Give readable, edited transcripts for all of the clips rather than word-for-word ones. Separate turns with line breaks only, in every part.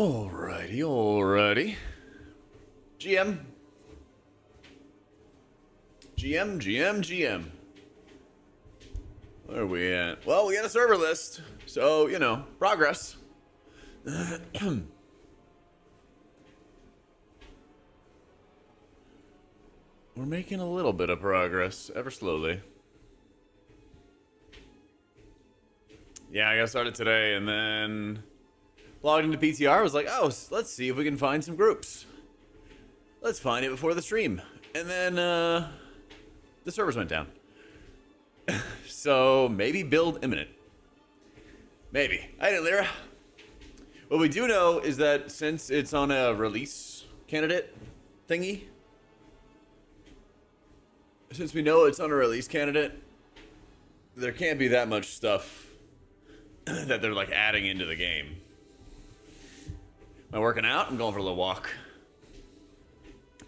Alrighty, alrighty. GM. GM. Where are we at? Well, we got a server list, so, you know, progress. We're making a little bit of progress, ever slowly. Yeah, I got started today, and then logged into PTR, was like, oh, let's see if we can find some groups. Let's find it before the stream. And then, the servers went down. So, maybe build imminent. Maybe. Hi, Lyra. What we do know is that since it's on a release candidate thingy, since we know it's on a release candidate, there can't be that much stuff that they're like adding into the game. Am I working out? I'm going for a little walk.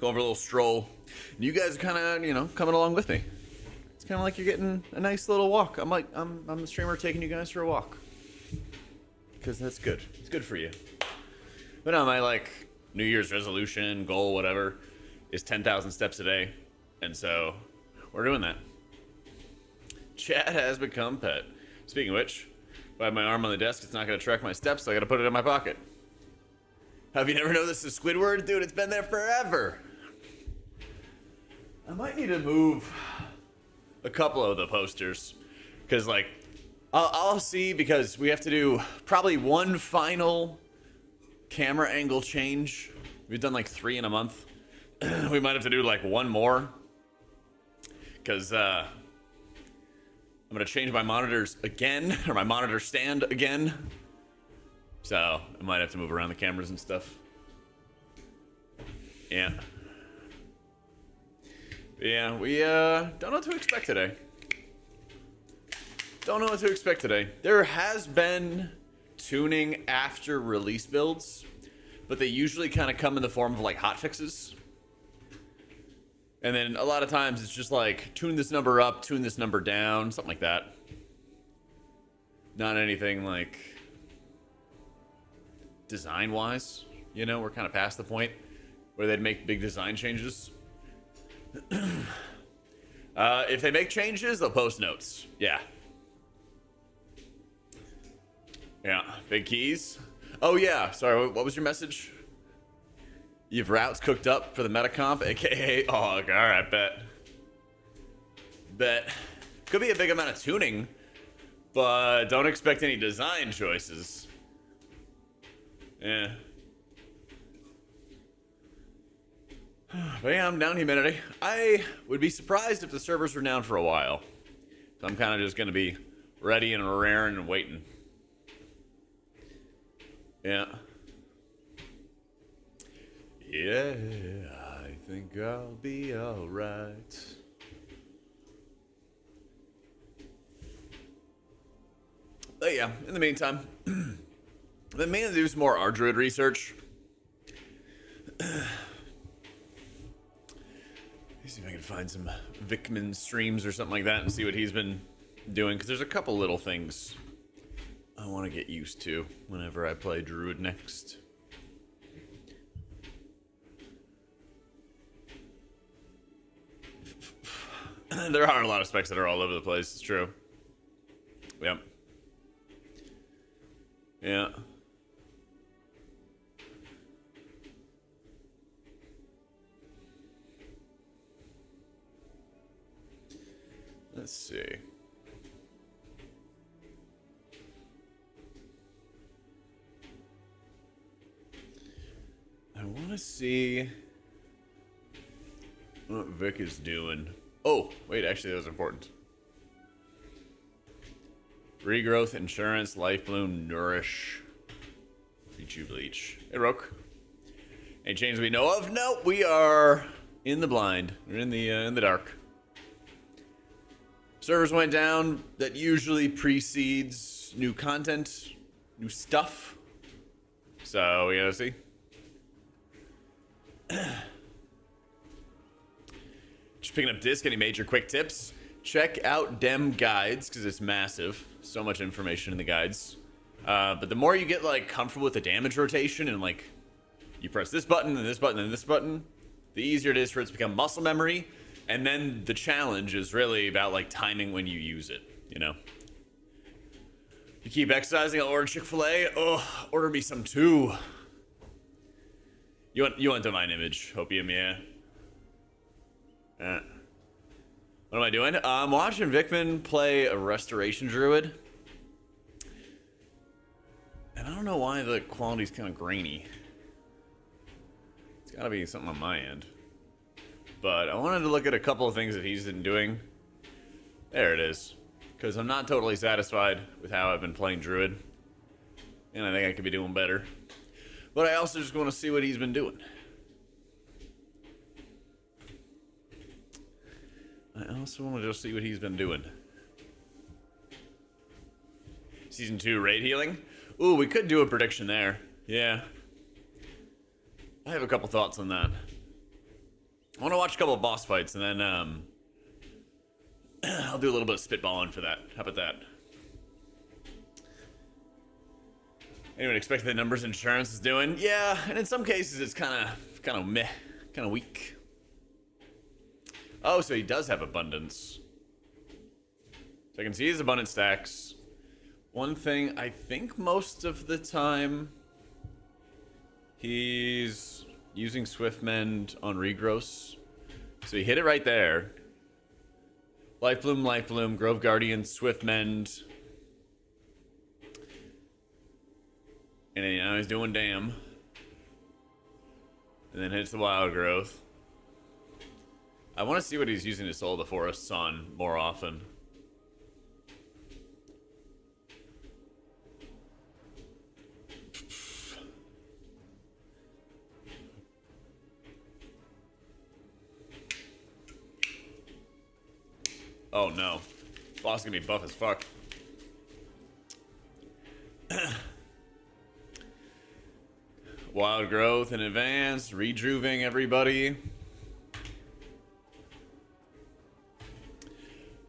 Going for a little stroll. And you guys are kind of, you know, coming along with me. It's kind of like you're getting a nice little walk. I'm the streamer taking you guys for a walk. Because that's good. It's good for you. But no, my like New Year's resolution, goal, whatever, is 10,000 steps a day. And so we're doing that. Chat has become pet. Speaking of which, if I have my arm on the desk, it's not going to track my steps, so I got to put it in my pocket. Have you never noticed the Squidward? Dude, it's been there forever. I might need to move a couple of the posters. Because, like, I'll see, because we have to do probably one final camera angle change. We've done, like, 3 in a month. We might have to do, like, one more. Because, I'm going to change my monitors again, or my monitor stand again. So, I might have to move around the cameras and stuff. Yeah. But yeah, we don't know what to expect today. Don't know what to expect today. There has been tuning after release builds, but they usually kind of come in the form of like hotfixes. And then a lot of times it's just like, tune this number up, tune this number down, something like that. Not anything like design-wise, you know, we're kind of past the point where they'd make big design changes. If they make changes, they'll post notes. Yeah. Yeah, big keys. Oh yeah, sorry, what was your message? You've routes cooked up for the metacomp, aka OG. Alright, bet. Could be a big amount of tuning, but don't expect any design choices. Yeah. But yeah, I'm down humidity. I would be surprised if the servers were down for a while. So I'm kind of just going to be ready and raring and waiting. Yeah. Yeah, I think I'll be alright. But yeah, in the meantime, I've mainly do some more Ardruid research. See if I can find some Vickman streams or something like that and see what he's been doing. Because there's a couple little things I want to get used to whenever I play Druid next. There are a lot of specs that are all over the place, it's true. Yep. Yeah. Let's see. I want to see what Vic is doing. Oh, wait, actually that was important. Regrowth, insurance, life bloom, nourish, bleach. Hey, Roke. Any changes we know of? No, we are in the blind. We're in the dark. Servers went down. That usually precedes new content, new stuff. So we gotta see. Just picking up disc. Any major quick tips? Check out Dem guides because it's massive. So much information in the guides. But the more you get like comfortable with the damage rotation and like you press this button and this button and this button, the easier it is for it to become muscle memory. And then the challenge is really about like timing when you use it, you know? You keep exercising, I'll order Chick-fil-A. Oh, order me some too. You want Divine Image, Hopium, yeah. What am I doing? I'm watching Vikman play a Restoration Druid. And I don't know why the quality's kind of grainy. It's gotta be something on my end. But I wanted to look at a couple of things that he's been doing. There it is. Because I'm not totally satisfied with how I've been playing Druid. And I think I could be doing better. But I also just want to see what he's been doing. I also want to just see what he's been doing. Season 2 raid healing? Ooh, we could do a prediction there. Yeah. I have a couple thoughts on that. I want to watch a couple of boss fights, and then I'll do a little bit of spitballing for that. How about that? Anyone expect the numbers insurance is doing? Yeah, and in some cases it's kind of meh, kind of weak. Oh, so he does have abundance. So I can see his abundance stacks. One thing, I think most of the time he's using Swift Mend on regross. So he hit it right there. Life Bloom, Grove Guardian, Swift Mend. And then now he's doing Dam. And then hits the Wild Growth. I want to see what he's using to Soul the Forests on more often. Oh no. Boss is gonna be buff as fuck. Wild Growth in advance, redruving everybody.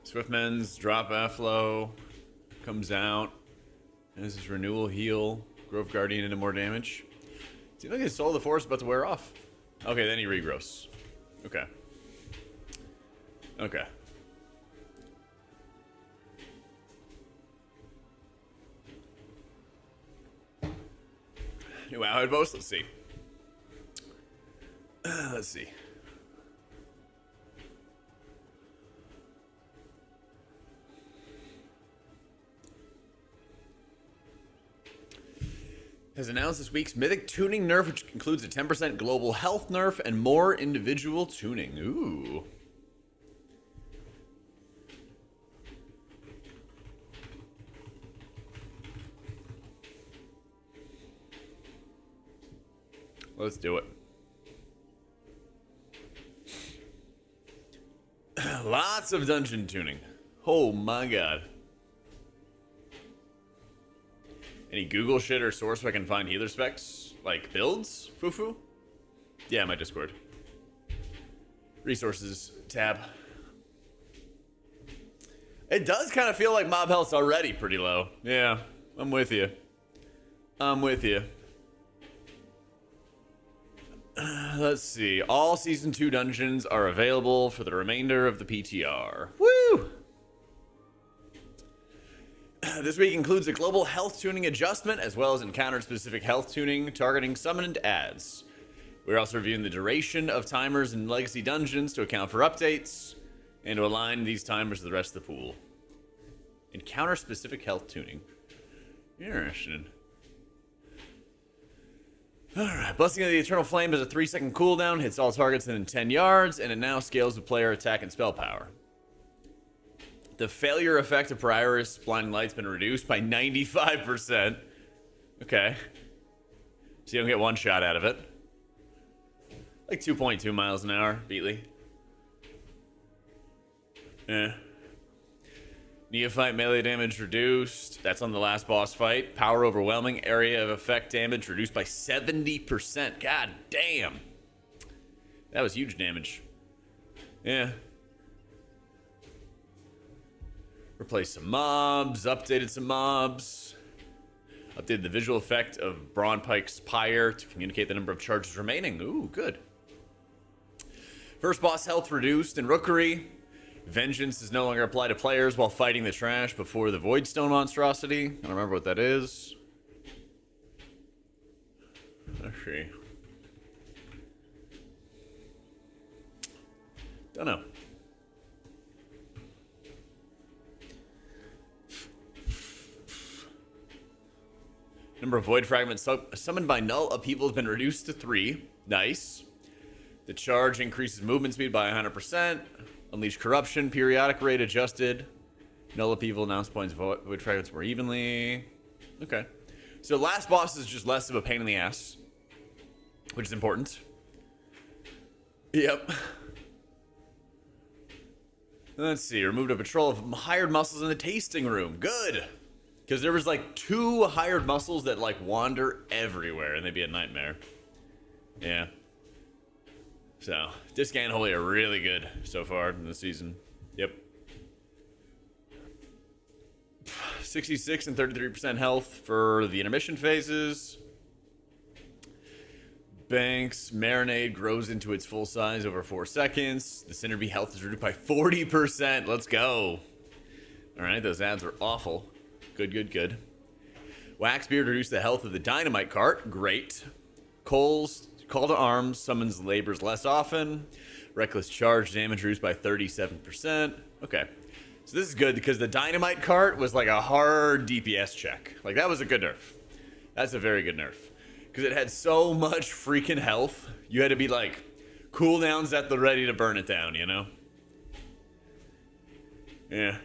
Swiftman's drop Afflow comes out. And this is Renewal Heal. Grove Guardian into more damage. Seems like his Soul of the Forest about to wear off. Okay, then he regrows. Okay. Okay. New Wowhead boast? Let's see. Let's see. Has announced this week's Mythic Tuning nerf, which includes a 10% global health nerf and more individual tuning. Ooh. Let's do it. Lots of dungeon tuning. Oh my god. Any Google shit or source where I can find healer specs? Like builds? Fufu? Yeah, my Discord. Resources tab. It does kind of feel like mob health's already pretty low. Yeah, I'm with you. I'm with you. Let's see. All Season 2 dungeons are available for the remainder of the PTR. Woo! This week includes a global health tuning adjustment, as well as encounter-specific health tuning targeting summoned adds. We're also reviewing the duration of timers in legacy dungeons to account for updates, and to align these timers to the rest of the pool. Encounter-specific health tuning. Interesting. Alright, Blessing of the Eternal Flame has a 3-second cooldown, hits all targets within 10 yards, and it now scales with player attack and spell power. The failure effect of Prior's Blinding Light's been reduced by 95%. Okay. So you don't get one shot out of it. Like 2.2 miles an hour, Beatley. Yeah. Neophyte melee damage reduced. That's on the last boss fight. Power overwhelming. Area of effect damage reduced by 70%. God damn. That was huge damage. Yeah. Replaced some mobs. Updated some mobs. Updated the visual effect of Braun Pike's Pyre to communicate the number of charges remaining. Ooh, good. First boss health reduced in Rookery. Vengeance does no longer apply to players while fighting the trash before the Voidstone monstrosity. I don't remember what that is. Let's see. Don't know. Number of void fragments summoned by null upheaval has been reduced to 3. Nice. The charge increases movement speed by 100%. Unleash corruption, periodic rate adjusted. Null upheaval now spawns void fragments more evenly. Okay. So last boss is just less of a pain in the ass, which is important. Yep. Let's see. Removed a patrol of hired muscles in the tasting room. Good. Because there was like 2 hired muscles that like wander everywhere and they'd be a nightmare. Yeah. So, Disc and Holy are really good so far in the season. Yep. 66 and 33% health for the intermission phases. Banks Marinade grows into its full size over 4 seconds. The Synergy health is reduced by 40%. Let's go. Alright, those ads were awful. Good, good, good. Waxbeard reduced the health of the Dynamite Cart. Great. Cole's Call to Arms summons labors less often. Reckless Charge damage reduced by 37%. Okay. So this is good because the Dynamite Cart was like a hard DPS check. Like that was a good nerf. That's a very good nerf. Because it had so much freaking health. You had to be like cooldowns at the ready to burn it down, you know? Yeah.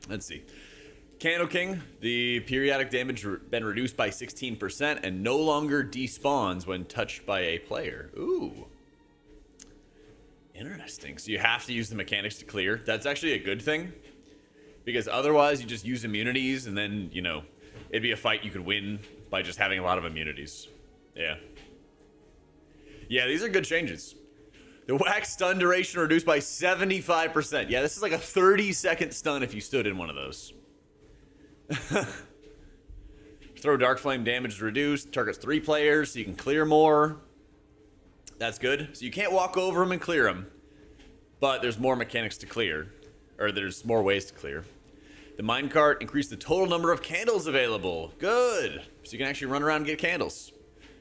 Let's see. Candle King, the periodic damage been reduced by 16% and no longer despawns when touched by a player. Ooh. Interesting. So you have to use the mechanics to clear. That's actually a good thing. Because otherwise you just use immunities and then, you know, it'd be a fight you could win by just having a lot of immunities. Yeah. Yeah, these are good changes. The wax stun duration reduced by 75%. Yeah, this is like a 30-second stun if you stood in one of those. Throw Dark Flame damage is reduced. Targets 3 players, so you can clear more. That's good. So you can't walk over them and clear them. But there's more mechanics to clear. Or there's more ways to clear. The minecart increased the total number of candles available. Good. So you can actually run around and get candles.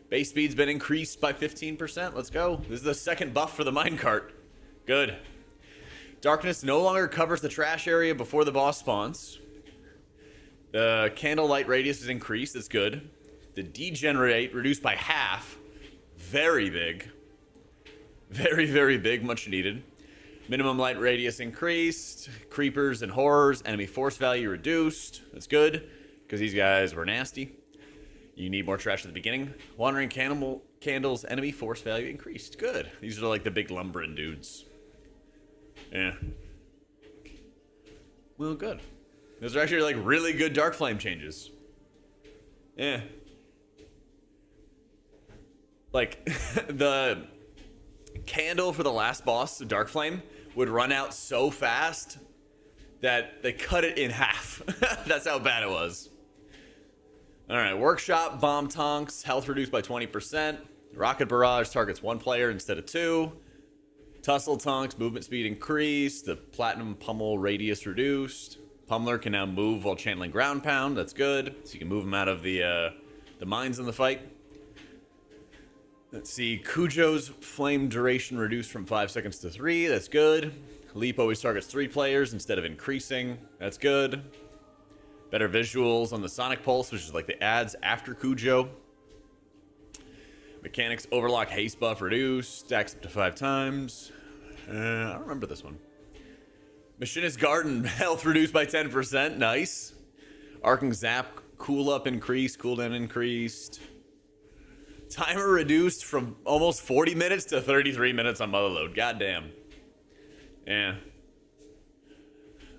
Base speed's been increased by 15%. Let's go. This is the second buff for the minecart. Good. Darkness no longer covers the trash area before the boss spawns. The candlelight radius is increased. That's good. The degenerate reduced by half. Very big. Very, very big. Much needed. Minimum light radius increased. Creepers and horrors. Enemy force value reduced. That's good. Because these guys were nasty. You need more trash at the beginning. Wandering candles. Enemy force value increased. Good. These are like the big lumbering dudes. Yeah. Well, good. Those are actually like really good Dark Flame changes. Yeah. Like, the candle for the last boss, the Dark Flame, would run out so fast that they cut it in half. That's how bad it was. Alright, Workshop, Bomb Tonks, health reduced by 20%. Rocket Barrage targets 1 player instead of 2. Tussle Tonks, movement speed increased. The Platinum Pummel radius reduced. Pummeler can now move while channeling Ground Pound. That's good. So you can move him out of the mines in the fight. Let's see. Cujo's flame duration reduced from 5 seconds to 3. That's good. Leap always targets 3 players instead of increasing. That's good. Better visuals on the Sonic Pulse, which is like the ads after Cujo. Mechanics Overlock haste buff reduced. Stacks up to 5 times. I don't remember this one. Machinist Garden, health reduced by 10%. Nice. Arcing Zap, cool up increased, cooldown increased. Timer reduced from almost 40 minutes to 33 minutes on Motherload. Goddamn. Yeah.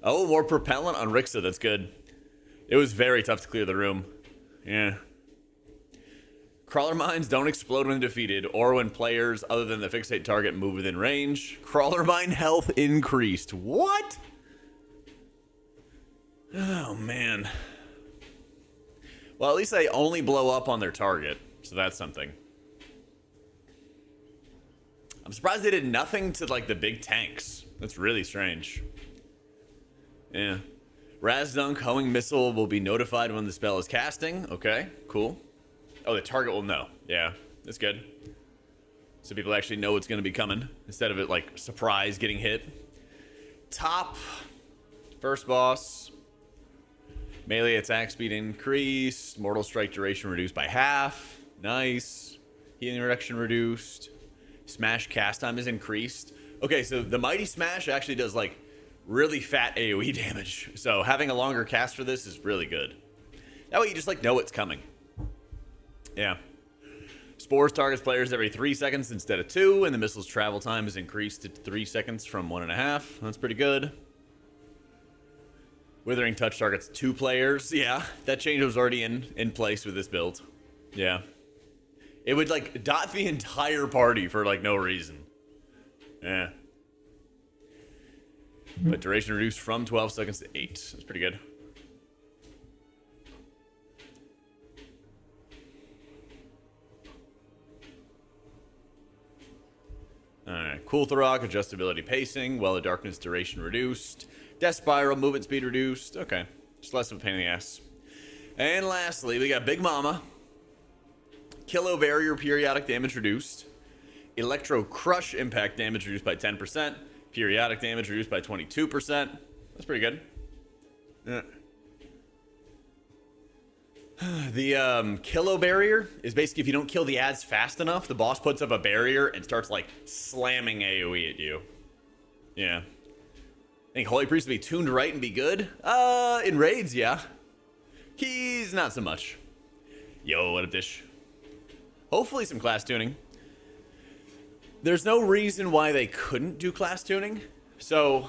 Oh, more propellant on Rixa. That's good. It was very tough to clear the room. Yeah. Crawler mines don't explode when defeated or when players other than the fixate target move within range. Crawler mine health increased. What? Oh, man. Well, at least they only blow up on their target, so that's something. I'm surprised they did nothing to, like, the big tanks. That's really strange. Yeah. Razdunk Hoeing Missile will be notified when the spell is casting. Okay, cool. Oh, the target will know. Yeah, that's good. So people actually know what's going to be coming, instead of it, like, surprise getting hit. Top. First boss. Melee attack speed increased. Mortal strike duration reduced by half. Nice. Healing reduction reduced. Smash cast time is increased. Okay, so the Mighty Smash actually does, like, really fat AoE damage. So having a longer cast for this is really good. That way you just, like, know it's coming. Yeah. Spores targets players every 3 seconds instead of 2, and the missile's travel time is increased to 3 seconds from 1.5. That's pretty good. Withering Touch targets 2 players. Yeah, that change was already in place with this build. Yeah. It would, like, dot the entire party for, like, no reason. Yeah. But duration reduced from 12 seconds to 8. That's pretty good. Alright. Cool Throck, adjustability pacing. Well of Darkness duration reduced. Death Spiral, movement speed reduced. Okay. Just less of a pain in the ass. And lastly, we got Big Mama. Kilo Barrier periodic damage reduced. Electro Crush impact damage reduced by 10%. Periodic damage reduced by 22%. That's pretty good. Yeah. The Kilo Barrier is basically if you don't kill the ads fast enough, the boss puts up a barrier and starts, like, slamming AoE at you. Yeah. I think Holy Priest would be tuned right and be good. In raids, yeah. Keys, not so much. Yo, what up, Dish? Hopefully some class tuning. There's no reason why they couldn't do class tuning. So,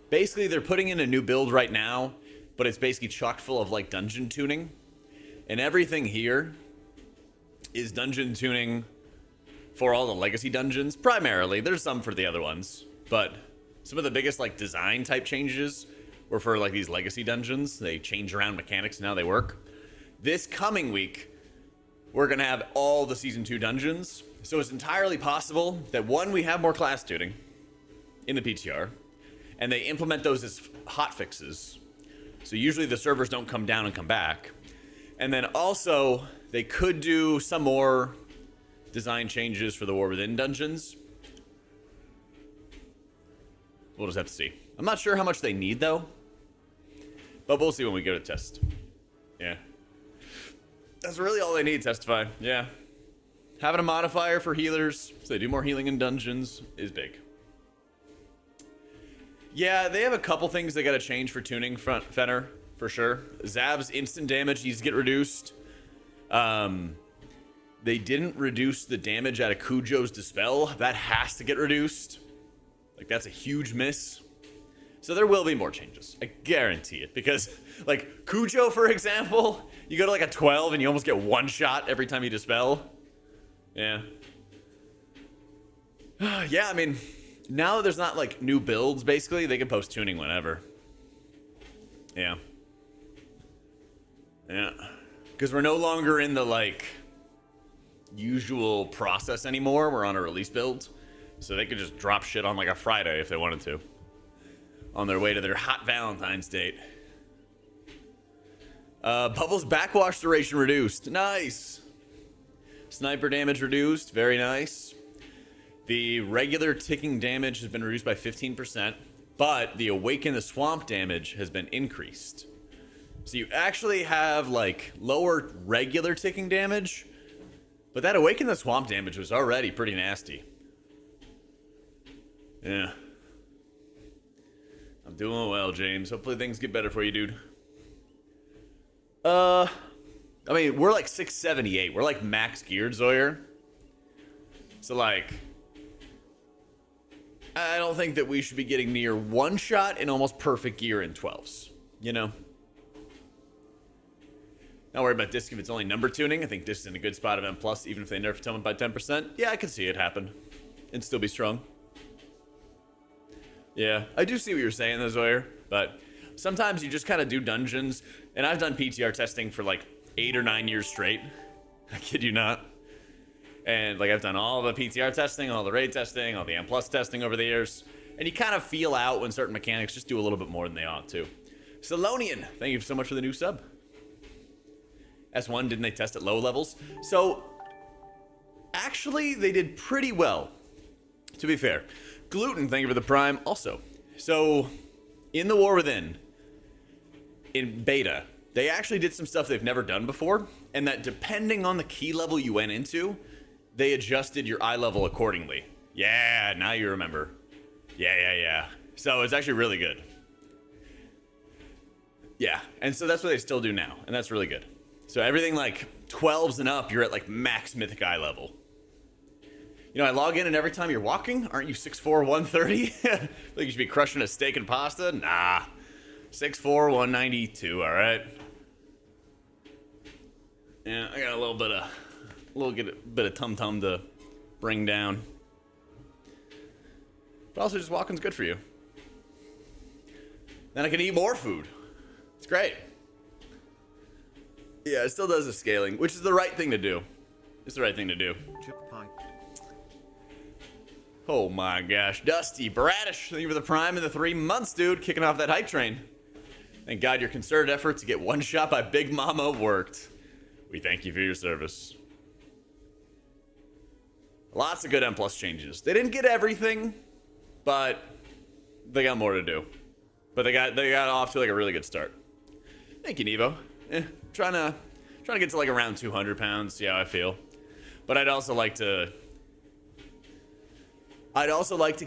basically they're putting in a new build right now, but it's basically chock full of, like, dungeon tuning. And everything here is dungeon tuning for all the legacy dungeons, primarily. There's some for the other ones, but some of the biggest, like, design type changes were for, like, these legacy dungeons. They change around mechanics and how they work. This coming week, we're going to have all the Season 2 dungeons. So it's entirely possible that, one, we have more class tuning in the PTR, and they implement those as hotfixes. So usually the servers don't come down and come back. And then also, they could do some more design changes for the War Within dungeons. We'll just have to see. I'm not sure how much they need, though. But we'll see when we go to test. Yeah. That's really all they need, Testify. Yeah. Having a modifier for healers, so they do more healing in dungeons, is big. Yeah, they have a couple things they gotta change for tuning Fenner, for sure. Zav's instant damage needs to get reduced. They didn't reduce the damage out of Cujo's Dispel. That has to get reduced. Like, that's a huge miss. So there will be more changes. I guarantee it. Because, like, Cujo, for example, you go to, like, a 12 and you almost get one shot every time you Dispel. Yeah. Yeah, I mean, now that there's not, like, new builds, basically, they can post tuning whenever. Yeah. Yeah. Because we're no longer in the, like, usual process anymore. We're on a release build. So they could just drop shit on, like, a Friday if they wanted to. On their way to their hot Valentine's date. Bubbles backwash duration reduced. Nice. Sniper damage reduced. Very nice. The regular ticking damage has been reduced by 15%, but the Awaken the Swamp damage has been increased. So you actually have, like, lower regular ticking damage, but that Awaken the Swamp damage was already pretty nasty. Yeah. I'm doing well, James. Hopefully things get better for you, dude. I mean, we're like 678. We're like max geared, Zoyer. So, like, I don't think that we should be getting near one shot in almost perfect gear in 12s. You know? Not worry about disc if it's only number tuning. I think disc is in a good spot of M+, even if they nerf Tillman by 10%. Yeah, I can see it happen. And still be strong. Yeah, I do see what you're saying, though, Zoyer. But Sometimes you just kind of do dungeons, and I've done PTR testing for like 8 or 9 years straight. I kid you not. And like I've done all the PTR testing, all the raid testing, all the M+ testing over the years. And you kind of feel out when certain mechanics just do a little bit more than they ought to. Salonian, thank you so much for the new sub. S1, didn't they test at low levels? So, actually, they did pretty well, to be fair. Gluten, thank you for the prime, also. So, in the War Within, in beta, they actually did some stuff they've never done before, and that depending on the key level you went into, they adjusted your eye level accordingly. Yeah, now you remember. Yeah. So it's actually really good. Yeah, and so that's what they still do now, and that's really good. So everything like 12s and up, you're at like max mythic eye level. You know, I log in and every time you're walking, aren't you 6'4", 130? Like you should be crushing a steak and pasta? Nah. 6'4", 192, alright? Yeah, I got a little bit of tum-tum to bring down. But also just walking's good for you. Then I can eat more food. It's great. Yeah, it still does the scaling, which is the right thing to do. It's the right thing to do. Oh my gosh. Dusty Bradish, thank you for the prime in the 3 months, dude. Kicking off that hype train. Thank God your concerted effort to get one shot by Big Mama worked. We thank you for your service. Lots of good M+ changes. They didn't get everything, but they got more to do. But they got off to like a really good start. Thank you, Nevo. Trying to get to like around 200 pounds, see how I feel. But I'd also like to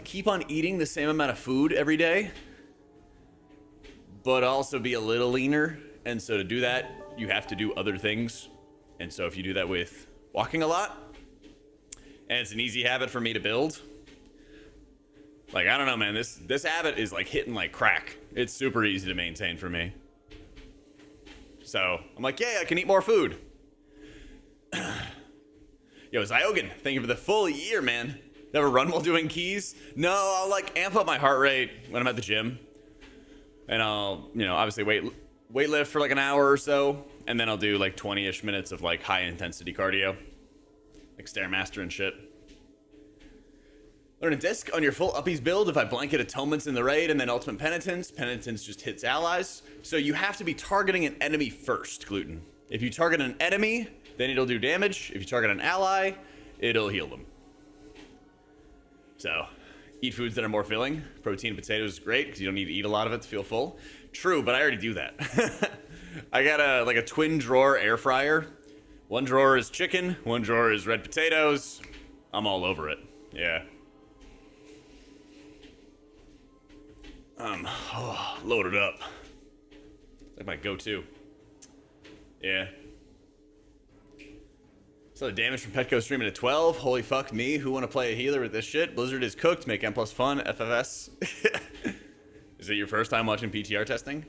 keep on eating the same amount of food every day, but also be a little leaner. And so to do that, you have to do other things. And so if you do that with walking a lot, and it's an easy habit for me to build, like, I don't know, man, this habit is like hitting like crack. It's super easy to maintain for me. So I'm like, yeah, I can eat more food. Yo, Zyogen, thank you for the full year, man. Never run while doing keys? No, I'll like amp up my heart rate when I'm at the gym. And I'll, you know, obviously weightlift for like an hour or so. And then I'll do like 20-ish minutes of like high intensity cardio. Like Stairmaster and shit. Learn a disc on your full uppies build if I blanket atonements in the raid and then ultimate penitence. Penitence just hits allies. So you have to be targeting an enemy first, Gluten. If you target an enemy, then it'll do damage. If you target an ally, it'll heal them. So, eat foods that are more filling. Protein potatoes is great because you don't need to eat a lot of it to feel full. True, but I already do that. I got a twin drawer air fryer. One drawer is chicken, one drawer is red potatoes. I'm all over it. Yeah. Loaded up. It's like my go-to. Yeah. So the damage from Petco streaming at 12. Holy fuck me. Who want to play a healer with this shit? Blizzard is cooked. Make M+ fun. FFS. Is it your first time watching PTR testing?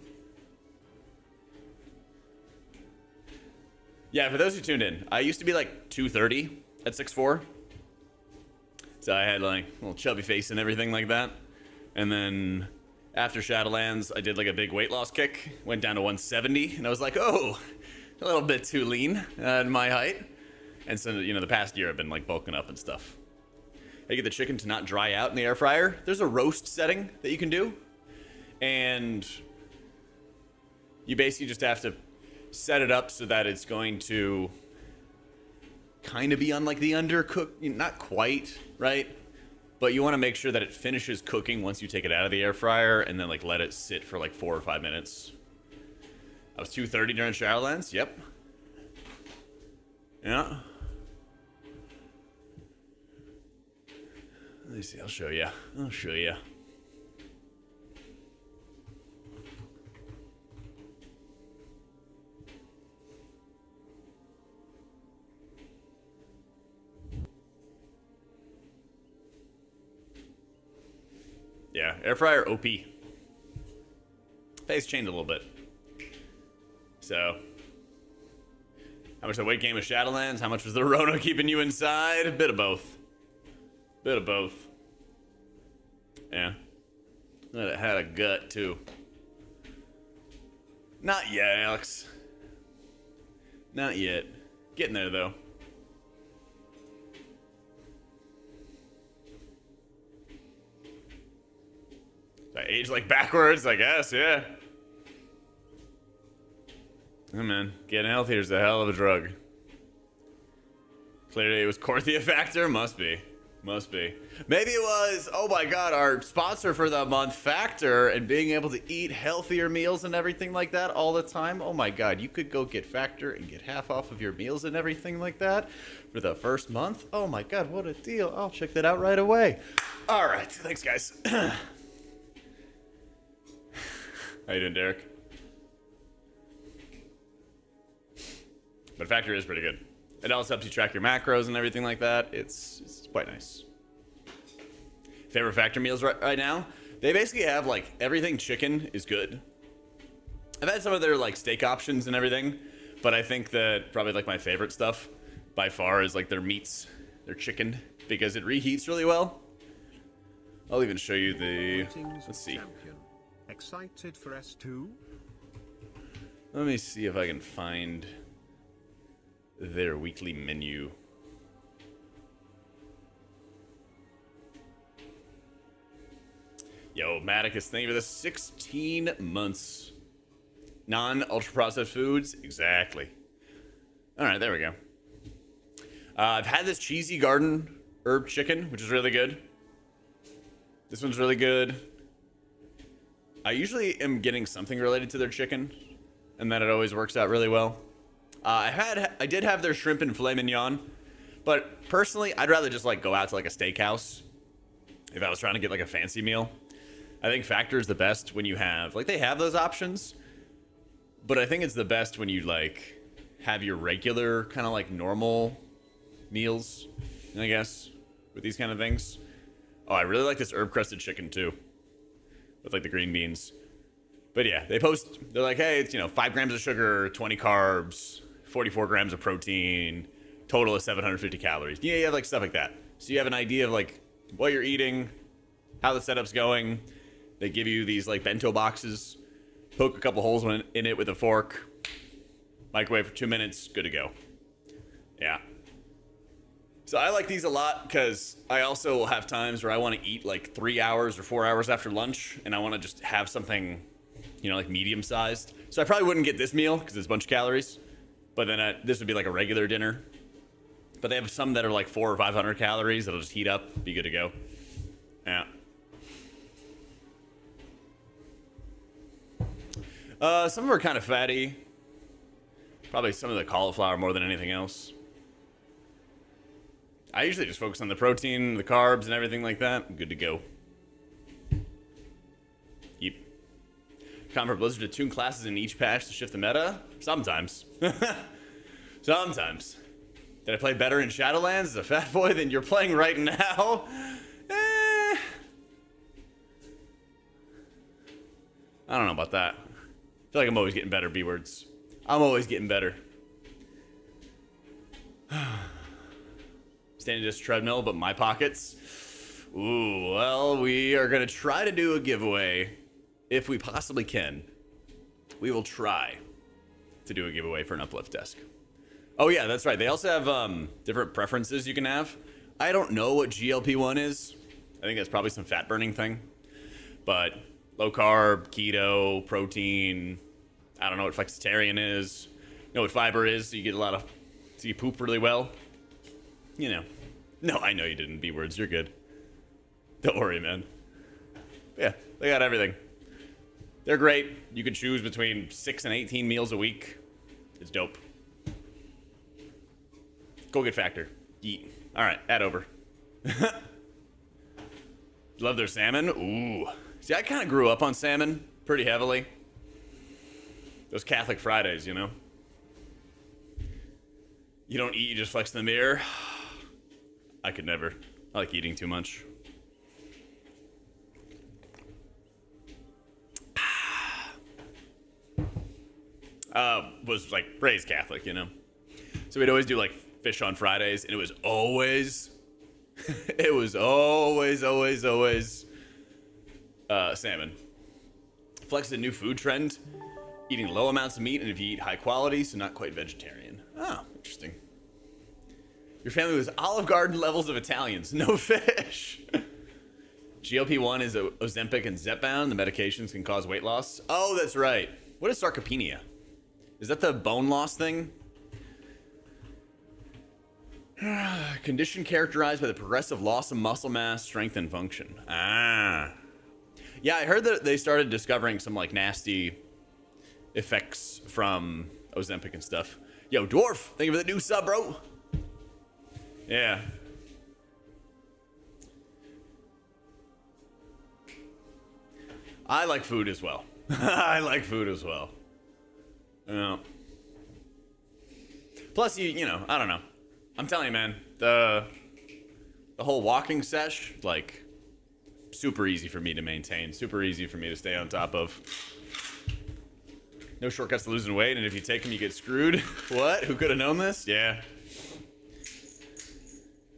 Yeah, for those who tuned in, I used to be like 230 at 6'4". So I had like a little chubby face and everything like that. And then after Shadowlands, I did like a big weight loss kick. Went down to 170. And I was like, oh, a little bit too lean at my height. And so, you know, the past year I've been like bulking up and stuff. I get the chicken to not dry out in the air fryer. There's a roast setting that you can do. And you basically just have to set it up so that it's going to kind of be on like the undercooked, not quite, right? But you want to make sure that it finishes cooking once you take it out of the air fryer and then like let it sit for like 4 or 5 minutes. I was 230 during Shadowlands. Yep. Yeah. Let me see. I'll show you. Yeah, air fryer OP. Face changed a little bit. So, how much the weight gain with Shadowlands? How much was the Rona keeping you inside? A bit of both. Yeah. It had a gut too. Not yet, Alex. Not yet. Getting there, though. I age like backwards, I guess, yeah. Oh, man. Getting healthier is a hell of a drug. Clearly it was Corthia Factor? Must be. Must be. Maybe it was, oh my god, our sponsor for the month, Factor, and being able to eat healthier meals and everything like that all the time. Oh my god, you could go get Factor and get half off of your meals and everything like that for the first month. Oh my god, what a deal. I'll check that out right away. Alright, thanks guys. How you doing, Derek? But Factor is pretty good. It also helps you track your macros and everything like that. It's quite nice. Favorite Factor meals right now? They basically have, like, everything chicken is good. I've had some of their, like, steak options and everything, but I think that probably, like, my favorite stuff by far is, like, their meats, their chicken, because it reheats really well. I'll even show you the... Let's see.
Champion. Excited for S2?
Let me see if I can find their weekly menu. Yo, Maticus, thank you for the 16 months. Non-ultra processed foods? Exactly. Alright, there we go. I've had this cheesy garden herb chicken, which is really good. This one's really good. I usually am getting something related to their chicken, and then it always works out really well. I did have their shrimp and filet mignon, but personally, I'd rather just like go out to like a steakhouse if I was trying to get like a fancy meal. I think Factor is the best when you have like they have those options, but I think it's the best when you like have your regular kind of like normal meals, I guess, with these kind of things. Oh, I really like this herb crusted chicken too, with like the green beans. But yeah, they're like, hey, it's, 5 grams of sugar, 20 carbs, 44 grams of protein, total of 750 calories. Yeah, you have like stuff like that. So you have an idea of like what you're eating, how the setup's going. They give you these like bento boxes, poke a couple holes in it with a fork, microwave for 2 minutes, good to go. Yeah. So I like these a lot because I also will have times where I want to eat like 3 hours or 4 hours after lunch, and I want to just have something, like medium sized. So I probably wouldn't get this meal because it's a bunch of calories, but then this would be like a regular dinner. But they have some that are like 400 or 500 calories that'll just heat up, be good to go. Yeah. Some of them are kind of fatty. Probably some of the cauliflower more than anything else. I usually just focus on the protein, the carbs, and everything like that. I'm good to go. Yep. Common for Blizzard to tune classes in each patch to shift the meta? Sometimes. Sometimes. Did I play better in Shadowlands as a fat boy than you're playing right now? I don't know about that. I feel like I'm always getting better, B-words. I'm always getting better. Standing just treadmill, but my pockets. Ooh, well, we are going to try to do a giveaway if we possibly can. We will try to do a giveaway for an uplift desk. Oh, yeah, that's right. They also have different preferences you can have. I don't know what GLP-1 is. I think that's probably some fat burning thing. But low carb, keto, protein. I don't know what flexitarian is. You know what fiber is, so you get a lot of... So you poop really well. No, I know you didn't. B-words, you're good. Don't worry, man. But yeah, they got everything. They're great. You can choose between 6 and 18 meals a week. It's dope. Go get Factor. Yeet. All right, add over. Love their salmon. Ooh. See, I kind of grew up on salmon pretty heavily. Those Catholic Fridays, You don't eat, you just flex in the mirror. I could never. I like eating too much. Was like raised Catholic, So we'd always do like fish on Fridays, and it was always salmon. Flex is a new food trend. Eating low amounts of meat, and if you eat high quality, so not quite vegetarian. Oh, interesting. Your family was Olive Garden levels of Italians. No fish. GLP-1 is Ozempic and Zepbound. The medications can cause weight loss. Oh, that's right. What is sarcopenia? Is that the bone loss thing? Condition characterized by the progressive loss of muscle mass, strength, and function. Ah. Yeah, I heard that they started discovering some like nasty effects from Ozempic and stuff. Yo, Dwarf, thank you for the new sub, bro. Yeah. I like food as well. I like food as well. Plus, you know, I don't know. I'm telling you, man, the whole walking sesh, like, super easy for me to maintain. Super easy for me to stay on top of. No shortcuts to losing weight, and if you take them, you get screwed. What? Who could have known this? Yeah.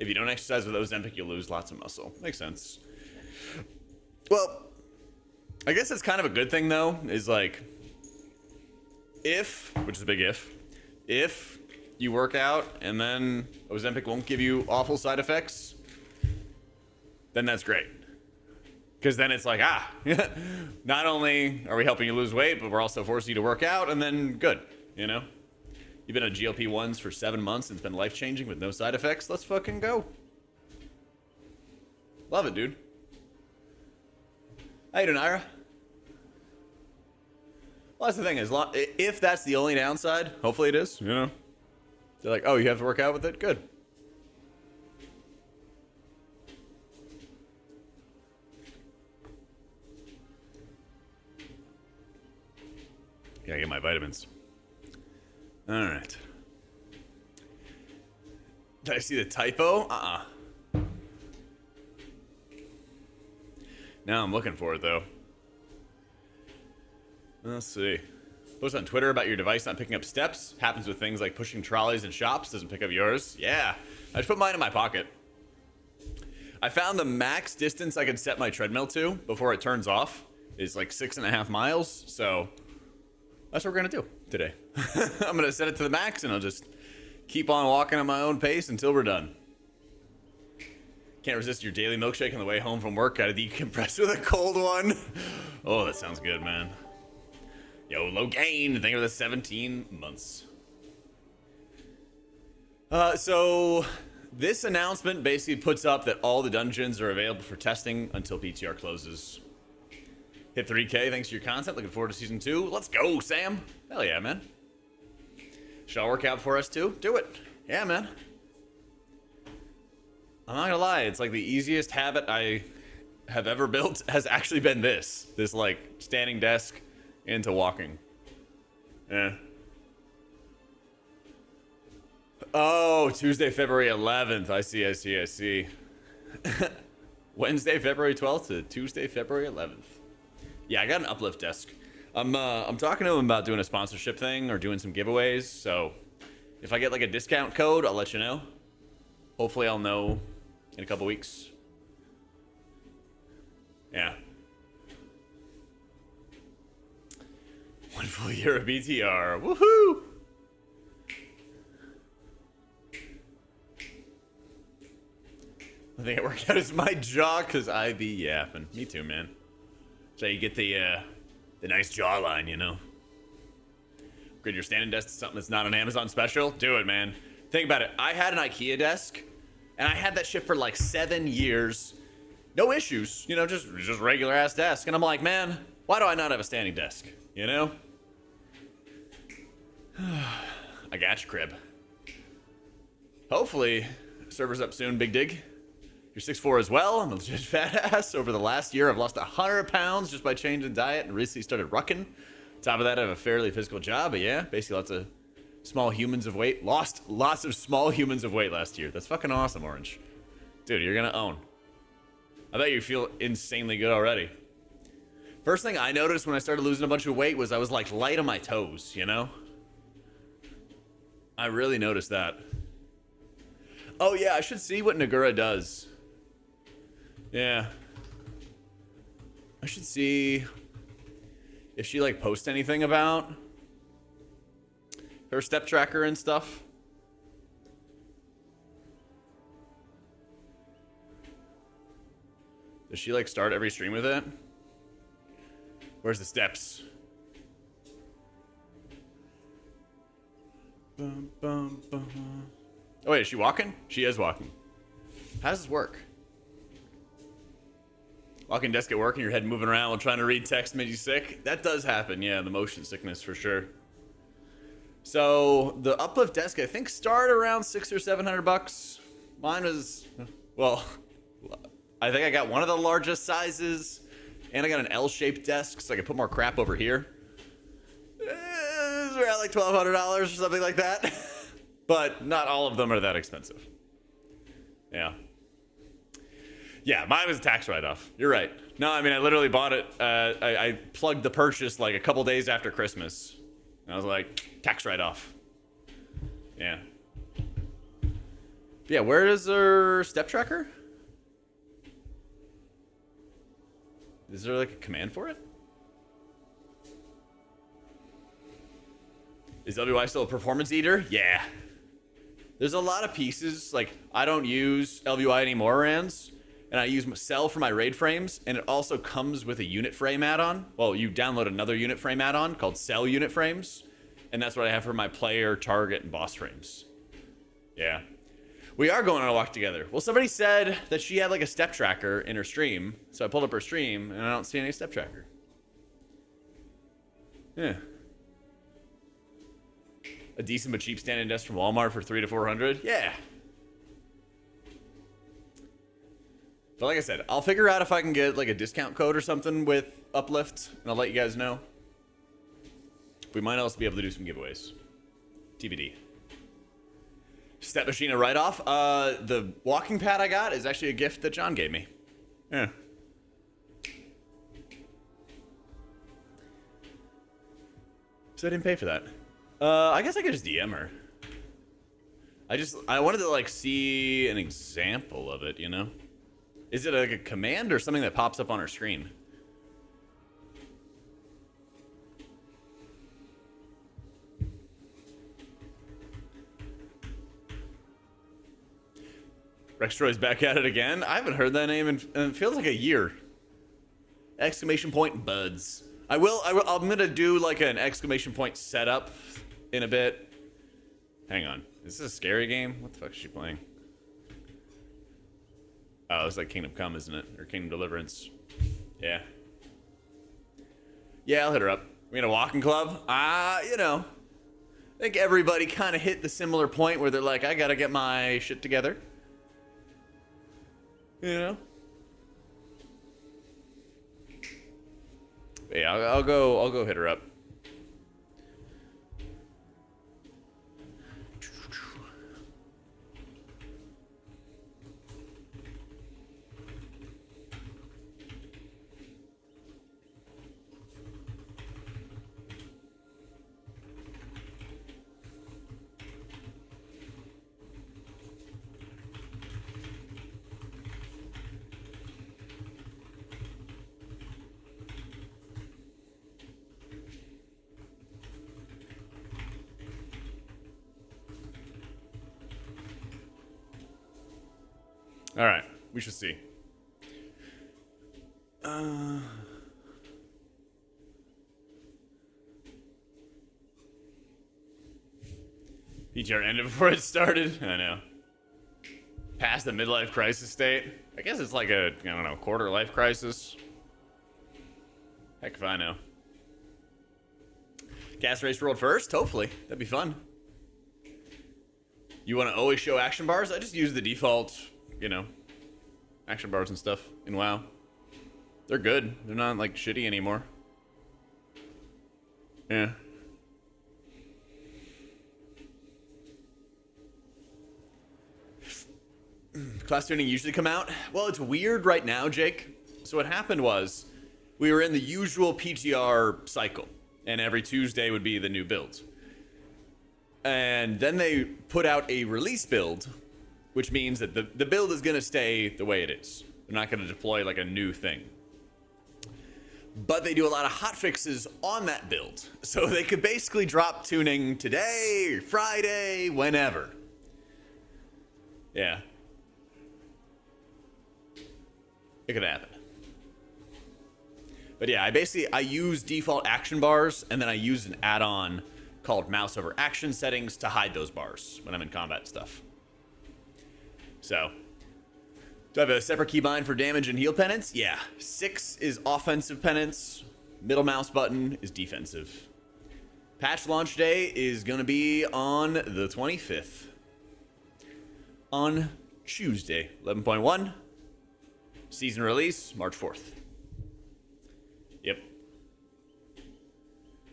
If you don't exercise with Ozempic, you'll lose lots of muscle. Makes sense. Well, I guess it's kind of a good thing, though, is like, which is a big if you work out and then Ozempic won't give you awful side effects, then that's great. Because then it's like, not only are we helping you lose weight, but we're also forcing you to work out, and then good, you know? You've been on GLP-1s for 7 months and it's been life-changing with no side effects. Let's fucking go. Love it, dude. How you doing, Ira? Well, that's the thing. If that's the only downside, hopefully it is, you know? They're like, oh, you have to work out with it? Good. Gotta get my vitamins. Alright. Did I see the typo? Now I'm looking for it, though. Let's see. Post on Twitter about your device not picking up steps. Happens with things like pushing trolleys in shops. Doesn't pick up yours. Yeah. I just put mine in my pocket. I found the max distance I can set my treadmill to before it turns off is like 6.5 miles. So that's what we're going to do today. I'm going to set it to the max and I'll just keep on walking at my own pace until we're done. Can't resist your daily milkshake on the way home from work. Gotta decompress with a cold one. Oh, that sounds good, man. Yo, low gain. Thank you for the 17 months. So this announcement basically puts up that all the dungeons are available for testing until PTR closes. Hit 3K. Thanks for your content. Looking forward to season 2. Let's go, Sam. Hell yeah, man. Shall I work out for us too? Do it. Yeah, man. I'm not gonna lie. It's like the easiest habit I have ever built has actually been this like standing desk into walking. Yeah. Oh, Tuesday, February 11th. I see. Wednesday, February 12th to Tuesday, February 11th. Yeah, I got an uplift desk. I'm talking to him about doing a sponsorship thing or doing some giveaways. So if I get like a discount code, I'll let you know. Hopefully I'll know in a couple weeks. Yeah. 1 full year of BTR. Woohoo! I think I work out is my jaw because I be yapping. Me too, man. So you get the nice jawline, you know. Upgrade your standing desk to something that's not an Amazon special. Do it, man. Think about it. I had an IKEA desk, and I had that shit for like 7 years. No issues, you know, just regular ass desk. And I'm like, man, why do I not have a standing desk? You know? I got you, crib. Hopefully, server's up soon, Big Dig. You're 6'4" as well. I'm a legit fat ass. Over the last year, I've lost 100 pounds just by changing diet and recently started rucking. Top of that, I have a fairly physical job, but yeah, basically lots of small humans of weight. Lost lots of small humans of weight last year. That's fucking awesome, Orange. Dude, you're gonna own. I bet you feel insanely good already. First thing I noticed when I started losing a bunch of weight was I was like light on my toes, you know? I really noticed that. Oh yeah, I should see what Nagura does. Yeah. I should see if she like posts anything about her step tracker and stuff. Does she like start every stream with it? Where's the steps? Bum, bum, bum. Oh wait, is she walking? She is walking. How does this work? Walking desk at work and your head moving around while trying to read text made you sick? That does happen, yeah, the motion sickness for sure. So the uplift desk I think start around $600 or $700. Mine was, well, I think I got one of the largest sizes, and I got an L-shaped desk so I could put more crap over here. It's around like $1,200 or something like that. But not all of them are that expensive. Yeah. Yeah, mine was a tax write-off. You're right. No, I mean, I literally bought it. I plugged the purchase like a couple days after Christmas. And I was like, tax write-off. Yeah. But yeah, where is her step tracker? Is there like a command for it? Is WI still a performance eater? Yeah. There's a lot of pieces. Like, I don't use LVI anymore, Rands. And I use Cell for my raid frames, and it also comes with a unit frame add-on. Well, you download another unit frame add-on called Cell Unit Frames, and that's what I have for my player, target, and boss frames. Yeah. We are going on a walk together. Well, somebody said that she had like a step tracker in her stream, so I pulled up her stream, and I don't see any step tracker. Yeah. A decent but cheap standing desk from Walmart for $300 to $400? Yeah. But like I said, I'll figure out if I can get like a discount code or something with Uplift, and I'll let you guys know. We might also be able to do some giveaways. TBD. Step machine a write-off. The walking pad I got is actually a gift that John gave me. Yeah. So I didn't pay for that. I guess I could just DM her. I wanted to like see an example of it, you know? Is it like a command or something that pops up on her screen? Rextroy's back at it again. I haven't heard that name in it feels like a year. Exclamation point buds. I'm gonna do like an exclamation point setup in a bit. Hang on. Is this a scary game? What the fuck is she playing? Oh, it's like Kingdom Come, isn't it? Or Kingdom Deliverance. Yeah. Yeah, I'll hit her up. We in a walking club? You know. I think everybody kind of hit the similar point where they're like, I gotta get my shit together. You know? But yeah, I'll go hit her up. All right, we should see. PTR ended before it started. I know. Past the midlife crisis state. I guess it's like a, I don't know, quarter life crisis. Heck if I know. Gas race world first? Hopefully. That'd be fun. You want to always show action bars? I just use the default, you know, action bars and stuff in WoW. They're good. They're not, like, shitty anymore. Yeah. Class tuning usually come out? Well, it's weird right now, Jake. So what happened was, we were in the usual PTR cycle, and every Tuesday would be the new build. And then they put out a release build, which means that the build is going to stay the way it is. They're not going to deploy like a new thing. but they do a lot of hotfixes on that build. So they could basically drop tuning today, Friday, whenever. Yeah. It could happen. But yeah, I use default action bars, and then I use an add-on called mouse over action settings to hide those bars when I'm in combat stuff. So, do I have a separate keybind for damage and heal penance? Yeah. 6 is offensive penance. Middle mouse button is defensive. Patch launch day is going to be on the 25th. On Tuesday, 11.1. Season release, March 4th. Yep.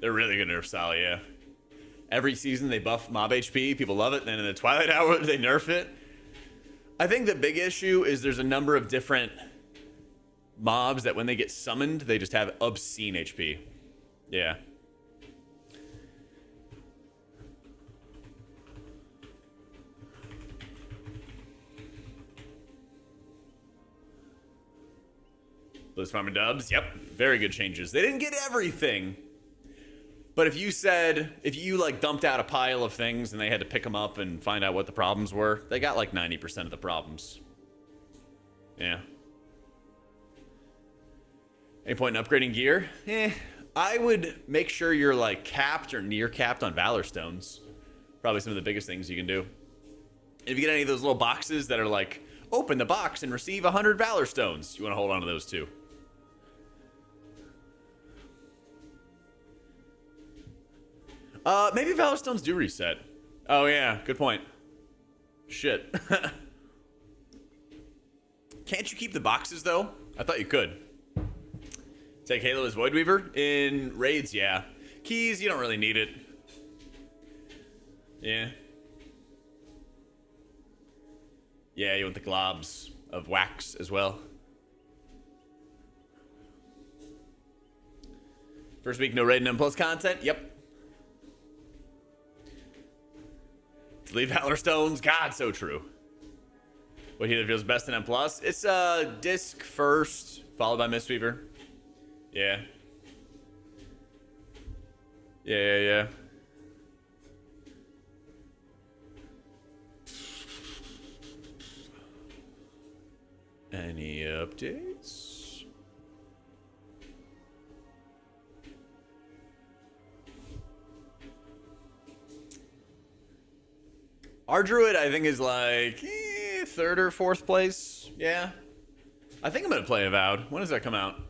They're really good nerf style, yeah. Every season they buff mob HP, people love it, and then in the Twilight Hour they nerf it. I think the big issue is there's a number of different mobs that when they get summoned, they just have obscene HP. Yeah. Blitz farming dubs, yep, very good changes. They didn't get everything, but if you like dumped out a pile of things and they had to pick them up and find out what the problems were, they got like 90% of the problems. Yeah. Any point in upgrading gear? I would make sure you're like capped or near capped on Valor Stones. Probably some of the biggest things you can do. If you get any of those little boxes that are like, open the box and receive 100 Valor Stones, you want to hold on to those too. Maybe Valor Stones do reset. Oh yeah, good point. Shit. Can't you keep the boxes though? I thought you could. Take Halo as Void Weaver in raids, yeah. Keys, you don't really need it. Yeah. Yeah, you want the globs of wax as well. First week, no raid and M+ content. Yep. Leave Valor Stones. God, so true. What healer feels best in M+? It's Disc first, followed by Mistweaver. Yeah. Yeah. Any updates? Our druid, I think, is like 3rd or 4th place. Yeah. I think I'm going to play Avowed. When does that come out?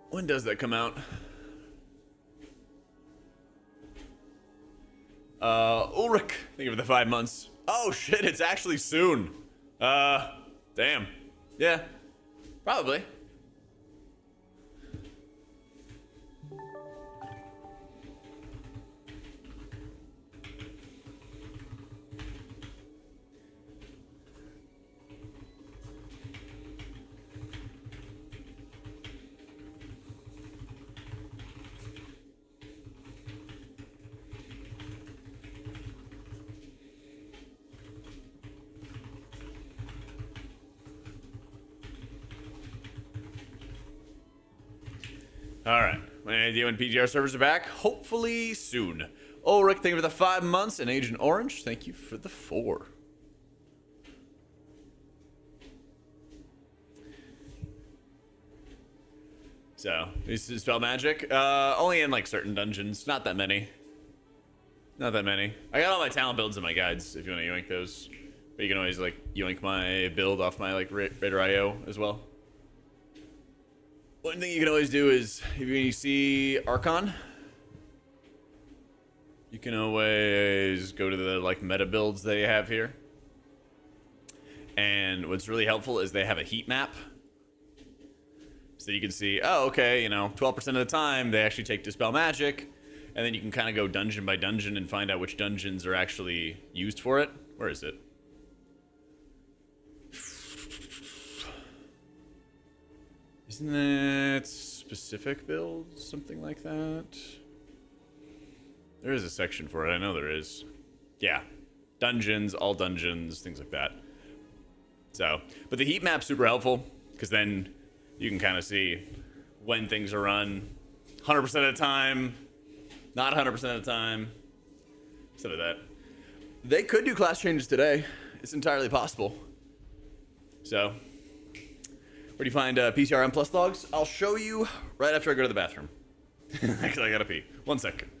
When does that come out? Ulrich. Think of the 5 months. Oh, shit. It's actually soon. Damn. Yeah. Probably. Alright. My idea when PTR servers are back? Hopefully soon. Ulrich, thank you for the 5 months. And Agent Orange, thank you for the 4. So, this is spell magic. Only in like certain dungeons. Not that many. Not that many. I got all my talent builds in my guides if you want to yoink those. But you can always like yoink my build off my like Raider IO as well. One thing you can always do is, if you see Archon, you can always go to the like meta builds they have here. And what's really helpful is they have a heat map. So you can see, oh, okay, 12% of the time they actually take Dispel Magic. And then you can kind of go dungeon by dungeon and find out which dungeons are actually used for it. Where is it? Isn't that specific builds? Something like that? There is a section for it. I know there is. Yeah. Dungeons, all dungeons, things like that. So, but the heat map's super helpful because then You can kind of see when things are run 100% of the time, not 100% of the time, stuff like that. They could do class changes today. It's entirely possible. So, where do you find PTR M plus logs? I'll show you right after I go to the bathroom. Actually, I gotta pee. 1 second.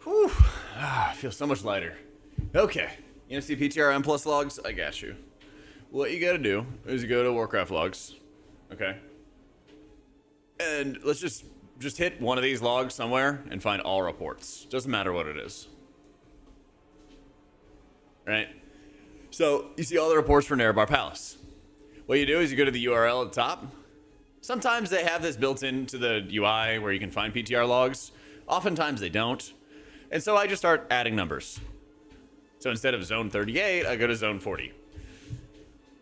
Whew. I feel so much lighter. Okay. You want to see PTR M plus logs? I got you. What you gotta do is you go to Warcraft logs. Okay. And let's just hit one of these logs somewhere and find all reports. Doesn't matter what it is. Right? So you see all the reports for Nerebar Palace. What you do is you go to the URL at the top. Sometimes they have this built into the UI where you can find PTR logs. Oftentimes they don't. And so I just start adding numbers. So instead of zone 38, I go to zone 40.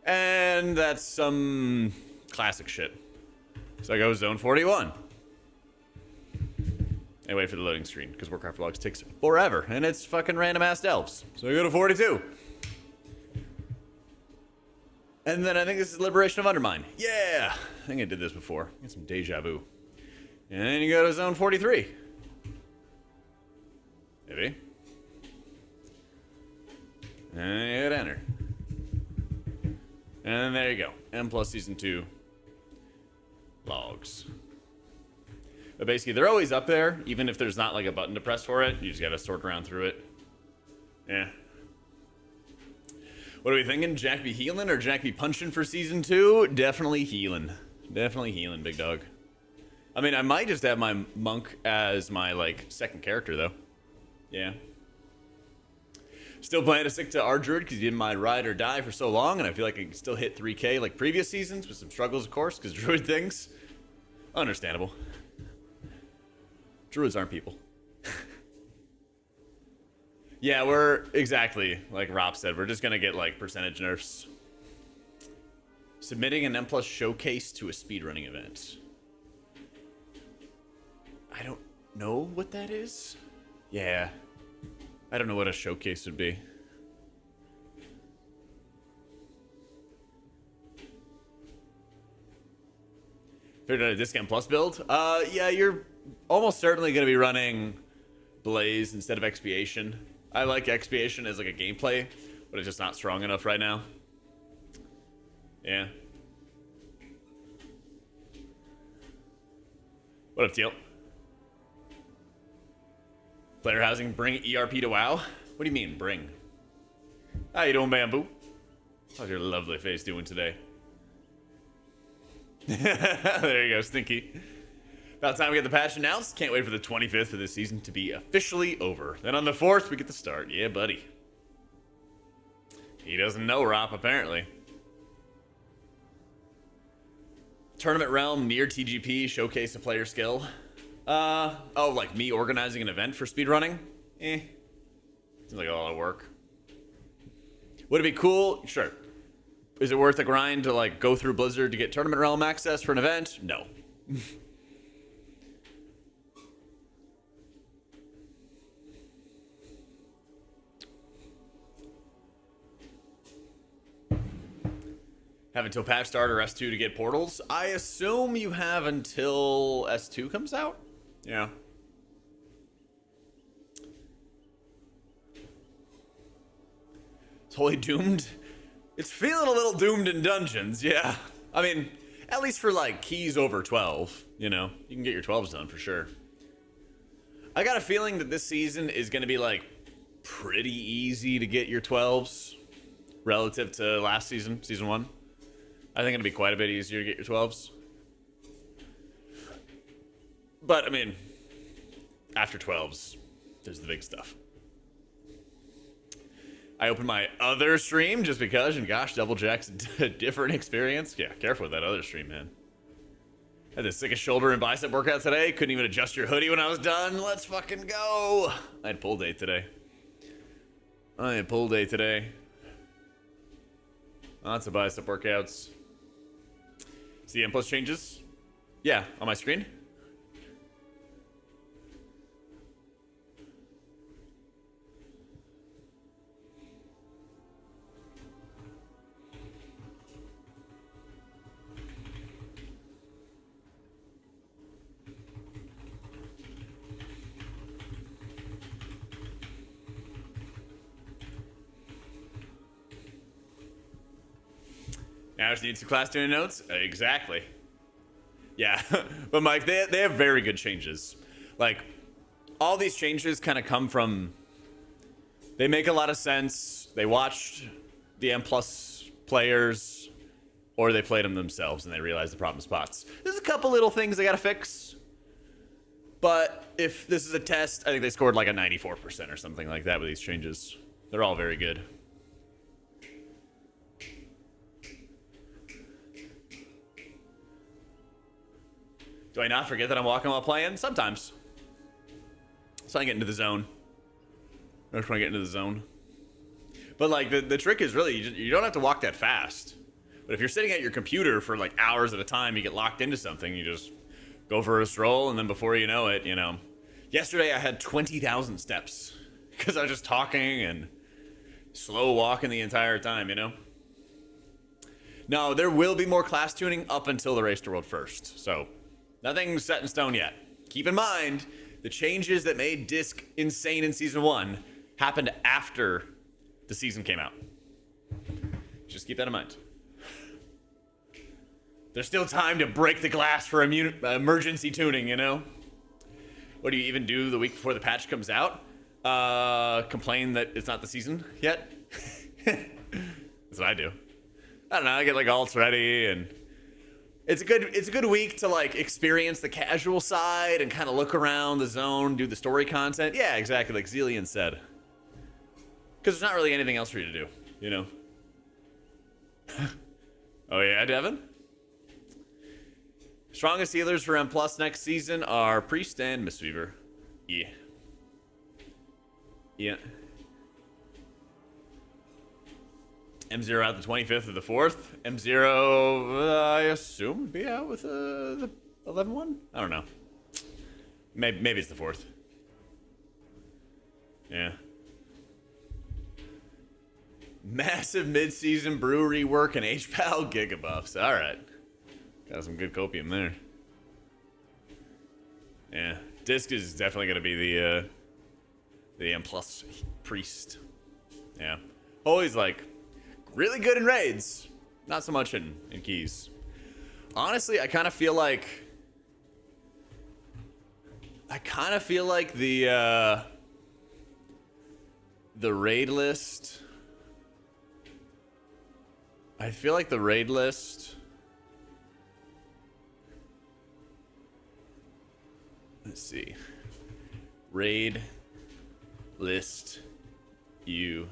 And that's some classic shit. So I go zone 41. And wait for the loading screen, because Warcraft logs takes forever, and it's fucking random ass elves. So I go to 42. And then I think this is Liberation of Undermine. Yeah! I think I did this before. Get some deja vu. And then you go to zone 43. And hit enter. And there you go. M plus season 2 logs. But basically, they're always up there, even if there's not like a button to press for it. You just gotta sort around through it. Yeah. What are we thinking? Jak be healing or Jak be punching for season 2? Definitely healing. Definitely healing, big dog. I mean, I might just have my monk as my, like, second character, though. Yeah. Still planning to stick to our druid because he did my ride or die for so long, and I feel like I can still hit 3K like previous seasons with some struggles, of course, because druid things. Understandable. Druids aren't people. Yeah, we're exactly like Rob said. We're just gonna get like percentage nerfs. Submitting an M plus showcase to a speedrunning event. I don't know what that is. Yeah, I don't know what a showcase would be. Figured out a discount plus build. Yeah, you're almost certainly gonna be running Blaze instead of Expiation. I like Expiation as like a gameplay, but it's just not strong enough right now. Yeah. What up, Teal? Player housing, bring ERP to WoW? What do you mean, bring? How you doing, Bamboo? How's your lovely face doing today? There you go, Stinky. About time we get the patch announced. Can't wait for the 25th of this season to be officially over. Then on the 4th, we get the start. Yeah, buddy. He doesn't know, Rop, apparently. Tournament realm near TGP, showcase a player skill. Oh, like me organizing an event for speedrunning? Seems like a lot of work. Would it be cool? Sure. Is it worth the grind to like go through Blizzard to get tournament realm access for an event? No. Have until patch start or S2 to get portals? I assume you have until S2 comes out? Yeah. It's wholly doomed? It's feeling a little doomed in dungeons, yeah. I mean, at least for like keys over 12, you know? You can get your 12s done for sure. I got a feeling that this season is going to be like pretty easy to get your 12s relative to last season, season 1. I think it'll be quite a bit easier to get your 12s. But, I mean, after 12s, there's the big stuff. I opened my other stream just because, and gosh, DoubleJak's a different experience. Yeah, careful with that other stream, man. Had the sickest shoulder and bicep workout today. Couldn't even adjust your hoodie when I was done. Let's fucking go. I had pull day today. Lots of bicep workouts. See M plus changes? Yeah, on my screen. Now I just need some class tuning notes? Exactly. Yeah, but Mike, they have very good changes. Like, all these changes kind of come from... They make a lot of sense. They watched the M plus players, or they played them themselves, and they realized the problem spots. There's a couple little things they gotta fix. But if this is a test, I think they scored like a 94% or something like that with these changes. They're all very good. Do I not forget that I'm walking while playing? Sometimes. So I get into the zone. I just want to get into the zone. But like the trick is really you don't have to walk that fast. But if you're sitting at your computer for like hours at a time, you get locked into something. You just go for a stroll, and then before you know it, you know. Yesterday I had 20,000 steps because I was just talking and slow walking the entire time, you know. No, there will be more class tuning up until the Race to World first. So. Nothing's set in stone yet. Keep in mind, the changes that made Disc insane in Season 1 happened after the season came out. Just keep that in mind. There's still time to break the glass for emergency tuning, you know? What do you even do the week before the patch comes out? Complain that it's not the season yet? That's what I do. I don't know, I get like alts ready, and it's a good week to like experience the casual side and kind of look around the zone, do the story content. Yeah, exactly, like Zillion said. Because there's not really anything else for you to do, you know? Oh yeah, Devin? Strongest healers for M+ next season are Priest and Mistweaver. Yeah. Yeah. M0 out the 25th of the 4th. M0, I assume, would be out with the 11-1? I don't know. Maybe it's the 4th. Yeah. Massive mid-season brewery work and HPAL gigabuffs. All right. Got some good copium there. Yeah. Disc is definitely going to be the M+ priest. Yeah. Always like really good in raids. Not so much in keys. Honestly, I kind of feel like the raid list. I feel like the raid list. Let's see. Raid list you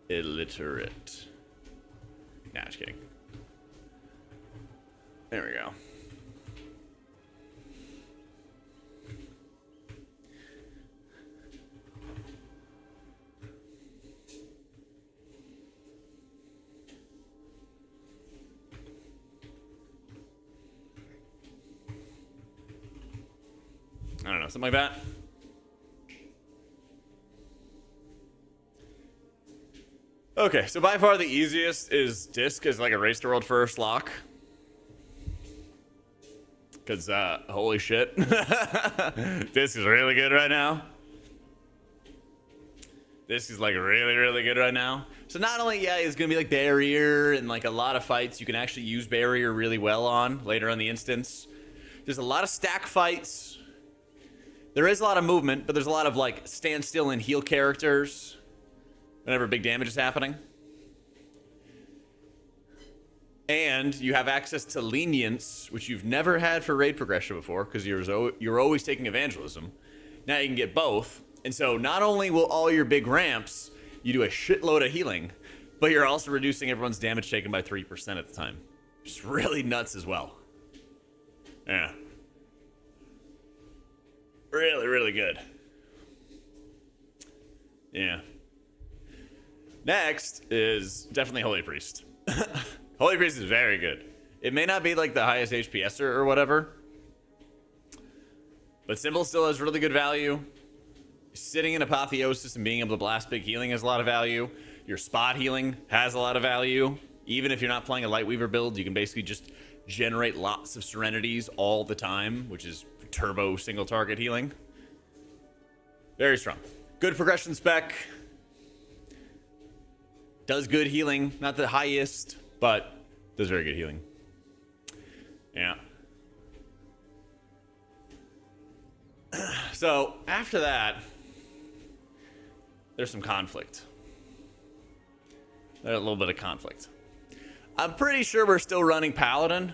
illiterate. Nah, just kidding. There we go. I don't know, something like that. Okay, so by far the easiest is Disc as like a Race to World first lock. Because, holy shit. Disc is really good right now. Disc is like really, really good right now. So not only, yeah, it's going to be like Barrier and like a lot of fights you can actually use Barrier really well on later on the instance. There's a lot of stack fights. There is a lot of movement, but there's a lot of like stand still and heal characters whenever big damage is happening. And you have access to lenience, which you've never had for raid progression before, because you're always taking evangelism. Now you can get both. And so not only will all your big ramps, you do a shitload of healing, but you're also reducing everyone's damage taken by 3% at the time. Just really nuts as well. Yeah. Really, really good. Yeah. Next is definitely Holy Priest. Holy Priest is very good. It may not be like the highest HPSer or whatever, but Symbol still has really good value. Sitting in Apotheosis and being able to blast big healing has a lot of value. Your spot healing has a lot of value. Even if you're not playing a Lightweaver build, you can basically just generate lots of Serenities all the time, which is turbo single target healing. Very strong. Good progression spec. Does good healing. Not the highest, but does very good healing. Yeah. So after that, there's some conflict. There's a little bit of conflict. I'm pretty sure we're still running Paladin,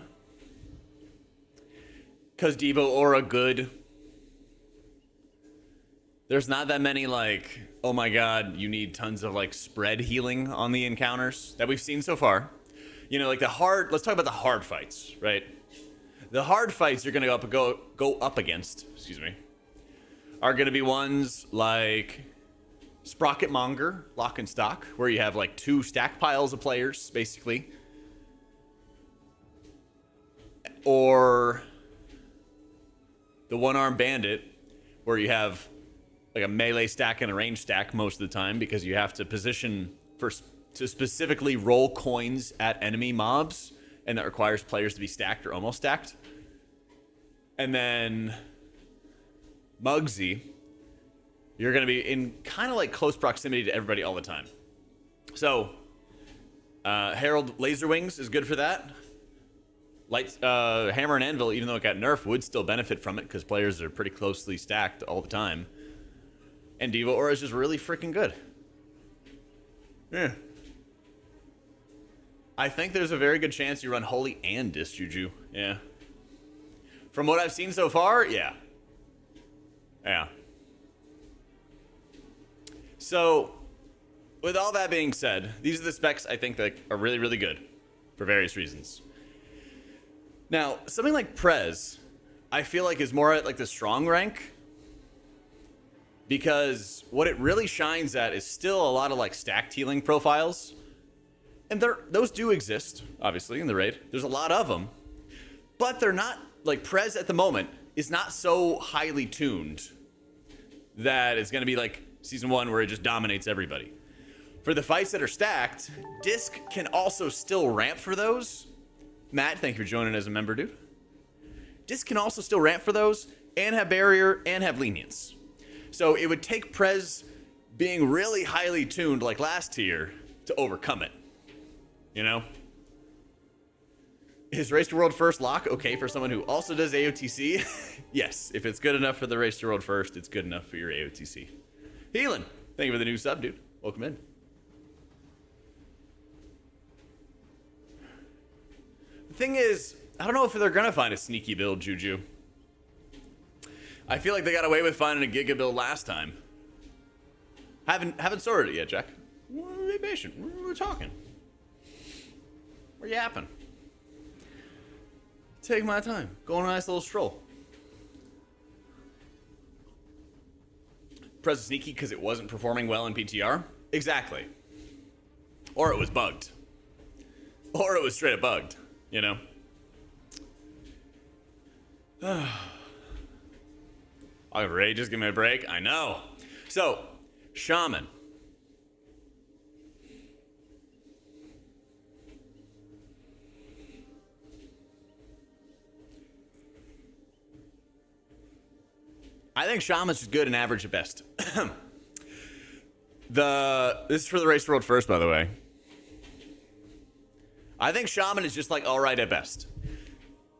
because Devo Aura good. There's not that many like, oh my god, you need tons of like spread healing on the encounters that we've seen so far. You know, like the hard, let's talk about the hard fights, right? The hard fights you're gonna go up against, excuse me, are gonna be ones like Sprocket Monger, Lock and Stock, where you have like 2 stack piles of players, basically. Or the One-Armed Bandit, where you have like a melee stack and a range stack most of the time, because you have to position to specifically roll coins at enemy mobs, and that requires players to be stacked or almost stacked. And then Muggsy, you're going to be in kind of like close proximity to everybody all the time. So, Herald Laser Wings is good for that. Hammer and Anvil, even though it got nerfed, would still benefit from it because players are pretty closely stacked all the time. And Diva Aura is just really freaking good. Yeah. I think there's a very good chance you run Holy and Disc Juju. Yeah. From what I've seen so far, yeah. Yeah. So, with all that being said, these are the specs I think that are really, really good for various reasons. Now, something like Prez, I feel like is more at like the strong rank, because what it really shines at is still a lot of like stacked healing profiles, and those do exist, obviously, in the raid. There's a lot of them, but they're not like Prez at the moment is not so highly tuned that it's going to be like Season 1 where it just dominates everybody. For the fights that are stacked, Disc can also still ramp for those. Matt, thank you for joining as a member, dude. Disc can also still ramp for those and have barrier and have lenience. So it would take Prez being really highly tuned like last tier to overcome it. You know? Is Race to World First lock okay for someone who also does AOTC? Yes, if it's good enough for the Race to World First, it's good enough for your AOTC. Healing, thank you for the new sub, dude. Welcome in. The thing is, I don't know if they're gonna find a sneaky build, Juju. I feel like they got away with finding a Giga build last time. Haven't sorted it yet, Jack. Be patient. We're talking. We're yapping. Take my time. Go on a nice little stroll. Press sneaky because it wasn't performing well in PTR? Exactly. Or it was bugged. Or it was straight up bugged. You know? Oh, Ray, just give me a break. I know. So, Shaman. I think Shaman's just good and average at best. This is for the Race World First, by the way. I think Shaman is just like alright at best.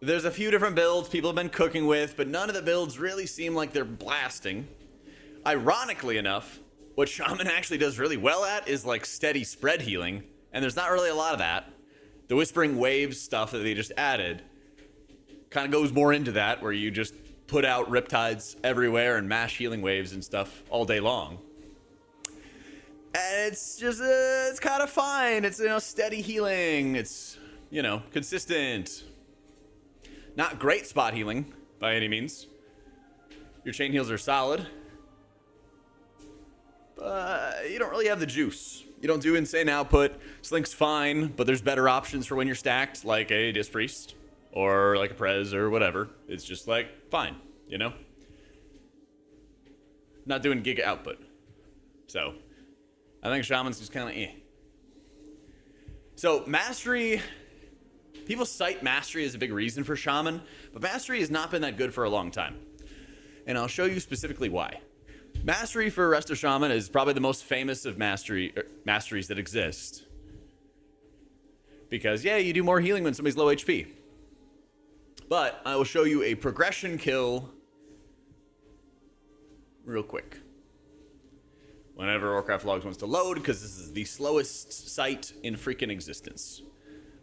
There's a few different builds people have been cooking with, but none of the builds really seem like they're blasting. Ironically enough, what Shaman actually does really well at is like steady spread healing, and there's not really a lot of that. The Whispering Waves stuff that they just added kind of goes more into that, where you just put out Riptides everywhere and mash healing waves and stuff all day long. And it's just, it's kind of fine. It's, you know, steady healing. It's, you know, consistent. Not great spot healing by any means. Your chain heals are solid. But you don't really have the juice. You don't do insane output. Slink's fine, but there's better options for when you're stacked, like a Disc Priest or like a Prez or whatever. It's just like, fine, you know? Not doing giga output. So, I think Shaman's just kind of eh. So, Mastery... People cite Mastery as a big reason for Shaman, but Mastery has not been that good for a long time. And I'll show you specifically why. Mastery for Resto Shaman is probably the most famous of masteries that exist. Because, yeah, you do more healing when somebody's low HP. But I will show you a progression kill real quick. Whenever Warcraft Logs wants to load, because this is the slowest site in freaking existence.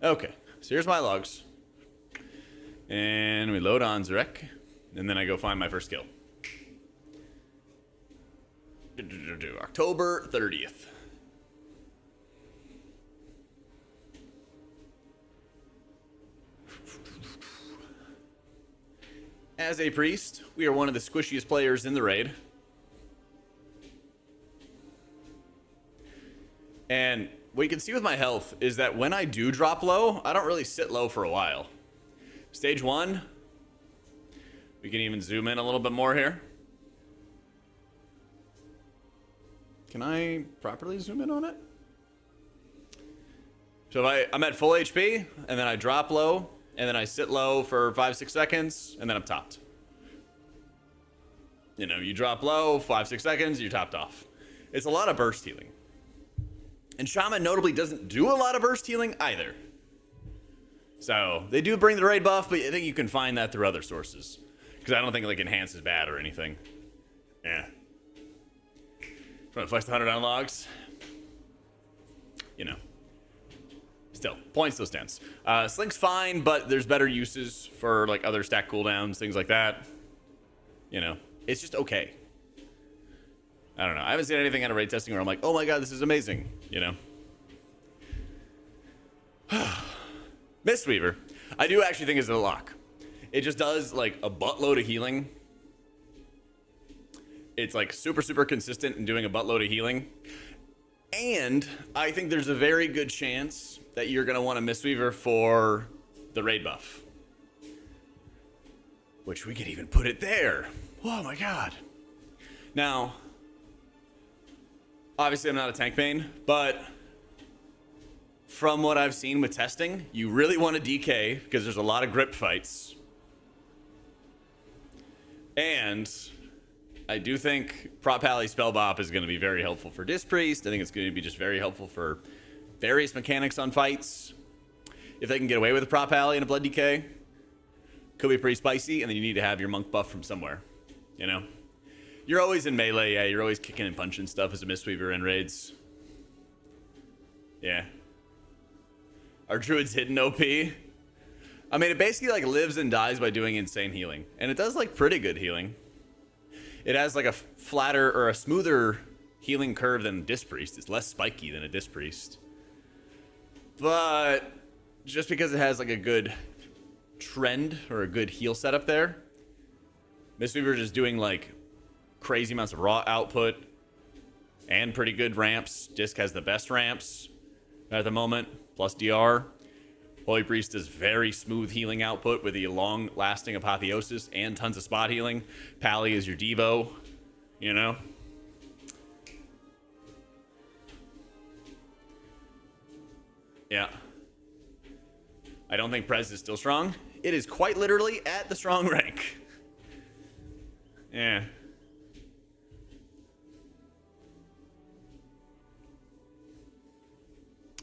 Okay. So here's my logs. And we load on Zarek. And then I go find my first kill. October 30th. As a priest, we are one of the squishiest players in the raid. And what you can see with my health is that when I do drop low, I don't really sit low for a while. Stage 1, we can even zoom in a little bit more here. Can I properly zoom in on it? So if I'm at full HP, and then I drop low, and then I sit low for 5-6 seconds, and then I'm topped. You know, you drop low, 5-6 seconds, you're topped off. It's a lot of burst healing. And Shaman notably doesn't do a lot of burst healing either. So they do bring the raid buff, but I think you can find that through other sources. Because I don't think like enhance is bad or anything. Yeah. Trying to flex the 100 on logs. You know. Still, point still stands. Slink's fine, but there's better uses for like other stack cooldowns, things like that. You know, it's just okay. I don't know. I haven't seen anything out of raid testing where I'm like, oh my god, this is amazing. You know. Mistweaver, I do actually think is a lock. It just does like a buttload of healing. It's like super, super consistent in doing a buttload of healing. And I think there's a very good chance that you're going to want a Mistweaver for the raid buff. Which we could even put it there. Oh my god. Now, obviously I'm not a tank main, but from what I've seen with testing, you really want a DK because there's a lot of grip fights. And I do think Prop Pally Spell Bop is going to be very helpful for Disc Priest. I think it's going to be just very helpful for various mechanics on fights. If they can get away with a Prop Pally and a Blood DK, could be pretty spicy, and then you need to have your Monk buff from somewhere, you know? You're always in melee, yeah, you're always kicking and punching stuff as a Mistweaver in raids. Yeah. Are Druids hidden OP? I mean, it basically like lives and dies by doing insane healing. And it does like pretty good healing. It has like a flatter or a smoother healing curve than Disc Priest. It's less spiky than a Disc Priest. But just because it has like a good trend or a good heal setup there, Mistweaver is doing like crazy amounts of raw output and pretty good ramps. Disc has the best ramps at the moment, plus DR. Holy Priest does very smooth healing output with the long-lasting apotheosis and tons of spot healing. Pally is your Devo, you know? Yeah. I don't think Prez is still strong. It is quite literally at the strong rank. Yeah.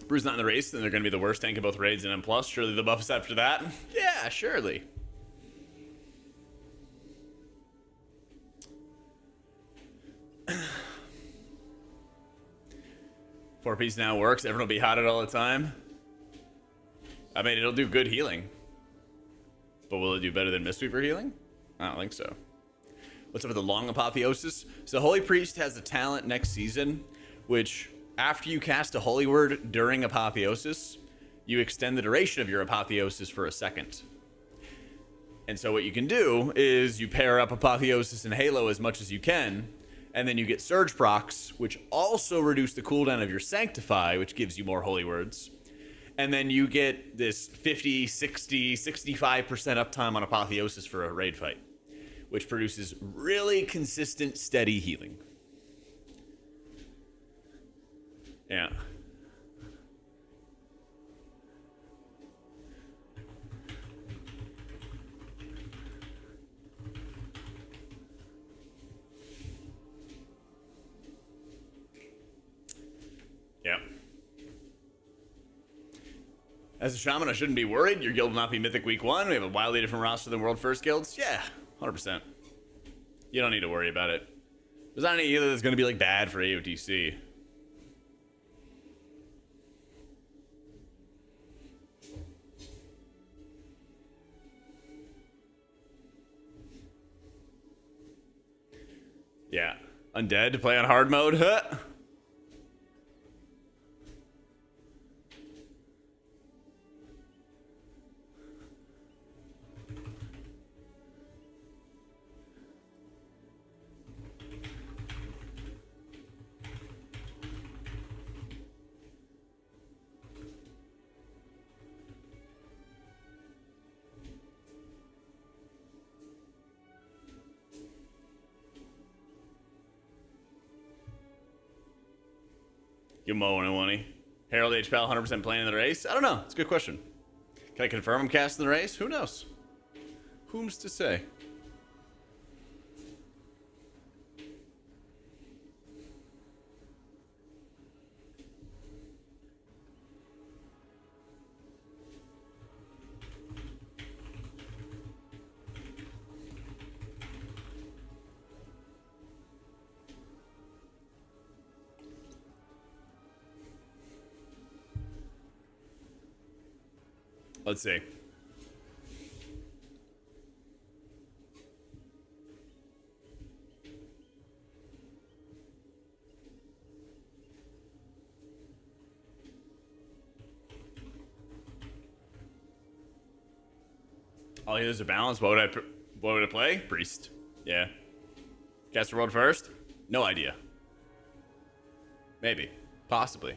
Brew's not in the race, then they're going to be the worst tank in both raids and M+. Surely the buff is after that? Yeah, surely. Four-piece now works. Everyone will be hotted all the time. I mean, it'll do good healing. But will it do better than Mistweaver healing? I don't think so. What's up with the long apotheosis? So Holy Priest has a talent next season, which after you cast a Holy Word during apotheosis, you extend the duration of your apotheosis for a second. And so what you can do is you pair up apotheosis and Halo as much as you can, and then you get surge procs, which also reduce the cooldown of your Sanctify, which gives you more Holy Words. And then you get this 50, 60, 65% uptime on apotheosis for a raid fight, which produces really consistent, steady healing. Yeah. Yeah. As a shaman, I shouldn't be worried. Your guild will not be Mythic Week 1. We have a wildly different roster than World First guilds. Yeah, 100%. You don't need to worry about it. There's not any either that's going to be like bad for AOTC. Yeah. Undead to play on hard mode? Huh? You Mo 120. Harold H. Pal 100% playing in the race? I don't know. It's a good question. Can I confirm I'm casting the race? Who knows? Whom's to say? Let's see. All healers are balanced. What would I play? Priest. Yeah. Caster World first? No idea. Maybe. Possibly.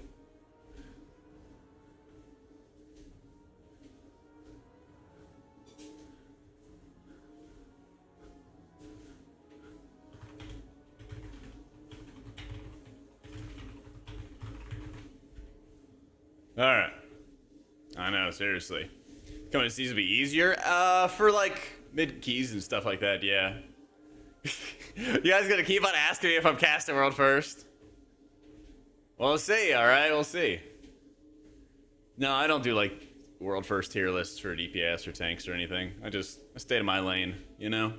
Alright. I know, seriously. Coming to season be easier? For like mid keys and stuff like that, yeah. You guys gonna keep on asking me if I'm casting world first? We'll see, alright, we'll see. No, I don't do like world first tier lists for DPS or tanks or anything. I stay to my lane, you know?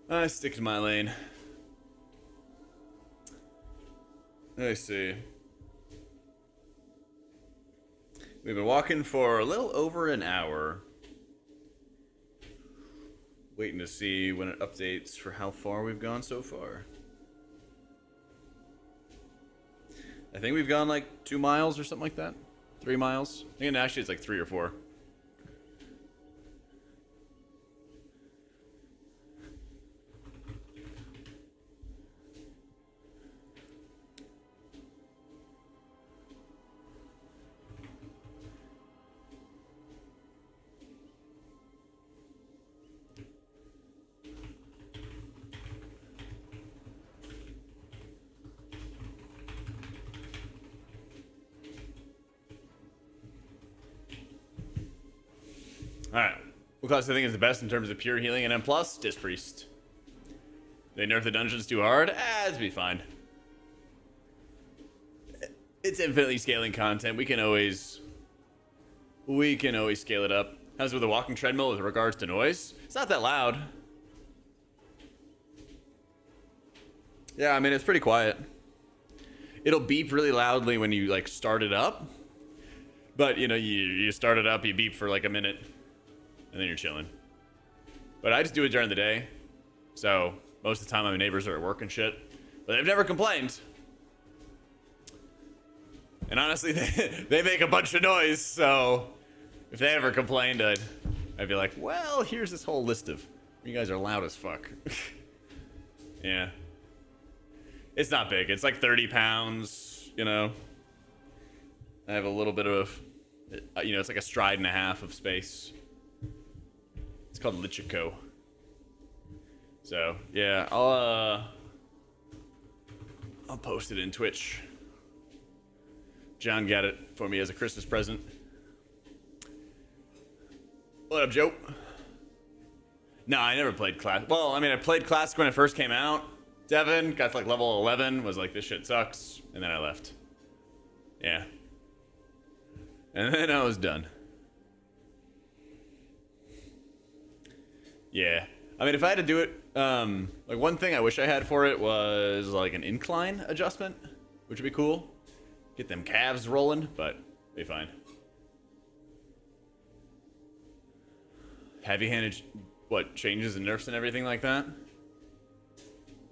I stick to my lane. Let's see. We've been walking for a little over an hour. Waiting to see when it updates for how far we've gone so far. I think we've gone like 2 miles or something like that. 3 miles. I think actually it's like 3 or 4. Alright. What class do I think is the best in terms of pure healing and M+? Disc Priest. They nerf the dungeons too hard? It'd be fine. It's infinitely scaling content. We can always scale it up. How's it with the walking treadmill with regards to noise? It's not that loud. Yeah, I mean, it's pretty quiet. It'll beep really loudly when you like start it up. But you know, you start it up, you beep for like a minute, and then you're chilling. But I just do it during the day. So most of the time my neighbors are at work and shit. But they've never complained. And honestly, they make a bunch of noise, so if they ever complained, I'd be like, well, here's this whole list of you guys are loud as fuck. Yeah. It's not big. It's like 30 pounds, you know. I have a little bit of, you know, it's like a stride and a half of space. It's called Lichico. So, yeah, I'll post it in Twitch. John got it for me as a Christmas present. What up, Joe? No, I never played Classic. Well, I mean, I played Classic when it first came out. Devin got to like level 11, was like, this shit sucks, and then I left. Yeah. And then I was done. Yeah. I mean, if I had to do it, like one thing I wish I had for it was like an incline adjustment, which would be cool. Get them calves rolling, but be fine. Heavy-handed, what, changes and nerfs and everything like that?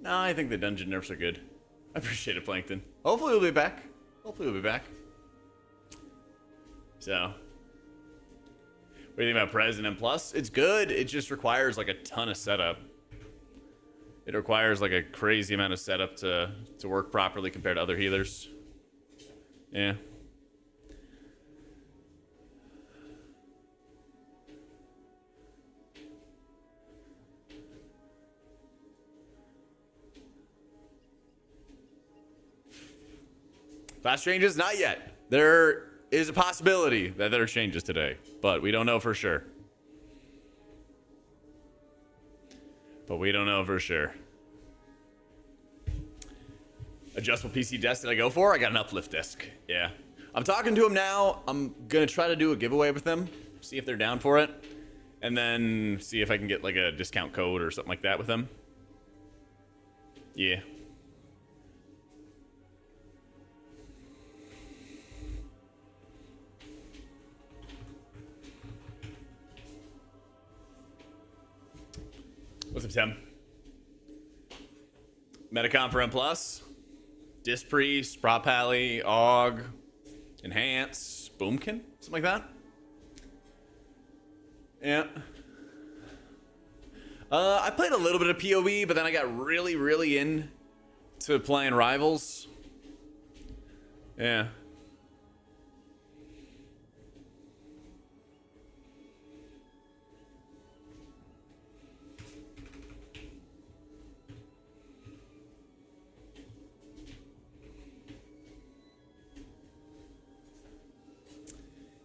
No, I think the dungeon nerfs are good. I appreciate it, Plankton. Hopefully we'll be back. Hopefully we'll be back. So, what do you think about Prez and M+? It's good. It just requires like a ton of setup. It requires like a crazy amount of setup to work properly compared to other healers. Yeah. Class changes? Not yet. There is a possibility that there are changes today, but we don't know for sure. Adjustable PC desk did I go for? I got an uplift desk. Yeah. I'm talking to him now. I'm gonna try to do a giveaway with them, see if they're down for it, and then see if I can get like a discount code or something like that with them. Yeah. Tim. Metacom for M+, Disc Priest, Prop Pally, Aug, Enhance, Boomkin, something like that. Yeah. I played a little bit of PoE, but then I got really into playing Rivals. Yeah.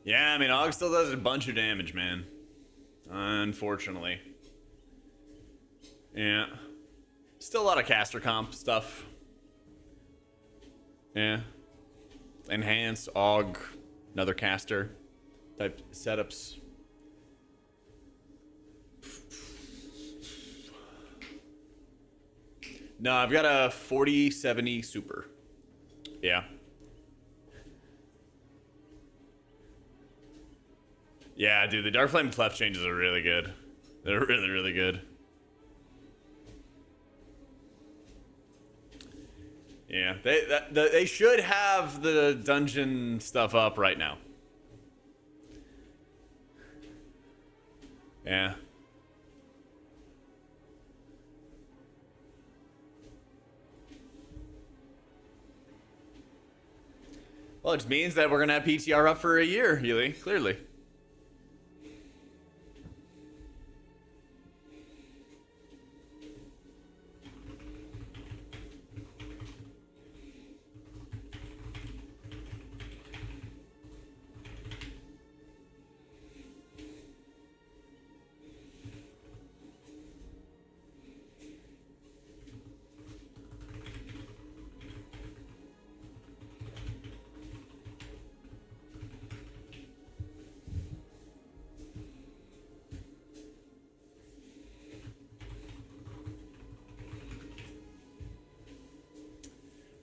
Yeah, I mean, Aug still does a bunch of damage, man. Unfortunately. Yeah. Still a lot of caster comp stuff. Yeah. Enhance, Aug, another caster type setups. No, I've got a 4070 Super. Yeah. Yeah, dude, the Dark Flame Clef changes are really good. They're really good. Yeah, they should have the dungeon stuff up right now. Yeah. Well, it just means that we're gonna have PTR up for a year, Healy, clearly.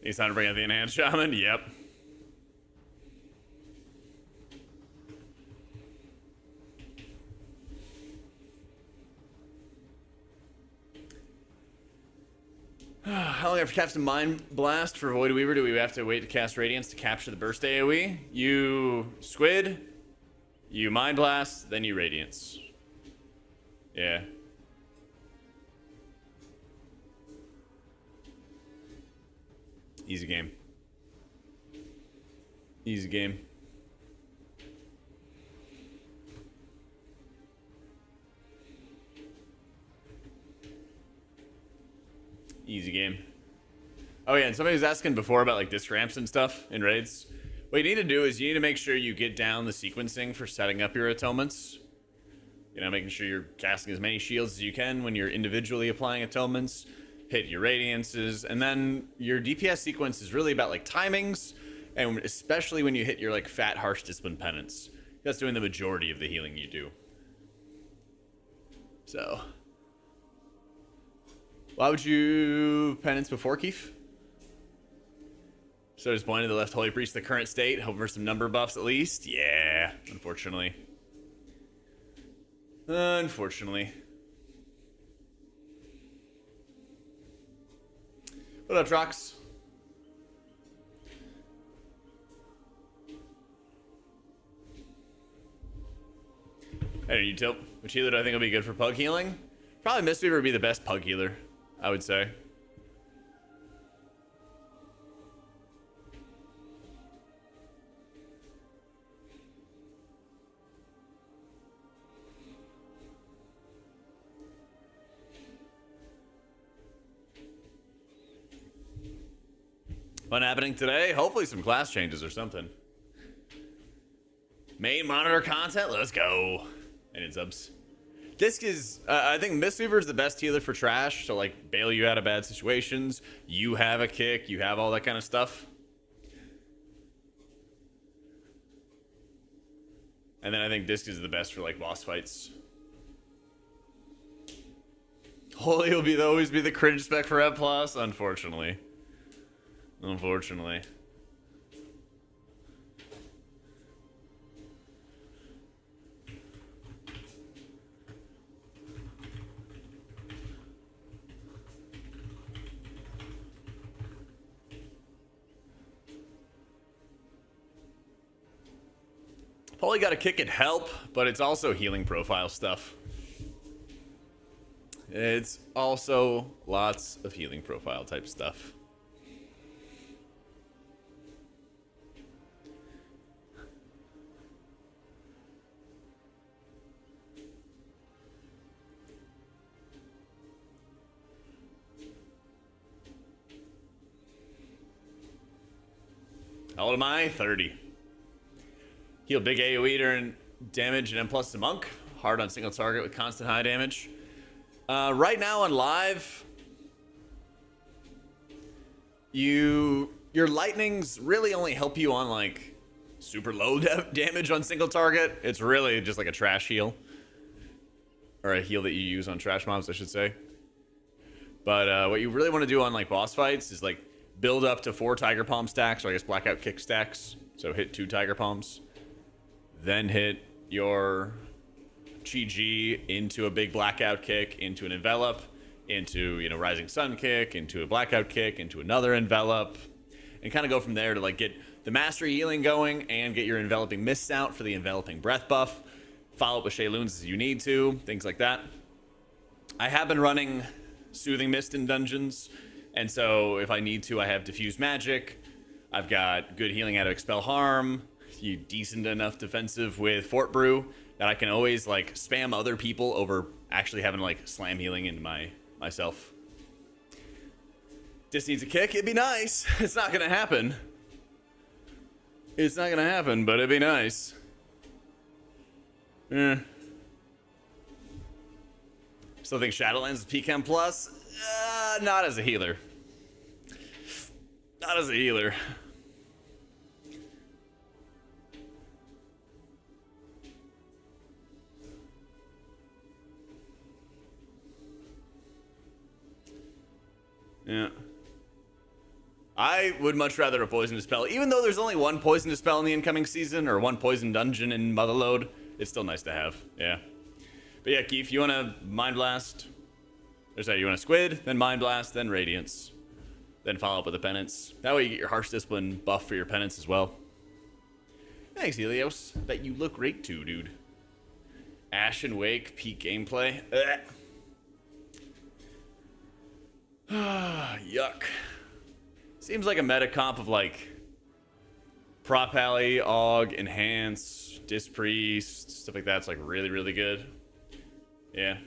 He's time to bring out the Enhanced Shaman? Yep. How long after casting Mind Blast for Void Weaver do we have to wait to cast Radiance to capture the burst AoE? You Squid, you Mind Blast, then you Radiance. Yeah. Easy game. Easy game. Easy game. Oh yeah, and somebody was asking before about like disc ramps and stuff in raids. What you need to do is you need to make sure you get down the sequencing for setting up your atonements. You know, making sure you're casting as many shields as you can when you're individually applying atonements. Hit your radiances, and then your DPS sequence is really about like timings, and especially when you hit your like fat harsh discipline penance. That's doing the majority of the healing you do. So why would you penance before Keef? So disappointed the left Holy Priest the current state, hoping for some number buffs at least. Yeah, unfortunately. Unfortunately. What up, Trox? Hey, you tilt. Which healer do I think will be good for pug healing? Probably Mistweaver would be the best pug healer, I would say. Fun happening today? Hopefully some class changes or something. Main monitor content? Let's go. And in subs. Disc is, I think Mistweaver is the best healer for trash, to like bail you out of bad situations. You have a kick, you have all that kind of stuff. And then I think Disc is the best for like boss fights. Holy will always be the cringe spec for Ed Plus, unfortunately. Unfortunately. Poly got a kick and help, but it's also healing profile stuff. It's also lots of healing profile type stuff. How old am I? 30. Heal big AoE during damage and M plus to monk. Hard on single target with constant high damage. Right now on live, your lightnings really only help you on like super low damage on single target. It's really just like a trash heal. Or a heal that you use on trash mobs, I should say. But what you really want to do on like boss fights is like build up to 4 Tiger Palm stacks, or I guess Blackout Kick stacks. So hit 2 Tiger Palms. Then hit your GG into a big Blackout Kick, into an Envelop, into, you know, Rising Sun Kick, into a Blackout Kick, into another Envelop. And kind of go from there to like get the Mastery Healing going and get your Enveloping Mists out for the Enveloping Breath buff. Follow up with Shayluns as you need to, things like that. I have been running Soothing Mist in dungeons. And so if I need to, I have Diffuse Magic. I've got good healing out of Expel Harm. You decent enough defensive with Fort Brew that I can always like spam other people over actually having like slam healing into myself. Just needs a kick. It'd be nice. It's not gonna happen. It's not gonna happen, but it'd be nice. Still think Shadowlands is PChem plus. Not as a healer. Not as a healer. Yeah. I would much rather a poison dispel. Even though there's only one poison dispel in the incoming season, or one poison dungeon in Motherload, it's still nice to have. Yeah. But yeah, Keith, you want to Mind Blast? Or sorry, you want a Squid, then Mind Blast, then Radiance. Then follow up with a Penance. That way you get your Harsh Discipline buff for your Penance as well. Thanks, Helios. Bet you look great too, dude. Ashen Wake, peak gameplay. Yuck. Seems like a meta comp of like Prop Alley, Aug, Enhance, Dispriest, stuff like that's like really, really good. Yeah.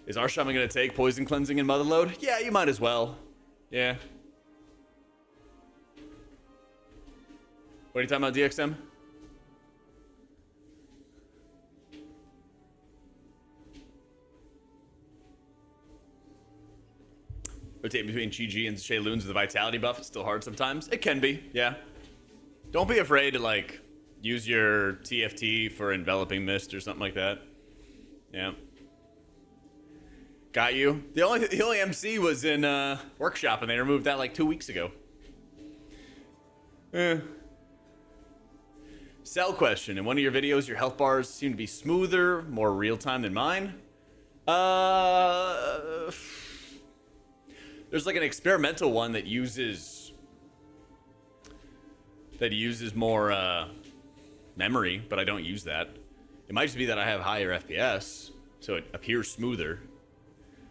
Is our shaman gonna take Poison Cleansing in Motherload? Yeah, you might as well. Yeah. What are you talking about, DXM? Rotate between GG and Shayluns with the Vitality buff. It's still hard sometimes. It can be, yeah. Don't be afraid to like use your TFT for Enveloping Mist or something like that. Yeah. Got you. The only MC was in Workshop, and they removed that like 2 weeks ago. Cell question. In one of your videos, your health bars seem to be smoother, more real-time than mine. There's like an experimental one that uses more memory, but I don't use that. It might just be that I have higher FPS, so it appears smoother.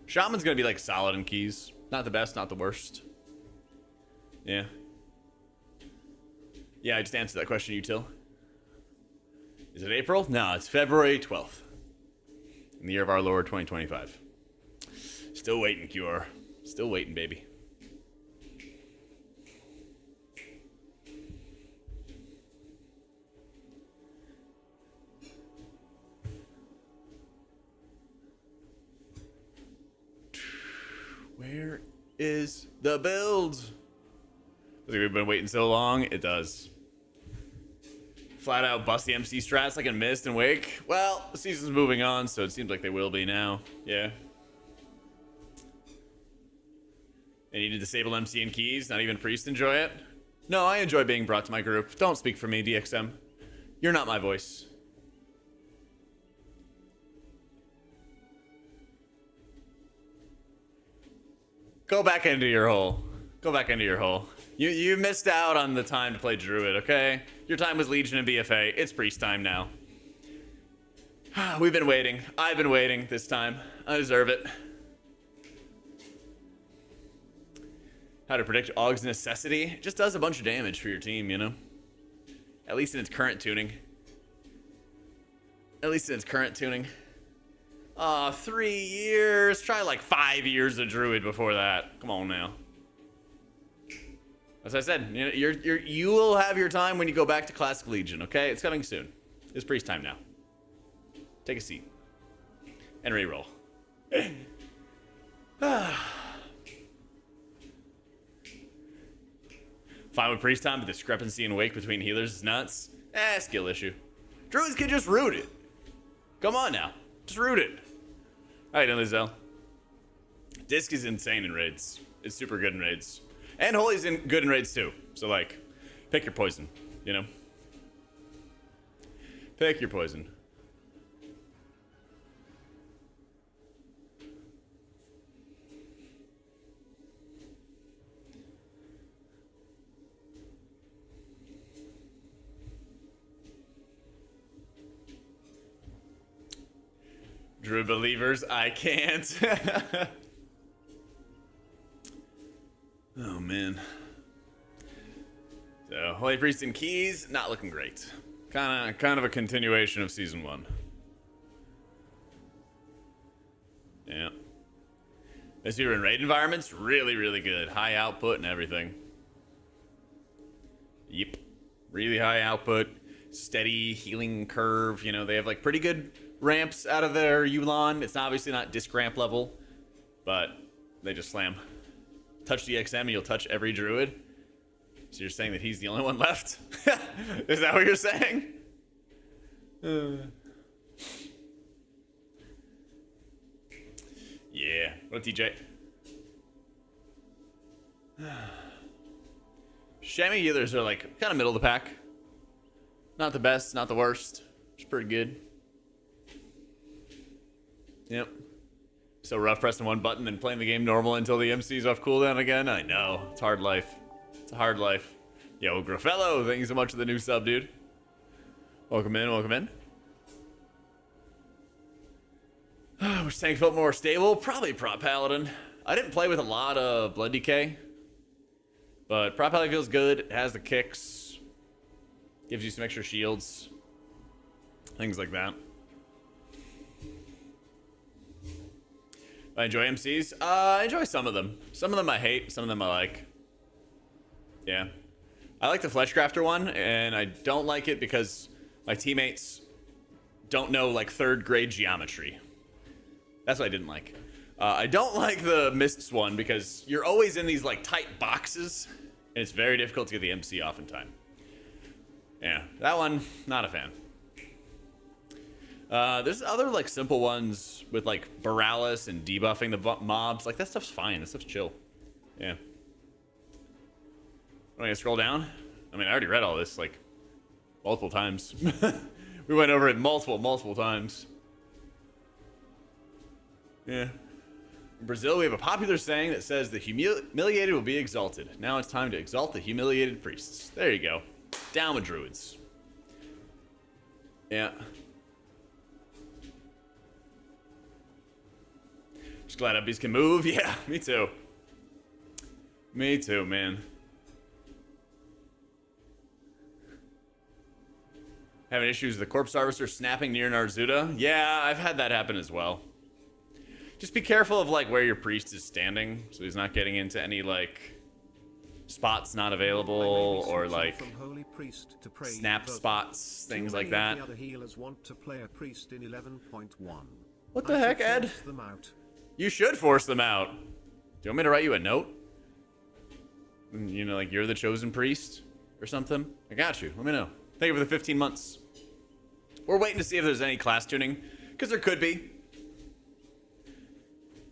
Shaman's gonna be like solid in keys. Not the best, not the worst. Yeah. Yeah, I just answered that question, Util. Is it April? No, it's February 12th. In the year of our Lord 2025. Still waiting, QR. Still waiting, baby. Where is the build? Does we've been waiting so long? It does. Flat out bust the MC strats like in Mist and Wake. Well, the season's moving on, so it seems like they will be now. Yeah. And you need to disable MC and keys, not even Priest enjoy it? No, I enjoy being brought to my group. Don't speak for me, DXM. You're not my voice. Go back into your hole. Go back into your hole. You missed out on the time to play Druid, okay? Your time was Legion and BFA. It's priest time now. We've been waiting. I've been waiting this time. I deserve it. How to predict Aug's Necessity? It just does a bunch of damage for your team, you know? At least in its current tuning. At least in its current tuning. 3 years. Try like 5 years of Druid before that. Come on now. As I said, you will have your time when you go back to Classic Legion, okay? It's coming soon. It's priest time now. Take a seat. And reroll. Fine with priest time, but the discrepancy in wake between healers is nuts. Skill issue. Druids can just root it. Come on now. Just root it. Alright, Lizelle. Disc is insane in raids. It's super good in raids. And Holy's good in raids too. So, like, pick your poison, you know? Pick your poison. Druid believers, I can't. Oh, man. So, Holy Priest and Keys, not looking great. Kind of a continuation of Season 1. Yeah. As you were in raid environments, really, really good. High output and everything. Yep. Really high output. Steady healing curve. You know, they have, like, pretty good ramps out of their Yulon. It's obviously not disc ramp level, but they just slam. Touch the XM and you'll touch every druid. So you're saying that he's the only one left? Is that what you're saying? Yeah. What DJ? Chamois healers are like kind of middle of the pack. Not the best, not the worst. It's pretty good. Yep. So rough pressing one button and playing the game normal until the MC's off cooldown again. I know. It's hard life. It's a hard life. Yo, Graffello, thank you so much for the new sub, dude. Welcome in, welcome in. Which tank felt more stable? Probably Prop Paladin. I didn't play with a lot of Blood Decay, but Prop Paladin feels good. It has the kicks. Gives you some extra shields. Things like that. I enjoy MCs. I enjoy some of them. Some of them I hate, some of them I like. Yeah. I like the Fleshcrafter one, and I don't like it because my teammates don't know, like, 3rd grade geometry. That's what I didn't like. I don't like the Mists one because you're always in these, like, tight boxes, and it's very difficult to get the MC off in time. Yeah, that one, not a fan. There's other, like, simple ones with, like, Borealis and debuffing the mobs. Like, that stuff's fine. That stuff's chill. Yeah. Am I gonna scroll down? I mean, I already read all this, like, multiple times. We went over it multiple times. Yeah. In Brazil, we have a popular saying that says the humiliated will be exalted. Now it's time to exalt the humiliated priests. There you go. Down with druids. Yeah. Just glad upbeats can move. Yeah, me too. Me too, man. Having issues with the Corpse Harvester snapping near Narzuda? Yeah, I've had that happen as well. Just be careful of, like, where your priest is standing, so he's not getting into any, like, spots not available, or, like, snap spots, things like that. What the heck, Ed? You should force them out. Do you want me to write you a note? You know, like, you're the chosen priest or something? I got you. Let me know. Thank you for the 15 months. We're waiting to see if there's any class tuning, because there could be.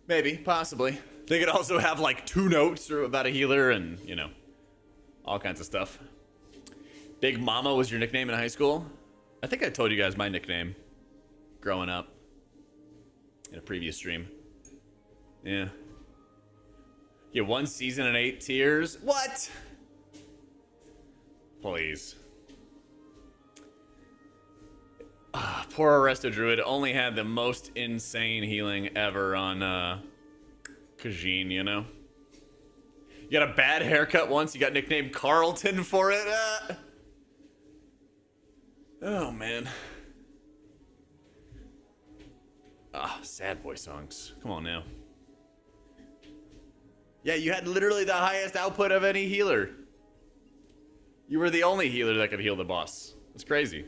Maybe, possibly. They could also have, like, 2 notes or about a healer and, you know, all kinds of stuff. Big Mama was your nickname in high school? I think I told you guys my nickname growing up in a previous stream. Yeah. Yeah, 1 season and 8 tiers. What? Please. Poor Arresto Druid only had the most insane healing ever on Khajiit, you know? You got a bad haircut once, you got nicknamed Carlton for it. Oh, man. Sad boy songs. Come on now. Yeah, you had literally the highest output of any healer. You were the only healer that could heal the boss. It's crazy.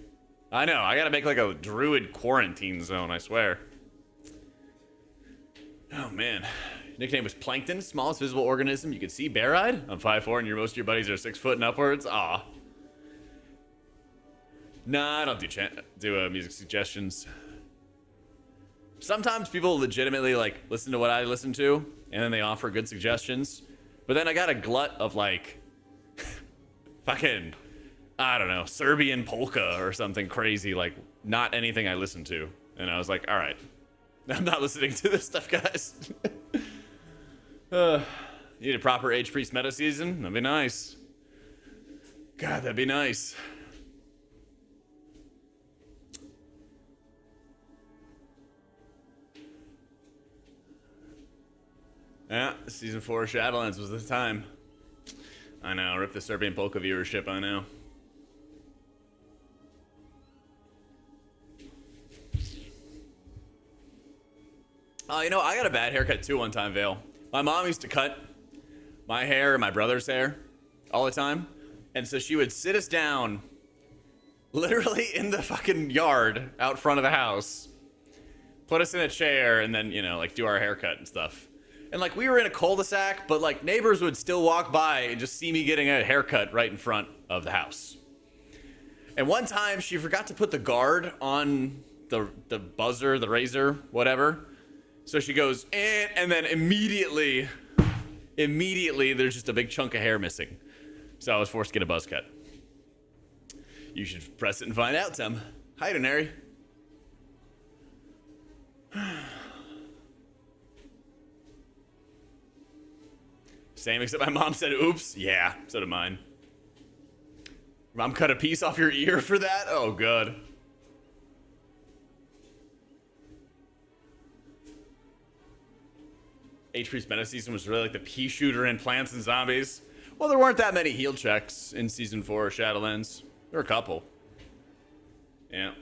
I know, I gotta make like a druid quarantine zone, I swear. Oh man. Nickname was Plankton, smallest visible organism you could see bare-eyed. I'm 5'4" and most of your buddies are 6 foot and upwards. Aw. Nah, I don't do music suggestions. Sometimes people legitimately like listen to what I listen to, and then they offer good suggestions. But then I got a glut of like, fucking, I don't know, Serbian polka or something crazy, like not anything I listen to. And I was like, all right, I'm not listening to this stuff, guys. You need a proper Age Priest meta season? That'd be nice. God, that'd be nice. Yeah, season 4 of Shadowlands was the time. I know, rip the Serbian polka viewership, I know. Oh, you know, I got a bad haircut too one time, Vale. My mom used to cut my hair and my brother's hair all the time. And so she would sit us down literally in the fucking yard out front of the house, put us in a chair, and then, you know, like do our haircut and stuff. And like we were in a cul-de-sac, but like neighbors would still walk by and just see me getting a haircut right in front of the house. And one time she forgot to put the guard on the buzzer, the razor, whatever. So she goes, and then immediately there's just a big chunk of hair missing. So I was forced to get a buzz cut. You should press it and find out, Tim. Hi, Denary. Same, except my mom said, oops. Yeah, so did mine. Mom cut a piece off your ear for that? Oh, good. Age Priest meta season was really like the pea shooter in Plants and Zombies. Well, there weren't that many heal checks in season 4 of Shadowlands. There were a couple. Yeah.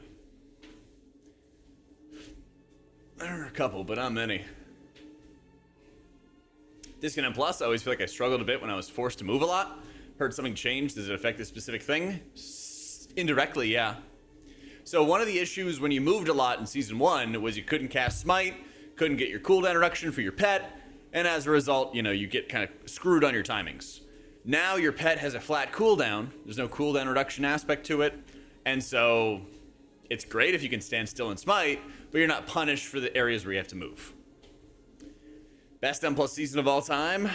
There were a couple, but not many. Disconnect Plus, I always feel like I struggled a bit when I was forced to move a lot. Heard something changed. Does it affect this specific thing? Indirectly, yeah. So one of the issues when you moved a lot in season 1 was you couldn't cast Smite, couldn't get your cooldown reduction for your pet, and as a result, you know, you get kind of screwed on your timings. Now your pet has a flat cooldown. There's no cooldown reduction aspect to it. And so it's great if you can stand still and smite, but you're not punished for the areas where you have to move. Best M+ season of all time?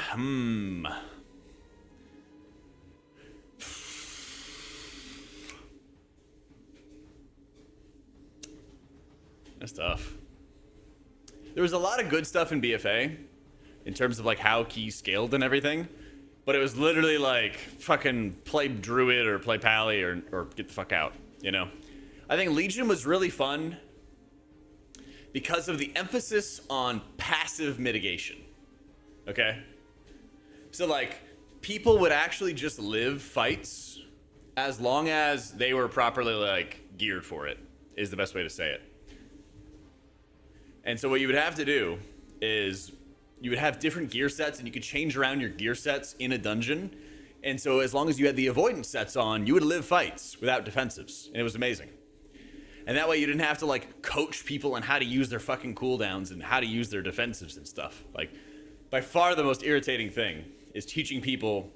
That's tough. There was a lot of good stuff in BFA in terms of like how keys scaled and everything, but it was literally like fucking play Druid or play Pally or get the fuck out, you know? I think Legion was really fun because of the emphasis on passive mitigation, okay? So like people would actually just live fights as long as they were properly like geared for it, is the best way to say it. And so what you would have to do is you would have different gear sets and you could change around your gear sets in a dungeon. And so as long as you had the avoidance sets on, you would live fights without defensives. And it was amazing. And that way you didn't have to like coach people on how to use their fucking cooldowns and how to use their defensives and stuff. Like by far the most irritating thing is teaching people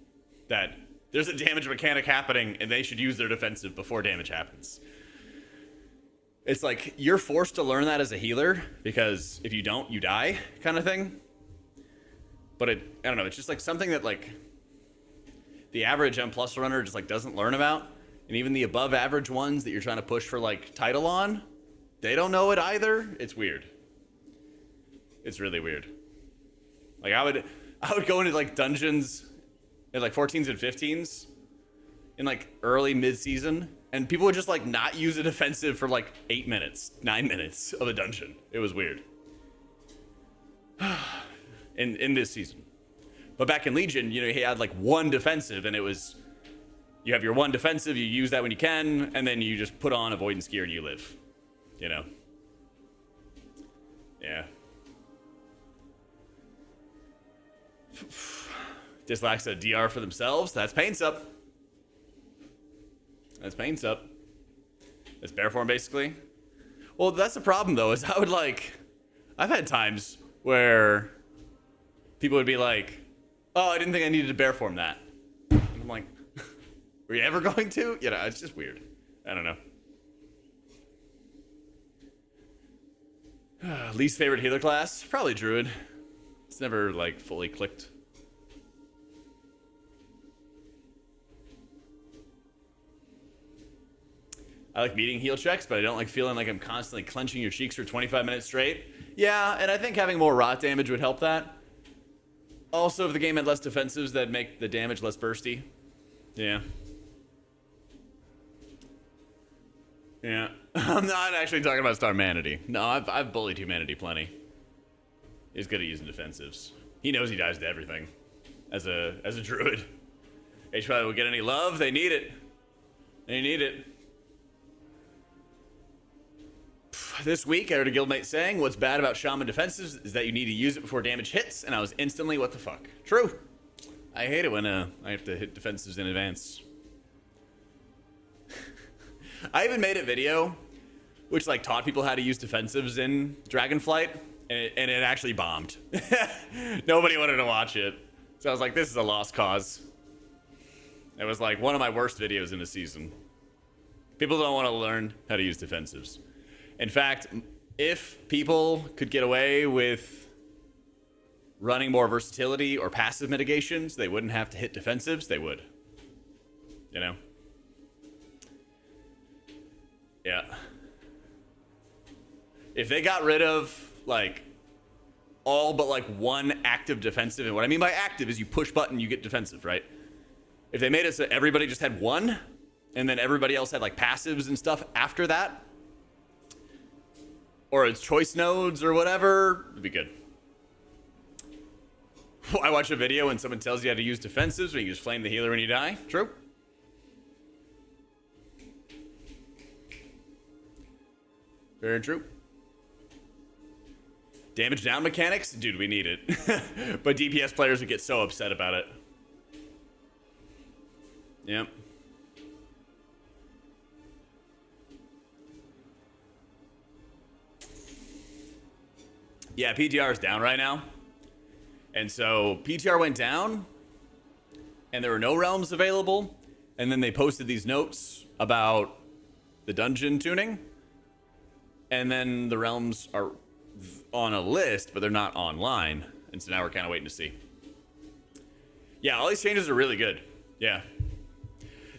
that there's a damage mechanic happening and they should use their defensive before damage happens. It's like you're forced to learn that as a healer because if you don't, you die kind of thing. But I don't know, it's just like something that like the average M+ runner just like doesn't learn about. And even the above average ones that you're trying to push for like title on, they don't know it either. It's weird. It's really weird. Like I would go into like dungeons at like 14s and 15s in like early mid-season And people would just like not use a defensive for like 8 minutes, 9 minutes of a dungeon. It was weird. in this season. But back in Legion, you know, he had like one defensive, and it was, you have your one defensive, you use that when you can, and then you just put on avoidance gear and you live. You know? Yeah. Dislikes a DR for themselves. That's pain sup. That's pain sup. That's bear form, basically. Well, that's the problem, though, is I would like... I've had times where people would be like, oh, I didn't think I needed to bear form that. And I'm like, were you ever going to? You know, it's just weird. I don't know. Least favorite healer class? Probably Druid. It's never, like, fully clicked. I like meeting heal checks, but I don't like feeling like I'm constantly clenching your cheeks for 25 minutes straight. Yeah, and I think having more rot damage would help that. Also, if the game had less defensives, that'd make the damage less bursty. Yeah. Yeah. I'm not actually talking about Star Manatee. No, I've bullied humanity plenty. He's good at using defensives. He knows he dies to everything. As a druid. HPI will get any love, they need it. They need it. This week, I heard a guildmate saying, what's bad about Shaman defensives is that you need to use it before damage hits, and I was instantly, what the fuck? True. I hate it when I have to hit defensives in advance. I even made a video which like taught people how to use defensives in Dragonflight, and it actually bombed. Nobody wanted to watch it. So I was like, this is a lost cause. It was like one of my worst videos in the season. People don't want to learn how to use defensives. In fact, if people could get away with running more versatility or passive mitigations, they wouldn't have to hit defensives, they would. You know? Yeah. If they got rid of, like, all but, like, one active defensive, and what I mean by active is you push button, you get defensive, right? If they made it so everybody just had one, and then everybody else had, like, passives and stuff after that, or it's choice nodes or whatever, it'd be good. I watch a video and someone tells you how to use defensives when you just flame the healer when you die. True. Very true. Damage down mechanics? Dude, we need it. But DPS players would get so upset about it. Yep. Yeah, PTR is down right now. And so PTR went down, and there were no realms available. And then they posted these notes about the dungeon tuning. And then the realms are on a list, but they're not online. And so now we're kind of waiting to see. Yeah, all these changes are really good. Yeah.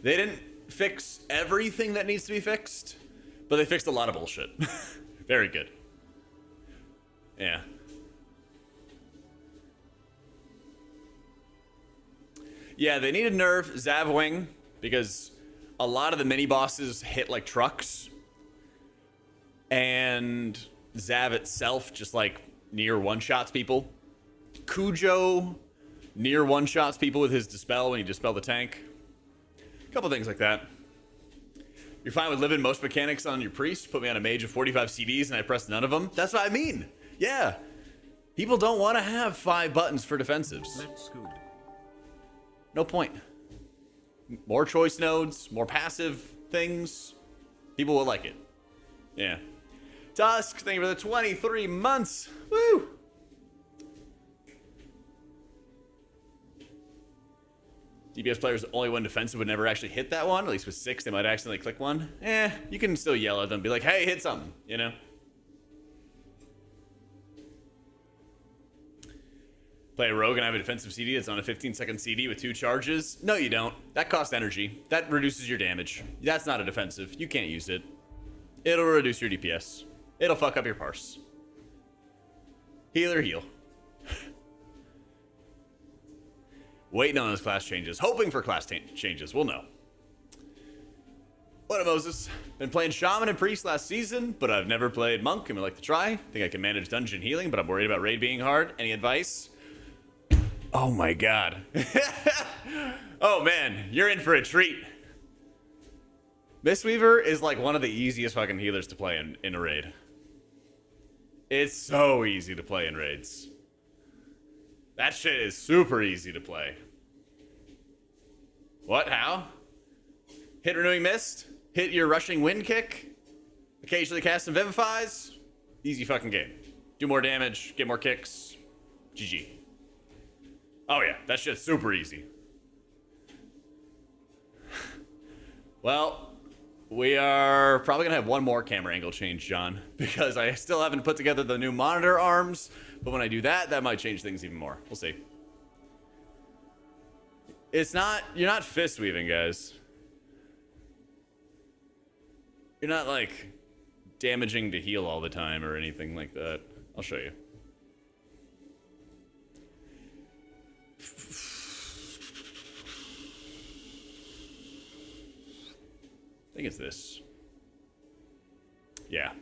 They didn't fix everything that needs to be fixed, but they fixed a lot of bullshit. Very good. Yeah. Yeah, they need to nerf Zavwing because a lot of the mini bosses hit like trucks. And Zav itself just like near one-shots people. Cujo near one-shots people with his dispel when you dispel the tank. A couple things like that. You're fine with living most mechanics on your priest. Put me on a mage of 45 CDs and I press none of them. That's what I mean. Yeah. People don't want to have 5 buttons for defensives.
Let's go.
No point. More choice nodes, more passive things. People will like it. Yeah. Tusk, thank you for the 23 months. Woo! DPS players only one defensive would never actually hit that one. At least with 6, they might accidentally click one. You can still yell at them. Be like, hey, hit something, you know? Play a rogue and I have a defensive CD that's on a 15-second CD with 2 charges. No, you don't. That costs energy. That reduces your damage. That's not a defensive. You can't use it. It'll reduce your DPS. It'll fuck up your parse. Heal or heal. Waiting on those class changes. Hoping for class changes. We'll know. What up, Moses? Been playing Shaman and Priest last season, but I've never played Monk and would like to try. Think I can manage dungeon healing, but I'm worried about raid being hard. Any advice? Oh my god. Oh man, you're in for a treat. Mistweaver is like one of the easiest fucking healers to play in a raid. It's so easy to play in raids. That shit is super easy to play. What? How? Hit Renewing Mist, hit your Rushing Wind Kick, occasionally cast some Vivifies. Easy fucking game. Do more damage, get more kicks. GG. Oh yeah, that shit's super easy. Well, we are probably gonna have one more camera angle change, John, because I still haven't put together the new monitor arms, but when I do that, that might change things even more. We'll see. You're not fist weaving, guys. You're not, like, damaging to heal all the time or anything like that. I'll show you. I think it's this. Yeah.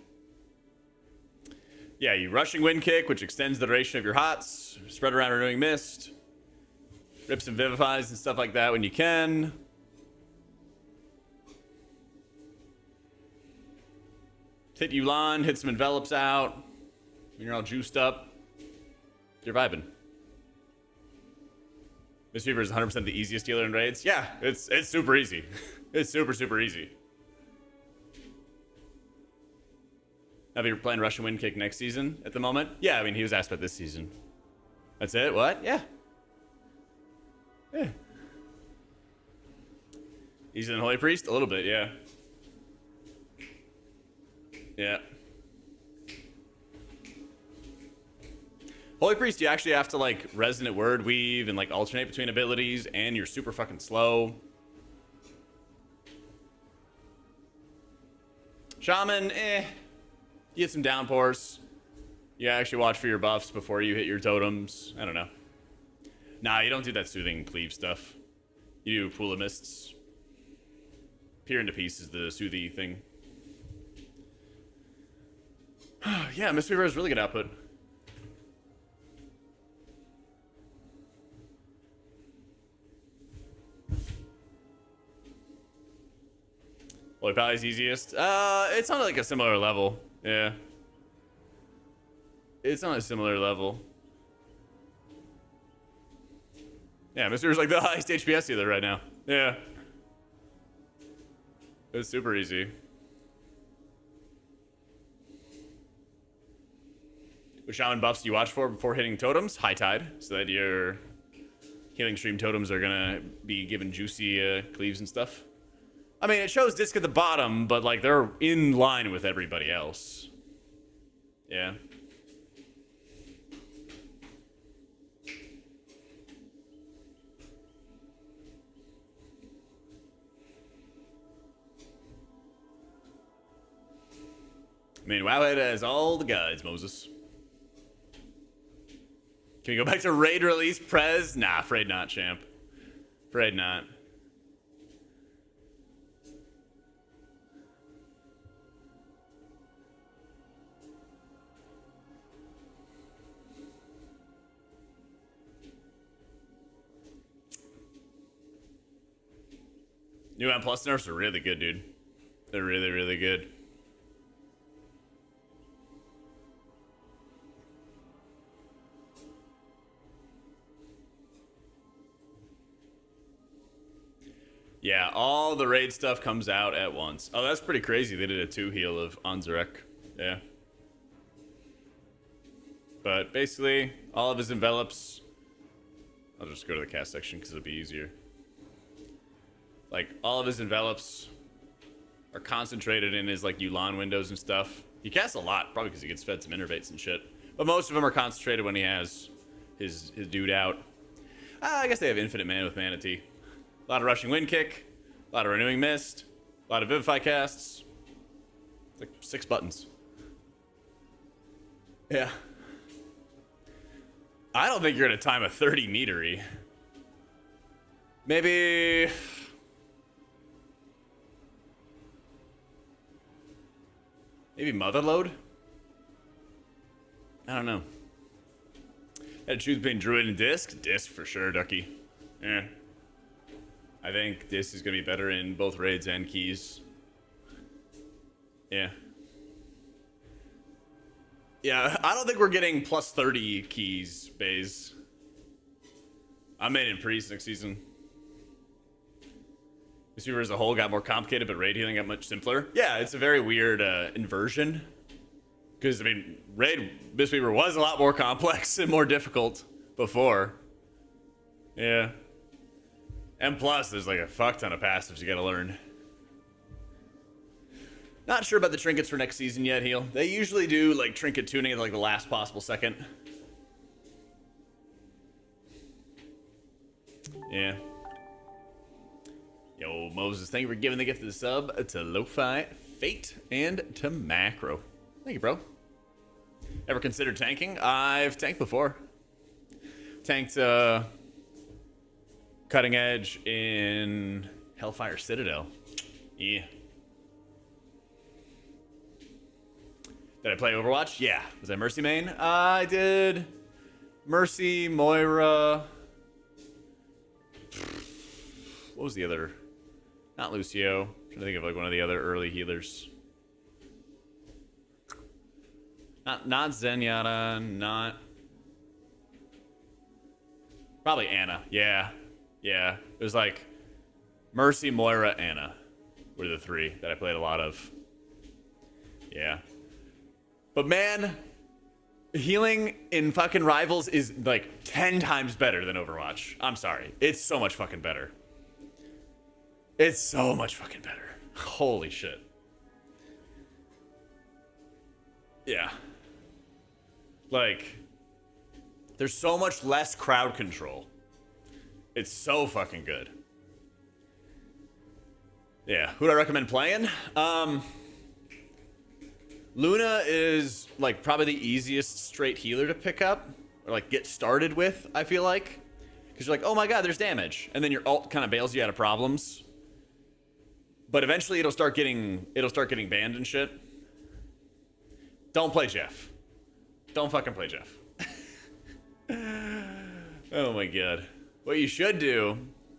Yeah, you Rushing Wind Kick, which extends the duration of your hots. Spread around Renewing Mist. Rip some Vivifies and stuff like that when you can. Hit Yulan, hit some envelops out. When you're all juiced up, you're vibing. Mistweaver is 100% the easiest healer in raids. Yeah, it's super easy. It's super, super easy. Now, if you're playing Russian Wind Kick next season at the moment? Yeah, I mean, he was asked about this season. That's it? What? Yeah. Yeah. Easier than Holy Priest? A little bit, yeah. Yeah. Holy Priest, you actually have to, like, Resonant Word Weave and, like, alternate between abilities, and you're super fucking slow. Shaman, you get some downpours. You actually watch for your buffs before you hit your totems. I don't know. Nah, you don't do that soothing cleave stuff. You do Pool of Mists. Peer into Peace is the soothy thing. Yeah, Mistweaver has really good output. Holy Pally's easiest. It's on like a similar level. Yeah. It's on a similar level. Yeah, Mistweaver's like the highest HPS healer right now. Yeah. It's super easy. Which shaman buffs do you watch for before hitting totems? High Tide, so that your healing stream totems are gonna be given juicy cleaves and stuff. I mean, it shows disc at the bottom, but like they're in line with everybody else. Yeah. I mean, Wowhead has all the guides, Moses. Can we go back to raid release Prez? Nah, afraid not, champ. Afraid not. New M Plus nerfs are really good, dude. They're really, really good. Yeah, all the raid stuff comes out at once. Oh, that's pretty crazy. They did a 2-heal of Anzarek. Yeah. But basically, all of his envelops... I'll just go to the cast section because it'll be easier. Like, all of his envelops are concentrated in his, like, Yulan windows and stuff. He casts a lot, probably because he gets fed some innervates and shit. But most of them are concentrated when he has his dude out. I guess they have infinite mana with Manatee. A lot of Rushing Wind Kick, a lot of Renewing Mist, a lot of Vivify casts. It's like 6 buttons. Yeah. I don't think you're gonna time a 30 metery. Maybe... Maybe Motherload? I don't know. Had to choose between Druid and Disc? Disc for sure, Ducky. Yeah. I think Disc is going to be better in both raids and keys. Yeah. Yeah, I don't think we're getting plus 30 keys, Baze. I'm in Priest next season. Mistweaver as a whole got more complicated, but raid healing got much simpler. Yeah, it's a very weird inversion. Because, I mean, raid Mistweaver was a lot more complex and more difficult before. Yeah. And plus, there's like a fuck ton of passives you gotta learn. Not sure about the trinkets for next season yet, Heal. They usually do like trinket tuning at like the last possible second. Yeah. Yo, Moses, thank you for giving the gift of the sub to Lo-Fi, Fate, and to Macro. Thank you, bro. Ever considered tanking? I've tanked before. Tanked Cutting Edge in Hellfire Citadel. Yeah. Did I play Overwatch? Yeah. Was I Mercy main? I did Mercy, Moira. What was the other? Not Lucio. I'm trying to think of like one of the other early healers. Not Zenyatta, not... Probably Anna. Yeah. Yeah. It was like Mercy, Moira, Anna were the three that I played a lot of. Yeah. But man, healing in fucking Rivals is like 10 times better than Overwatch. I'm sorry. It's so much fucking better. It's so much fucking better. Holy shit. Yeah. Like, there's so much less crowd control. It's so fucking good. Yeah, who would I recommend playing? Luna is like probably the easiest straight healer to pick up or like get started with, I feel like. Because you're like, oh my god, there's damage. And then your ult kind of bails you out of problems. But eventually it'll start getting banned and shit. Don't play Jeff. Don't fucking play Jeff. Oh my god. What you should do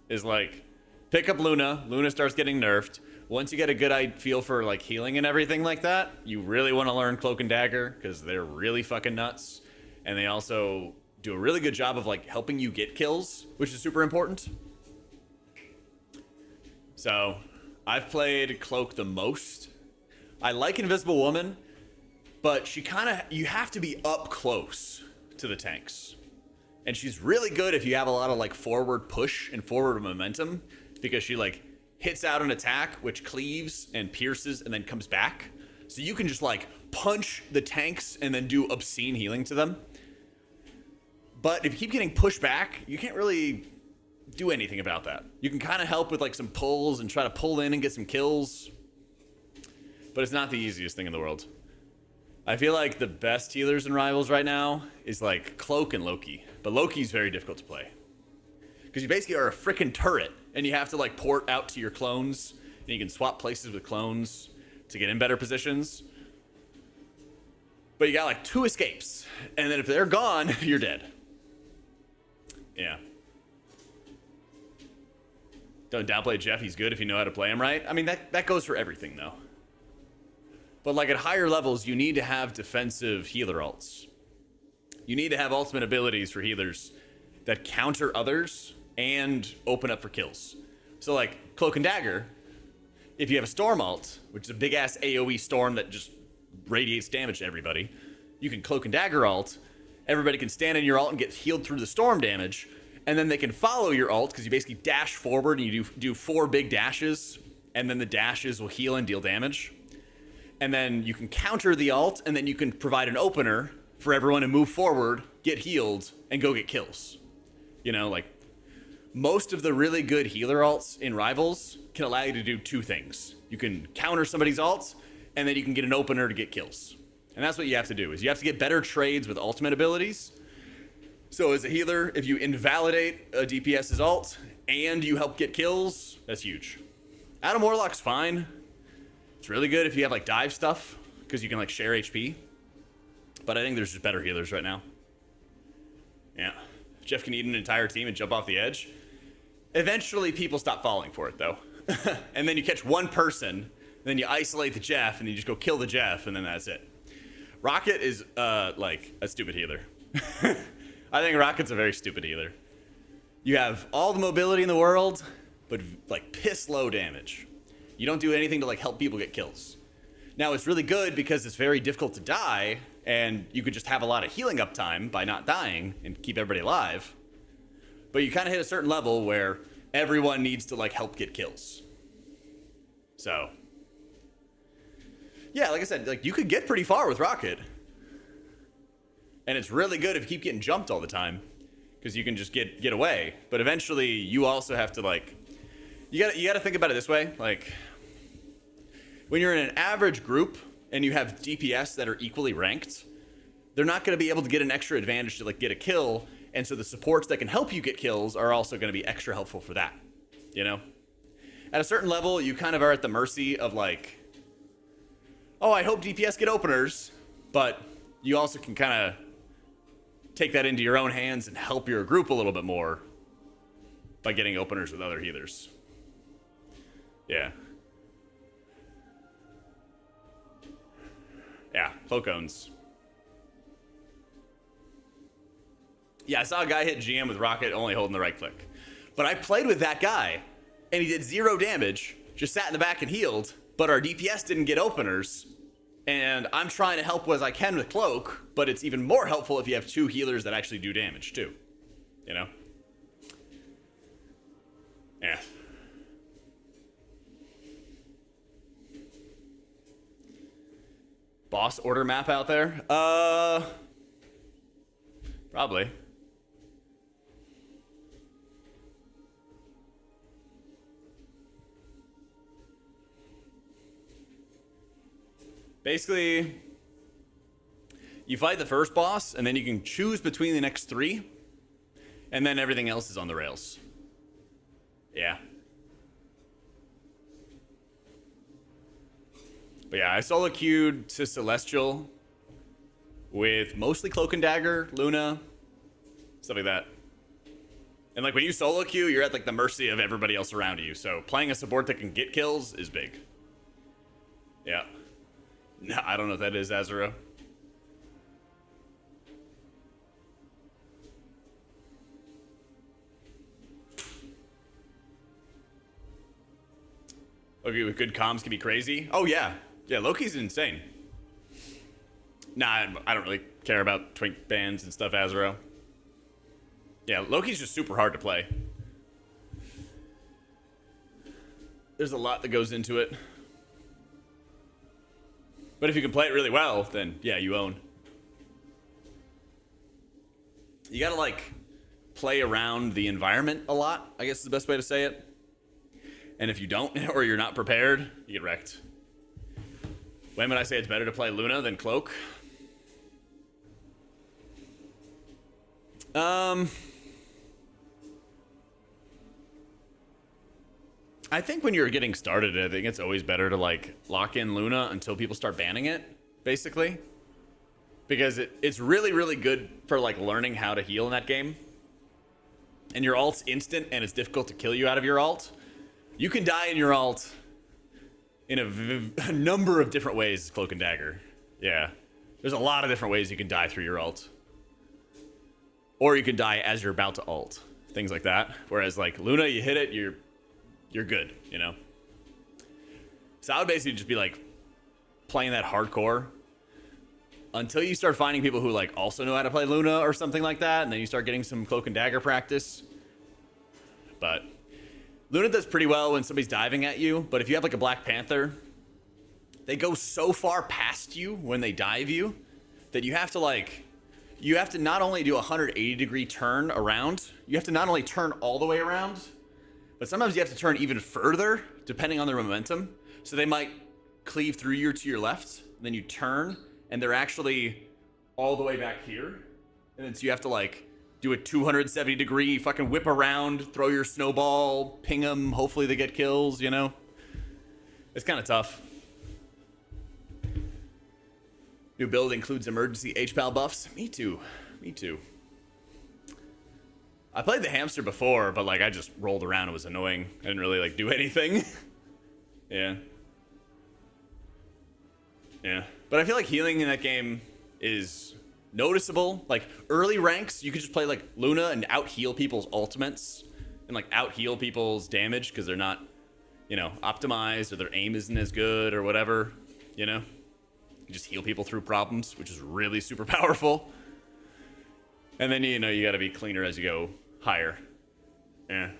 is like pick up Luna. Luna starts getting nerfed. Once you get a good feel for like healing and everything like that, you really want to learn Cloak and Dagger because they're really fucking nuts. And they also do a really good job of like helping you get kills, which is super important. So I've played Cloak the most. I like Invisible Woman, but she kind of, you have to be up close to the tanks. And she's really good if you have a lot of like forward push and forward momentum because she like hits out an attack which cleaves and pierces and then comes back. So you can just like punch the tanks and then do obscene healing to them. But if you keep getting pushed back, you can't really do anything about that. You can kind of help with like some pulls and try to pull in and get some kills. But it's not the easiest thing in the world. I feel like the best healers in Rivals right now is like Cloak and Loki. But Loki's very difficult to play. Because you basically are a freaking turret. And you have to like port out to your clones. And you can swap places with clones to get in better positions. But you got like 2 escapes. And then if they're gone, you're dead. Yeah. Don't downplay Jeff. He's good if you know how to play him right. I mean, that goes for everything though. But like at higher levels, you need to have defensive healer ults. You need to have ultimate abilities for healers that counter others and open up for kills. So like Cloak and Dagger, if you have a Storm ult, which is a big ass AoE storm that just radiates damage to everybody, you can Cloak and Dagger ult, everybody can stand in your ult and get healed through the storm damage, and then they can follow your ult because you basically dash forward and you do 4 big dashes, and then the dashes will heal and deal damage. And then you can counter the ult, and then you can provide an opener for everyone to move forward, get healed, and go get kills. You know, like, most of the really good healer ults in Rivals can allow you to do 2 things. You can counter somebody's ult, and then you can get an opener to get kills. And that's what you have to do, is you have to get better trades with ultimate abilities. So as a healer, if you invalidate a DPS's ult, and you help get kills, that's huge. Adam Warlock's fine. It's really good if you have, like, dive stuff, because you can like share HP. But I think there's just better healers right now. Yeah. Jeff can eat an entire team and jump off the edge. Eventually, people stop falling for it, though. And then you catch one person, then you isolate the Jeff, and you just go kill the Jeff, and then that's it. Rocket is, like, a stupid healer. I think Rocket's a very stupid healer. You have all the mobility in the world, but, like, piss low damage. You don't do anything to, like, help people get kills. Now, it's really good because it's very difficult to die, and you could just have a lot of healing uptime by not dying and keep everybody alive. But you kind of hit a certain level where everyone needs to, like, help get kills. So, yeah, like I said, like, you could get pretty far with Rocket. And it's really good if you keep getting jumped all the time, because you can just get away. But eventually, you also have to, like, you gotta think about it this way. Like, when you're in an average group and you have DPS that are equally ranked, they're not going to be able to get an extra advantage to, like, get a kill. And so the supports that can help you get kills are also going to be extra helpful for that, you know? At a certain level, you kind of are at the mercy of, like, oh, I hope DPS get openers, but you also can kind of take that into your own hands and help your group a little bit more by getting openers with other healers. Yeah. Yeah, cloak owns. Yeah, I saw a guy hit GM with Rocket only holding the right click. But I played with that guy, and he did 0 damage, just sat in the back and healed, but our DPS didn't get openers, and I'm trying to help as I can with Cloak, but it's even more helpful if you have 2 healers that actually do damage, too. You know? Yeah. Boss order map out there? Probably. Basically, you fight the first boss, and then you can choose between the next 3, and then everything else is on the rails. Yeah. But yeah, I solo queued to Celestial with mostly Cloak and Dagger, Luna, stuff like that. And like when you solo queue, you're at like the mercy of everybody else around you. So playing a support that can get kills is big. Yeah. No, I don't know if that is Azura. Loki with good comms can be crazy. Oh yeah. Yeah, Loki's insane. Nah, I don't really care about twink bands and stuff, Azuro. Yeah, Loki's just super hard to play. There's a lot that goes into it. But if you can play it really well, then yeah, you own. You gotta like play around the environment a lot, I guess is the best way to say it. And if you don't, or you're not prepared, you get wrecked. When would I say it's better to play Luna than Cloak? I think when you're getting started, I think it's always better to like lock in Luna until people start banning it, basically. Because it's really, really good for like learning how to heal in that game. And your ult's instant and it's difficult to kill you out of your ult. You can die in your ult in a number of different ways, Cloak and Dagger. Yeah. There's a lot of different ways you can die through your ult. Or you can die as you're about to ult. Things like that. Whereas like Luna, you hit it, you're good, you know? So I would basically just be like playing that hardcore until you start finding people who like also know how to play Luna or something like that, and then you start getting some Cloak and Dagger practice. But Luna does pretty well when somebody's diving at you, but if you have like a Black Panther, they go so far past you when they dive you that you have to not only do a 180-degree turn around, you have to not only turn all the way around, but sometimes you have to turn even further depending on their momentum. So they might cleave through you to your left, then you turn, and they're actually all the way back here. And then so you have to like do a 270-degree fucking whip around, throw your snowball, ping them, hopefully they get kills, you know? It's kind of tough. New build includes emergency HPAL buffs. Me too. Me too. I played the hamster before, but like I just rolled around. It was annoying. I didn't really like do anything. Yeah. Yeah. But I feel like healing in that game is noticeable. Like early ranks, you could just play like Luna and out heal people's ultimates and like out heal people's damage because they're not, you know, optimized or their aim isn't as good or whatever, you know? You just heal people through problems, which is really super powerful. And then, you know, you gotta be cleaner as you go higher. Yeah.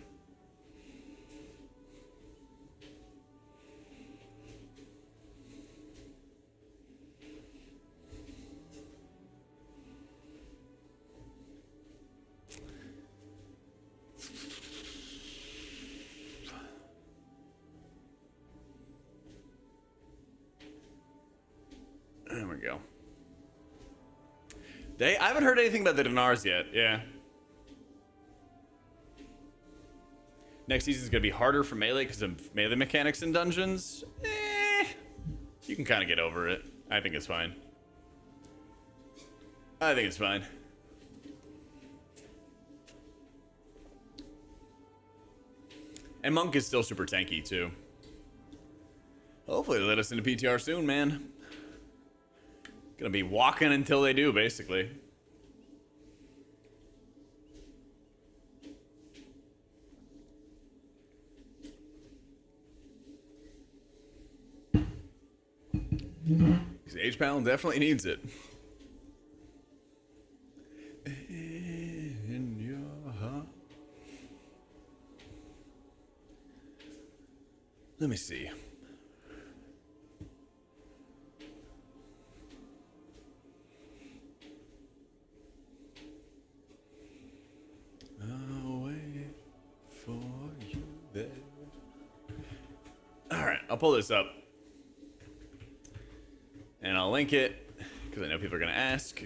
There we go. I haven't heard anything about the Dinars yet. Yeah. Next season's gonna be harder for melee because of melee mechanics in dungeons. You can kind of get over it. I think it's fine. I think it's fine. And Monk is still super tanky too. Hopefully they let us into PTR soon, man. Gonna be walking until they do, basically. Because H-Pound definitely needs it. In your heart. Let me see. I'll wait for you there. Alright, I'll pull this up. And I'll link it, because I know people are going to ask.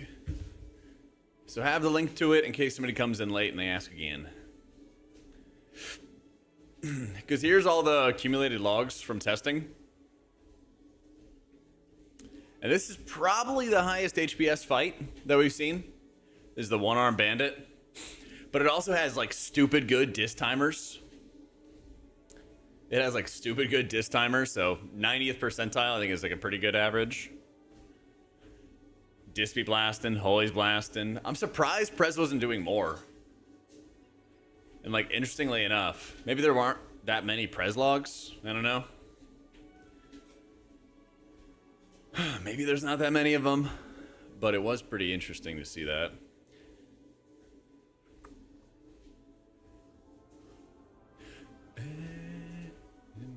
So have the link to it in case somebody comes in late and they ask again. Because here's all the accumulated logs from testing. And this is probably the highest HPS fight that we've seen. This is the one-arm bandit. But it also has, like, stupid good diss timers. It has, like, stupid good diss timers, so 90th percentile I think is, like, a pretty good average. Dispy blasting, Holy's blasting. I'm surprised Prez wasn't doing more. And like, interestingly enough, maybe there weren't that many Prez logs. I don't know. Maybe there's not that many of them. But it was pretty interesting to see that. In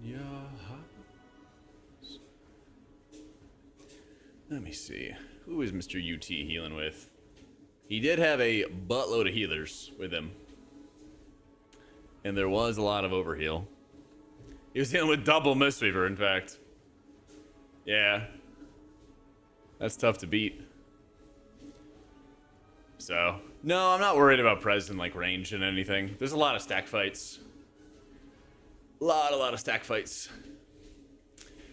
your house. Let me see. Who is Mr. UT healing with? He did have a buttload of healers with him. And there was a lot of overheal. He was dealing with double Mistweaver, in fact. Yeah. That's tough to beat. So, no, I'm not worried about Prez in, like, range and anything. There's a lot of stack fights. A lot of stack fights.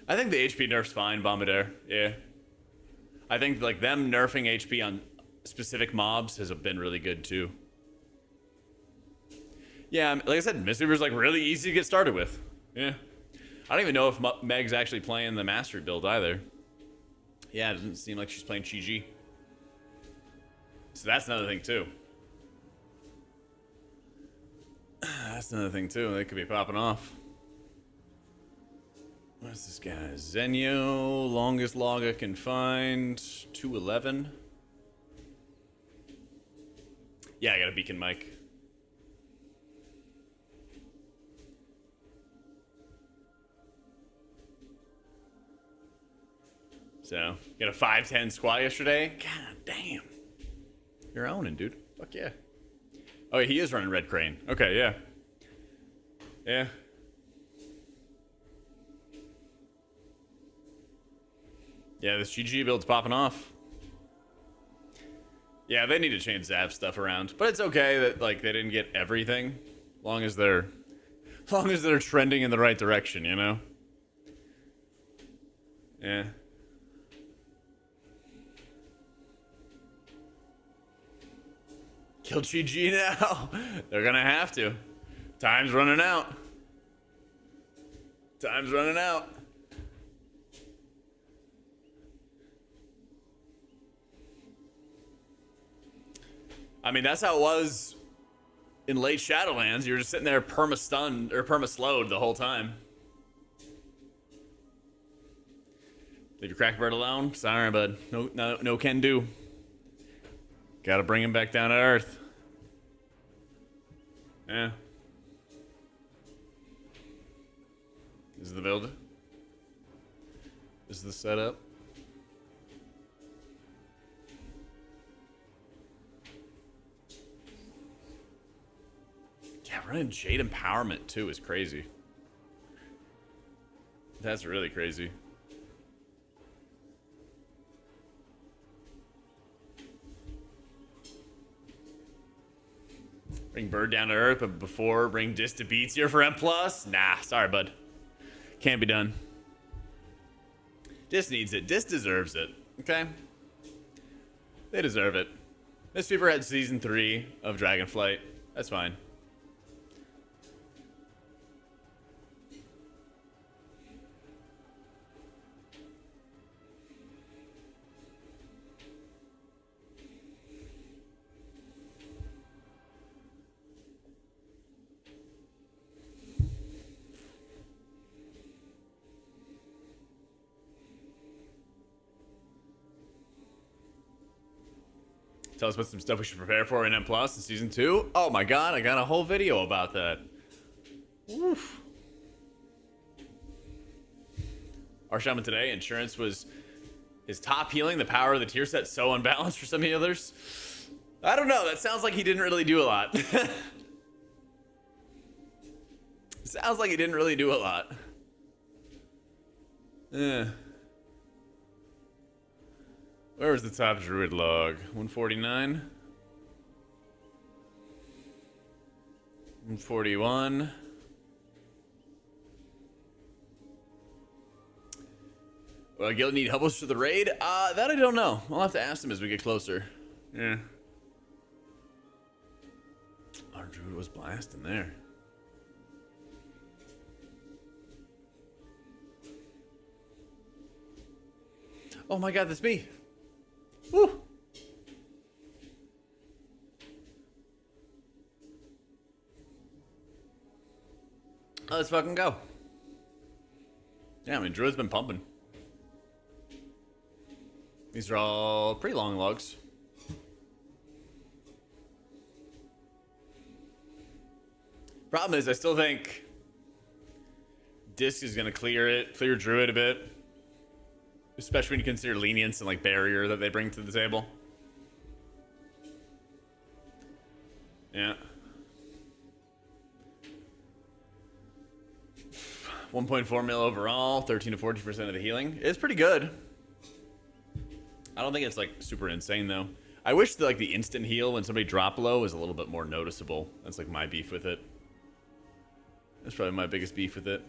I think the HP nerf's fine, Bombardier. Yeah. I think, like, them nerfing HP on specific mobs has been really good, too. Yeah, like I said, Mistweaver's, like, really easy to get started with. Yeah. I don't even know if Meg's actually playing the Mastery build, either. Yeah, it doesn't seem like she's playing Chi-Ji. So that's another thing, too. That's another thing, too. They could be popping off. What's this guy? Zenyo, longest log I can find, 211. Yeah, I got a beacon mic. So, got a 510 squat yesterday. God damn. You're owning, dude. Fuck yeah. Oh, he is running Red Crane. Okay, yeah. Yeah. Yeah, this GG build's popping off. Yeah, they need to change Zav stuff around. But it's okay that, like, they didn't get everything. Long as they're trending in the right direction, you know? Yeah. Kill GG now. They're gonna have to. Time's running out. Time's running out. I mean, that's how it was in late Shadowlands. You were just sitting there perma-stunned or perma-slowed the whole time. Leave your Crackbird alone? Sorry, bud. No can do. Gotta bring him back down to earth. Yeah. This is the build. This is the setup. Yeah, running Jade Empowerment too is crazy. That's really crazy. Bring Bird down to earth, but before bring Dis to B tier for M+? Nah, sorry, bud. Can't be done. Dis needs it. Dis deserves it. Okay? They deserve it. Mistweaver had season 3 of Dragonflight. That's fine. Tell us what some stuff we should prepare for in M+ in season 2. Oh my god, I got a whole video about that. Oof. Our shaman today, insurance was his top healing. The power of the tier set so unbalanced for some healers. I don't know. That sounds like he didn't really do a lot. Sounds like he didn't really do a lot. Where was the top druid log? 149? 141? Well, Guild need help us for the raid? That I don't know. I'll have to ask them as we get closer. Yeah. Our druid was blasting there. Oh my god, that's me. Woo! Let's fucking go. Yeah, I mean, Druid's been pumping. These are all pretty long logs. Problem is, I still think Disc is gonna clear Druid a bit. Especially when you consider lenience and like barrier that they bring to the table. Yeah. 1.4 mil overall, 13 to 14% of the healing. It's pretty good. I don't think it's like super insane though. I wish that, like the instant heal when somebody drop low was a little bit more noticeable. That's like my beef with it. That's probably my biggest beef with it.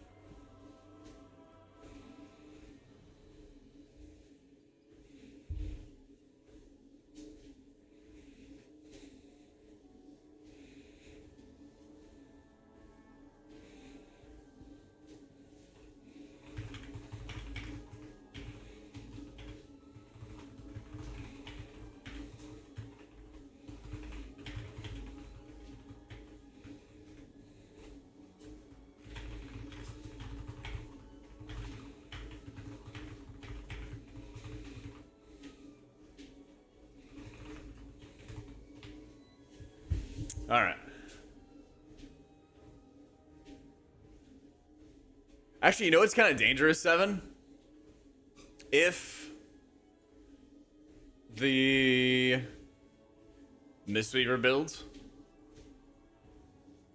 All right. Actually, you know what's kind of dangerous, 7? If the Mistweaver build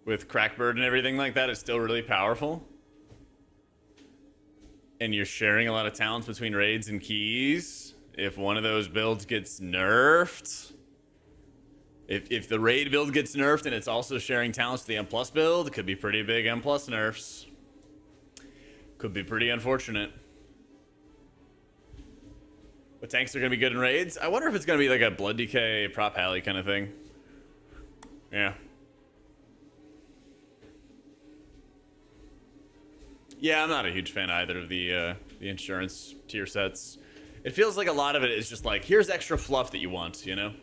with Crackbird and everything like that is still really powerful, and you're sharing a lot of talents between raids and keys, if one of those builds gets nerfed, if the raid build gets nerfed and it's also sharing talents to the M+ build, it could be pretty big M+ nerfs. Could be pretty unfortunate. But tanks are going to be good in raids. I wonder if it's going to be like a Blood DK prop Halley kind of thing. Yeah. Yeah, I'm not a huge fan either of the insurance tier sets. It feels like a lot of it is just like, here's extra fluff that you want, you know?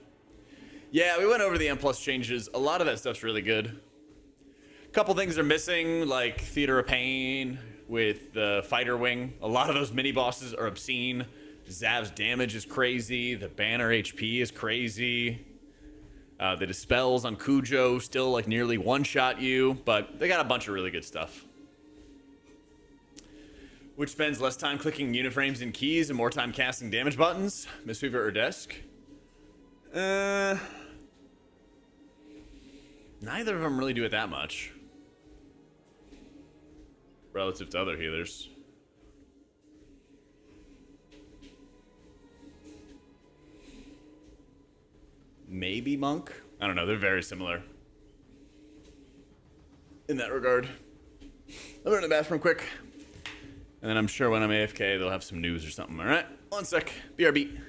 Yeah, we went over the M plus changes. A lot of that stuff's really good. A couple things are missing, like Theater of Pain with the Fighter Wing. A lot of those mini bosses are obscene. Zav's damage is crazy. The banner HP is crazy. The dispels on Cujo still like nearly one-shot you, but they got a bunch of really good stuff. Which spends less time clicking uniframes and keys and more time casting damage buttons? Mistweaver or Desk? Neither of them really do it that much. Relative to other healers. Maybe Monk? I don't know, they're very similar. In that regard. I'll run to the bathroom quick. And then I'm sure when I'm AFK, they'll have some news or something. Alright, 1 sec. BRB.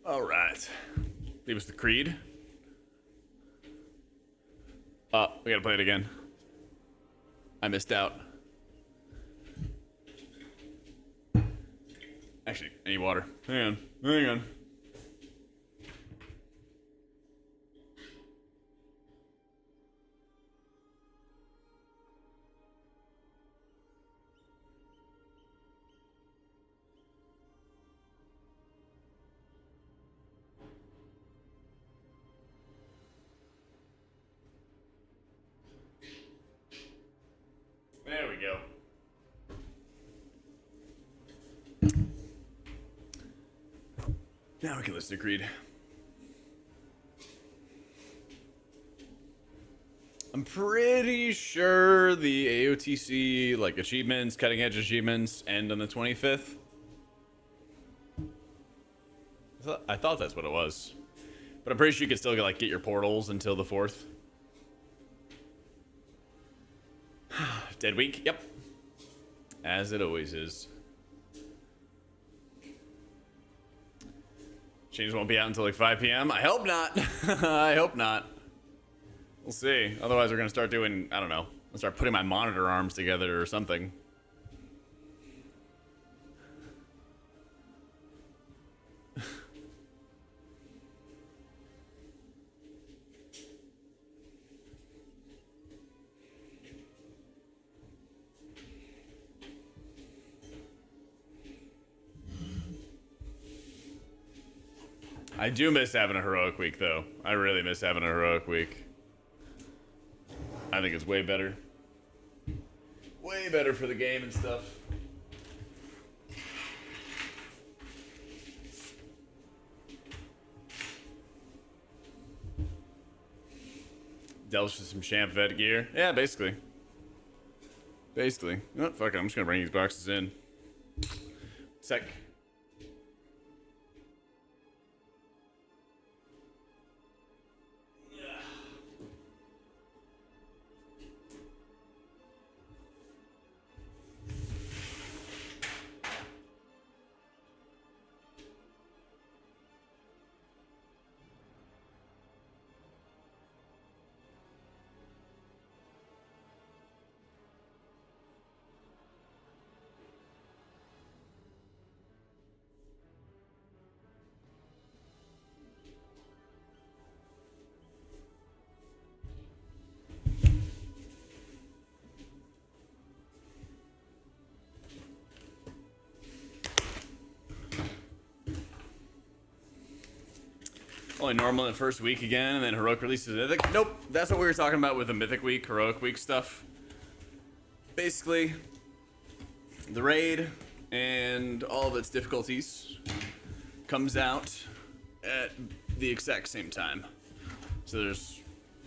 Alright. Leave us the Creed. Oh, we gotta play it again. I missed out. Actually, I need water. Hang on. Hang on. There we go. Now we can listen to Creed. I'm pretty sure the AOTC like achievements, cutting edge achievements end on the 25th. I thought that's what it was. But I'm pretty sure you can still get your portals until the 4th. Dead week? Yep. As it always is. Changes won't be out until like 5 p.m. I hope not. I hope not. We'll see. Otherwise, we're going to start doing, I don't know. I'll start putting my monitor arms together or something. I do miss having a heroic week, though. I really miss having a heroic week. I think it's way better. Way better for the game and stuff. Delves for some champ vet gear. Yeah, basically. Basically. Oh, fuck it, I'm just gonna bring these boxes in. Sec. Only normal in the first week again, and then heroic releases mythic. Nope, that's what we were talking about with the mythic week, heroic week stuff. Basically, the raid and all of its difficulties comes out at the exact same time. So there's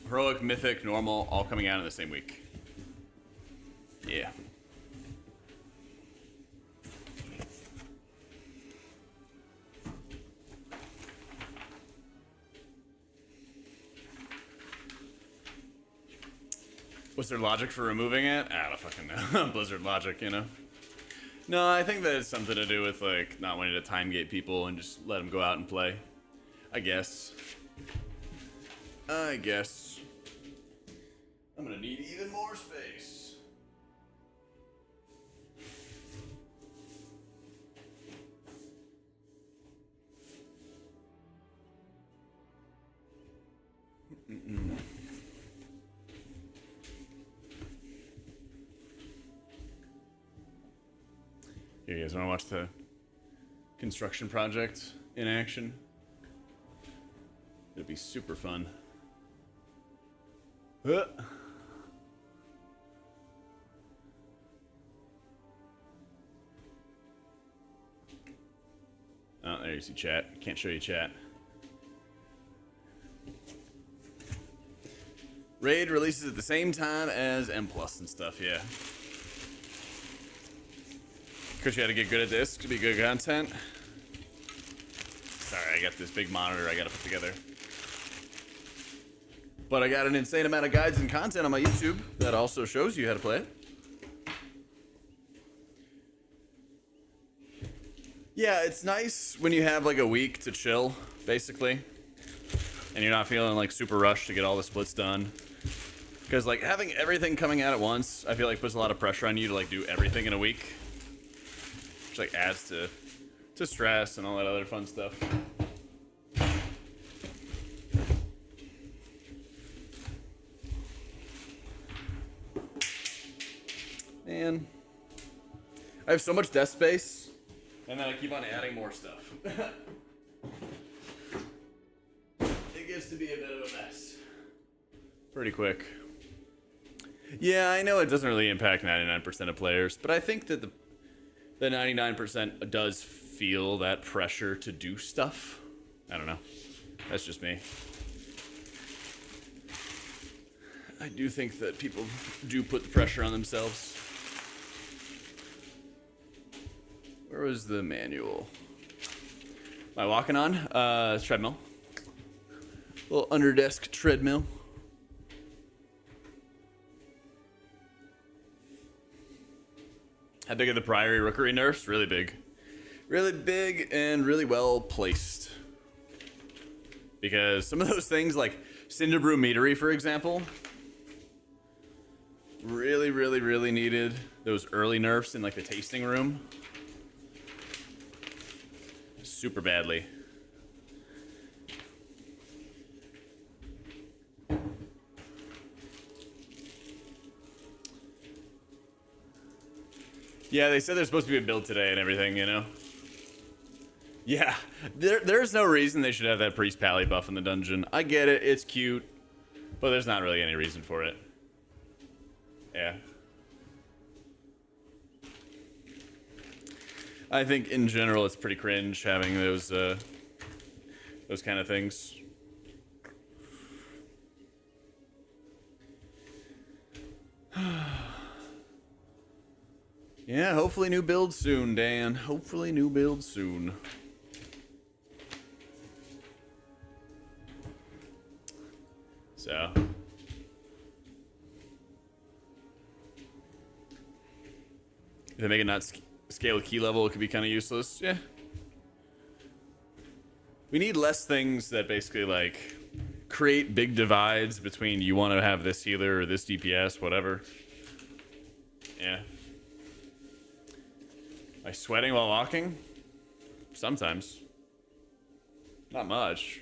heroic, mythic, normal, all coming out in the same week. Yeah. What's their logic for removing it? I don't fucking know. Blizzard logic, you know? No, I think that it's something to do with, like, not wanting to time gate people and just let them go out and play. I guess. I'm gonna need even more space. Here, you guys want to watch the construction project in action? It'd be super fun. Oh, there you see chat. Can't show you chat. Raid releases at the same time as M+ and stuff, yeah. Because you had to get good at this to be good content. Sorry, I got this big monitor I gotta put together. But I got an insane amount of guides and content on my YouTube that also shows you how to play it. Yeah, it's nice when you have like a week to chill, basically. And you're not feeling like super rushed to get all the splits done. Because like having everything coming out at once, I feel like puts a lot of pressure on you to like do everything in a week. Which like adds to stress and all that other fun stuff. Man, I have so much desk space, and then I keep on adding more stuff. It gets to be a bit of a mess. Pretty quick. Yeah, I know it doesn't really impact 99% of players, but I think that the 99% does feel that pressure to do stuff. I don't know. That's just me. I do think that people do put the pressure on themselves. Where was the manual? Am I walking on? Treadmill. Little under desk treadmill. How big are the Priory Rookery nerfs? Really big. Really big and really well placed. Because some of those things, like Cinderbrew Meadery, for example, really needed those early nerfs in like the tasting room. Super badly. Yeah, they said there's supposed to be a build today and everything, you know? Yeah, there's no reason they should have that Priest Pally buff in the dungeon. I get it, it's cute, but there's not really any reason for it. Yeah. I think in general it's pretty cringe having those kind of things. Yeah, hopefully new build soon, Dan. Hopefully new build soon. So. If they make it not scale with key level, it could be kind of useless. Yeah. We need less things that basically, like, create big divides between you want to have this healer or this DPS, whatever. Yeah. Am I sweating while walking? Sometimes. Not much.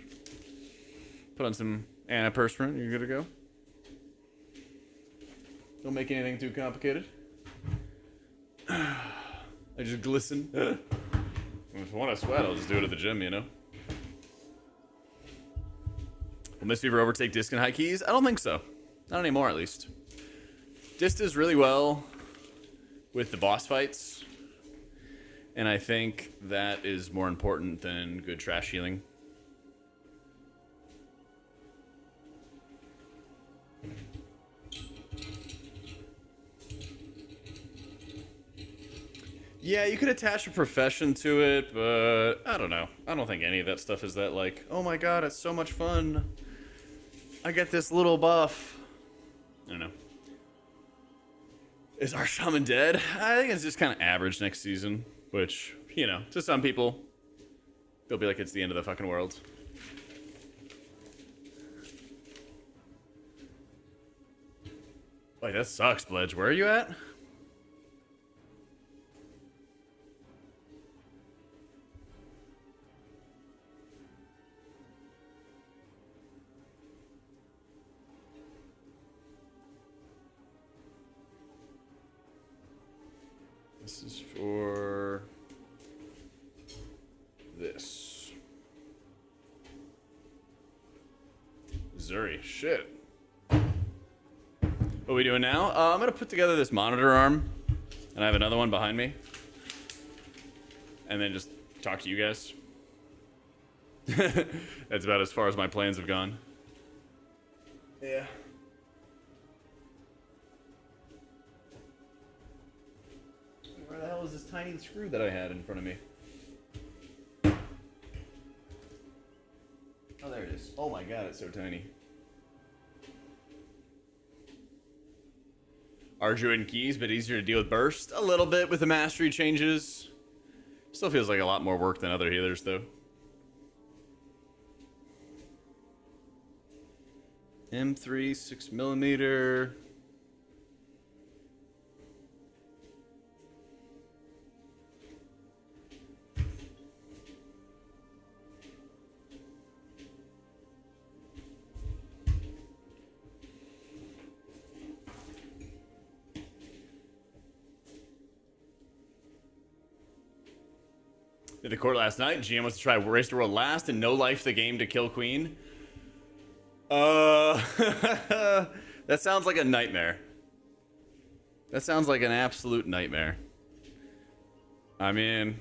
Put on some antiperspirant, you're good to go. Don't make anything too complicated. I just glisten. If I want to sweat, I'll just do it at the gym, you know? Will Mistweaver overtake Disc and high keys? I don't think so. Not anymore, at least. Disc does really well with the boss fights. And I think that is more important than good trash healing. Yeah, you could attach a profession to it, but I don't know. I don't think any of that stuff is that like, oh my god, it's so much fun. I get this little buff. I don't know. Is our shaman dead? I think it's just kind of average next season, which, you know, to some people, they'll be like it's the end of the fucking world. Wait, that sucks, Bledge. Where are you at? This is for this. Zuri, shit. What are we doing now? I'm gonna put together this monitor arm, and I have another one behind me, and then just talk to you guys. That's about as far as my plans have gone. Yeah. Where the hell is this tiny screw that I had in front of me? Oh, there it is. Oh my god, it's so tiny. Arduin keys, but easier to deal with burst. A little bit with the mastery changes. Still feels like a lot more work than other healers, though. M3, 6mm. Did the court last night. GM wants to try Race to World last and no life the game to kill Queen. That sounds like a nightmare. That sounds like an absolute nightmare. I mean,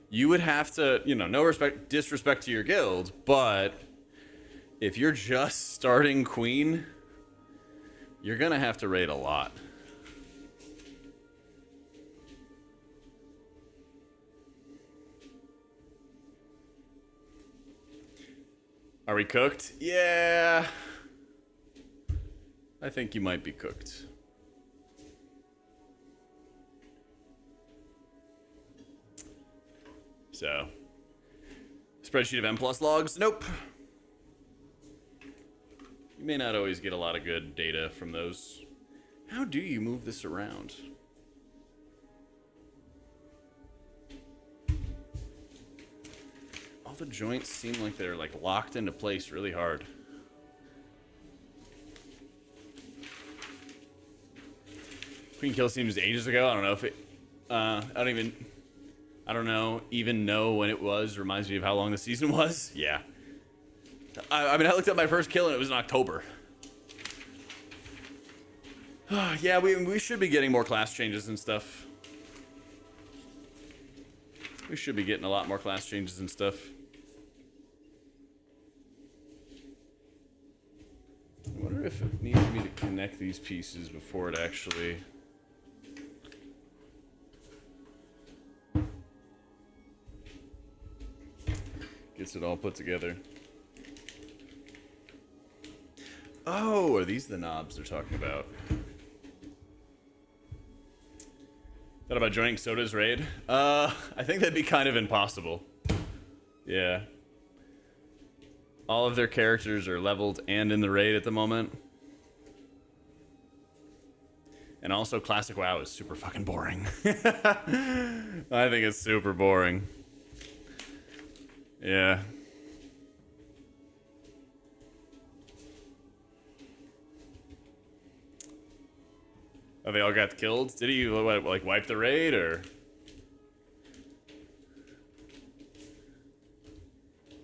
you would have to, you know, no disrespect to your guild, but if you're just starting Queen, you're gonna have to raid a lot. Are we cooked? Yeah. I think you might be cooked. So, spreadsheet of M+ logs? Nope. You may not always get a lot of good data from those. How do you move this around? All the joints seem like they're like locked into place really hard. Queen kill seems ages ago. I don't know if it. I don't even know when it was. Reminds me of how long the season was. Yeah. I mean, I looked at my first kill and it was in October. Yeah, we should be getting more class changes and stuff. We should be getting a lot more class changes and stuff. I wonder if it needs me to connect these pieces before it actually gets it all put together. Oh, are these the knobs they're talking about? Thought about joining Soda's raid? I think that'd be kind of impossible. Yeah. All of their characters are leveled and in the raid at the moment. And also, Classic WoW is super fucking boring. I think it's super boring. Yeah. Oh, they all got killed? Did he, what, like, wipe the raid, or?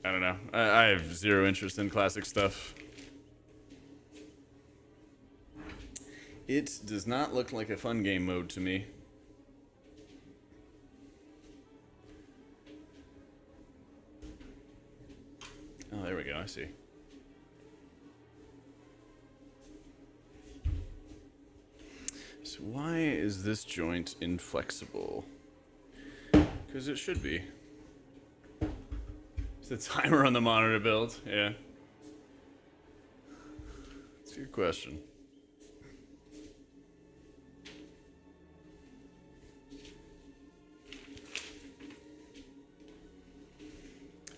I don't know. I have zero interest in classic stuff. It does not look like a fun game mode to me. Oh, there we go. I see. So why is this joint inflexible? Because it should be. It's the timer on the monitor build. Yeah. That's a good question.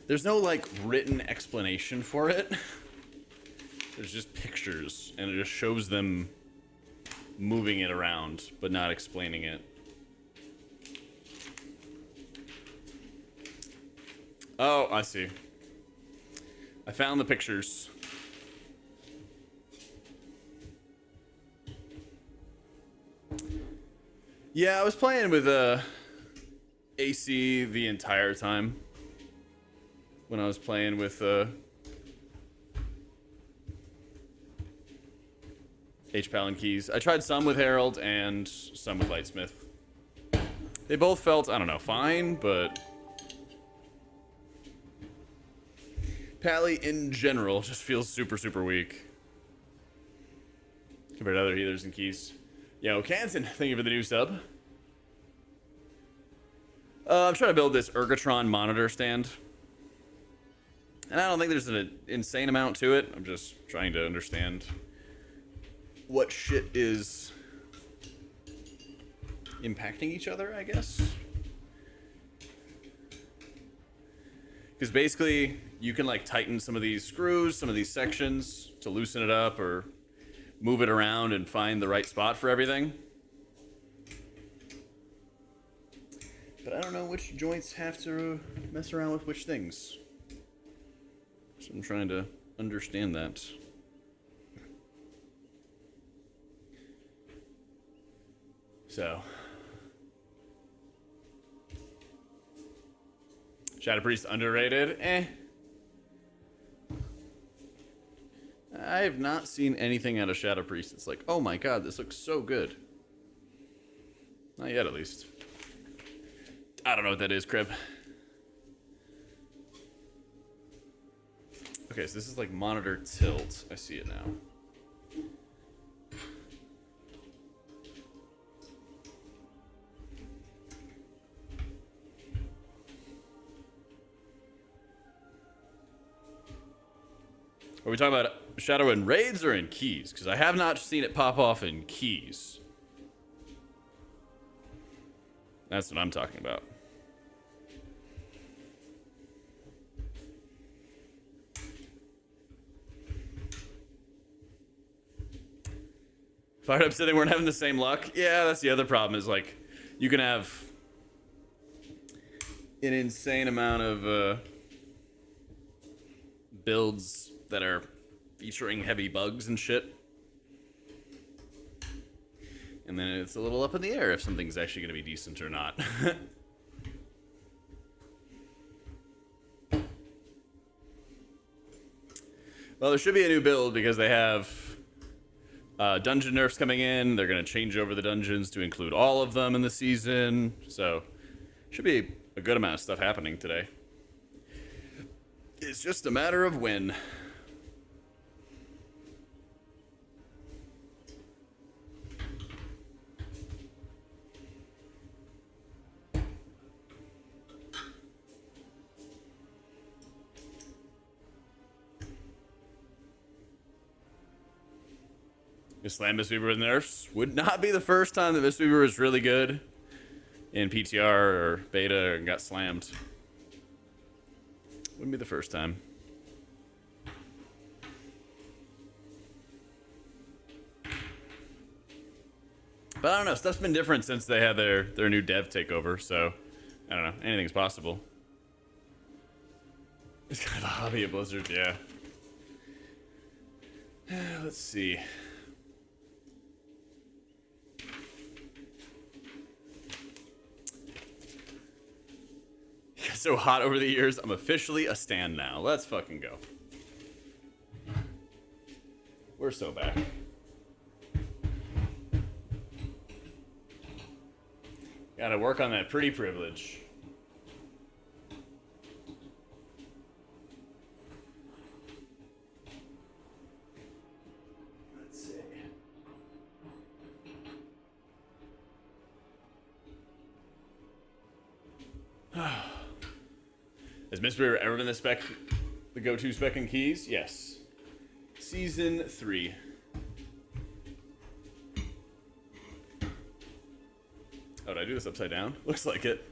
There's no, like, written explanation for it. There's just pictures, and it just shows them moving it around, but not explaining it. Oh, I see. I found the pictures. Yeah, I was playing with AC the entire time. When I was playing with H-Pal and Keys. I tried some with Harold and some with Lightsmith. They both felt, I don't know, fine, but Pally in general just feels super, super weak compared to other healers and Keys. Yo, Canton, thank you for the new sub. I'm trying to build this Ergotron monitor stand. And I don't think there's an insane amount to it. I'm just trying to understand what shit is impacting each other, I guess. Because basically, you can like tighten some of these screws, some of these sections to loosen it up or move it around and find the right spot for everything. But I don't know which joints have to mess around with which things. So I'm trying to understand that. So. Shadow Priest underrated? Eh. I have not seen anything out of Shadow Priest. It's like, oh my god, this looks so good. Not yet, at least. I don't know what that is, Crib. Okay, so this is like monitor tilt. I see it now. Are we talking about Shadow in raids or in keys? Because I have not seen it pop off in keys. That's what I'm talking about. Fired up said they weren't having the same luck. Yeah, that's the other problem is like you can have an insane amount of builds that are featuring heavy bugs and shit. And then it's a little up in the air if something's actually going to be decent or not. Well, there should be a new build because they have dungeon nerfs coming in. They're going to change over the dungeons to include all of them in the season. So, should be a good amount of stuff happening today. It's just a matter of when. Just slam Mistweaver with nerfs. Would not be the first time that Mistweaver was really good in PTR or beta and got slammed. Wouldn't be the first time. But I don't know, stuff's been different since they had their new dev takeover, so I don't know, anything's possible. It's kind of a hobby at Blizzard, yeah. Let's see. It got so hot over the years, I'm officially a stan now. Let's fucking go. We're so back. Gotta work on that pretty privilege. Let's see. Has Mistweaver ever been the go-to spec in keys? Yes. Season 3. Oh, did I do this upside down? Looks like it.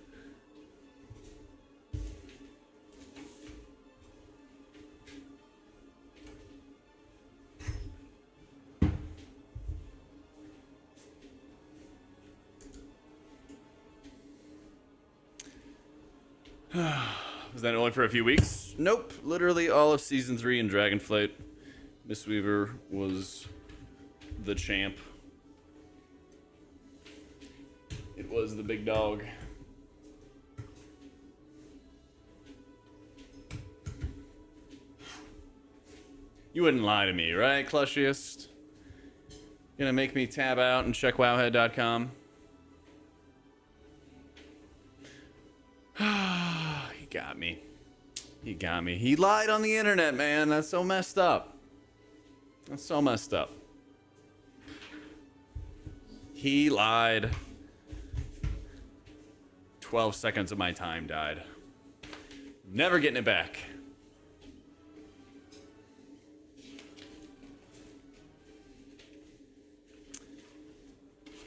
Was that only for a few weeks? Nope. Literally all of Season 3 in Dragonflight. Mistweaver was the champ. It was the big dog. You wouldn't lie to me, right, Clushiest? Gonna make me tab out and check wowhead.com? He got me. He got me. He lied on the internet, man. That's so messed up. That's so messed up. He lied. 12 seconds of my time died. Never getting it back.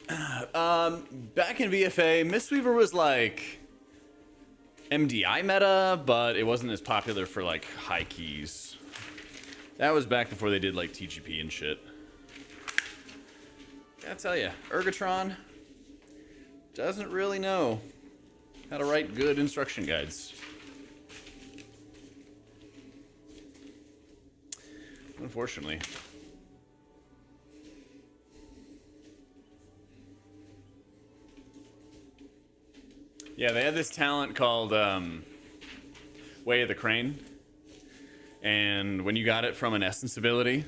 Back in VFA, Mistweaver was like MDI meta, but it wasn't as popular for like high keys. That was back before they did like TGP and shit. Gotta tell ya, Ergotron doesn't really know how to write good instruction guides. Unfortunately. Yeah, they had this talent called Way of the Crane. And when you got it from an essence ability,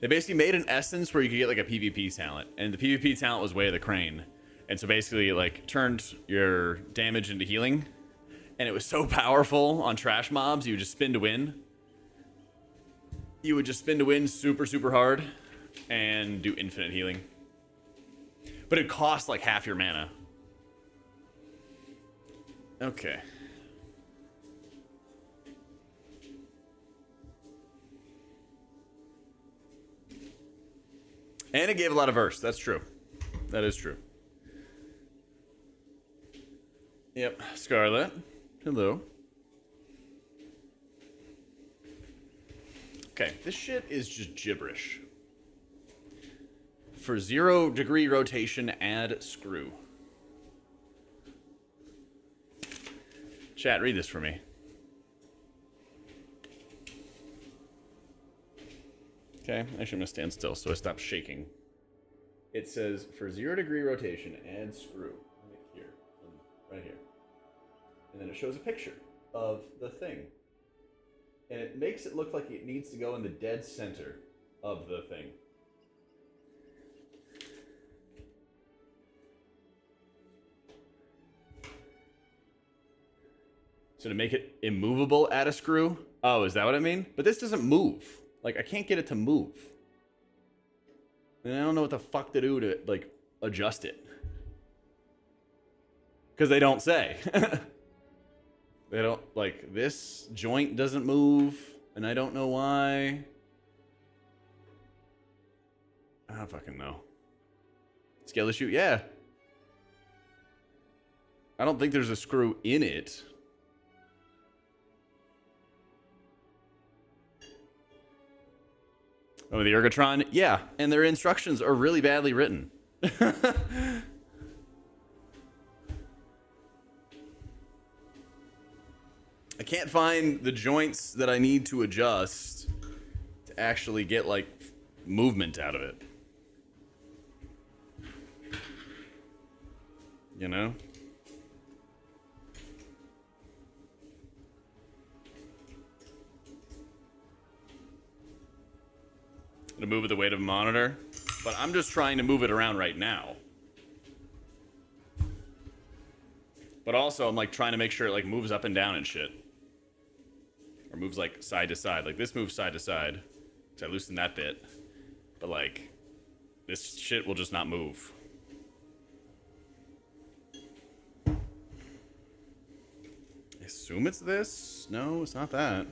they basically made an essence where you could get like a PvP talent. And the PvP talent was Way of the Crane. And so basically, like, turned your damage into healing. And it was so powerful on trash mobs, you would just spin to win. You would just spin to win super, super hard. And do infinite healing. But it cost like half your mana. Okay. And it gave a lot of verse. That's true. That is true. Yep. Scarlet. Hello. Okay. This shit is just gibberish. For 0 degree rotation, add screw. Chat, read this for me. Okay, actually I'm gonna stand still so I stop shaking. It says, for 0 degree rotation, add screw. Right here. Right here. And then it shows a picture of the thing. And it makes it look like it needs to go in the dead center of the thing. So to make it immovable, add a screw? Oh, is that what I mean? But this doesn't move. Like, I can't get it to move. And I don't know what the fuck to do to, like, adjust it. Because they don't say. They don't, like, this joint doesn't move, and I don't know why. don't fucking know. Scale issue? Yeah. I don't think there's a screw in it. Oh, the Ergotron? Yeah, and their instructions are really badly written. I can't find the joints that I need to adjust to actually get, like, movement out of it. You know? To move it the weight of a monitor, but I'm just trying to move it around right now. But also, I'm like trying to make sure it like moves up and down and shit, or moves like side to side. Like this moves side to side, so I loosened that bit, but like this shit will just not move. I assume it's this. No, it's not that.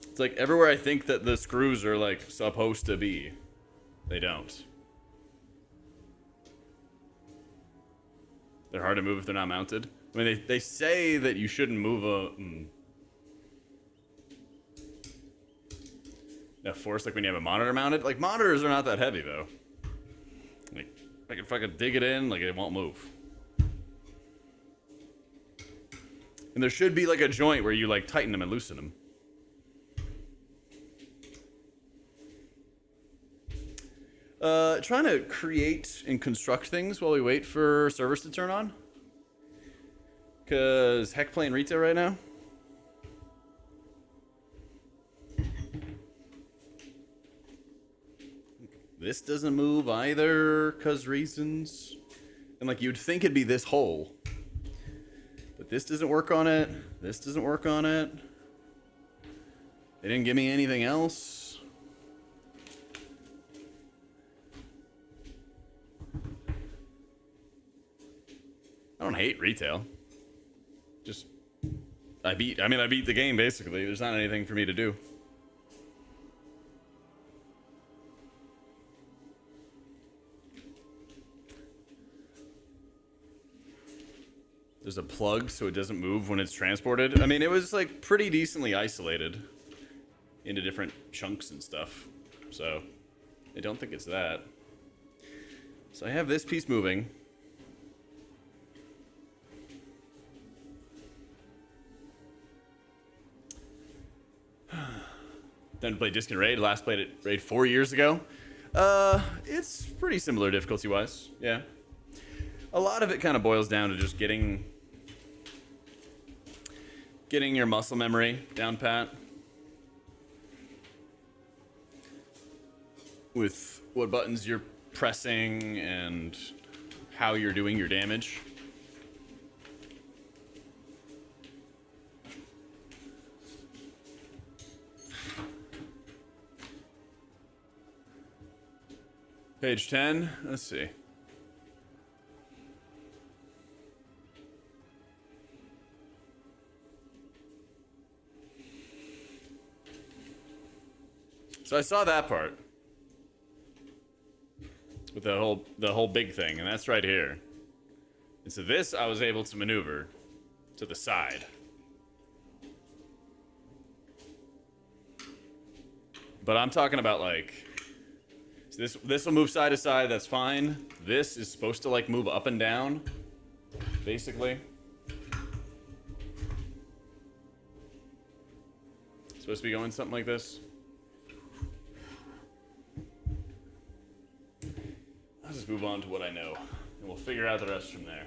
It's like everywhere I think that the screws are like supposed to be, they don't. They're hard to move if they're not mounted. I mean, they say that you shouldn't move a force like when you have a monitor mounted. Like monitors are not that heavy though. Like I can fucking dig it in, like it won't move. And there should be like a joint where you like tighten them and loosen them. Trying to create and construct things while we wait for servers to turn on. Cause heck playing retail right now. This doesn't move either, cause reasons. And like you'd think it'd be this hole. But this doesn't work on it. This doesn't work on it. They didn't give me anything else. I don't hate retail. Just I beat the game basically. There's not anything for me to do. There's a plug so it doesn't move when it's transported. I mean, it was like pretty decently isolated into different chunks and stuff. So I don't think it's that. So I have this piece moving. Then played Disc and Raid. Last played it Raid 4 years ago. It's pretty similar difficulty-wise. Yeah. A lot of it kind of boils down to just getting your muscle memory down pat. With what buttons you're pressing and how you're doing your damage. Page 10, let's see. So I saw that part with the whole big thing, and that's right here. And so this I was able to maneuver to the side. But I'm talking about like, so this will move side to side, that's fine. This is supposed to like move up and down, basically. It's supposed to be going something like this. I'll just move on to what I know, and we'll figure out the rest from there.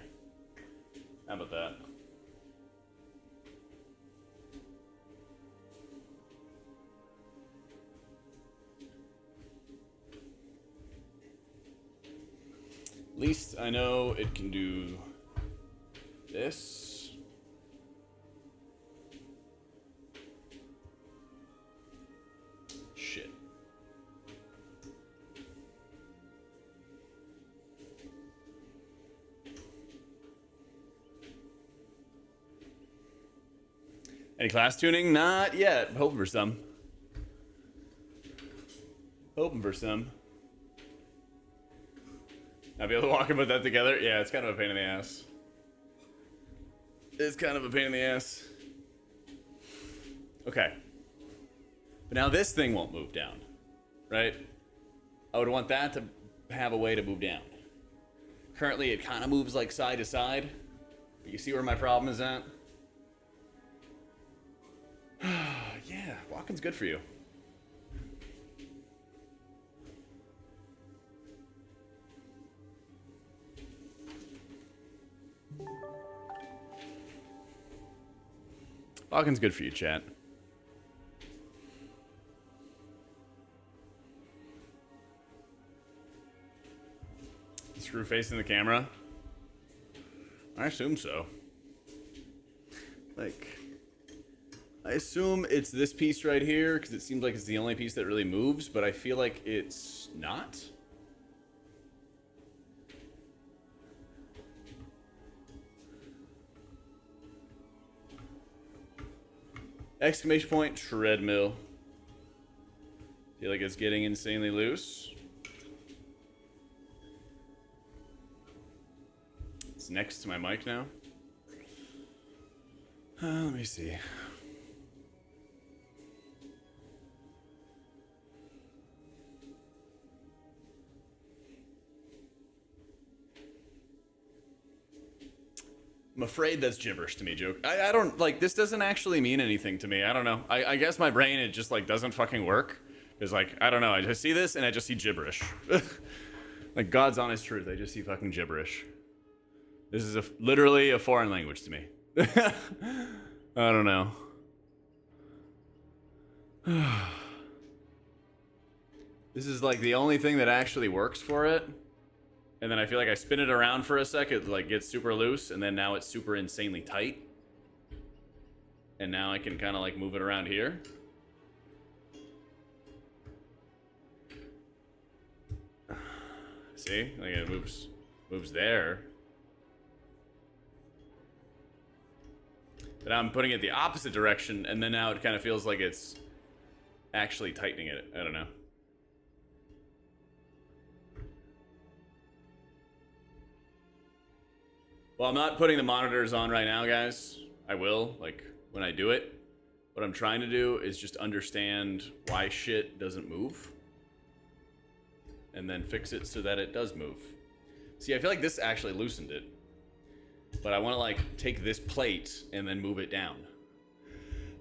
How about that? At least I know it can do this. Shit. Any class tuning? Not yet. Hoping for some. Hoping for some. I'll be able to walk and put that together? Yeah, it's kind of a pain in the ass. It's kind of a pain in the ass. Okay. But now this thing won't move down, right? I would want that to have a way to move down. Currently, it kind of moves like side to side. But you see where my problem is at? Yeah, walking's good for you. Walking's good for you, chat. Screw facing the camera? I assume so. Like, I assume it's this piece right here, because it seems like it's the only piece that really moves, but I feel like it's not. Exclamation point, treadmill. Feel like it's getting insanely loose. It's next to my mic now. Let me see. I'm afraid that's gibberish to me, Joke. I don't, like, this doesn't actually mean anything to me. I don't know. I guess my brain, it just, like, doesn't fucking work. It's like, I don't know. I just see this and I just see gibberish. Like, God's honest truth. I just see fucking gibberish. This is literally a foreign language to me. I don't know. This is, like, the only thing that actually works for it. And then I feel like I spin it around for a sec, it like gets super loose, and then now it's super insanely tight. And now I can kind of like move it around here. See? Like it moves there. But now I'm putting it the opposite direction, and then now it kind of feels like it's actually tightening it. I don't know. Well, I'm not putting the monitors on right now, guys. I will, like, when I do it. What I'm trying to do is just understand why shit doesn't move. And then fix it so that it does move. See, I feel like this actually loosened it. But I want to, like, take this plate and then move it down.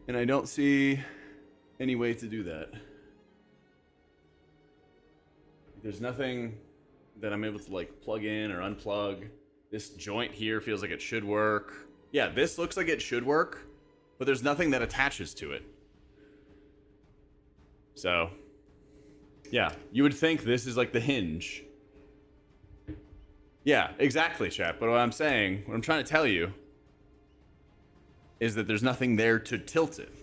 And I don't see any way to do that. There's nothing that I'm able to, like, plug in or unplug. This joint here feels like it should work. Yeah, this looks like it should work, but there's nothing that attaches to it. So, yeah, you would think this is like the hinge. Yeah, exactly, chat. But what I'm saying, what I'm trying to tell you, is that there's nothing there to tilt it.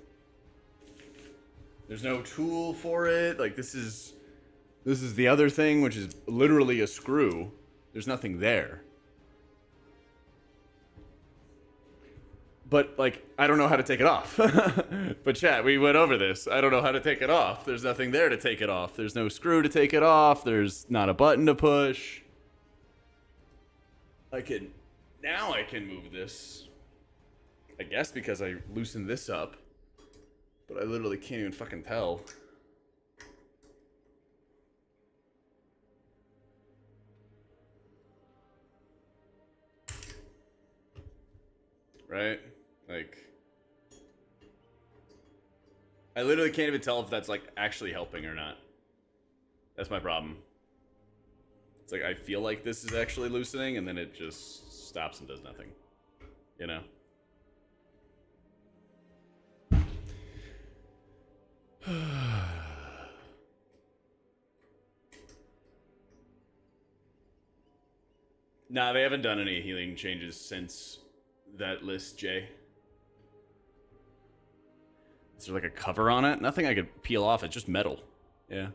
There's no tool for it. Like, this is the other thing, which is literally a screw. There's nothing there. But, like, I don't know how to take it off. But, chat, we went over this. I don't know how to take it off. There's nothing there to take it off. There's no screw to take it off. There's not a button to push. Now I can move this. I guess because I loosened this up. But I literally can't even fucking tell. Right? Like, I literally can't even tell if that's like actually helping or not. That's my problem. It's like I feel like this is actually loosening, and then it just stops and does nothing. You know? Nah, they haven't done any healing changes since that list, Jay. Is there like a cover on it? Nothing I could peel off. It's just metal. Yeah.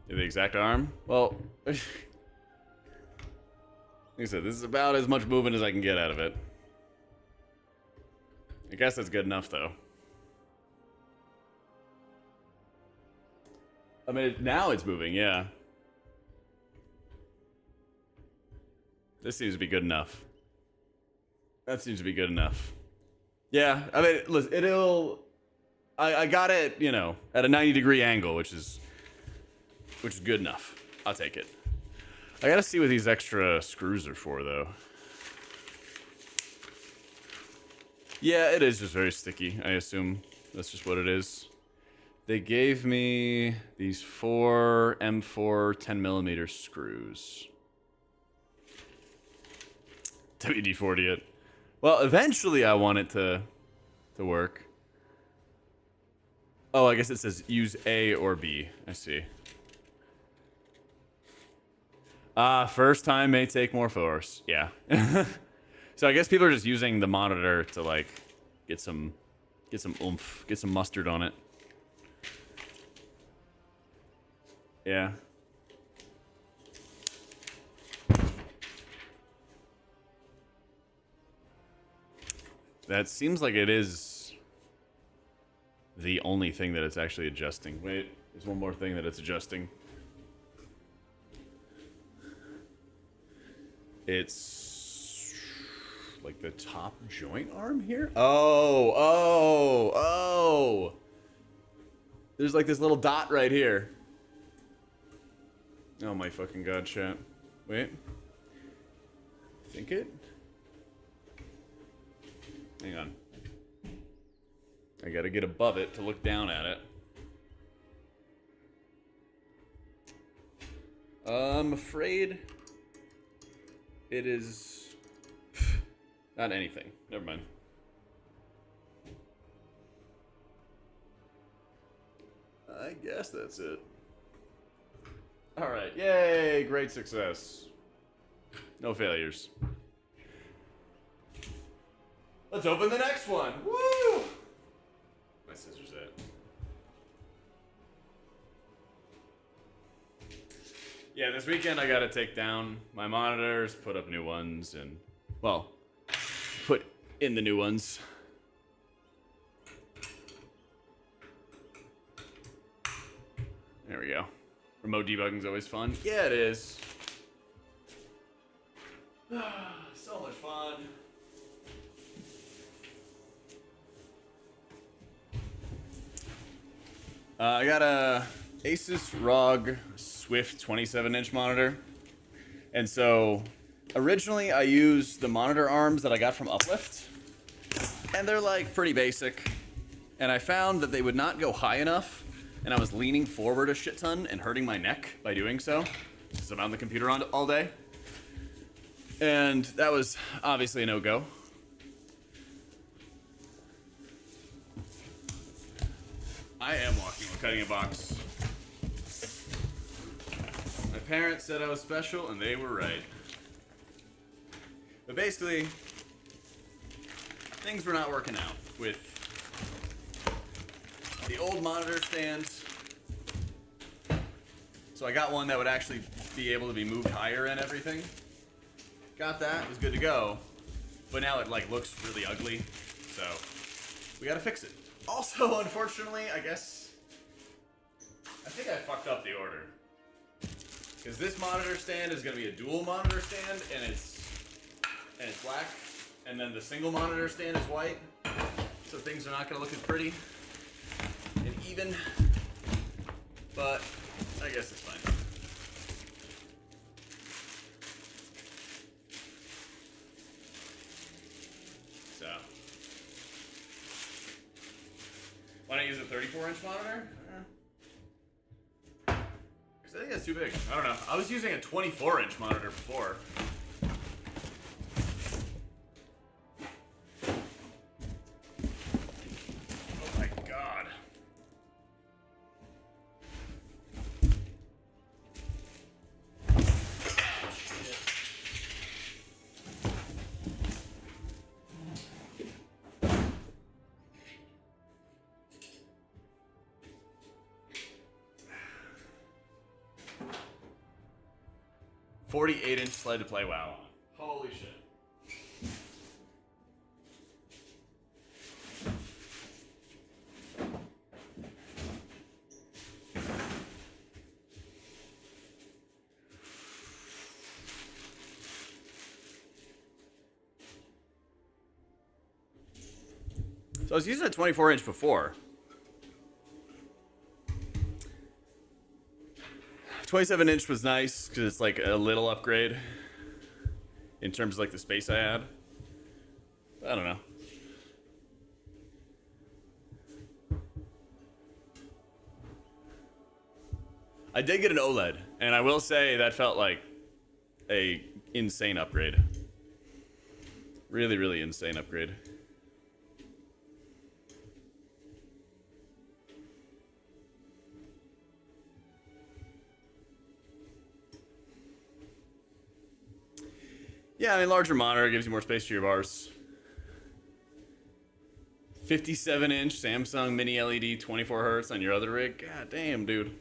The exact arm? Well, Like I said, this is about as much movement as I can get out of it. I guess that's good enough, though. I mean, now it's moving, yeah. This seems to be good enough. That seems to be good enough. Yeah, I mean, listen, it'll... I got it, you know, at a 90-degree angle, which is good enough. I'll take it. I gotta see what these extra screws are for, though. Yeah, it is just very sticky, I assume. That's just what it is. They gave me these 4 M4 10mm screws. WD-40 it. Well, eventually I want it to work. Oh, I guess it says use A or B. I see. First time may take more force. Yeah. So I guess people are just using the monitor to like get some oomph, get some mustard on it. Yeah. That seems like it is the only thing that it's actually adjusting. Wait, there's one more thing that it's adjusting. It's like the top joint arm here? Oh. There's like this little dot right here. Oh my fucking god, chat. Wait. Think it? Hang on. I gotta get above it to look down at it. I'm afraid it is not anything. Never mind. I guess that's it. Alright, yay! Great success. No failures. Let's open the next one. Woo! My scissors at. Yeah, this weekend I gotta take down my monitors, put up new ones, and, well, put in the new ones. There we go. Remote debugging is always fun. Yeah, it is. So much fun. I got a Asus ROG Swift 27-inch monitor. And so, originally I used the monitor arms that I got from Uplift. And they're like pretty basic. And I found that they would not go high enough. And I was leaning forward a shit ton and hurting my neck by doing so. Because I'm on the computer all day. And that was obviously a no-go. I am walking while cutting a box. My parents said I was special, and they were right. But basically, things were not working out with the old monitor stands. So I got one that would actually be able to be moved higher and everything. Got that, it was good to go. But now it like looks really ugly, so we gotta fix it. Also, unfortunately, I think I fucked up the order. Because this monitor stand is going to be a dual monitor stand, and it's black. And then the single monitor stand is white. So things are not going to look as pretty and even. But I guess it's fine. So. Why not use a 34-inch monitor? Because I think that's too big. I don't know. I was using a 24-inch monitor before. Oh my god. Shit. .48-inch sled to play WoW on. So I was using a 24-inch before. 27-inch was nice because it's like a little upgrade in terms of like the space I had. I don't know. I did get an OLED, and I will say that felt like a insane upgrade. Really, really insane upgrade. Yeah, I mean, larger monitor gives you more space to your bars. 57-inch Samsung Mini LED 24 hertz on your other rig. God damn, dude.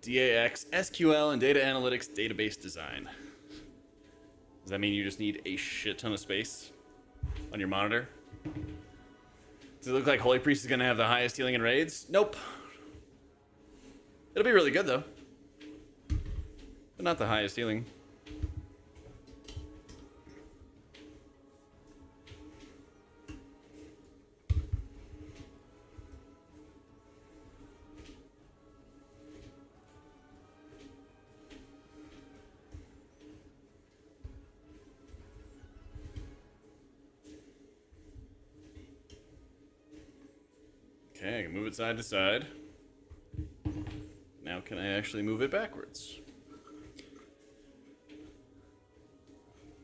DAX, SQL, and data analytics database design. Does that mean you just need a shit ton of space on your monitor? Does it look like Holy Priest is going to have the highest healing in raids? Nope. It'll be really good, though. But not the highest healing. Okay, I can move it side to side. Now can I actually move it backwards?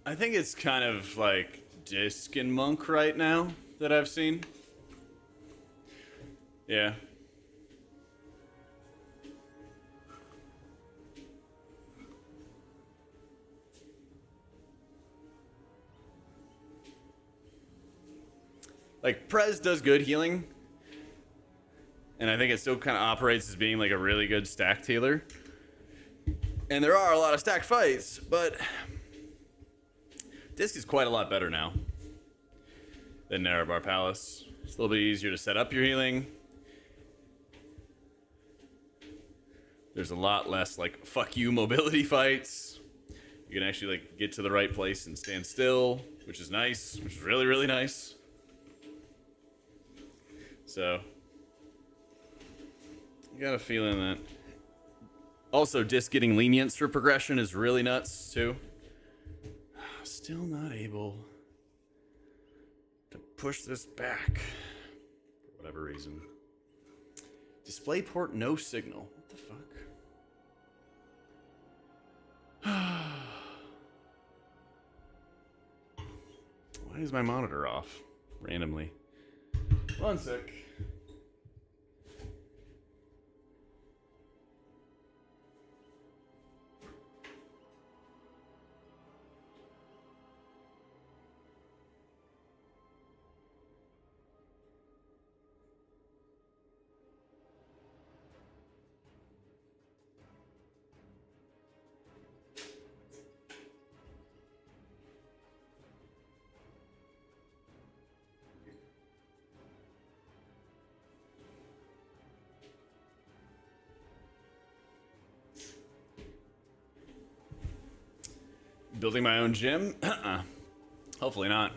I think it's kind of like Disc and Monk right now that I've seen. Yeah. Like, Prez does good healing. And I think it still kind of operates as being like a really good stacked healer. And there are a lot of stacked fights, but Disc is quite a lot better now than Nerebar Palace. It's a little bit easier to set up your healing. There's a lot less like fuck you mobility fights. You can actually like get to the right place and stand still, which is nice, which is really, really nice. So I got a feeling that also Disc getting lenience for progression is really nuts too. Still not able to push this back for whatever reason. DisplayPort no signal. What the fuck? Why is my monitor off randomly? One sec. Building my own gym? Hopefully not.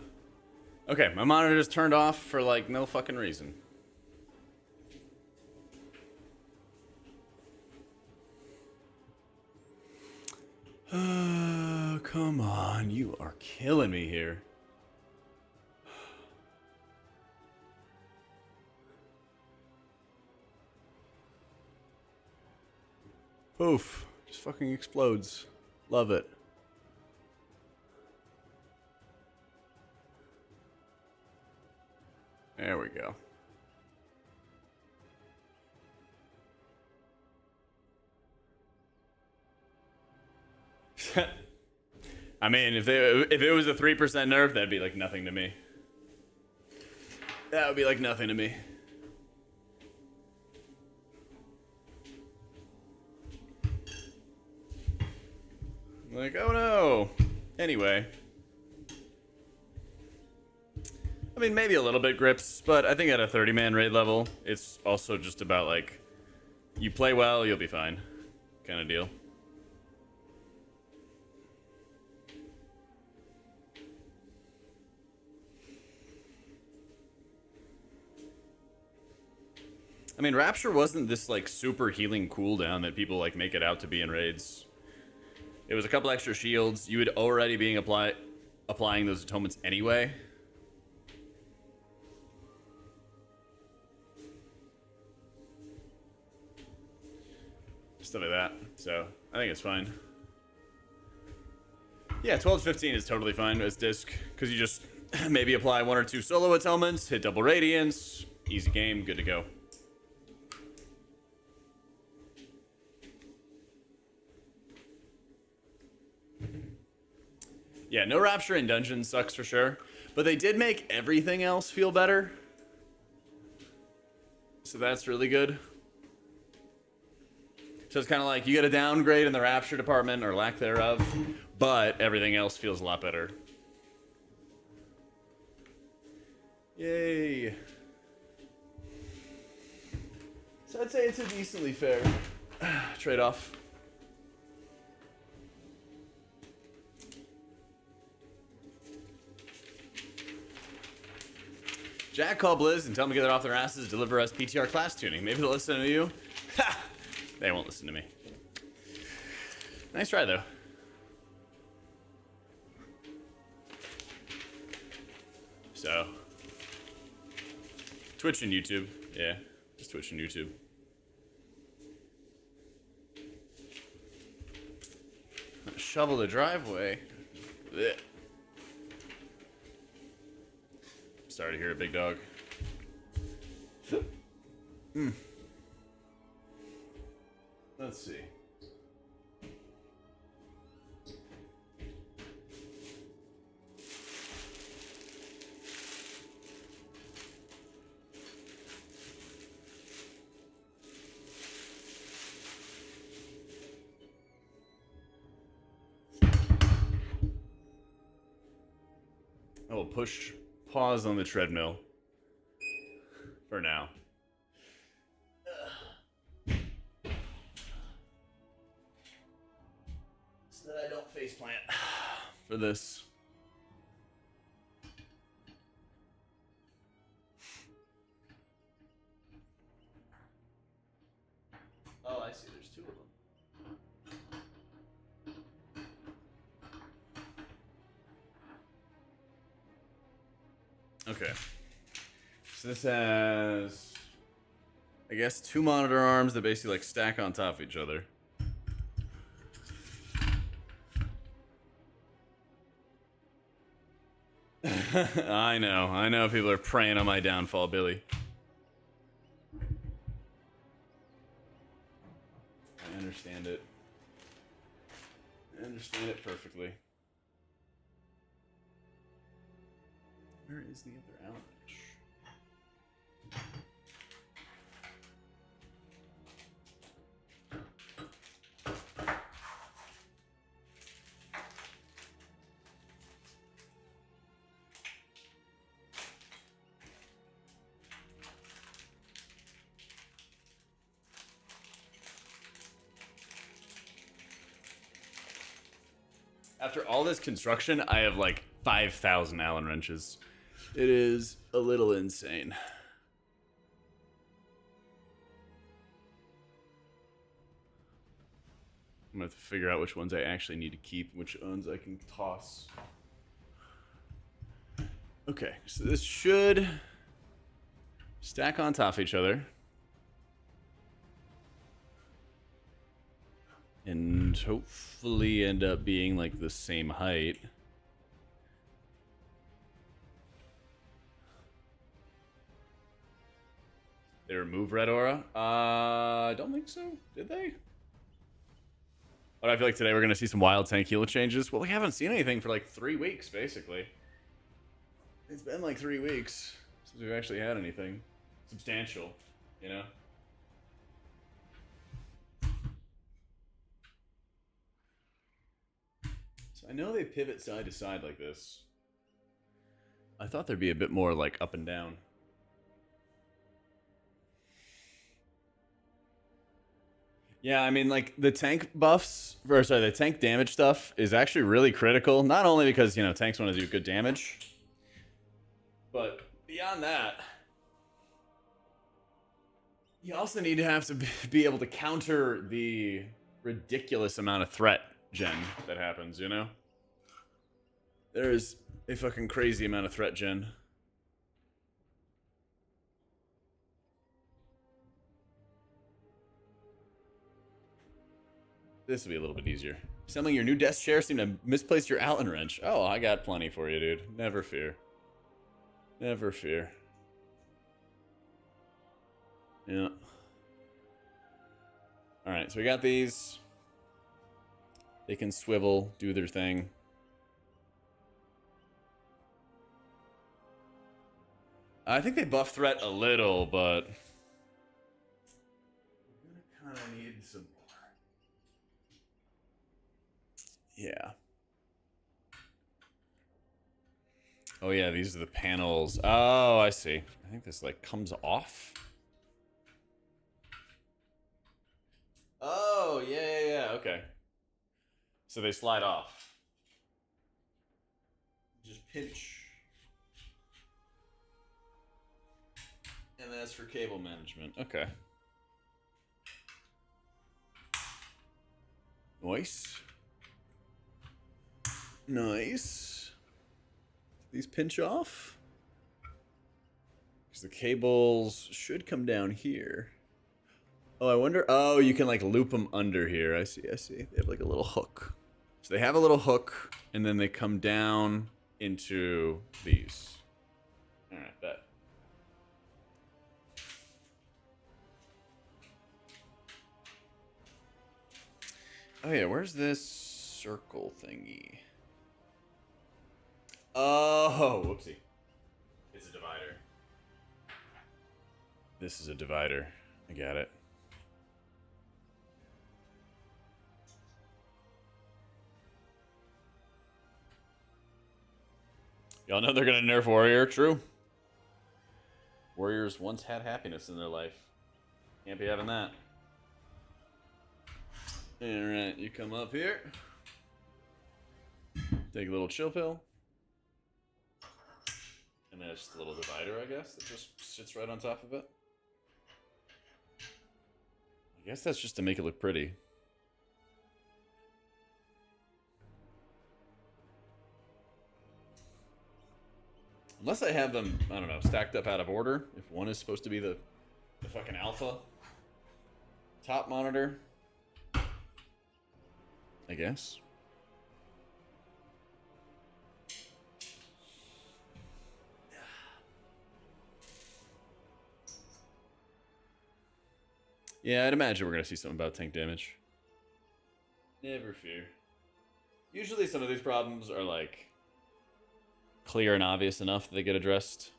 Okay, my monitor just turned off for like no fucking reason. Come on, you are killing me here. Poof, just fucking explodes. Love it. There we go. I mean, if it was a 3% nerf, that'd be like nothing to me. That would be like nothing to me. Like, oh no. Anyway. I mean, maybe a little bit grips, but I think at a 30-man raid level, it's also just about, like, you play well, you'll be fine kind of deal. I mean, Rapture wasn't this, like, super healing cooldown that people, like, make it out to be in raids. It was a couple extra shields. You would already be applying those atonements anyway. Stuff like that. So, I think it's fine. Yeah, 12 to 15 is totally fine as disc, because you just maybe apply 1 or 2 solo atonements, hit double radiance, easy game, good to go. Yeah, no Rapture in dungeons sucks for sure, but they did make everything else feel better. So that's really good. So it's kind of like you get a downgrade in the Rapture department, or lack thereof, but everything else feels a lot better. Yay. So I'd say it's a decently fair trade-off. Jack, call Blizz and tell them to get it off their asses to deliver us PTR class tuning. Maybe they'll listen to you. Ha! They won't listen to me. Nice try, though. So, Twitch and YouTube. Yeah, just Twitch and YouTube. Shovel the driveway. Blech. Sorry to hear it, big dog. Let's see. I will push pause on the treadmill for now. So that I don't faceplant for this. Oh, I see. There's 2 of them. Okay. So this has, I guess, 2 monitor arms that basically like stack on top of each other. I know people are preying on my downfall, Billy. I understand it. I understand it perfectly. Where is the other outage? After all this construction, I have like 5,000 Allen wrenches. It is a little insane. I'm gonna have to figure out which ones I actually need to keep, which ones I can toss. Okay, so this should stack on top of each other. And hopefully end up being like the same height. They removed Red Aura? I don't think so. Did they? But I feel like today we're going to see some wild tank heal changes. Well, we haven't seen anything for like 3 weeks, basically. It's been like 3 weeks since we've actually had anything substantial, you know? I know they pivot side to side like this. I thought there'd be a bit more like up and down. Yeah, I mean, like the tank buffs, or sorry, the tank damage stuff is actually really critical. Not only because, you know, tanks want to do good damage, but beyond that, you also need to have to be able to counter the ridiculous amount of threat gen that happens, you know? There's a fucking crazy amount of threat gen. This will be a little bit easier. Assembling your new desk chair seemed to misplace your Allen wrench. Oh, I got plenty for you, dude. Never fear. Never fear. Yeah. Alright, so we got these. They can swivel, do their thing. I think they buff threat a little, but I'm gonna kind of need some more. Yeah. Oh yeah, these are the panels. Oh, I see. I think this like comes off. Oh, yeah, okay. So they slide off. Just pinch. And that's for cable management. Okay. Nice. Nice. These pinch off. Because the cables should come down here. Oh, I wonder. Oh, you can like loop them under here. I see, I see. They have like a little hook. So they have a little hook, and then they come down into these. All right, bet. Oh yeah, where's this circle thingy? Oh, whoopsie. It's a divider. This is a divider. I got it. Y'all know they're gonna nerf Warrior, true. Warriors once had happiness in their life. Can't be having that. Alright, you come up here. Take a little chill pill. And then it's just a little divider, I guess, that just sits right on top of it. I guess that's just to make it look pretty. Unless I have them, I don't know, stacked up out of order. If one is supposed to be the fucking alpha top monitor. I guess. Yeah, I'd imagine we're going to see something about tank damage. Never fear. Usually some of these problems are like clear and obvious enough that they get addressed.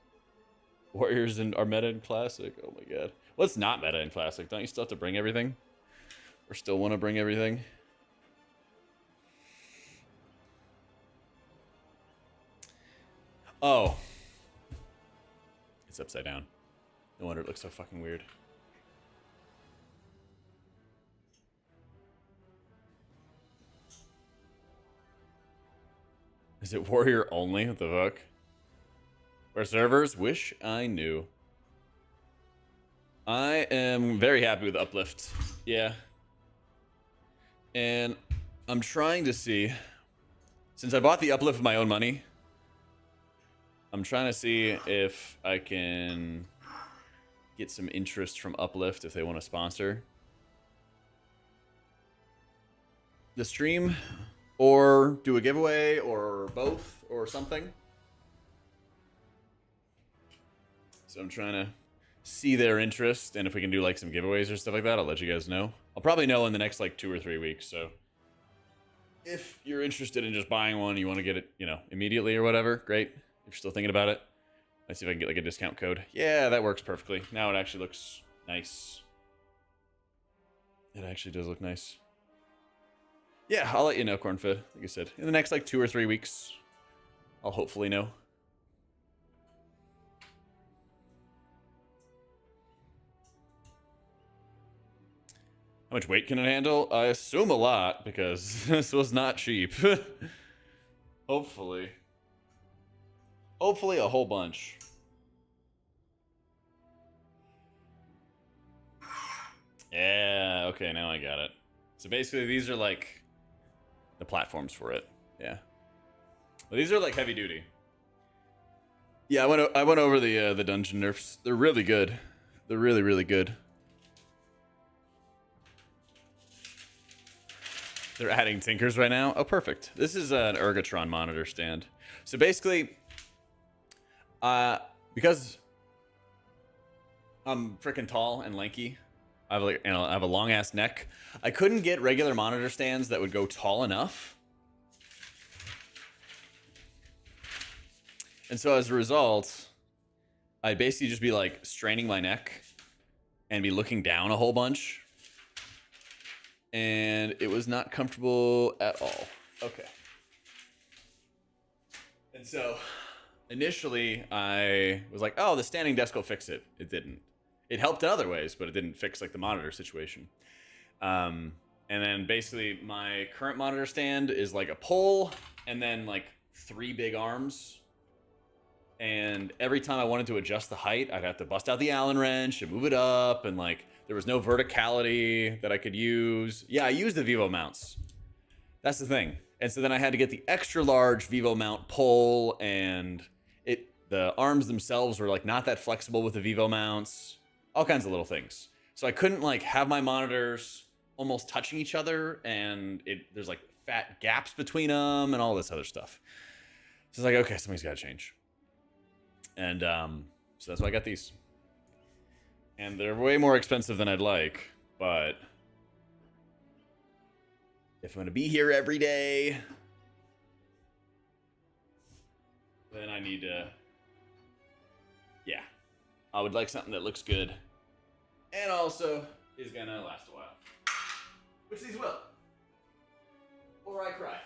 Warriors are meta in Classic. Oh my god. What's not meta in Classic? Don't you still have to bring everything? Or still want to bring everything? Oh. It's upside down. No wonder it looks so fucking weird. Is it Warrior only? What the fuck? For servers? Wish I knew. I am very happy with Uplift. Yeah. And I'm trying to see, since I bought the Uplift with my own money, I'm trying to see if I can get some interest from Uplift if they want to sponsor the stream, or do a giveaway, or both, or something. So I'm trying to see their interest, and if we can do like some giveaways or stuff like that, I'll let you guys know. I'll probably know in the next like 2 or 3 weeks, so if you're interested in just buying one, you want to get it, you know, immediately or whatever, great. If you're still thinking about it, let's see if I can get like a discount code. Yeah, that works perfectly. Now it actually looks nice. It actually does look nice. Yeah, I'll let you know, Cornfed. Like I said, in the next like 2 or 3 weeks, I'll hopefully know. How much weight can it handle? I assume a lot, because this was not cheap. Hopefully. Hopefully a whole bunch. Yeah, okay, now I got it. So basically these are like the platforms for it. Yeah. Well, these are like heavy duty. Yeah, I went over the dungeon nerfs. They're really good. They're really, really good. They're adding tinkers right now. Oh, perfect. This is an Ergotron monitor stand. So basically, because I'm freaking tall and lanky, I have like, I have a long ass neck. I couldn't get regular monitor stands that would go tall enough. And so as a result, I'd basically just be like straining my neck and be looking down a whole bunch. And it was not comfortable at all. Okay. And so initially I was like, oh, the standing desk will fix it. It didn't. It helped in other ways, but it didn't fix like the monitor situation. And then basically my current monitor stand is like a pole and then like 3 big arms. And every time I wanted to adjust the height, I'd have to bust out the Allen wrench and move it up, and like there was no verticality that I could use. Yeah, I used the Vivo mounts. That's the thing. And so then I had to get the extra large Vivo mount pole, and the arms themselves were like not that flexible with the Vivo mounts. All kinds of little things. So I couldn't like have my monitors almost touching each other, and there's like fat gaps between them and all this other stuff. So it's like, okay, something's got to change. And so that's why I got these. And they're way more expensive than I'd like, but if I'm going to be here every day, then I need to, yeah, I would like something that looks good and also is going to last a while, which these will, or I cry.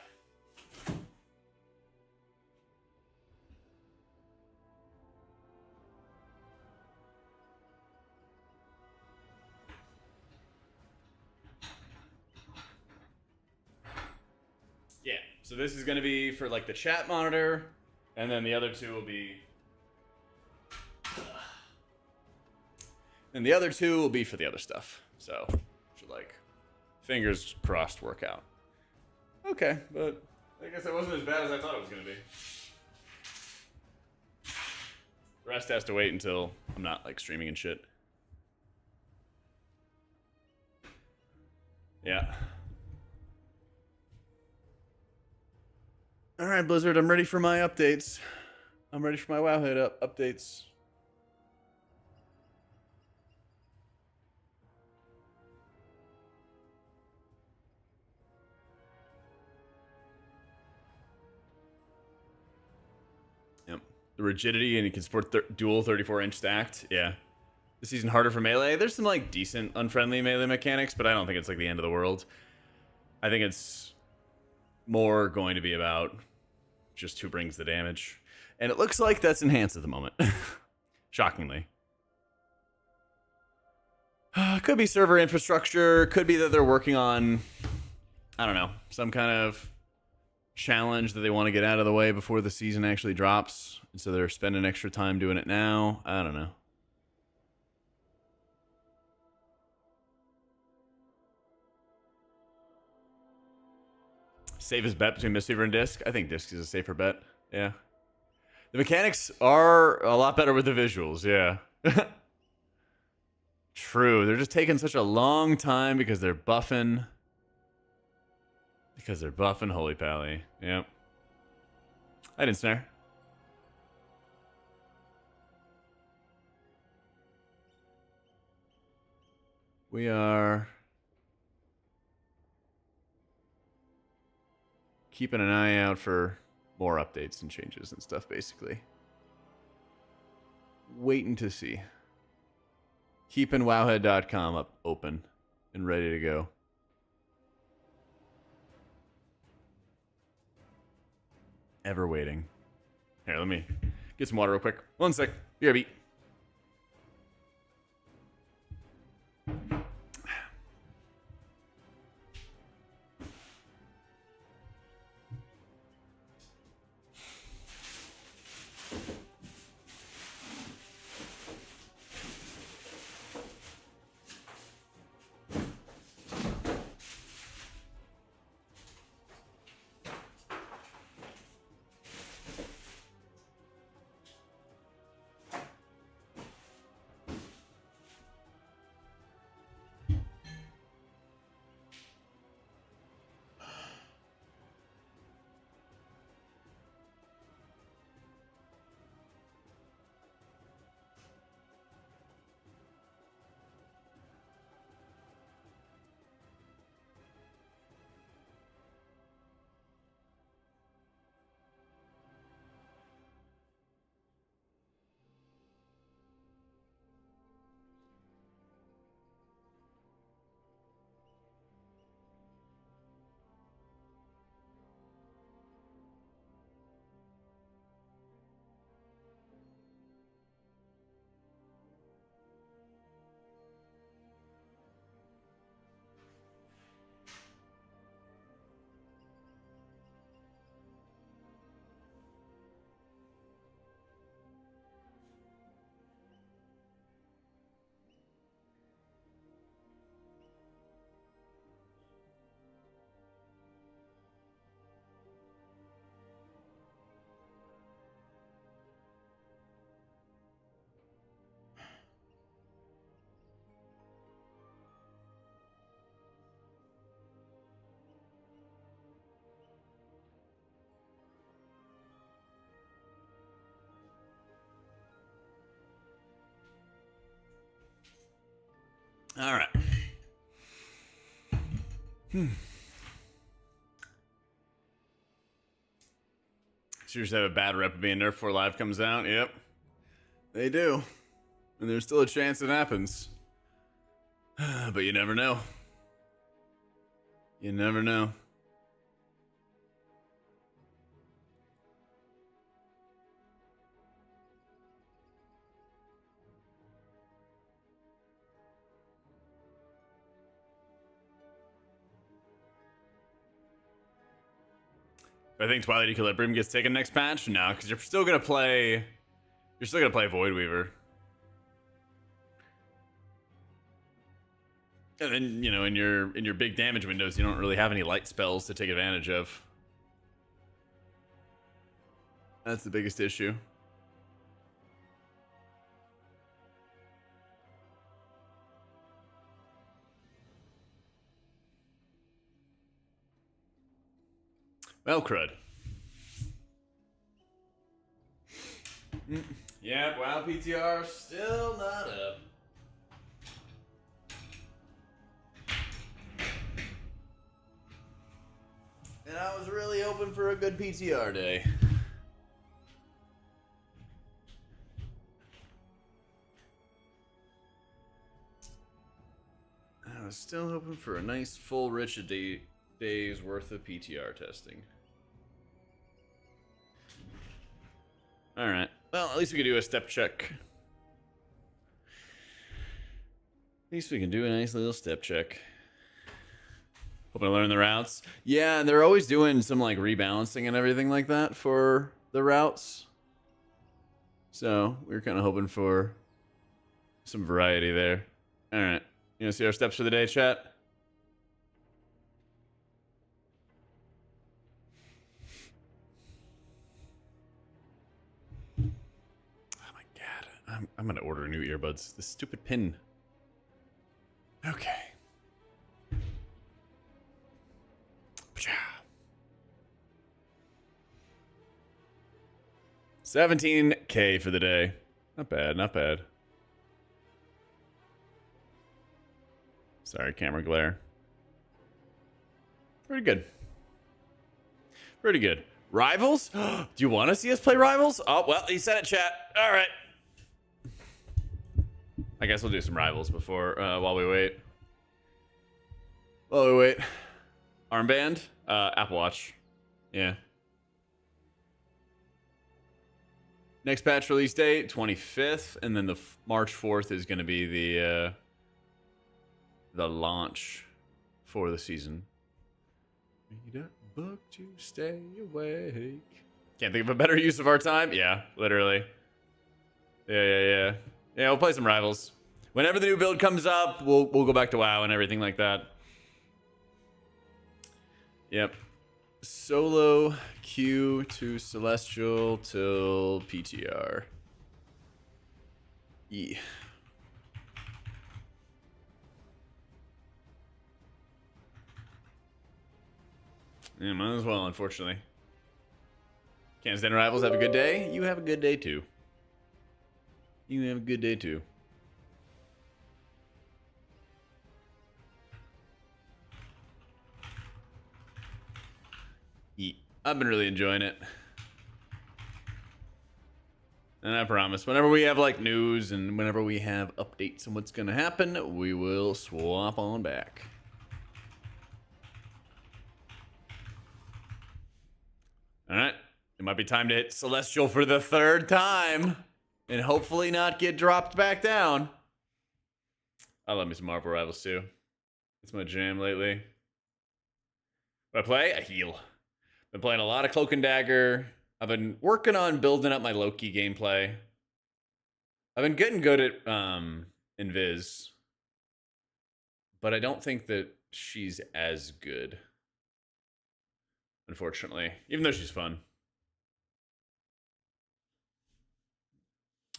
Yeah, so this is going to be for like the chat monitor, and then the other two will be... And the other two will be for the other stuff. So, should like, fingers crossed work out. Okay, but I guess it wasn't as bad as I thought it was going to be. The rest has to wait until I'm not like streaming and shit. Yeah. All right, Blizzard, I'm ready for my updates. I'm ready for my Wowhead updates. Yep. The rigidity, and you can support dual 34-inch stacked. Yeah. This season harder for melee. There's some like decent unfriendly melee mechanics, but I don't think it's like the end of the world. I think it's more going to be about just who brings the damage. And it looks like that's enhanced at the moment. Shockingly. Could be server infrastructure. Could be that they're working on, I don't know, some kind of challenge that they want to get out of the way before the season actually drops. And so they're spending extra time doing it now. I don't know. Safest bet between Mistweaver and Disc? I think Disc is a safer bet. Yeah. The mechanics are a lot better with the visuals, yeah. True. They're just taking such a long time because they're buffing. Because they're buffing Holy Pally. Yep. I didn't snare. We are keeping an eye out for more updates and changes and stuff, basically. Waiting to see. Keeping wowhead.com up open and ready to go. Ever waiting. Here, let me get some water real quick. 1 sec. BRB. All right. Shooters have a bad rep of being nerfed before live comes out. Yep. They do. And there's still a chance it happens. But you never know. You never know. I think Twilight Equilibrium gets taken next patch. No, because you're still gonna play. You're still gonna play Void Weaver. And then, you know, in your big damage windows, you don't really have any light spells to take advantage of. That's the biggest issue. Well, crud. Yeah, WoW PTR still not up. And I was really hoping for a good PTR day. I was still hoping for a nice full rich day's worth of PTR testing. Alright. Well, at least we can do a step check. At least we can do a nice little step check. Hoping to learn the routes. Yeah, and they're always doing some like rebalancing and everything like that for the routes. So we were kind of hoping for some variety there. Alright. You want to see our steps for the day, chat? I'm gonna order new earbuds. This stupid pin. Okay. 17K for the day. Not bad, not bad. Sorry, camera glare. Pretty good. Pretty good. Rivals? Do you want to see us play Rivals? Oh, well, he said it, chat. All right. I guess we'll do some Rivals before, while we wait. While we wait. Armband? Apple Watch. Yeah. Next patch release date, 25th, and then the March 4th is going to be the launch for the season. Read a book to stay awake. Can't think of a better use of our time. Yeah, literally. Yeah, we'll play some Rivals. Whenever the new build comes up, we'll go back to WoW and everything like that. Yep. Solo queue to Celestial till PTR. Yeah. Yeah, might as well, unfortunately. Can't stand Rivals. Have a good day. You have a good day too. You have a good day too. Yeah. I've been really enjoying it. And I promise, whenever we have like news and whenever we have updates on what's gonna happen, we will swap on back. Alright. It might be time to hit Celestial for the 3rd time. And hopefully not get dropped back down. I love me some Marvel Rivals too. It's my jam lately. What I play? I heal. Been playing a lot of Cloak and Dagger. I've been working on building up my Loki gameplay. I've been getting good at Invis. But I don't think that she's as good. Unfortunately. Even though she's fun.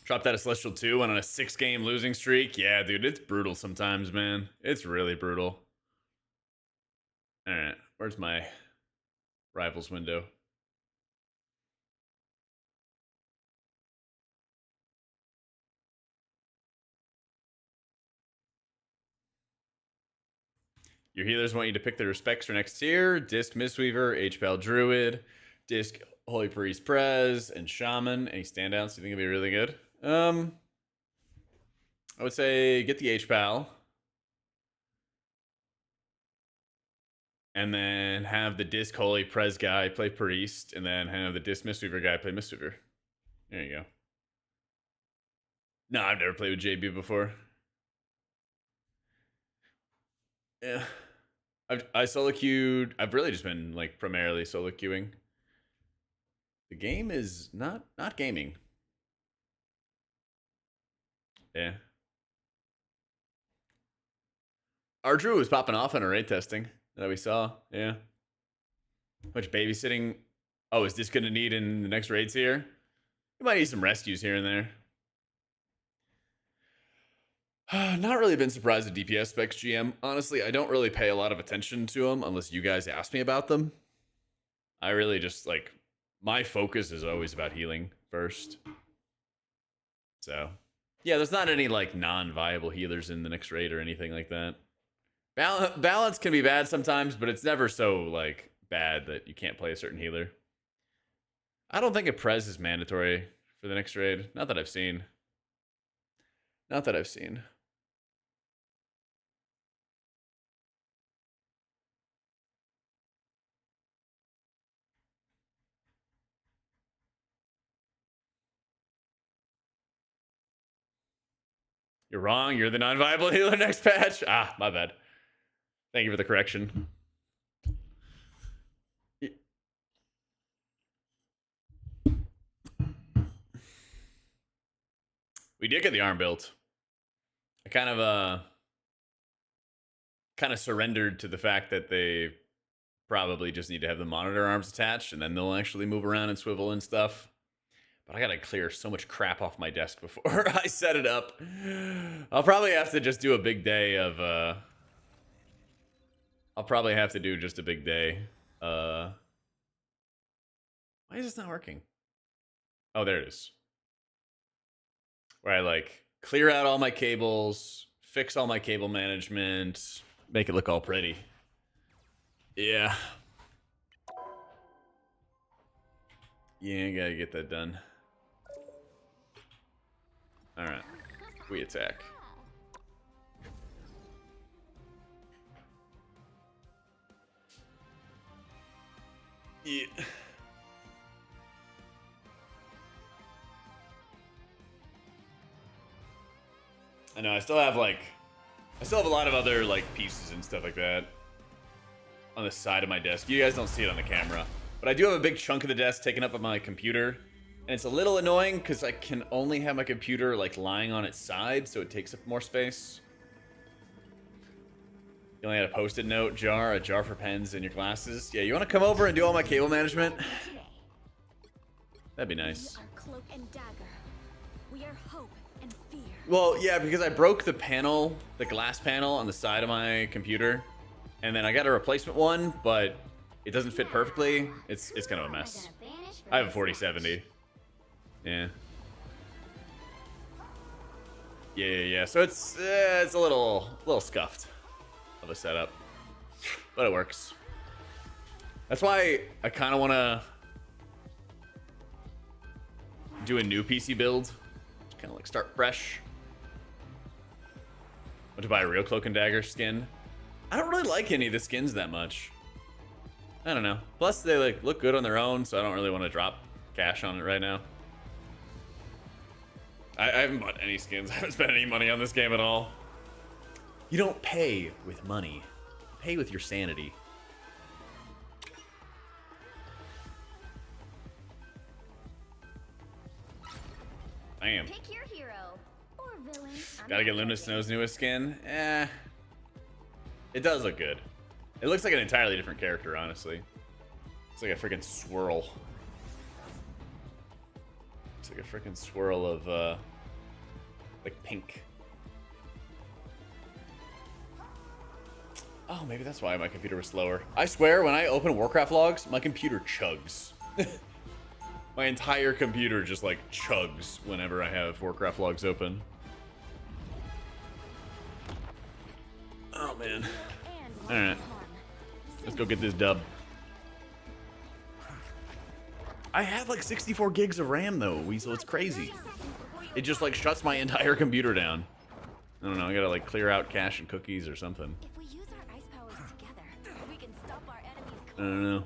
Dropped out of Celestial 2, went on a 6-game losing streak. Yeah, dude, it's brutal sometimes, man. It's really brutal. Alright, where's my Rivals window? Your healers want you to pick their respects for next tier. Disc Mistweaver, H-Pal Druid, Disc Holy Priest Prez, and Shaman. Any standouts you think would be really good? I would say get the H-Pal. And then have the Disc Holy Prez guy play Priest. And then have the Disc Mistweaver guy play Mistweaver. There you go. No, I've never played with JB before. Yeah. I solo queued. I've really just been like primarily solo queuing. The game is not gaming. Yeah. Our Drew was popping off on a raid testing that we saw. Yeah. How much babysitting? Oh, is this going to need in the next raids here? We might need some rescues here and there. Not really been surprised at DPS specs, GM. Honestly, I don't really pay a lot of attention to them unless you guys ask me about them. I really just, like, my focus is always about healing first. So, yeah, there's not any, like, non-viable healers in the next raid or anything like that. Balance can be bad sometimes, but it's never so, like, bad that you can't play a certain healer. I don't think a Prez is mandatory for the next raid. Not that I've seen. Not that I've seen. You're wrong. You're the non-viable healer next patch. Ah, my bad. Thank you for the correction. We did get the arm built. I kind of surrendered to the fact that they probably just need to have the monitor arms attached, and then they'll actually move around and swivel and stuff. But I gotta clear so much crap off my desk before I set it up. I'll probably have to just do a big day of I'll probably have to do just a big day. Why is this not working? Oh, there it is. Where I like clear out all my cables, fix all my cable management, make it look all pretty. Yeah. Yeah, I gotta get that done. Alright. We attack. Yeah. I know, I still have a lot of other like pieces and stuff like that on the side of my desk. You guys don't see it on the camera, but I do have a big chunk of the desk taken up by my computer, and it's a little annoying because I can only have my computer like lying on its side, so it takes up more space. You only had a post-it note jar, a jar for pens, and your glasses. Yeah, you want to come over and do all my cable management? That'd be nice.
We are cloak and dagger. We are hope and fear.
Well, yeah, because I broke the panel, the glass panel on the side of my computer, and then I got a replacement one, but it doesn't fit perfectly. It's kind of a mess. I have a 4070. Yeah. Yeah. So it's a little scuffed of a setup, but it works. That's why I kind of want to do a new PC build, kind of like start fresh. Want to buy a real Cloak and Dagger skin? I don't really like any of the skins that much. I don't know. Plus they like look good on their own, so I don't really want to drop cash on it right now. I haven't bought any skins. I haven't spent any money on this game at all. You don't pay with money. You pay with your sanity. Damn.
Pick your hero or villain.
Gotta get Luna Snow's newest skin. It does look good. It looks like an entirely different character, honestly. It's like a freaking swirl. It's like a freaking swirl of like pink. Oh, maybe that's why my computer was slower. I swear, when I open Warcraft logs, my computer chugs. My entire computer just like chugs whenever I have Warcraft logs open. Oh man. Alright. Let's go get this dub. I have like 64 gigs of RAM though, Weasel. It's crazy. It just like shuts my entire computer down. I don't know, I gotta like clear out cache and cookies or something.
If we use our ice powers together, we can stop our enemies.
I don't know.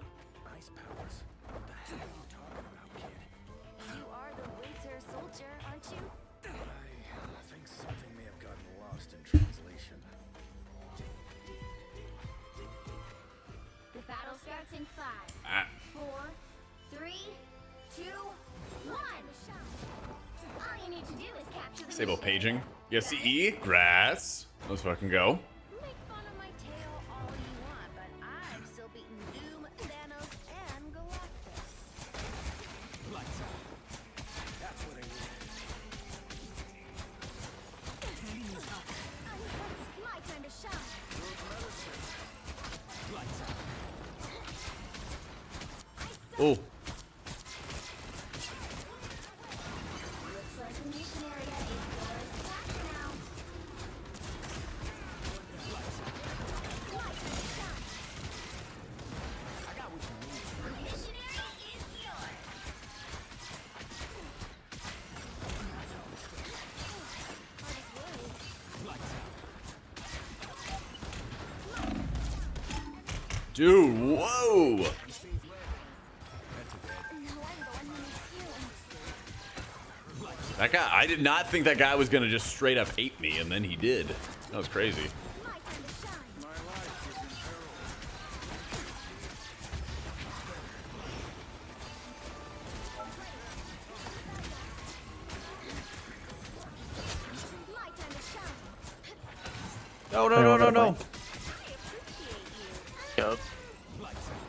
Ice powers? What the hell are you talking about, kid?
You are the winter soldier, aren't you?
I think something may have gotten lost in translation.
The battle starts in 5,
Ah.
4, 3, 2, 1. All you need to do is capture the
Disable
mission.
paging. Yes, CE. Grass. Let's fucking go.
Make fun of my tail all you want, but I've still beaten Doom, Thanos, and Galactus.
Lights out. That's what I need.
My time to shine.
Lights out.
Oh.
Looks like the mission area is yours back now. My time to shine.
I got what you need.
Mission area is yours.
Lights out.
Dude, whoa.
Now I'm the one who needs healing.
That guy, I did not think that guy was gonna just straight up ape me, and then he did. That was crazy.
My time to shine.
My life is in peril.
My time to shine.
No.
I appreciate you.
Yup.
Lights out.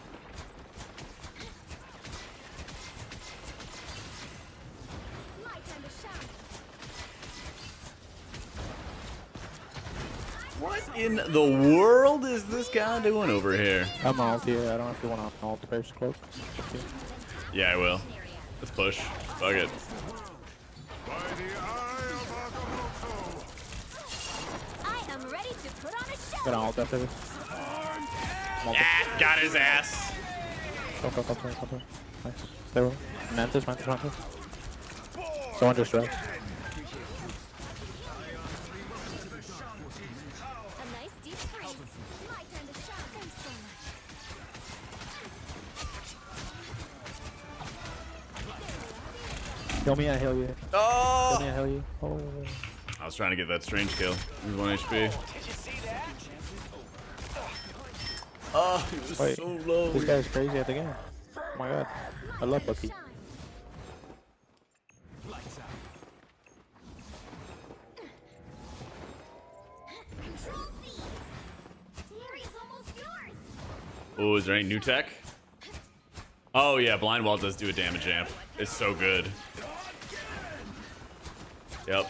My time to shine.
What in the world is this guy doing over here?
I'm alt here. I don't know if you want to alt first, Cloak.
Yeah, I will. Let's push. Fuck it.
By the eye of Agamotto.
I am ready to put on a show.
Gonna alt after this.
Ah, got his ass.
Go. Nice. Stay with Mantis. Someone just rest.
A nice deep freeze. My time to shine. Thanks so much.
Heal me, I heal you.
Oh!
Heal me, I heal you. Oh.
was trying to get that strange kill. He was 1 HP. Oh, he was
Wait,
so low.
this guy's crazy at the game. Oh my god. I love Bucky.
Control C. The area's almost yours.
Oh, is there any new tech? Oh yeah, blind wall does do a damage amp. It's so good. Yep.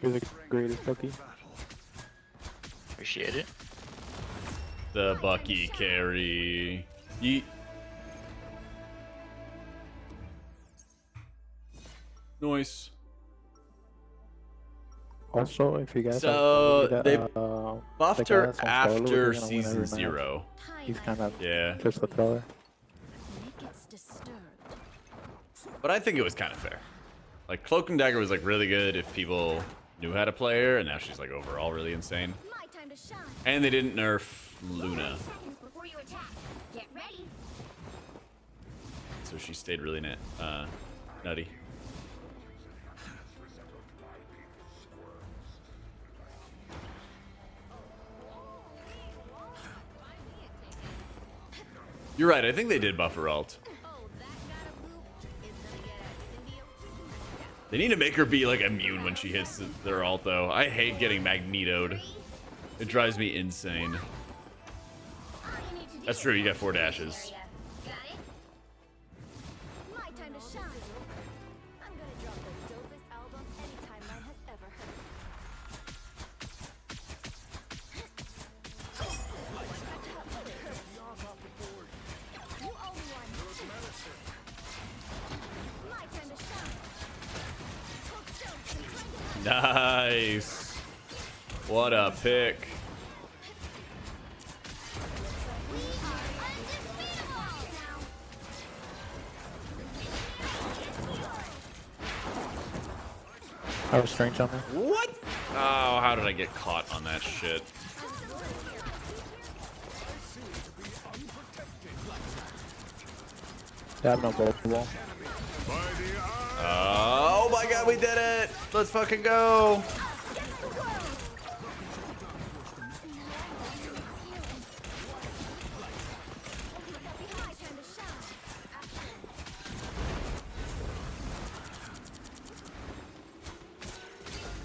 You're the greatest Bucky.
Appreciate it.
The Bucky carry. Yeet. Nice.
Also, if you guys
So,
have
they
the
buffed
guy
her
that's on solo,
after
you're gonna win
season
every match.
0.
He's kind of
Yeah.
just a thrower.
But I think it was kind of fair. Like, Cloak and Dagger was like really good if people knew how to play her, and now she's like overall really insane.
My time to shine.
And they didn't nerf Luna,
Seconds before you attack. Get ready.
so she stayed really nutty. You're right, I think they did buff her ult. They need to make her be like immune when she hits their ult though. I hate getting magnetoed. It drives me insane. That's true, you got 4 dashes.
Got it? My time to shine. I'm gonna drop the dopest album any timeline has ever heard. You owe me one. My time to shine. Hold still and try to
Nice. What a pick.
We are undefeatable now.
I was strange on there.
What? Oh, how did I get caught on that shit?
They have no gold wall.
By the eye.
Oh my god, we did it! Let's fucking go!
My time to shine.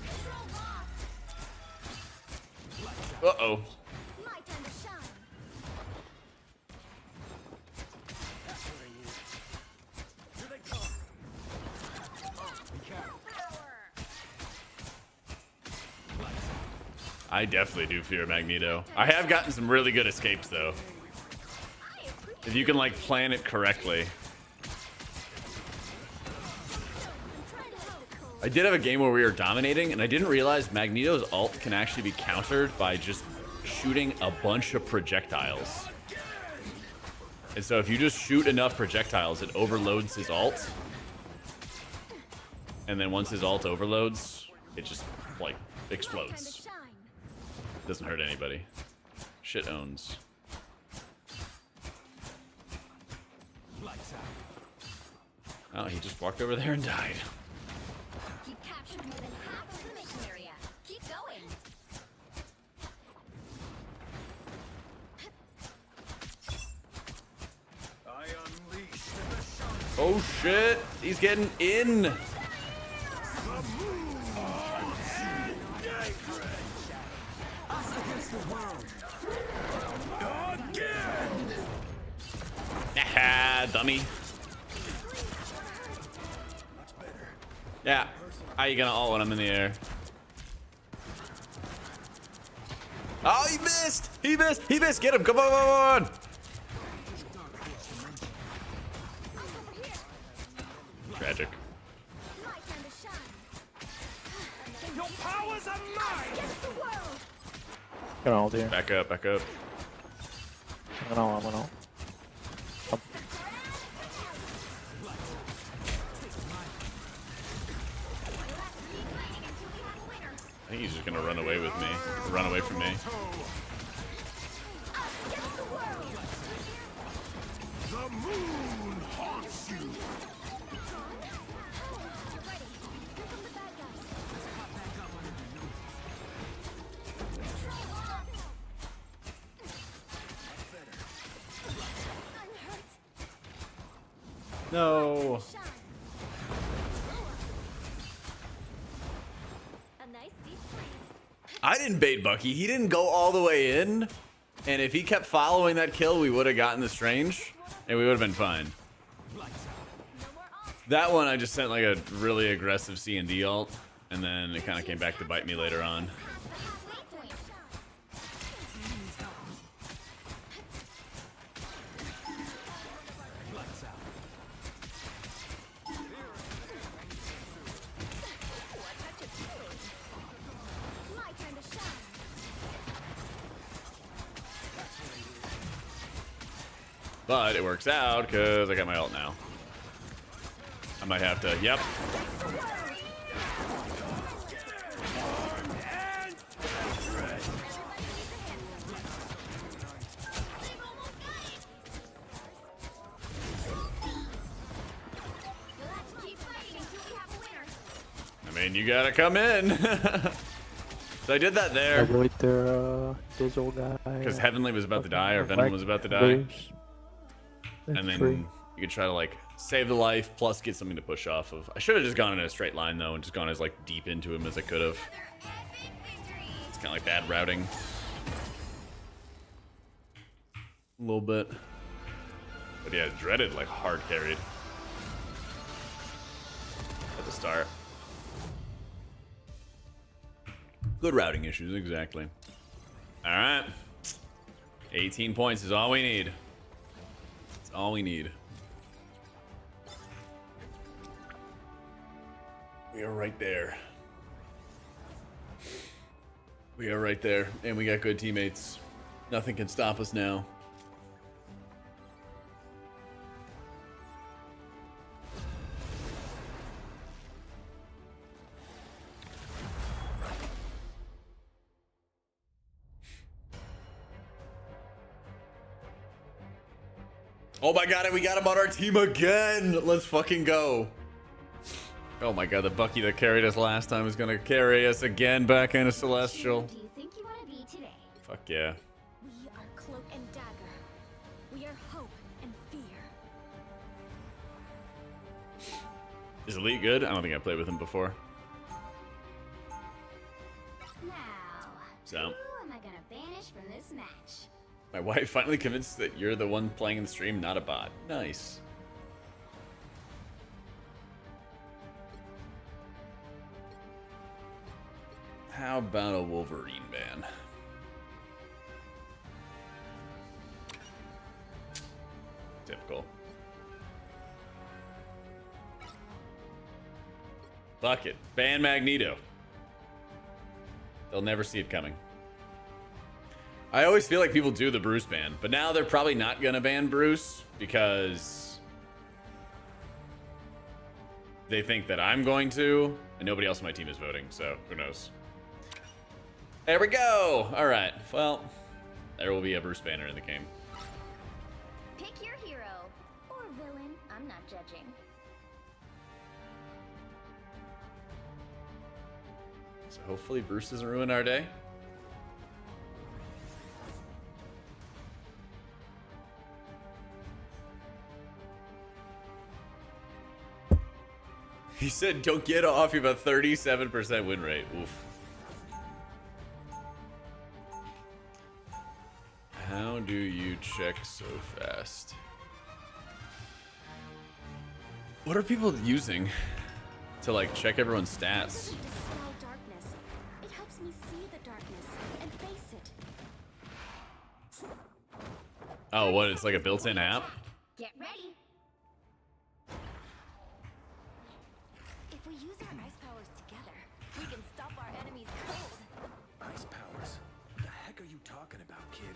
Control lost.
Uh-oh.
My time to shine.
I definitely do fear Magneto. I have gotten some really good escapes though. If you can like plan it correctly. I did have a game where we were dominating and I didn't realize Magneto's ult can actually be countered by just shooting a bunch of projectiles. And so if you just shoot enough projectiles, it overloads his ult. And then once his ult overloads, it just like explodes. Doesn't hurt anybody. Shit owns. Oh, he just walked over there and died.
You've captured more than half of the mission area. Keep going.
I unleash the sun.
Oh shit, he's getting in. Ah, dummy. Yeah, how you gonna ult when I'm in the air? Oh, he missed! He missed! He missed! Get him! Come on, come on! Tragic.
My time to shine.
Your powers are mine.
Against the world.
Got all here.
Back up, back up.
I'm gonna ult.
I think he's just gonna run away with me. Run away from me.
Against the world.
No.
A nice deep freeze.
I didn't bait Bucky. He didn't go all the way in. And if he kept following that kill, we would have gotten the Strange. And we would have been fine.
No more ult.
That one, I just sent like a really aggressive C&D ult. And then it kind of came back to bite me later on.
My time to shine.
But it works out because I got my ult now. I might have to, yep. I mean, you gotta come in. So I did that there.
Avoid their Dizzle guy.
Because Heavenly was about to die, or Venom was about to die. And then you could try to like save the life plus get something to push off of. I should have just gone in a straight line though and just gone as like deep into him as I could have. It's kind of like bad routing. A little bit. But yeah, Dreaded like hard carried at the start. Good routing issues, exactly. All right. 18 points is all we need. That's all we need. We are right there. We are right there. And we got good teammates. Nothing can stop us now. Oh my god, we got him on our team again! Let's fucking go. Oh my god, the Bucky that carried us last time is gonna carry us again back into Celestial.
Do you think you want to be today?
Fuck yeah.
We are cloak and dagger. We are hope and fear.
Is Elite good? I don't think I played with him before.
Now,
So.
who am I gonna banish from this match?
My wife finally convinced that you're the one playing in the stream, not a bot. Nice. How about a Wolverine ban? Typical. Fuck it. Ban Magneto. They'll never see it coming. I always feel like people do the Bruce ban, but now they're probably not gonna ban Bruce because they think that I'm going to, and nobody else on my team is voting, so who knows. There we go! Alright, well, there will be a Bruce banner in the game.
Pick your hero or villain. I'm not judging.
So hopefully Bruce doesn't ruin our day. He said, don't get off, you have a 37% win rate. Oof. How do you check so fast? What are people using to like check everyone's stats?
Dispel darkness. It helps me see the darkness and face it.
Oh, what? It's like a built-in app?
Get ready. If we use our ice powers together, we can stop our enemies cold.
Ice powers? What the heck are you talking about, kid?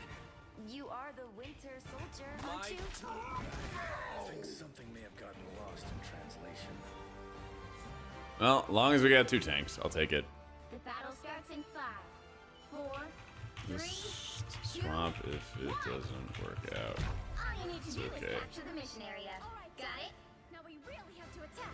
You are the Winter Soldier, aren't you?
I think something may have gotten lost in translation.
Well, as long as we got 2 tanks, I'll take it.
The battle starts in 5, 4, 3,
Just
2,
swap if it doesn't work out.
All you need to do
okay.
is capture the mission area. Got it? Now we really have to attack.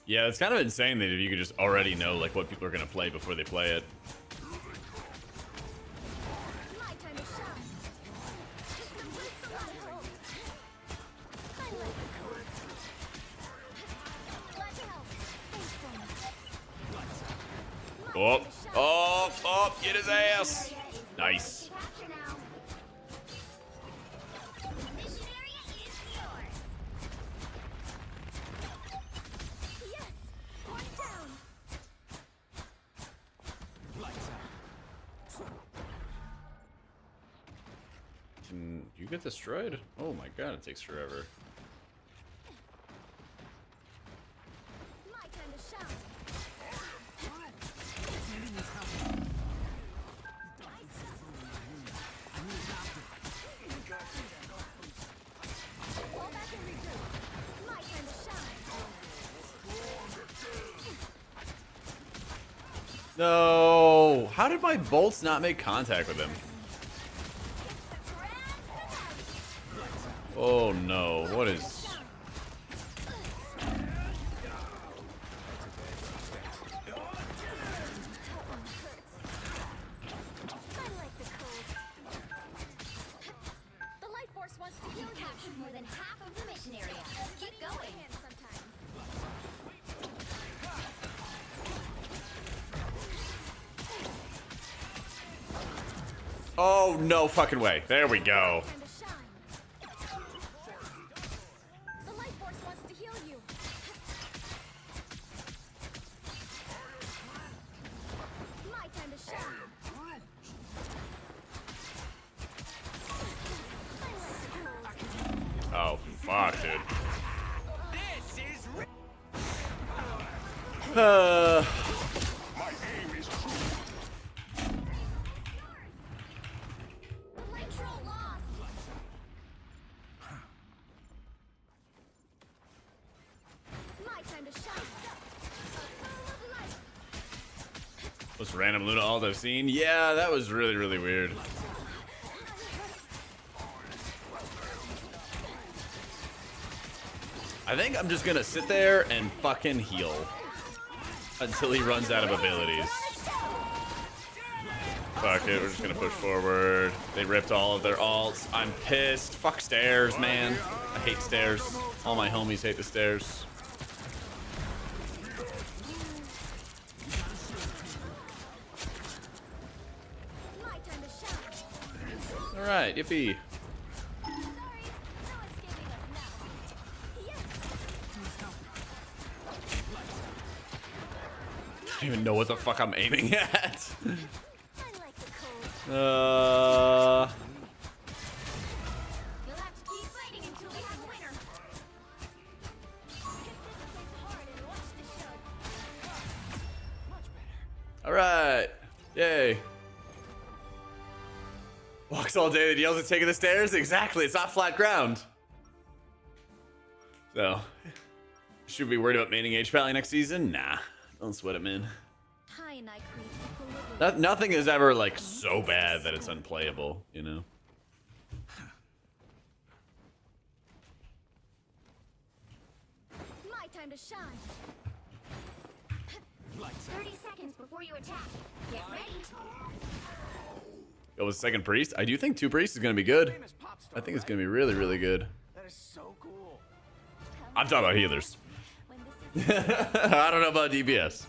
Yeah, it's kind of insane that if you could just already know like what people are gonna play before they play it.
My time to shine.
Oh, oh, oh, get his ass. Nice.
Capture now. Mission area is yours. Yes. Point down.
Can you get destroyed? Oh my god, it takes forever.
My time to shine. Fall back and regroup. My time to shine.
No! How did my bolts not make contact with him? Oh no, what is...
I like the cold. The light force wants to heal. Captured more than half of the mission area. Keep going.
Oh, no fucking way. There we go.
Time to shine. The light force wants to heal you. My time to shine.
Oh, fuck, dude.
My aim is true.
The light troll lost. My time to shine.
Most random Luna ult I've seen? Yeah, that was really, really weird. I think I'm just gonna sit there and fucking heal until he runs out of abilities. Fuck it, we're just gonna push forward. They ripped all of their alts. I'm pissed. Fuck stairs, man. I hate stairs. All my homies hate the stairs.
My time to shine.
Alright, yippee.
Sorry, no escaping us now. Yes.
I don't even know what the fuck I'm aiming at.
I like the cold. You'll have to keep fighting until we have a winner. Hit this place hard and watch the show.
Alright. Yay. Walks all day, then yells at taking the stairs? Exactly, it's not flat ground. So, should we be worried about maining H Pally next season? Nah. Don't sweat it, man.
Hi, and I create equilibrium.
Nothing is ever, like, so bad that it's unplayable, you know?
My time to shine. 30 seconds before you attack. Get ready.
It was second priest. I do think 2 priests is gonna be good.
Famous pop star,
I think it's
right?
gonna be really, really good.
That is so cool.
I'm talking about healers.
When this is
I don't know about DPS.
your playlist.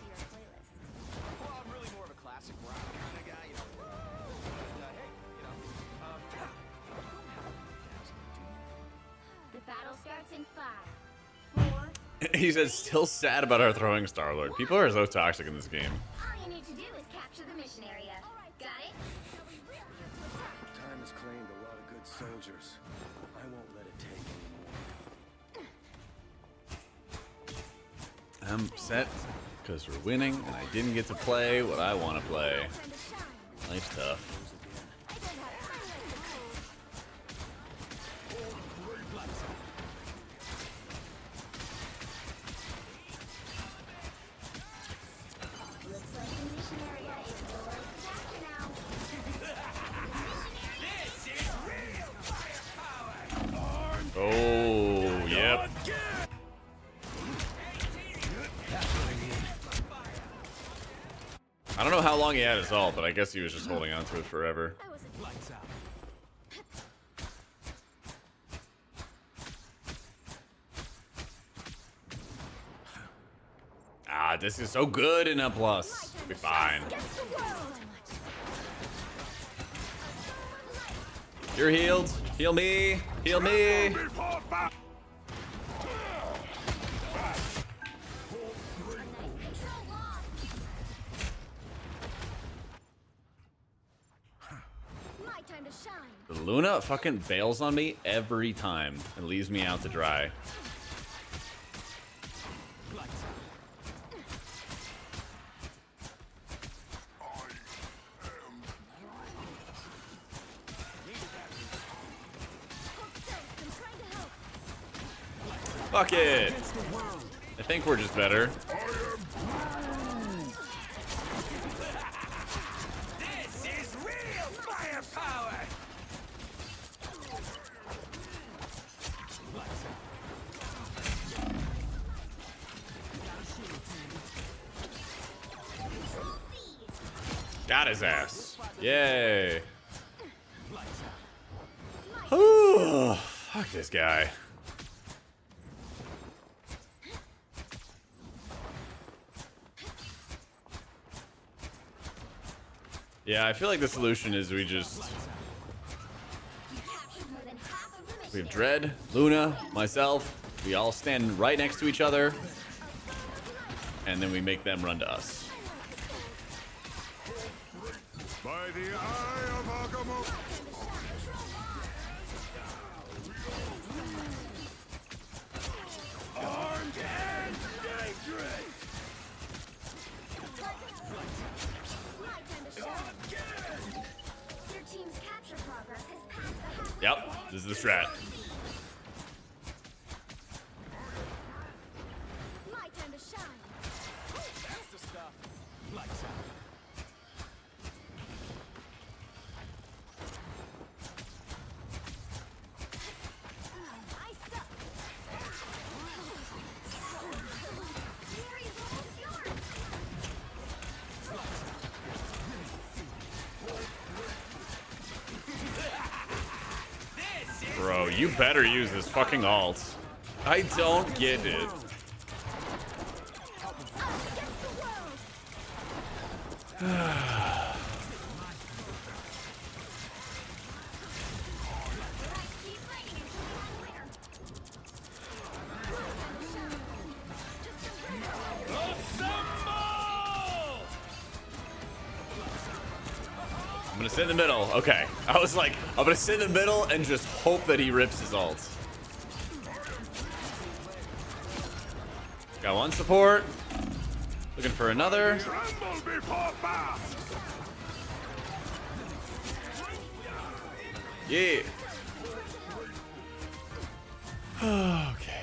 Well, I'm really more of a classic rock kind of guy, you know. Hey,
The battle starts in 5, 4.
He says, still sad about our throwing Star-Lord. People are so toxic in this game.
All you need to do is capture the mission area. Got it?
Time has claimed a lot of good soldiers. I won't let it take anymore.
I'm upset because we're winning and I didn't get to play what I want to play.
Time to shine.
Life's tough.
I don't have I like the cold. Looks like the mission area is yours to capture now.
Oh, yep. I don't know how long he had his ult, but I guess he was just holding on to it forever.
I wasn't.
Ah, this is so good in a plus.
My
Be fine.
Against the world.
You're healed. Heal me. Heal me.
Before battle.
My time to shine.
Luna fucking bails on me every time and leaves me out to dry. Fuck it. I think we're just better.
This is real firepower!
Got his ass. Yay. Ooh, fuck this guy. Yeah, I feel like the solution is we just... We have Dread, Luna, myself. We all stand right next to each other. And then we make them run to us.
By the eye of Agamotto. Armed and dangerous.
My time to shine. Your team's capture progress has passed the halfway
Yep,
point.
this is the strat.
My time to shine.
That's the stuff. Lights out.
I suck. Fury is almost yours.
Bro, you better use this fucking alt. I don't get it.
Us against the world. Keep fighting until we have winner.
I'm gonna sit in the middle. Okay. I was like, I'm gonna sit in the middle and just hope that he rips his ult. Got one support. Looking for another.
Tremble before battle.
Yeah. Okay.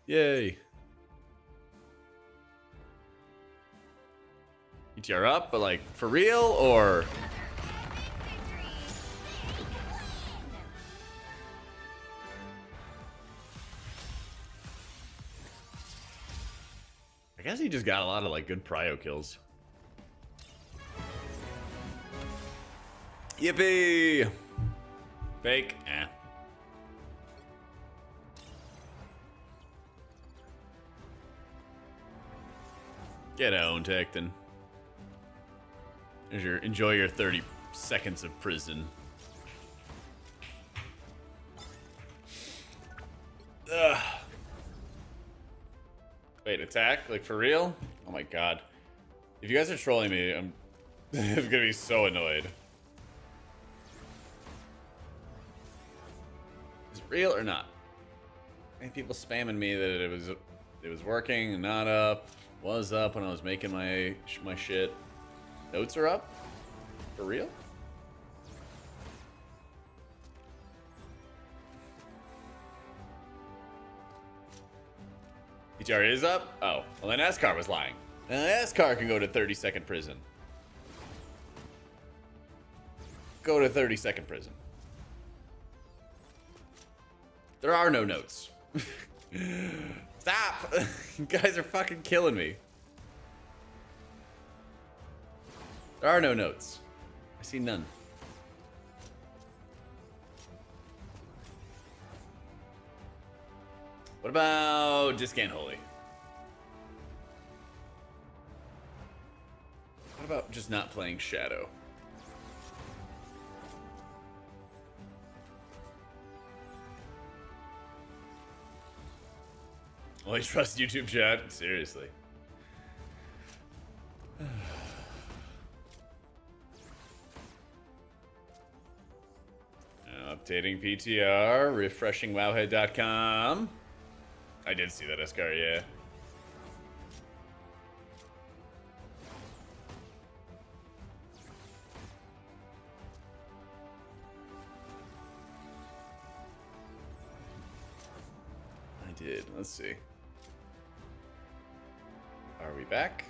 Yay. PTR up, but like for real or? I guess he just got a lot of like good prio kills. Yippee! Fake. Eh. Get owned, Tecton. There's your enjoy your 30 seconds of prison. Ugh. Wait, attack? Like for real? Oh my god. If you guys are trolling me, I'm gonna be so annoyed. Is it real or not? Any people spamming me that it was working, not up, was up when I was making my shit. Notes are up? For real? PTR is up? Oh, well then NASCAR was lying. NASCAR can go to 30-second prison. Go to 30-second prison. There are no notes. Stop! You guys are fucking killing me. There are no notes. I see none. What about Discant Holy? What about just not playing Shadow? Always trust YouTube chat. Seriously. Updating PTR, refreshing wowhead.com. I did see that, Escar, yeah. I did. Let's see. Are we back?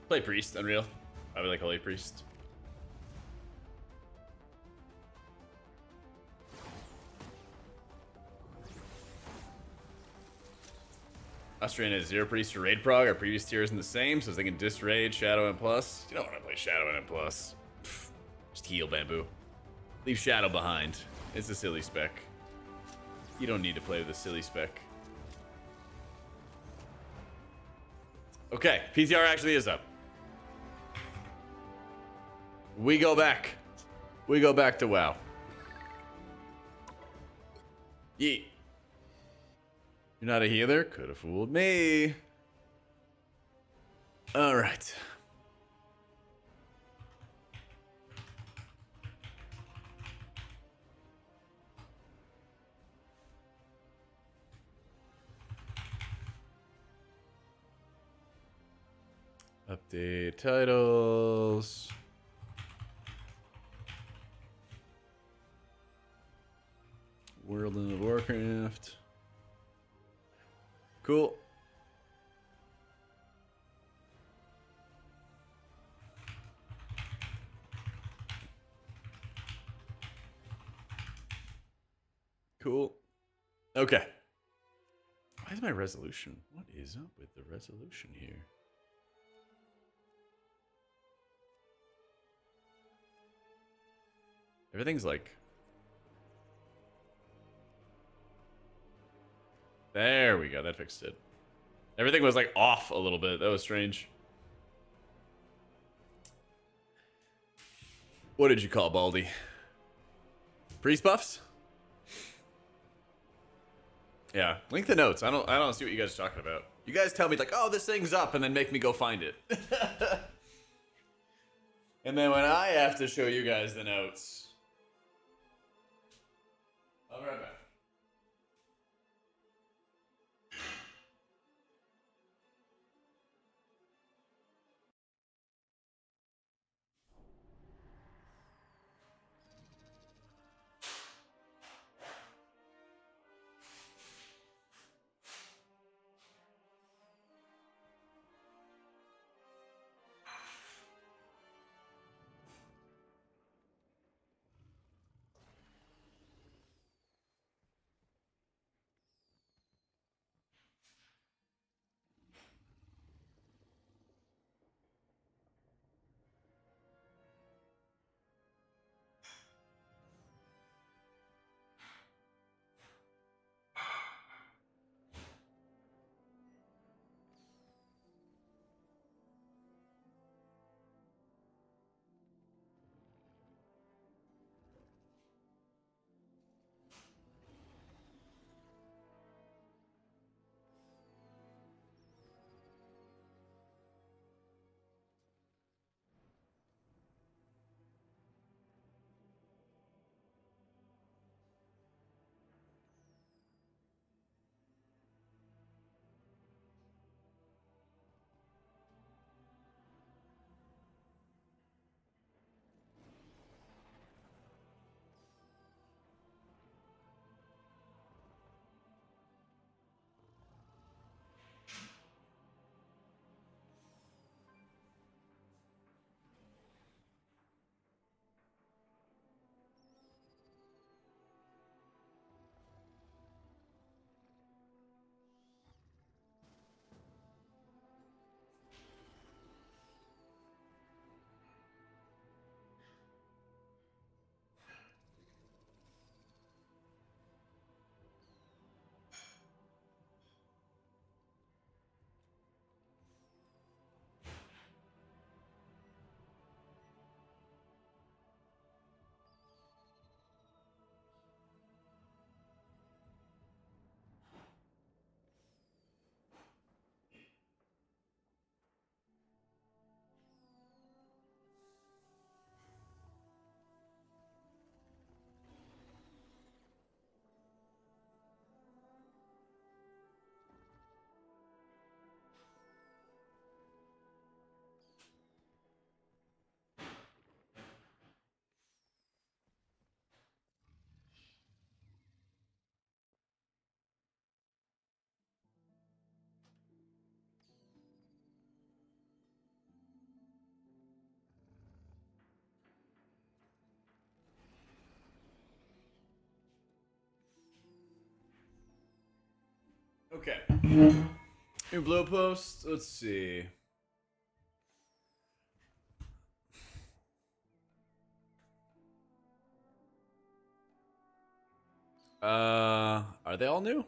Play Priest, Unreal. Probably like Holy Priest. Austrian has 0 Priest or Raid Prog. Our previous tier isn't the same, so I was thinking Dis Raid, Shadow, and Plus. You don't want to play Shadow and Plus. Pfft, just heal, Bamboo. Leave Shadow behind. It's a silly spec. You don't need to play with a silly spec. Okay, PTR actually is up. We go back. We go back to WoW. Yeet. You're not a healer? Could have fooled me. All right. Update titles. World of Warcraft. Cool. Cool. Okay. Why is my resolution? What is up with the resolution here? Everything's like... There we go. That fixed it. Everything was like off a little bit. That was strange. What did you call Baldy? Priest buffs? Yeah. Link the notes. I don't see what you guys are talking about. You guys tell me like, oh, this thing's up, and then make me go find it. And then when I have to show you guys the notes, I'll be right back. Okay. New blue post. Let's see. Are they all new?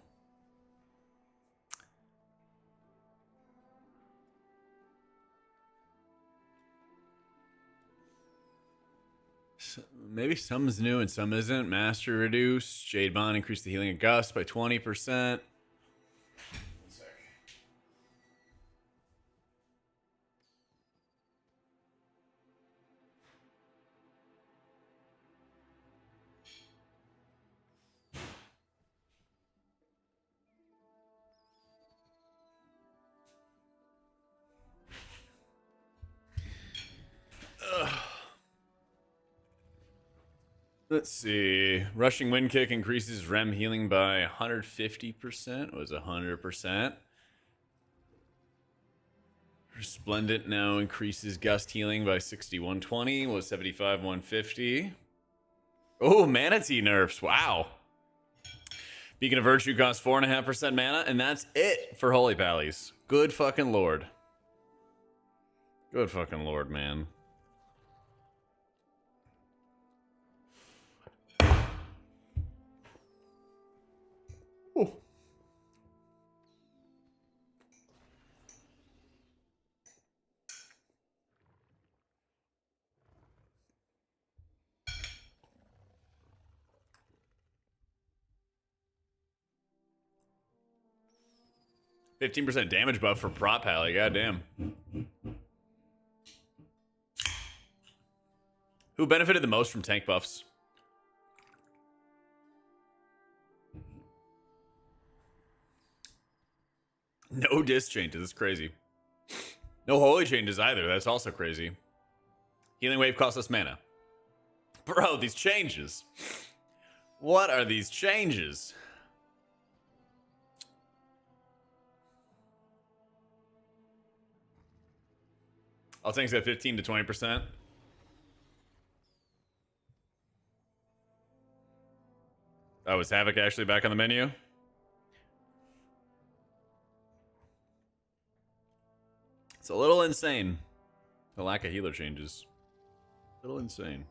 Maybe some's new and some isn't. Master reduce. Jade Bond increase the healing of Gust by 20%. Let's see. Rushing Wind Kick increases Rem healing by 150%. Was 100%. Resplendent now increases Gust healing by 6120. Was 75 150. Oh, Manatee nerfs. Wow. Beacon of Virtue costs 4.5% mana, and that's it for Holy Pallies. Good fucking lord. Good fucking lord, man. Oh. %15 damage buff for Prop Pally. Goddamn. Who benefited the most from tank buffs? No disc changes. That's crazy. No holy changes either. That's also crazy. Healing wave costs us mana. Bro, these changes. What are these changes? I'll take that 15 to 20%. Oh, is Havoc actually back on the menu? It's a little insane. The lack of healer changes. A little insane.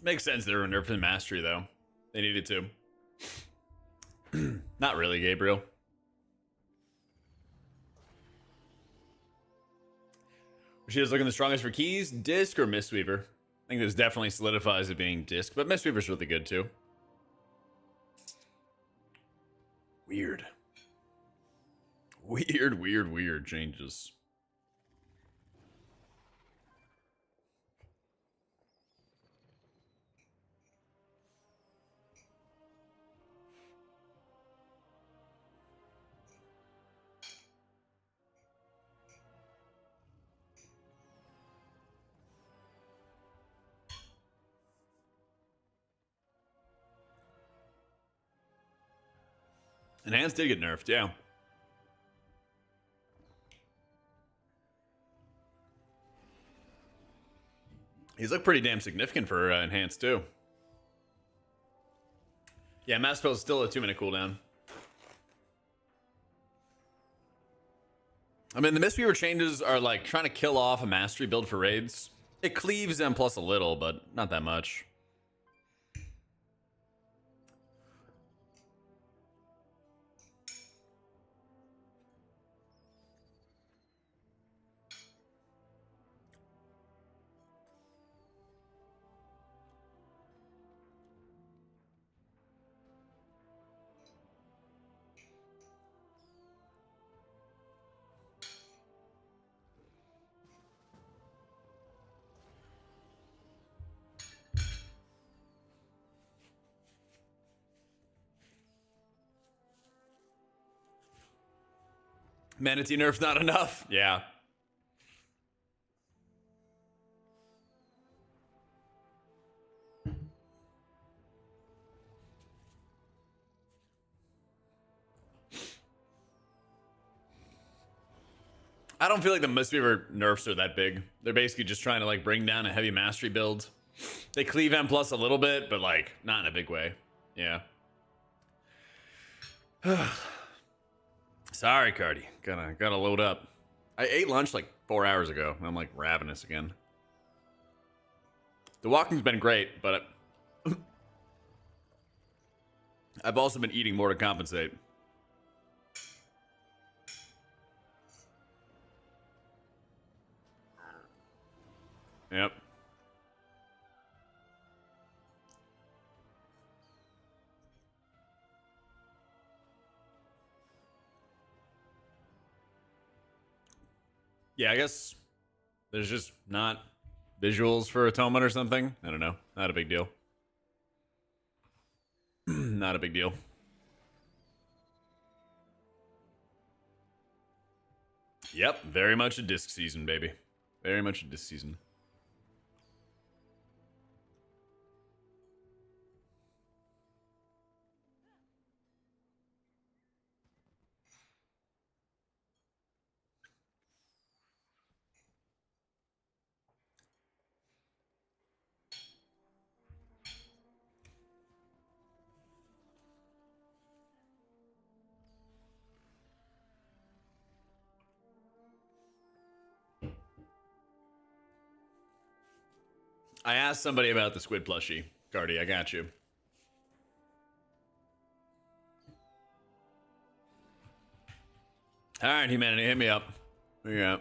Makes sense they were nerfing Mastery, though. They needed to. Not really, Gabriel. She is looking the strongest for keys, Disc or Mistweaver. I think this definitely solidifies it being Disc, but Mistweaver's really good, too. Weird. Weird changes. Enhanced did get nerfed, yeah. He's looked pretty damn significant for Enhanced, too. Yeah, Mass Spell is still a 2-minute cooldown. I mean, the Mistweaver changes are like trying to kill off a Mastery build for raids. It cleaves them plus a little, but not that much. Manatee nerf's not enough. Yeah. I don't feel like the Mistweaver nerfs are that big. They're basically just trying to like bring down a heavy mastery build. They cleave M plus a little bit, but like not in a big way. Yeah. Sorry, Cardi. Gotta load up. I ate lunch like 4 hours ago, and I'm like ravenous again. The walking's been great, but I've also been eating more to compensate. Yep. Yeah, I guess there's just not visuals for Atonement or something. I don't know. Not a big deal. Not a big deal. Yep, very much a disc season, baby. Very much a disc season. I asked somebody about the squid plushie. Cardi, I got you. All right, humanity, hit me up. Yeah.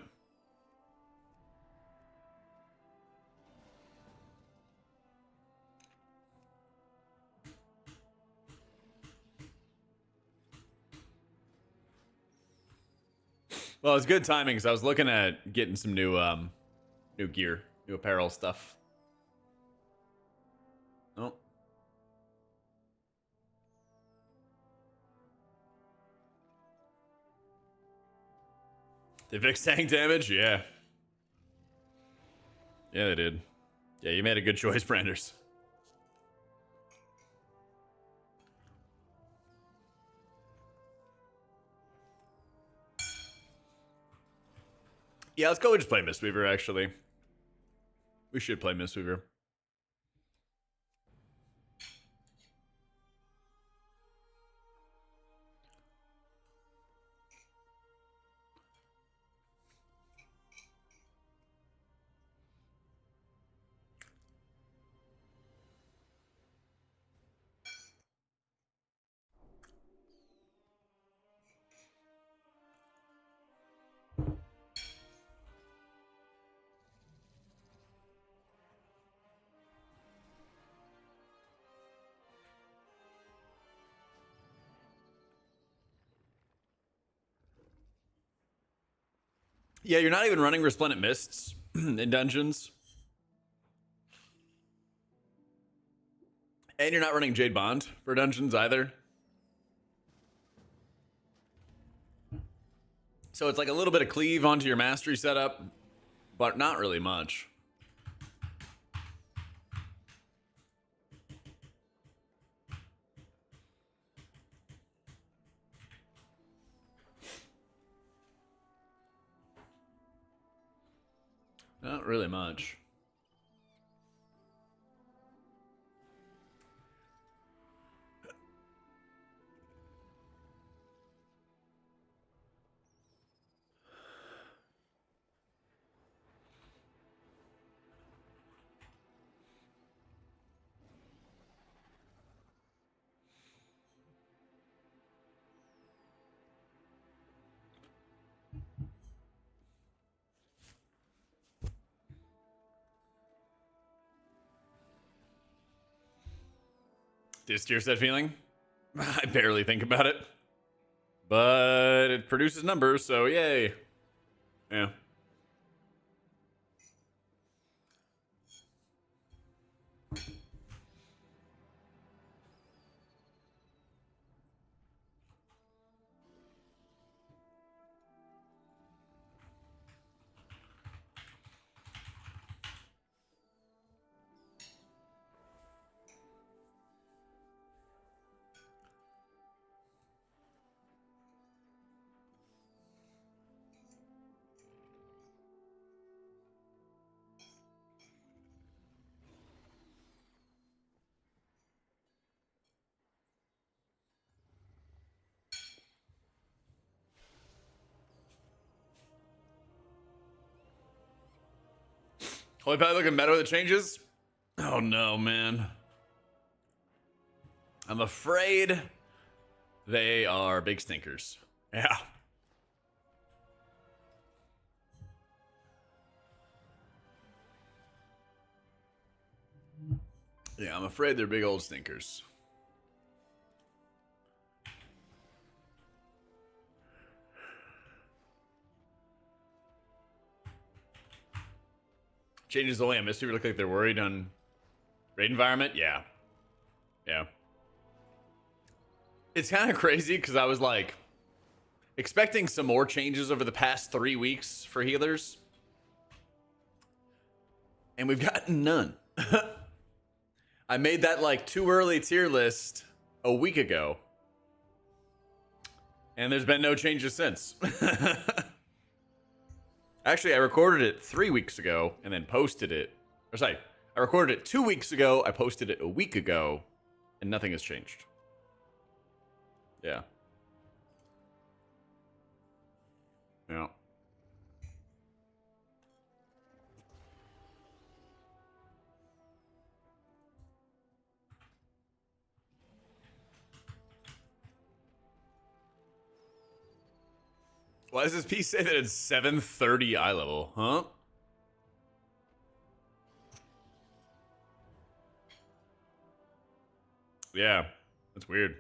Well, it's good timing because I was looking at getting some new gear, new apparel stuff. Oh. They fixed tank damage? Yeah. Yeah, they did. Yeah, you made a good choice, Branders. Yeah, let's go and just play Mistweaver, actually. We should play Mistweaver. Yeah, you're not even running Resplendent Mists in dungeons. And you're not running Jade Bond for dungeons either. So it's like a little bit of cleave onto your mastery setup, but not really much. Not really much. This tier set feeling? I barely think about it. But it produces numbers, so yay. Yeah. Holy Pally looking better with the changes? Oh no, man. I'm afraid they are big stinkers. Yeah. Yeah, I'm afraid they're big old stinkers. Changes only on Mystery look like they're worried on raid environment? Yeah. Yeah. It's kind of crazy because I was like expecting some more changes over the past 3 weeks for healers. And we've gotten none. I made that like too early tier list a week ago. And there's been no changes since. Actually, I recorded it 3 weeks ago and then posted it. Or sorry, I recorded it 2 weeks ago. I posted it a week ago and nothing has changed. Yeah. Yeah. Why does this piece say that it's 730 eye level? Huh? Yeah, that's weird.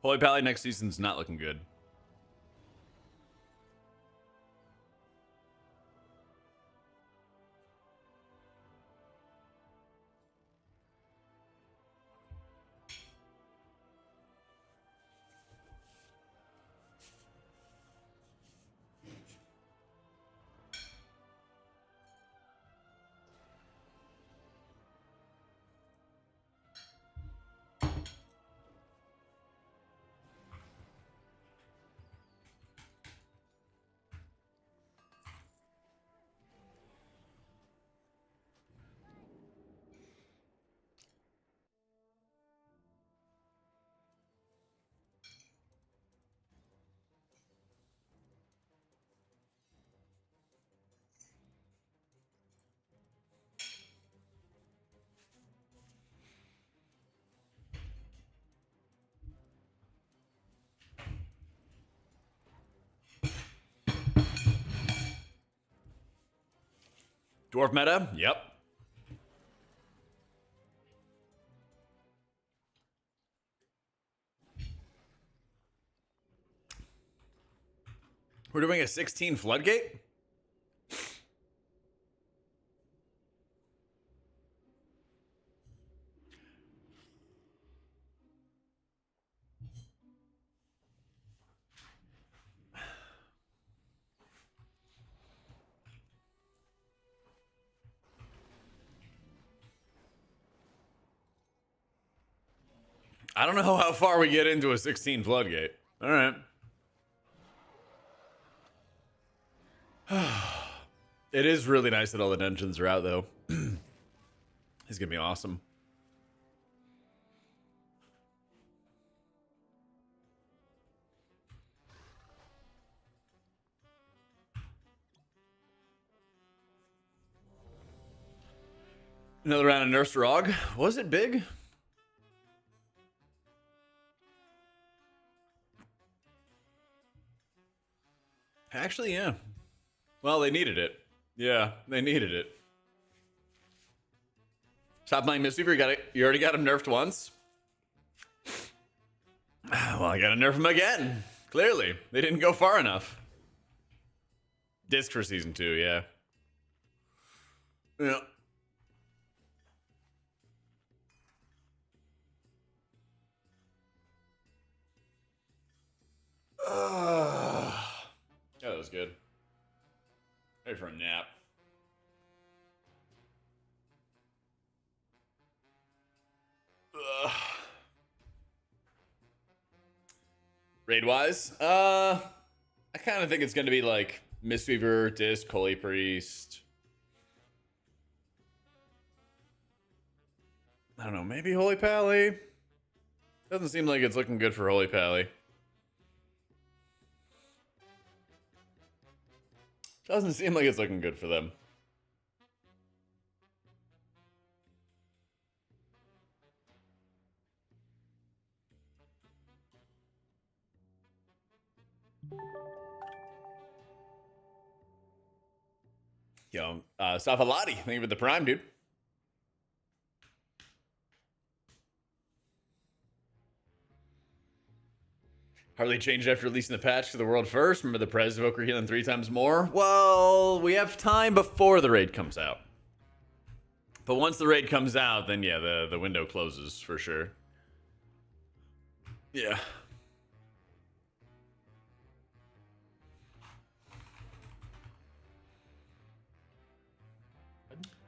Holy Pally next season's not looking good. Dwarf meta? Yep. We're doing a 16 floodgate? I don't know how far we get into a 16 floodgate. All right. It is really nice that all the dungeons are out, though. It's gonna be awesome. Another round of Nurse Rog. Was it big? Actually, yeah. Well, they needed it. Yeah, they needed it. Stop playing Mistweaver. You already got him nerfed once. Well, I gotta nerf him again. Clearly, they didn't go far enough. Disc for season 2, yeah. Yeah. That was good. Ready for a nap. Raid wise, I kind of think it's gonna be like Mistweaver, Disc, Holy Priest. I don't know, maybe Holy Pally. Doesn't seem like it's looking good for Holy Pally. Doesn't seem like it's looking good for them. Yo, Safalati, thank you for the prime, dude. Hardly changed after releasing the patch to the world first. Remember the Prez Evoker healing 3 times more? Well, we have time before the raid comes out. But once the raid comes out, then yeah, the window closes for sure. Yeah.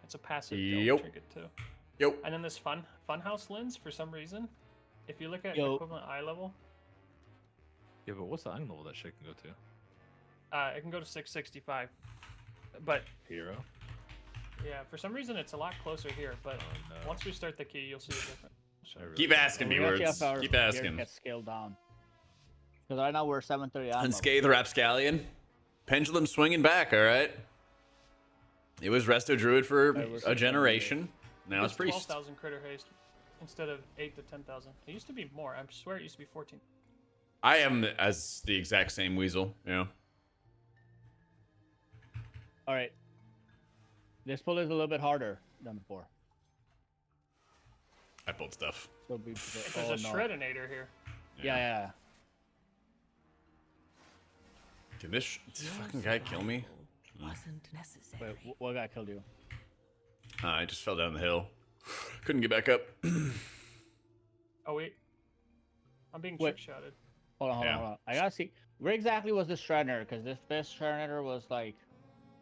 It's a passive
Yep.
trinket too.
Yo.
And then this funhouse lens, for some reason, if you look at
Yo.
equivalent eye level,
Yeah, but what's the angle that shit can go to?
it can go to 665. But
Hero.
yeah, for some reason it's a lot closer here. But
Oh, no.
once we start the key, you'll see the difference.
I really
Keep
don't
asking
know.
me
We actually
words.
have our
Keep
gear
asking.
get scaled down. Because right now we're 730 ammo.
Unscathed Rapscallion. Pendulum swinging back, all right. It was Resto Druid for
Right, we're
a generation. Now it's
It's
Priest.
12,000 critter haste instead of 8 to 10,000. It used to be more. I swear it used to be 14.
I am as the exact same weasel, you know.
Alright. This pull is a little bit harder than before.
I pulled stuff.
So be
There's
oh,
a
no.
shredinator here.
Yeah.
Can this fucking guy kill me?
Wasn't necessary.
Wait, what guy killed you?
I just fell down the hill. Couldn't get back up.
Oh wait, I'm being
Wait.
trick-shotted.
Hold
Yeah.
on. I gotta see. Where exactly was this Shredder? Because this Shredder was like...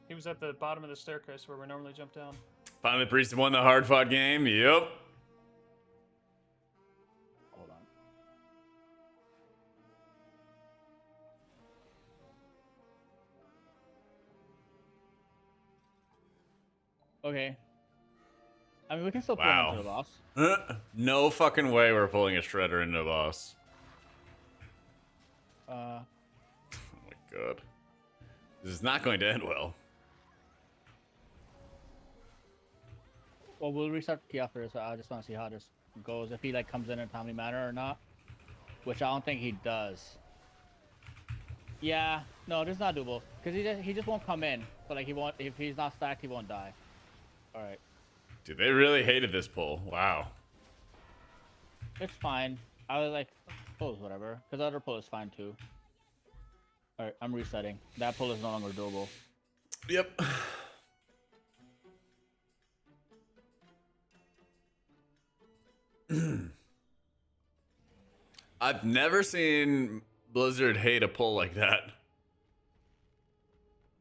He was at the bottom of the staircase where we normally jump down.
Finally, Priest won the hard fought game. Yep.
Hold on. Okay. I mean, we can still pull him
Wow.
into the boss.
No fucking way we're pulling a Shredder into a boss.
Uh,
Oh my god. This is not going to end well.
well, we'll restart the key after this. I just want to see how this goes. If he like comes in a timely manner or not, which I don't think he does. Yeah, no, this is not doable because he just won't come in. But like he won't if he's not stacked, he won't die. All right,
Dude, they really hated this pull. Wow.
it's fine. I was like, pull is whatever because the other pull is fine too. All right, I'm resetting. That pull is no longer doable.
Yep. I've never seen Blizzard hate a pull like that.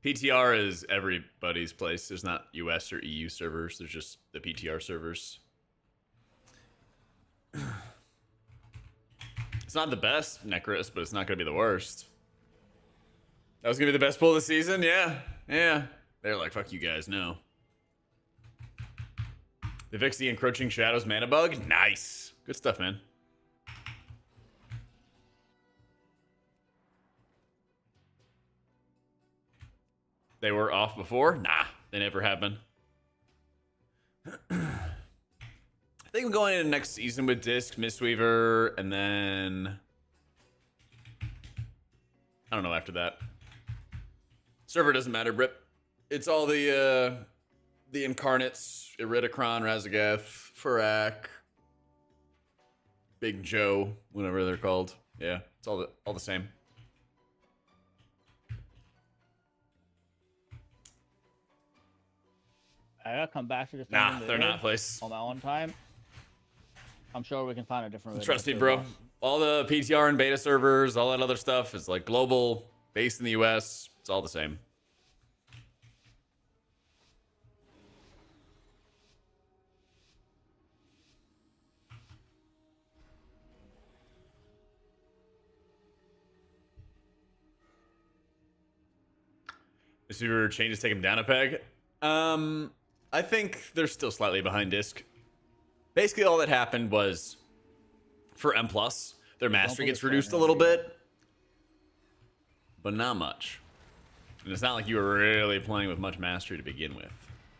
PTR is everybody's place. There's not US or EU servers. There's just the PTR servers. It's not the best Necros, but it's not going to be the worst. That was going to be the best pull of the season? Yeah. Yeah. They're like, fuck you guys, no. They fixed the encroaching shadows mana bug? Nice. Good stuff, man. They were off before? Nah, they never have been. I think I'm going into next season with Disc, Mistweaver, and then... I don't know after that. Server doesn't matter, Brip. It's all the incarnates, Iridicron, Razagath, Farak, Big Joe, whatever they're called. Yeah, it's all the same.
I gotta come back to this.
Nah, they're not, place.
On my own time. I'm sure we can find a different way.
Trust
to
me,
do
bro.
this.
All the PTR and beta servers, all that other stuff is like global, based in the US. It's all the same. If your changes take him down a peg, I think they're still slightly behind Disc. Basically, all that happened was for M+. Their mastery
put
gets
the
reduced a
frame
little
rate
bit, but not much. And it's not like you were really playing with much mastery to begin with,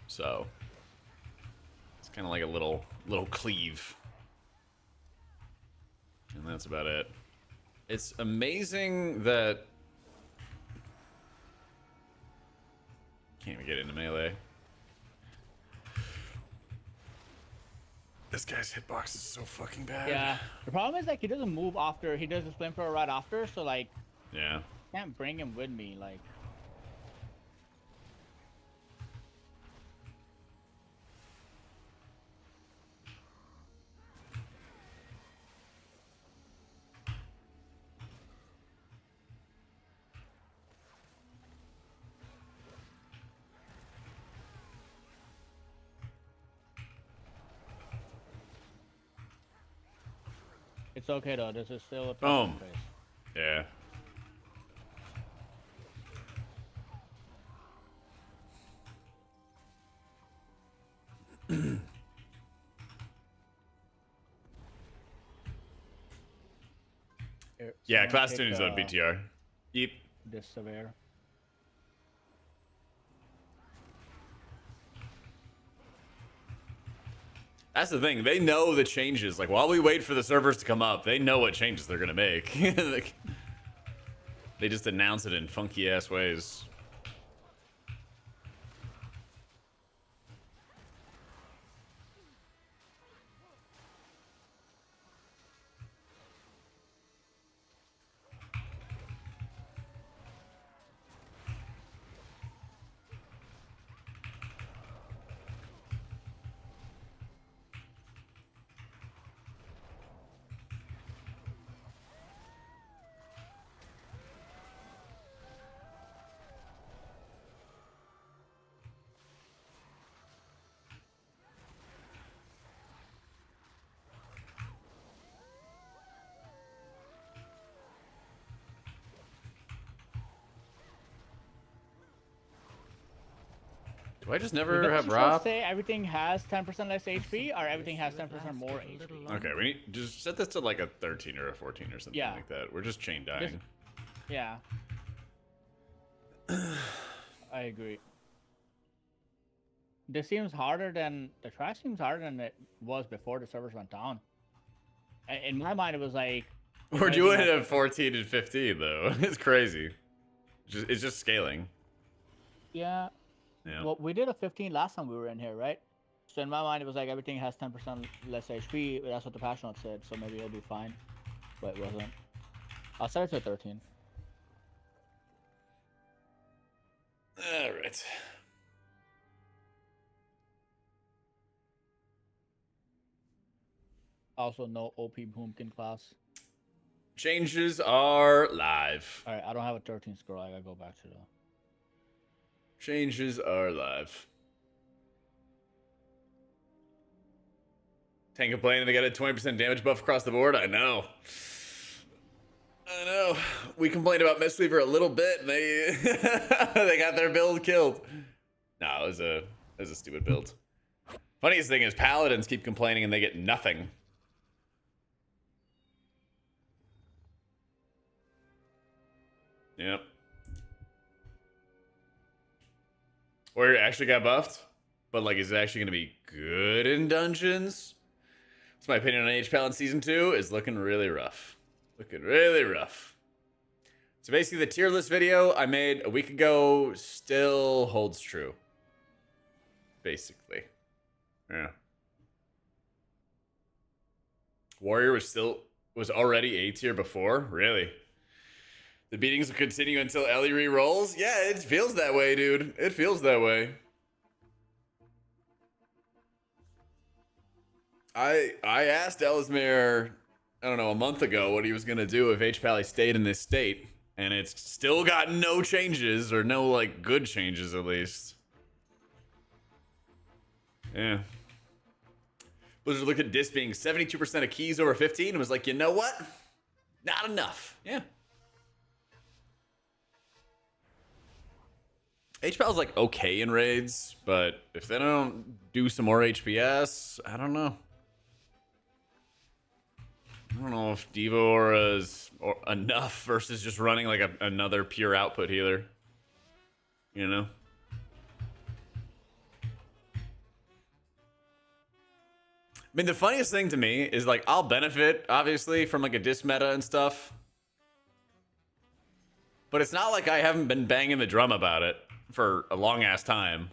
so it's kind of like a little cleave, and that's about it. It's amazing that can't even get into melee. This guy's hitbox is so fucking bad.
Yeah. The problem is like he doesn't move after he does the flamethrower right after, so like
Yeah.
can't bring him with me like. It's okay though. This is still a
Boom.
phase.
Yeah.
Here,
Yeah,
someone
class
pick,
tuning is on BTR. Yep.
This severe.
That's the thing. They know the changes. Like, while we wait for the servers to come up, they know what changes they're gonna make. Like, they just announce it in funky ass ways. Do I just never
Does
have
it
Rob?
say everything has 10% less HP or everything has 10% more HP?
Okay, we need just set this to like a 13 or a 14 or something
Yeah.
like that. We're just chain dying.
Yeah. I agree. This seems harder than the trash seems harder than it was before the servers went down. In my mind, it was like
We're doing it at 14 and 15 though. It's crazy. It's just scaling.
yeah.
Yeah.
Well, we did a 15 last time we were in here, right? So in my mind, it was like everything has 10% less HP. That's what the patch note said. So maybe it'll be fine, but it wasn't. I'll set it to 13.
All right.
Also, no OP Boomkin class.
Changes are live.
All right, I don't have a 13 scroll. I gotta go back to the.
Changes are live. Tank complaining they got a 20% damage buff across the board. I know. I know. We complained about Mistweaver a little bit, and they they got their build killed. No, it was a stupid build. Funniest thing is Paladins keep complaining and they get nothing. Yep. Or it actually got buffed, but like, is it actually going to be good in dungeons? That's my opinion on H Paladin Season 2 is looking really rough. Looking really rough. So basically the tier list video I made a week ago still holds true. Basically. Yeah. Warrior was already A tier before? Really? The beatings will continue until Ellie re-rolls? Yeah, it feels that way, dude. It feels that way. I asked Ellesmere, I don't know, a month ago what he was going to do if H-Pally stayed in this state. And it's still got no changes, or no, like, good changes at least. Yeah. Blizzard looked at Dis being 72% of keys over 15 and was like, you know what? Not enough. Yeah. HPAL's like okay in raids, but if they don't do some more HPS, I don't know. I don't know if Devo Aura is enough versus just running like another pure output healer. You know? I mean, the funniest thing to me is like I'll benefit obviously from like a dis meta and stuff, but it's not like I haven't been banging the drum about it for a long ass time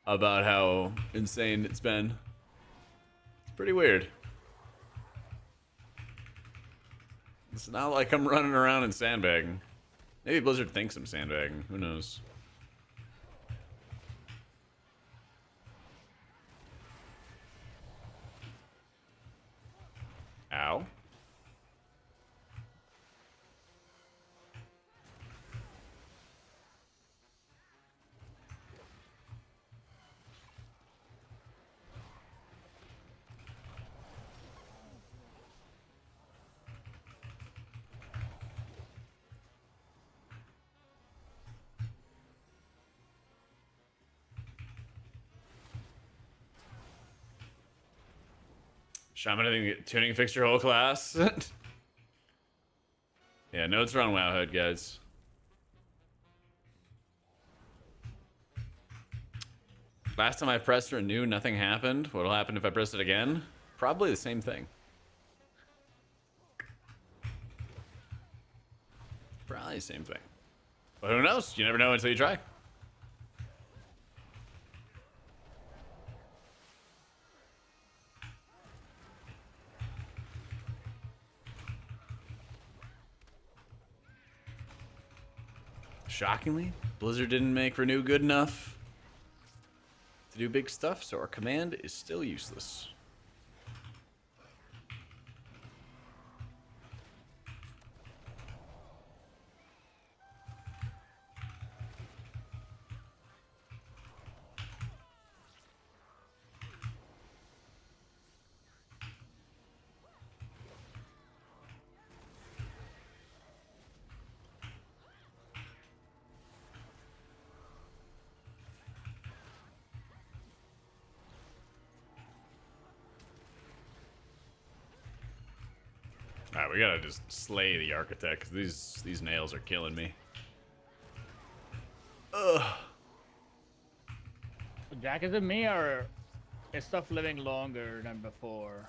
about how insane it's been. It's pretty weird. It's not like I'm running around and sandbagging. Maybe Blizzard thinks I'm sandbagging. Who knows? Ow. Shaman, I think tuning fixed your whole class. Yeah, notes are on Wowhead, guys. Last time I pressed renew, nothing happened. What'll happen if I press it again? Probably the same thing. Probably the same thing. But who knows? You never know until you try. Shockingly, Blizzard didn't make renew good enough to do big stuff, so our command is still useless. Alright, we gotta just slay the architect, because these nails are killing me. Ugh.
Jack, is it me or is stuff living longer than before?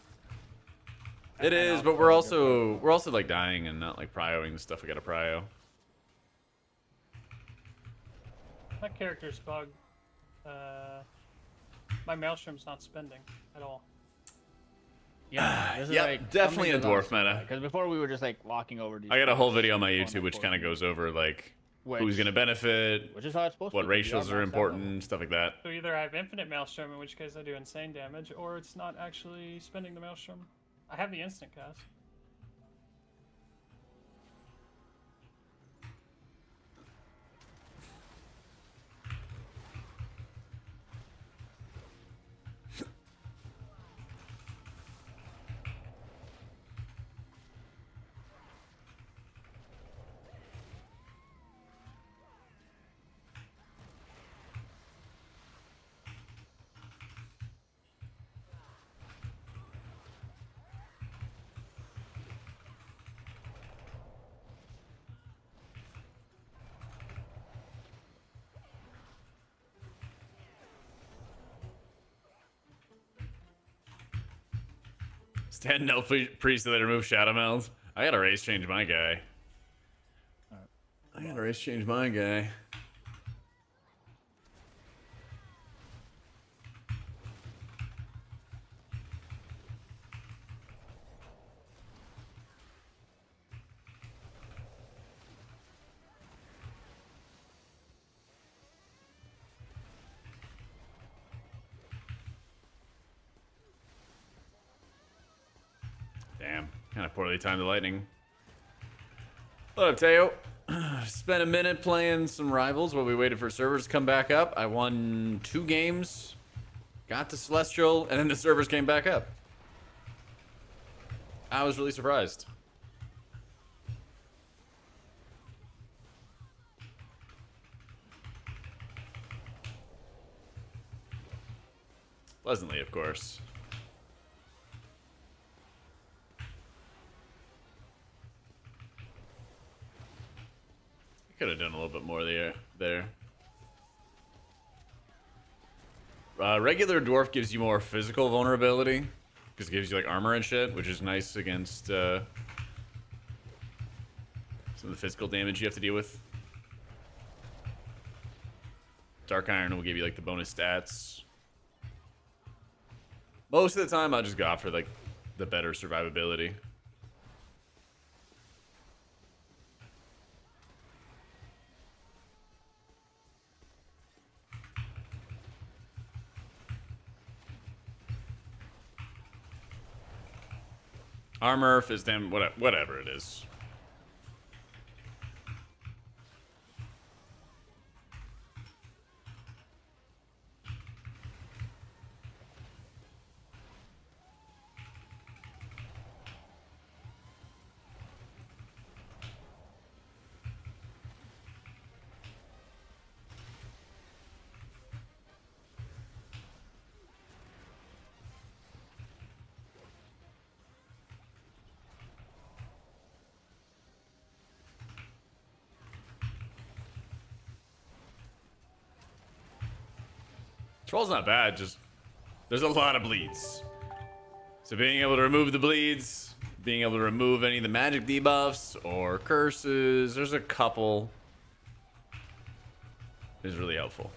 It is, but we're also like dying and not like prioing the stuff we gotta prio.
My character's bugged. My Maelstrom's not spending at all.
Yeah, this is
Yep,
like
definitely a dwarf meta.
Because before we were just like walking over these.
I got a whole video on my YouTube which kind of goes over like who's gonna benefit,
Which is how it's supposed
what
to be.
ratios are important, stuff like that.
So either I have infinite Maelstrom, in which case I do insane damage, or it's not actually spending the Maelstrom. I have the instant cast.
Stand no priest that they remove Shadow Meld. I gotta race change my guy. I gotta race change my guy. Damn, kind of poorly timed the lightning. What up, Teo? Spent a minute playing some Rivals while we waited for servers to come back up. I won 2 games, got to Celestial, and then the servers came back up. I was really surprised. Pleasantly, of course. Could have done a little bit more there. Regular dwarf gives you more physical vulnerability because it gives you like armor and shit, which is nice against some of the physical damage you have to deal with. Dark Iron will give you like the bonus stats. Most of the time, I'll just go for like the better survivability. Armor, Fizz Dam, whatever it is. Troll's not bad, just there's a lot of bleeds. So being able to remove the bleeds, being able to remove any of the magic debuffs or curses, there's a couple, is really helpful.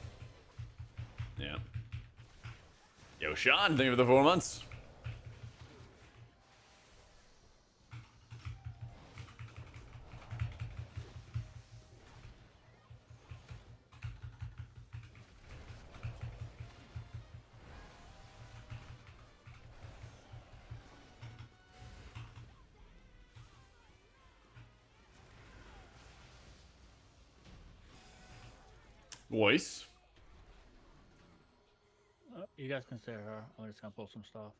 Yeah. Yo, Sean, thank you for the 4 months. Voice.
You guys can stay her. I'm just gonna pull some stuff.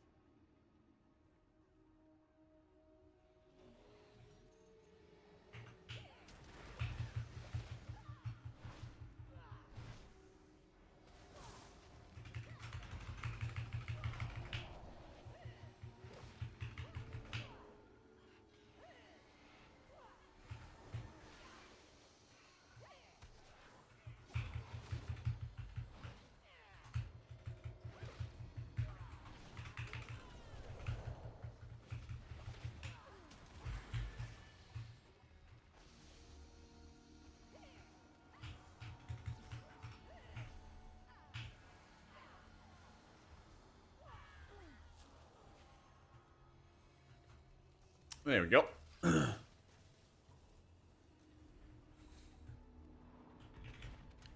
There we go.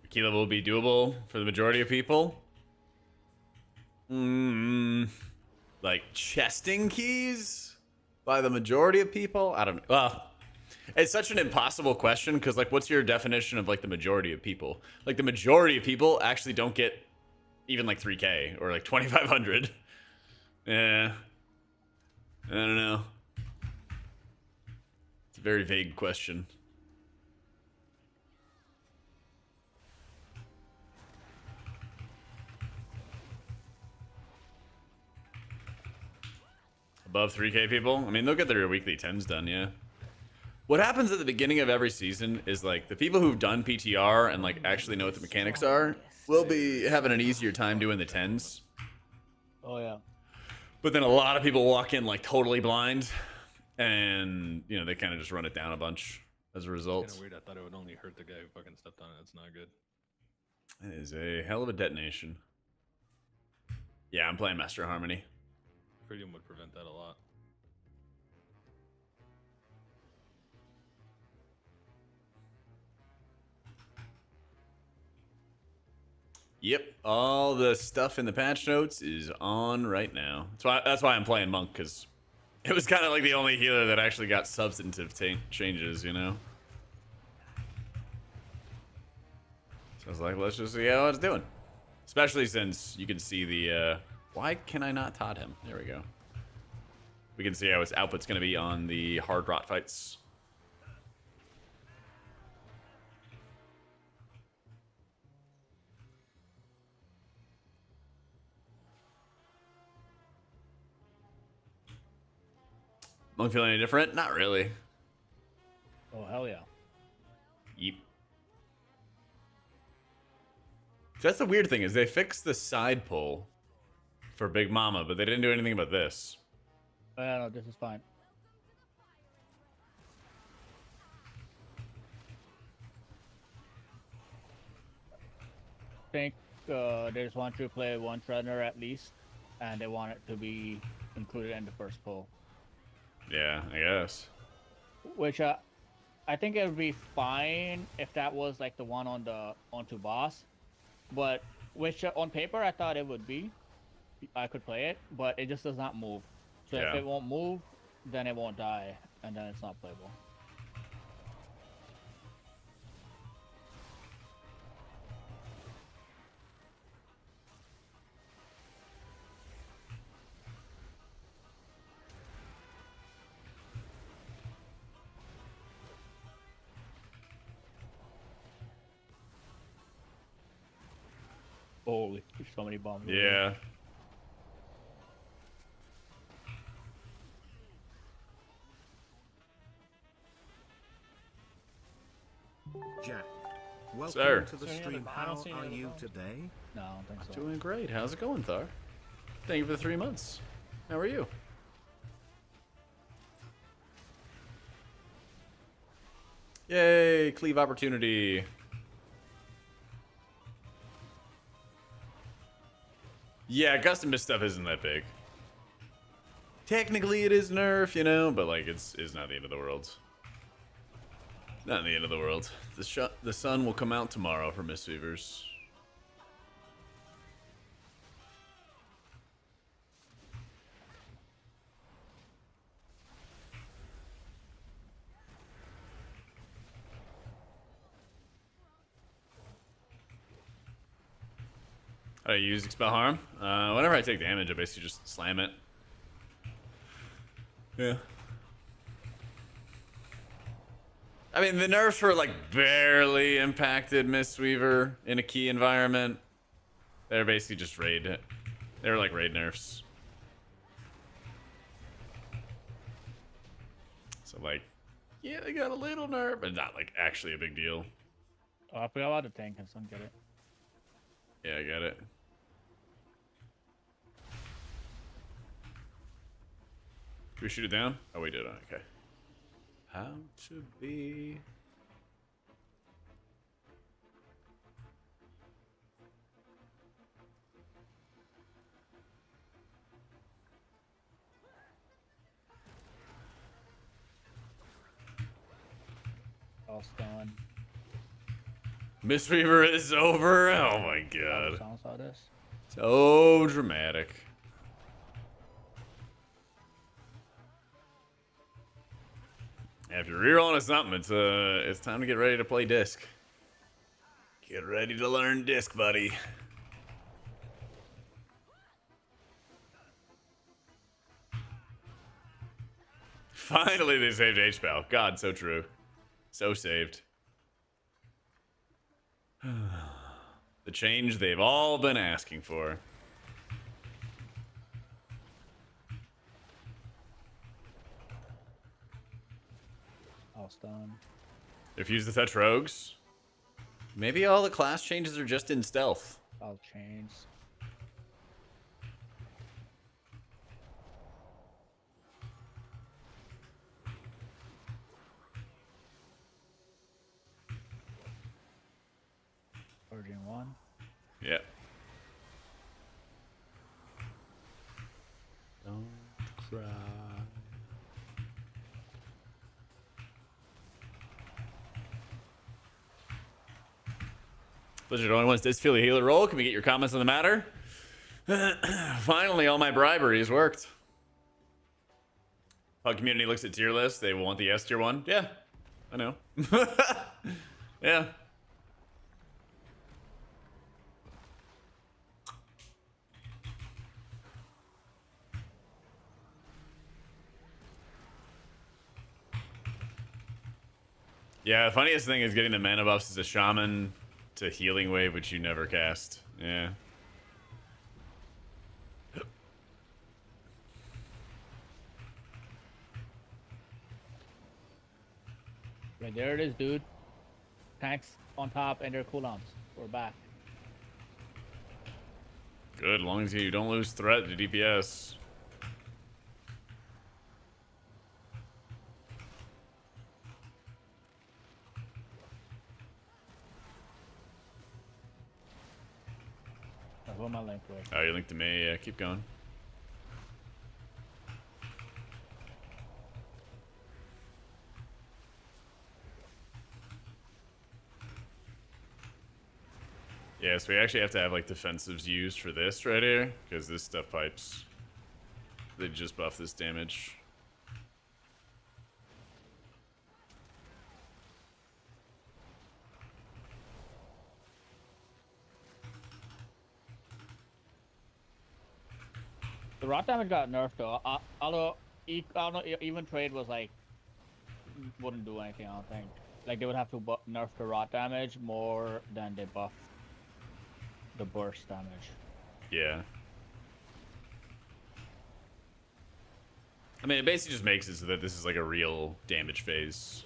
Key level will be doable for the majority of people. Like chesting keys by the majority of people? I don't know. Well, it's such an impossible question because, like, what's your definition of like the majority of people? Like, the majority of people actually don't get even like 3K or like 2,500. Yeah. I don't know. It's a very vague question. Above 3K people? I mean, they'll get their weekly 10s done, yeah. What happens at the beginning of every season is, like, the people who've done PTR and, like, actually know what the mechanics are will be having an easier time doing the 10s.
Oh, yeah.
But then a lot of people walk in, like, totally blind, and, you know, they kind of just run it down a bunch as a result.
Kind of weird. I thought it would only hurt the guy who fucking stepped on it. That's not good.
It is a hell of a detonation. Yeah, I'm playing Master Harmony.
Freedom would prevent that a lot.
Yep, all the stuff in the patch notes is on right now. That's why I'm playing Monk, because it was kind of like the only healer that actually got substantive changes, you know? So I was like, let's just see how it's doing. Especially since you can see the... why can I not Todd him? There we go. We can see how his output's going to be on the hard rot fights. Monk feeling any different? Not really.
Oh, hell yeah.
Yep. That's the weird thing is they fixed the side pull for Big Mama, but they didn't do anything about this.
No, this is fine. I think they just want you to play one trainer at least, and they want it to be included in the first pull.
Yeah, I guess.
Which I think it would be fine if that was like the one on the onto boss, but which on paper I thought it would be. I could play it, but it just does not move. So
Yeah.
if it won't move, then it won't die, and then it's not playable. Holy, there's so many bombs.
Yeah.
Jack, welcome
Sir.
to the
Is there any
stream.
other- I don't
How
see any
are
other
you
bombs.
today?
No, I don't think so.
Doing great. How's it going, Thar? Thank you for the 3 months. How are you? Yay, cleave opportunity. Yeah, custom mist stuff isn't that big. Technically it is nerf, you know, but like it's not the end of the world. Not the end of the world. The sun will come out tomorrow for Mistweavers. How do I use Expel Harm? Whenever I take damage, I basically just slam it. Yeah. I mean, the nerfs were like barely impacted Mistweaver in a key environment. They're basically just raid. They were like raid nerfs. So like, yeah, they got a little nerf, but not like actually a big deal.
Oh, I forgot about the tank. Can someone get it?
Yeah, I got it. Can we shoot it down? Oh, we did. Okay. How to be...
All stun.
Mistweaver is over. Oh my god.
Sounds like this.
So dramatic. If you're rerolling something, it's time to get ready to play disc. Get ready to learn disc, buddy. Finally, they saved H-Pal. God, so true. So saved. The change they've all been asking for.
All stun.
Refuse to touch rogues. Maybe all the class changes are just in stealth.
All chains. Origin 1.
Yeah. Don't cry. Blizzard only wants this Philly healer roll. Can we get your comments on the matter? Finally, all my bribery has worked. Pug community looks at tier list. They want the S tier one. Yeah, I know. Yeah. Yeah, the funniest thing is getting the mana buffs as a shaman to healing wave, which you never cast. Yeah.
Right there it is, dude. Tanks on top and their cooldowns. We're back.
Good, as long as you don't lose threat to DPS.
I'll go my link quick.
Oh, you linked to me. Yeah, keep going. Yeah, so we actually have to have like defensives used for this right here, because this stuff pipes. They just buff this damage.
The rot damage got nerfed though. Although even trade was like wouldn't do anything. I don't think. Like they would have to nerf the rot damage more than they buff the burst damage.
Yeah. I mean, it basically just makes it so that this is like a real damage phase.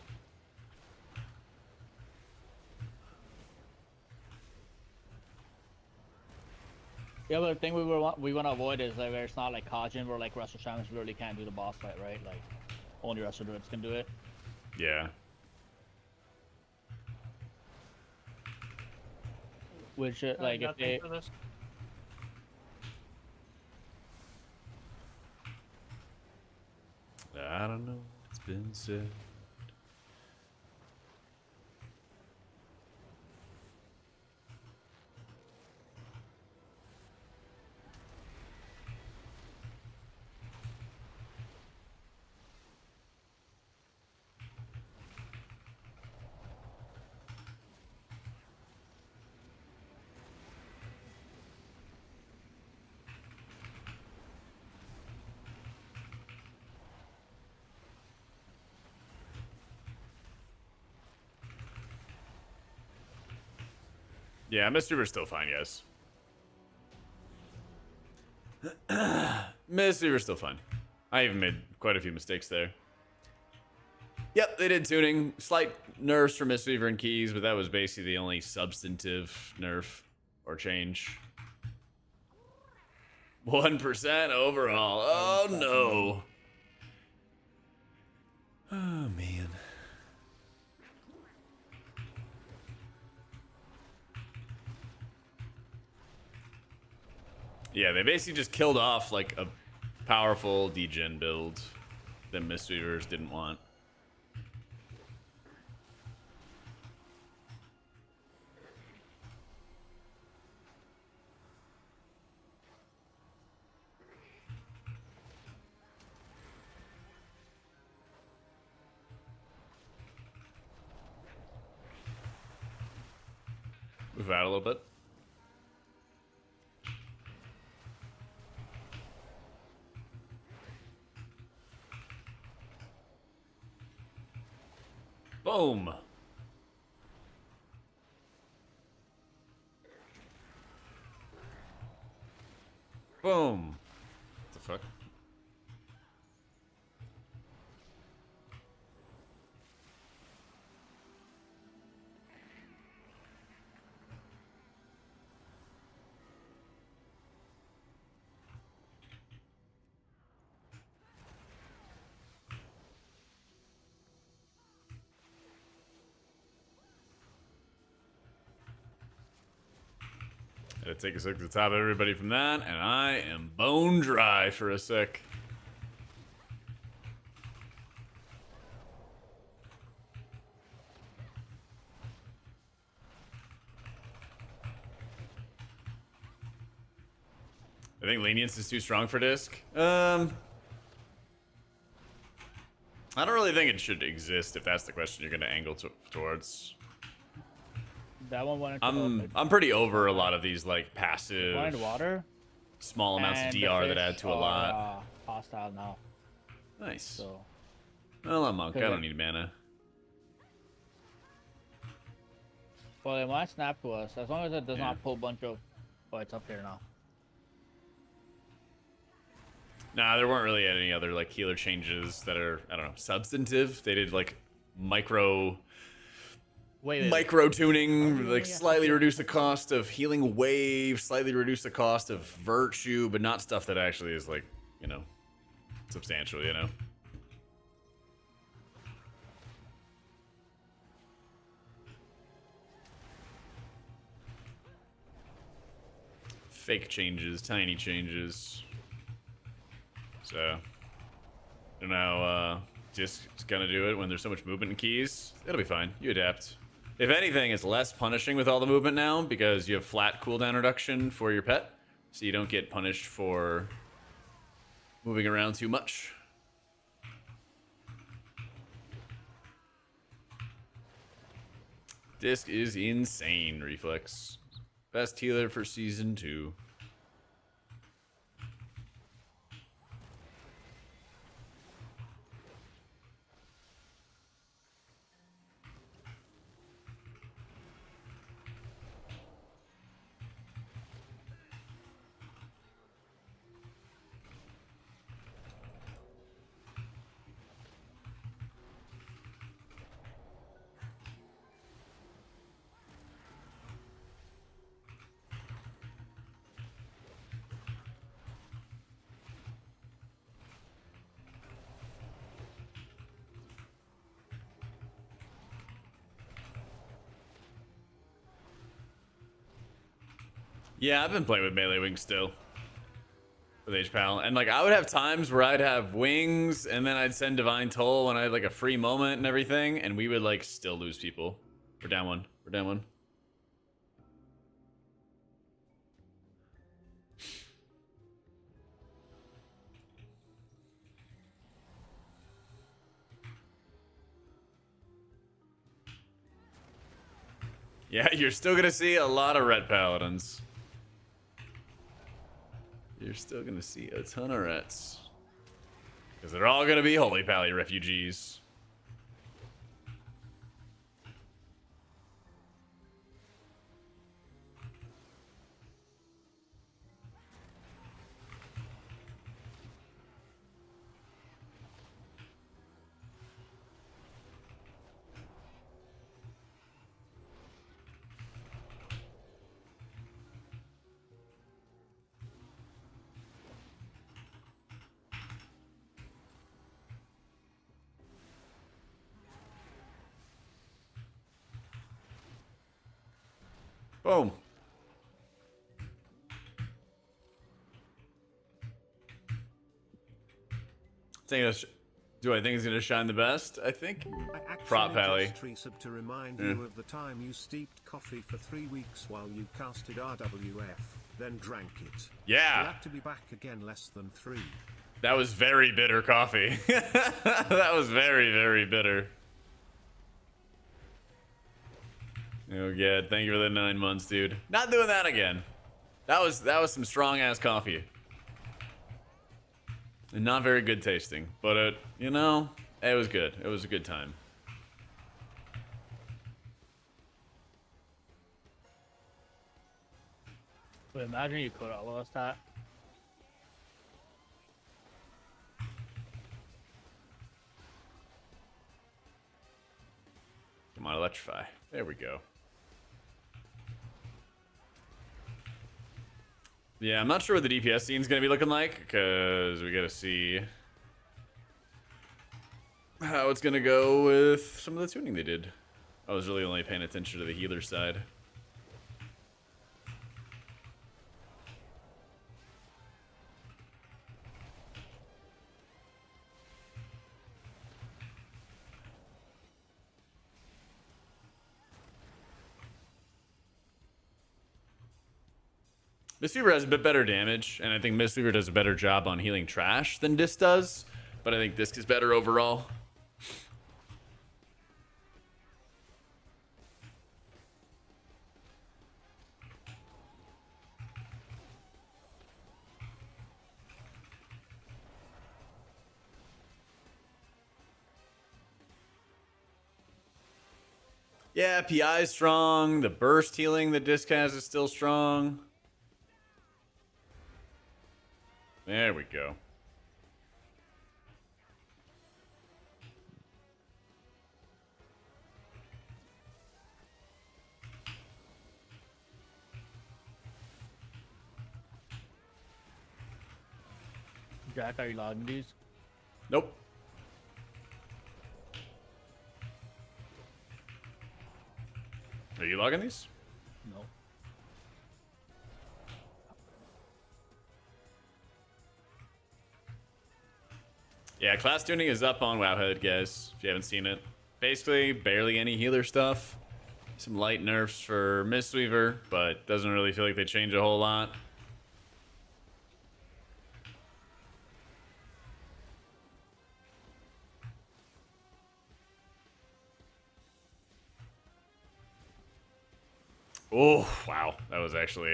Yeah, but the thing we want to avoid is like where it's not like Kajin where like Wrestle Champions really can't do the boss fight, right? Like only Wrestle Druids can do it.
Yeah.
Which like if they
I don't know what's been said. Yeah, Mistweaver's still fine, yes. Mistweaver's still fine. I even made quite a few mistakes there. Yep, they did tuning. Slight nerfs for Mistweaver and keys, but that was basically the only substantive nerf or change. 1% overall. Oh, no. Oh, man. Yeah, they basically just killed off like a powerful degen build that Mistweavers didn't want. Move out a little bit. Boom. Boom. What the fuck? Gotta take a sec to the top of everybody from that, and I am bone dry for a sec. I think lenience is too strong for disc. I don't really think it should exist if that's the question you're gonna angle towards.
that one went
I'm pretty over a lot of these like passive
blind water.
small amounts of
And the
DR that
fish
add to a
are,
lot.
Hostile now.
Nice.
So
Well, I'm monk. I
Okay.
don't need mana.
well, it might snap to us as long as it does
Yeah.
not pull a bunch of. Oh, it's up here now.
Nah, there weren't really any other like healer changes that are, I don't know, substantive. They did like micro
Wait.
micro tuning,
Oh,
like
yeah.
slightly reduce the cost of healing wave, slightly reduce the cost of virtue, but not stuff that actually is like, you know, substantial, you know. Fake changes, tiny changes. So, you know, just gonna do it when there's so much movement in keys. It'll be fine. You adapt. If anything, it's less punishing with all the movement now because you have flat cooldown reduction for your pet, so you don't get punished for moving around too much. Disc is insane, Reflex. Best healer for season 2. Yeah, I've been playing with melee wings still. With H-Pal. And like I would have times where I'd have wings and then I'd send Divine Toll when I had like a free moment and everything, and we would like still lose people. We're down one. We're down one. Yeah, you're still gonna see a lot of red paladins. You're still gonna see a ton of rets. Because they're all gonna be Holy Pally refugees. Boom. Do I think it's gonna shine the best? I think Prop Pally.
To remind you of the time you steeped coffee for 3 weeks while you casted RWF, then drank it.
Yeah.
Glad to be back again less than 3.
That was very bitter coffee. That was very, very bitter. Oh yeah, thank you for the 9 months, dude. Not doing that again. That was some strong ass coffee. And not very good tasting, but it, you know, it was good. It was a good time.
But imagine you could have lost that.
Come on, electrify. There we go. Yeah, I'm not sure what the DPS scene's gonna be looking like, because we gotta see how it's gonna go with some of the tuning they did. I was really only paying attention to the healer side. Mistweaver has a bit better damage, and I think Mistweaver does a better job on healing trash than Disc does, but I think Disc is better overall. Yeah, PI is strong. The burst healing that Disc has is still strong. There we go.
Jack, are you logging these?
Nope. Are you logging these?
No.
Yeah, class tuning is up on Wowhead, guys, if you haven't seen it. Basically, barely any healer stuff. Some light nerfs for Mistweaver, but doesn't really feel like they change a whole lot. Oh, wow. That was actually,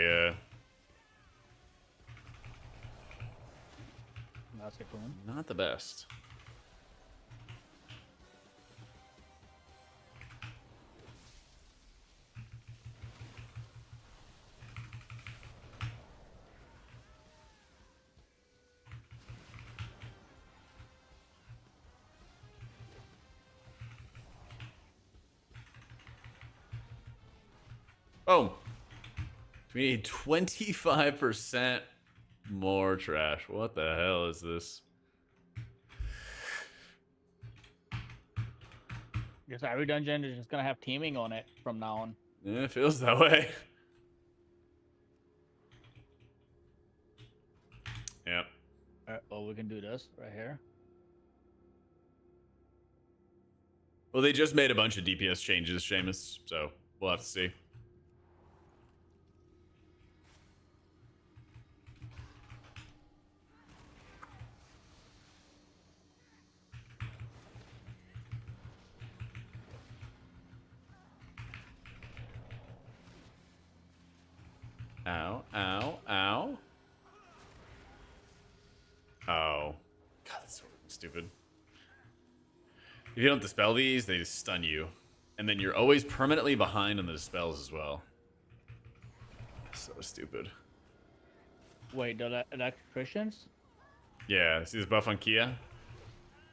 That's a cool one.
not the best. Oh, we need 25% more trash. What the hell is this?
Guess every dungeon is just gonna have teaming on it from now on.
Yeah, it feels that way. Yep.
Alright, well, we can do this right here.
Well, they just made a bunch of DPS changes, Seamus, so we'll have to see. Ow, ow, ow. Oh. God, that's so stupid. If you don't dispel these, they just stun you. And then you're always permanently behind on the dispels as well. So stupid.
Wait, the electricians?
Yeah, see this buff on Kia?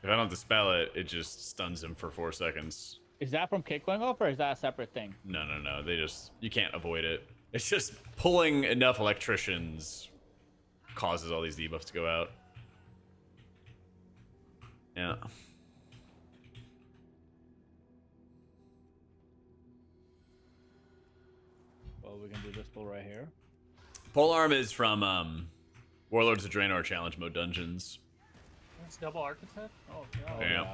If I don't dispel it, it just stuns him for 4 seconds.
Is that from kick going off, or is that a separate thing?
No, no, no. They just... You can't avoid it. It's just pulling enough electricians causes all these debuffs to go out. Yeah.
Well, we can do this pull right here.
Polearm is from Warlords of Draenor Challenge Mode Dungeons.
That's double architect? Oh, God.
Damn.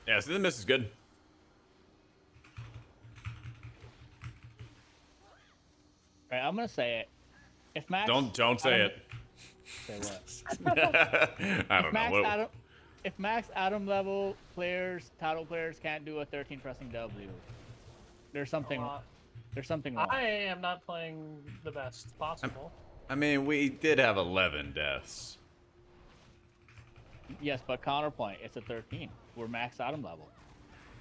Yeah, so the miss is good.
Alright, I'm gonna say it. If Max...
Don't say it.
Say what?
I don't know. What,
If max Adam level players, title players can't do a 13 pressing W, there's something. There's something wrong.
I am not playing the best possible.
I mean, we did have 11 deaths.
Yes, but counterpoint, it's a 13. We're max Adam level.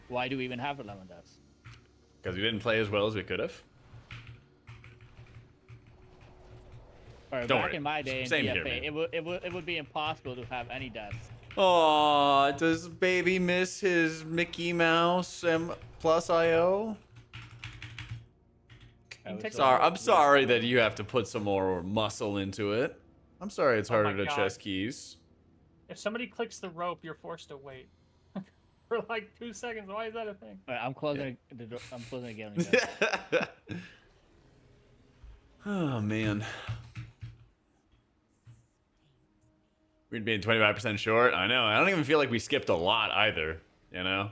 Why do we even have 11 deaths?
Because we didn't play as well as we could have.
Or
Don't
back
worry.
in my day in
Same
DFA,
here, man.
it would be impossible to have any deaths.
Aw, does baby miss his Mickey Mouse plus IO? I'm sorry that you have to put some more muscle into it. I'm sorry it's harder to chess keys.
If somebody clicks the rope, you're forced to wait for like 2 seconds. Why is that a thing?
All right, I'm closing the door. I'm closing the game.
Oh man. We'd be 25% short. I know. I don't even feel like we skipped a lot either. You know.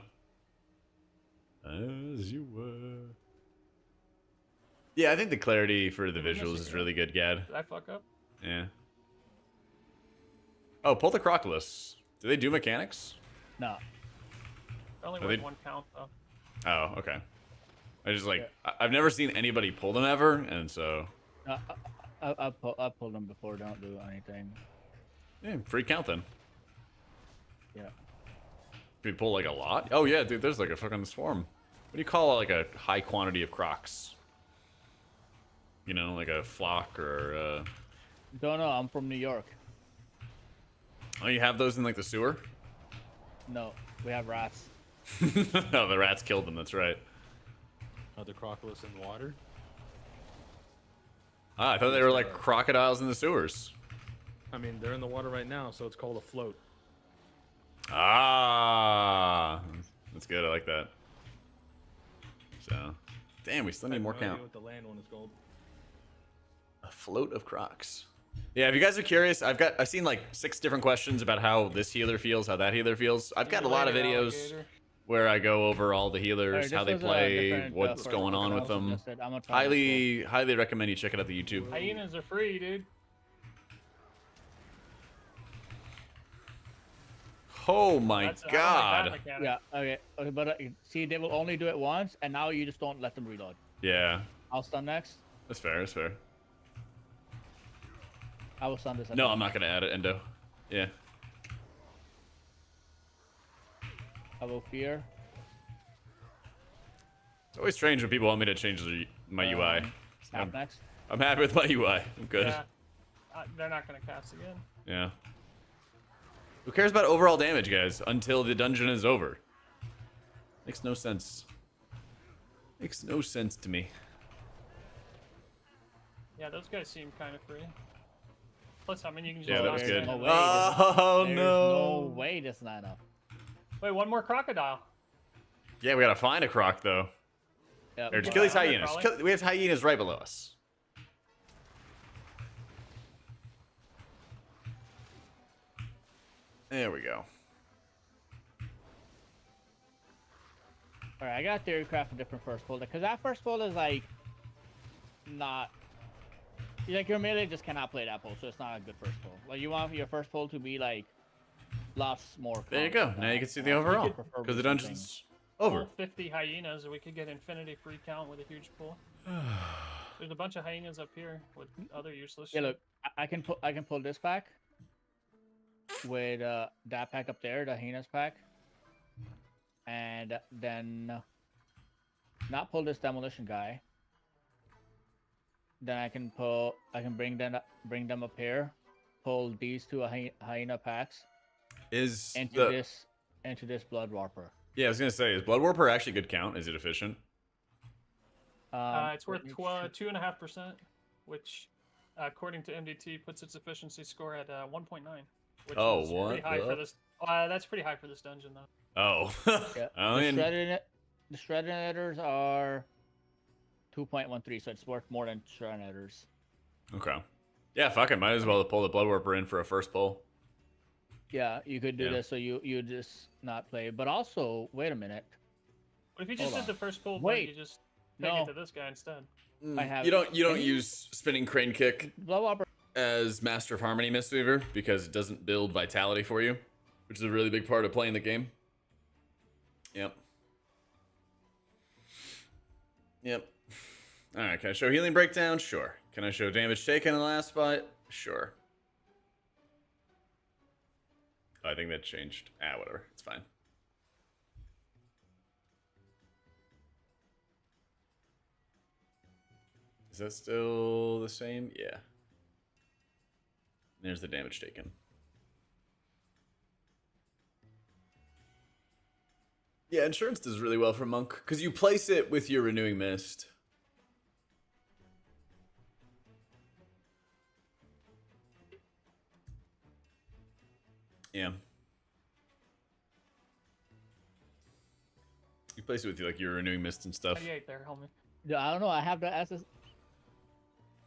As you were. Yeah, I think the clarity for the visuals is really good, Gad.
Did I fuck up?
Yeah. Oh, pull the Croculus. Do they do mechanics?
No.
I only
Are
went
they-
one count though.
Oh, okay. I just like I've never seen anybody pull them ever, and so
I pulled them before. Don't do anything.
yeah, free count then.
Yeah.
Can we pull like a lot? Oh yeah, dude, there's like a fucking swarm. What do you call like a high quantity of crocs? You know, like a flock or
Don't know. I'm from New York.
Oh, you have those in like the sewer?
No, we have rats.
Oh, the rats killed them. That's right.
Are the crocodiles in water?
Ah, I thought they were like crocodiles in the sewers.
I mean, they're in the water right now, so it's called a float.
Ah, that's good. I like that. So, damn, we still need more count.
What the land one is called.
A float of crocs. Yeah, if you guys are curious, I've seen like 6 different questions about how this healer feels, how that healer feels. I've got a lot of videos where I go over all the healers, how they play, what's going on with them. Highly recommend you check it out the YouTube.
Hyenas are free, dude.
Oh my
I
god.
like that mechanic.
Yeah, okay, but see, they will only do it once, and now you just don't let them reload.
Yeah.
I'll stun next.
That's fair, that's fair.
I will stun this.
No, I'm not gonna add it, Endo. Yeah.
I will fear.
It's always strange when people want me to change my UI.
Snap next.
I'm happy with my UI. I'm good.
Yeah. They're not gonna cast again.
Yeah. Who cares about overall damage, guys, until the dungeon is over? Makes no sense. Makes no sense to me.
Yeah, those guys seem kind of free. Plus, I mean, you can just
Yeah, that
dodge
was good.
them.
No way.
Oh,
There's
no.
no way this is not enough.
Wait, one more crocodile.
Yeah, we gotta find a croc, though.
Yep.
Here, just kill these
Yeah,
hyenas.
probably.
We have hyenas right below us. There we go.
Alright, I got theory craft a different first pull, because that first pull is like not like your melee just cannot play that pull, so it's not a good first pull. Like you want your first pull to be like lots more.
There you go. Now you can see the overall because the dungeon's over.
Pull 50 hyenas, and we could get infinity free count with a huge pull. There's a bunch of hyenas up here with other useless.
Yeah,
shit.
look, I can pull this pack with that pack up there, the hyenas pack, and then not pull this demolition guy. Then I can bring them up here, pull these two hyena packs into this blood warper.
Yeah, I was gonna say, is blood warper actually good count? Is it efficient?
It's worth 2.5%, which, according to MDT, puts its efficiency score at 1.9. Which is pretty high for this. That's pretty high for this dungeon, though.
Oh.
Yeah.
I mean,
The shredders are 2.13, so it's worth more than shredders.
okay. Yeah, fuck it. Might as well pull the blood warper in for a first pull.
Yeah, you could do this, so you just not play. But also, wait a minute.
What if you just did the first pull,
Wait.
but you just take it to this guy instead?
I have.
You don't use spinning crane kick
Blow up.
as Master of Harmony Mistweaver because it doesn't build vitality for you, which is a really big part of playing the game. Yep. Yep. All right, can I show healing breakdown? Sure. Can I show damage taken in the last spot? Sure. Oh, I think that changed. Whatever. It's fine. Is that still the same? Yeah. There's the damage taken. Yeah, insurance does really well for Monk because you place it with your Renewing Mist. Yeah. You place it with like your Renewing Mist and stuff.
98 there, help me.
Yeah, I don't know. I have the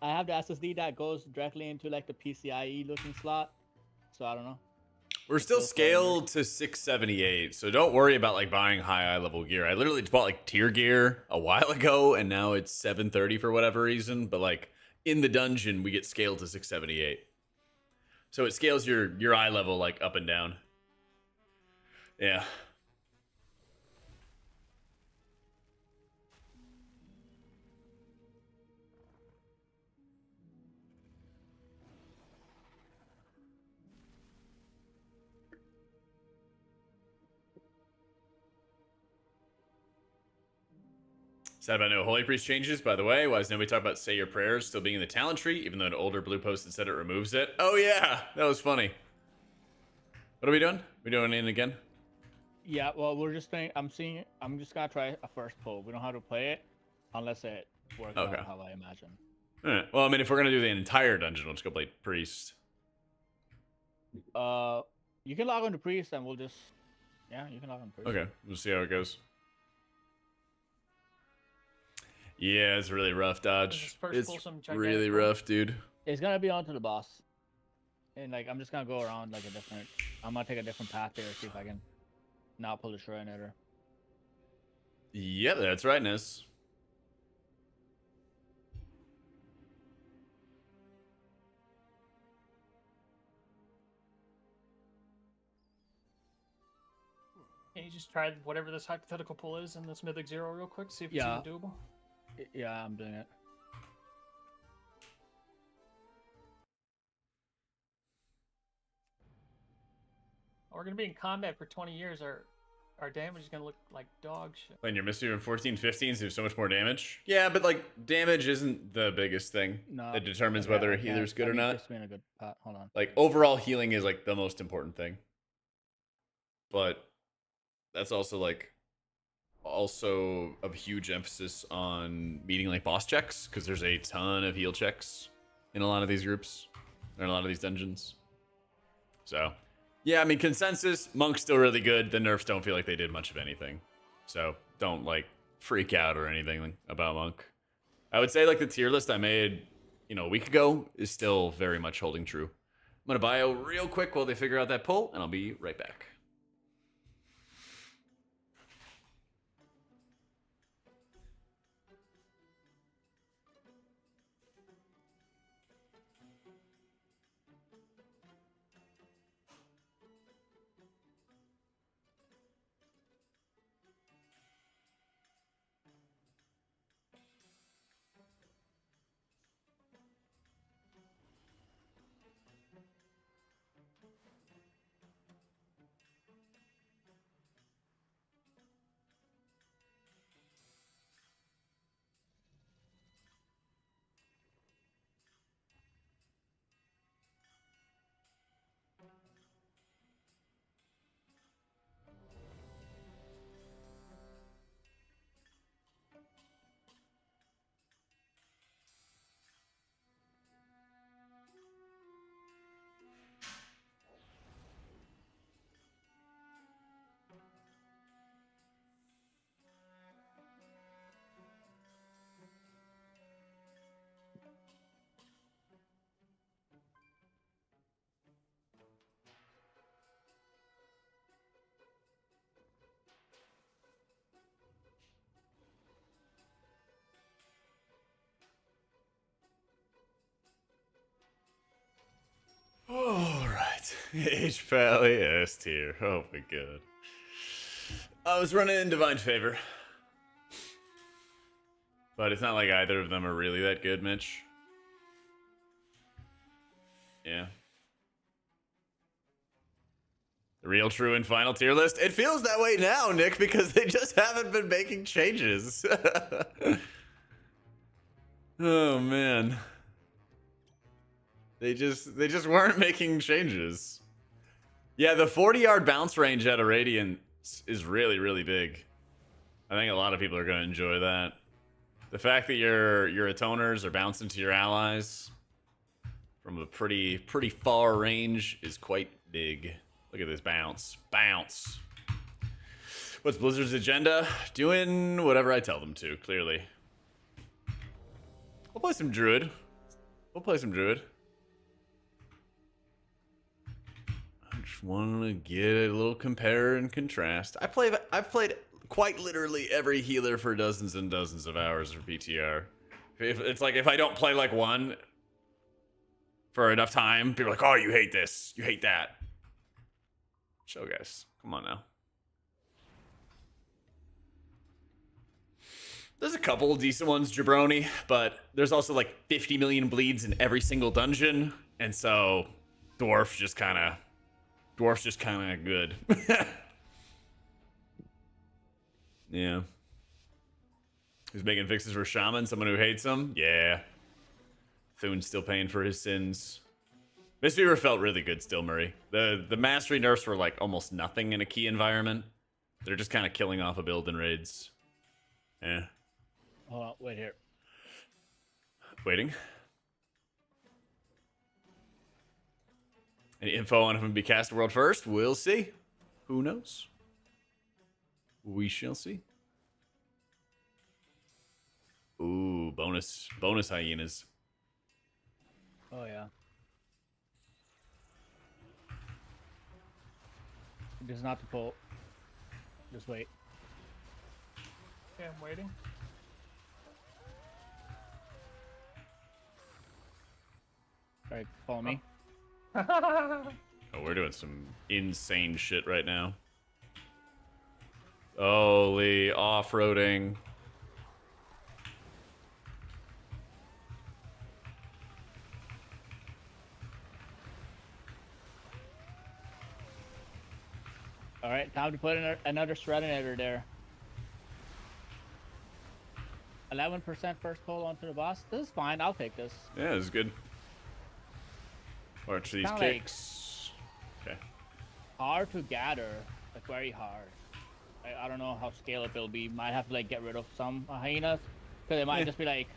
SSD that goes directly into like the PCIe looking slot, so I don't know.
We're still scaled to 678, so don't worry about like buying high level gear. I literally just bought like tier gear a while ago, and now it's 730 for whatever reason. But like in the dungeon, we get scaled to 678, so it scales your eye level like up and down. Yeah. Sad about no Holy Priest changes, by the way. Why does nobody talk about Say Your Prayers still being in the talent tree, even though an older blue post had said it removes it? Oh yeah, that was funny. What are we doing? We doing in again?
Yeah, well, we're just thinking. I'm just gonna try a first pull. We don't have to play it unless it works
Okay.
out how I imagine.
All right. Well, I mean, if we're gonna do the entire dungeon, let's go play priest.
You can log on to priest, and we'll just. Yeah, you can log on to priest.
Okay, we'll see how it goes. Yeah, it's really rough, Dodge. It's really rough, dude.
It's gonna be onto the boss, and like I'm just gonna go around like a different. I'm gonna take a different path there, see if I can not pull the Shriner.
Yeah, that's right, Ness.
Can you just try whatever this hypothetical pull is in this Mythic Zero real quick? See if it's
Yeah.
even doable.
Yeah, I'm doing it.
We're gonna be in combat for 20 years. Our damage is gonna look like dog shit.
Playing your Mystery in 14, 15s do so much more damage. Yeah, but like damage isn't the biggest thing that determines whether a healer's good or not.
Hold on.
Like overall healing is like the most important thing. But that's also like of huge emphasis on meeting like boss checks, because there's a ton of heal checks in a lot of these groups or in a lot of these dungeons. So yeah, I mean, consensus, Monk's still really good. The nerfs don't feel like they did much of anything. So don't like freak out or anything about Monk. I would say like the tier list I made, a week ago is still very much holding true. I'm gonna bio real quick while they figure out that pull, and I'll be right back. Alright. H Pally S tier. Oh my god. I was running in Divine Favor. But it's not like either of them are really that good, Mitch. Yeah. The real, true, and final tier list? It feels that way now, Nick, because they just haven't been making changes. Oh, man. They just weren't making changes. Yeah, the 40-yard bounce range at a Radiant is really, really big. I think a lot of people are going to enjoy that. The fact that your Atoners are bouncing to your allies from a pretty far range is quite big. Look at this bounce. Bounce. What's Blizzard's agenda? Doing whatever I tell them to, clearly. We'll play some Druid. I just want to get a little compare and contrast. I've played quite literally every healer for dozens and dozens of hours for PTR. It's like if I don't play like one for enough time, people are like, oh, you hate this, you hate that. Show, guys. Come on now. There's a couple decent ones, Jabroni, but there's also like 50 million bleeds in every single dungeon, and so Dwarf's just kind of good. Yeah. Who's making fixes for Shaman? Someone who hates him? Yeah. Thune's still paying for his sins. Mistweaver felt really good still, Murray. The mastery nerfs were like almost nothing in a key environment. They're just kind of killing off a build in raids. Yeah.
Hold on, wait here.
Waiting. Any info on if I'm gonna be cast world first? We'll see. Who knows? We shall see. Ooh, bonus hyenas.
Oh yeah. This is not the pull. Just wait.
Okay, I'm waiting.
Alright, follow me.
Oh, we're doing some insane shit right now. Holy off-roading.
Alright, time to put in another Shredinator there. 11% first pull onto the boss. This is fine, I'll take this.
Yeah, this is good. Watch these
Kinda
kicks. Okay.
Hard to gather, like very hard. I don't know how scalable it'll be. Might have to like get rid of some hyenas, because it might just be like,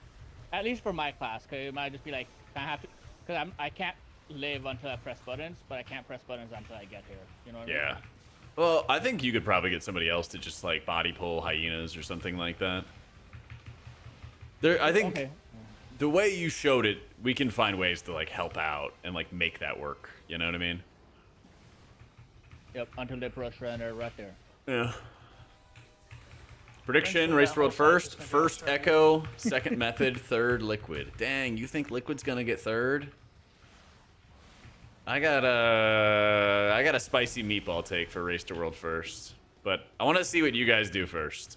at least for my class, because it might just be like, I have to, because I can't live until I press buttons, but I can't press buttons until I get here. You know what I mean?
Yeah. Well, I think you could probably get somebody else to just like body pull hyenas or something like that. I think the way you showed it, we can find ways to like help out and like make that work. You know what I mean?
Yep, until they put a Shredinator right there.
Yeah. Prediction, race world first Echo, second Method, third Liquid. Dang, you think Liquid's gonna get third? I got a spicy meatball take for race to world first, but I want to see what you guys do first.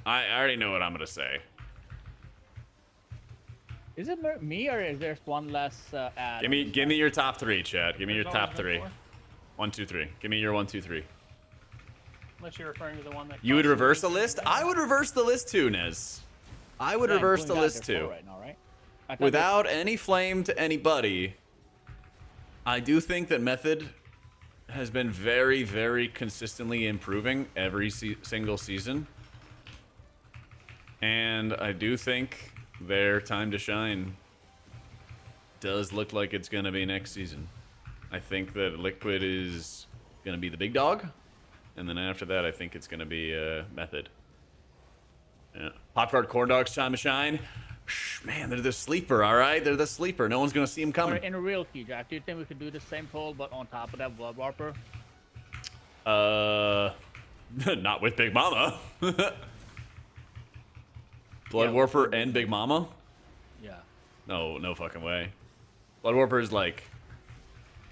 I already know what I'm gonna say.
Is it me or is there one less ad?
Give me your top three, Chad. Give me your
There's
top
always been
three.
4.
1, 2, 3. Give me your 1, 2, 3.
Unless you're referring to the one that.
You would
costs
reverse the
you-
list? I would reverse the list too, Nez. I would reverse the list too.
Right now, right? I thought
Without any flame to anybody, I do think that Method has been very, very consistently improving every single season. And I do think their time to shine does look like it's going to be next season. I think that Liquid is going to be the big dog. And then after that, I think it's going to be Method. Yeah. Pop Tart Corn Dogs, time to shine. Man, they're the sleeper, all right? They're the sleeper. No one's going to see them coming.
in a real key, Jack, do you think we could do the same pull, but on top of that Blood Warper?
Not with Big Mama. Blood Warper and Big Mama?
Yeah.
No fucking way. Blood Warper is like,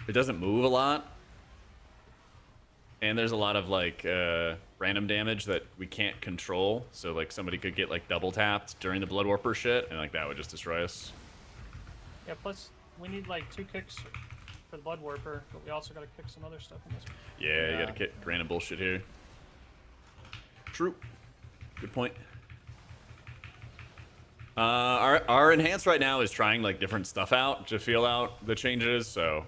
it doesn't move a lot. And there's a lot of like random damage that we can't control. So like somebody could get like double tapped during the Blood Warper shit, and like that would just destroy us.
Yeah, plus we need like 2 kicks for the Blood Warper, but we also gotta kick some other stuff in this one.
Yeah, you gotta kick random bullshit here. True. Good point. Our enhance right now is trying like different stuff out to feel out the changes, so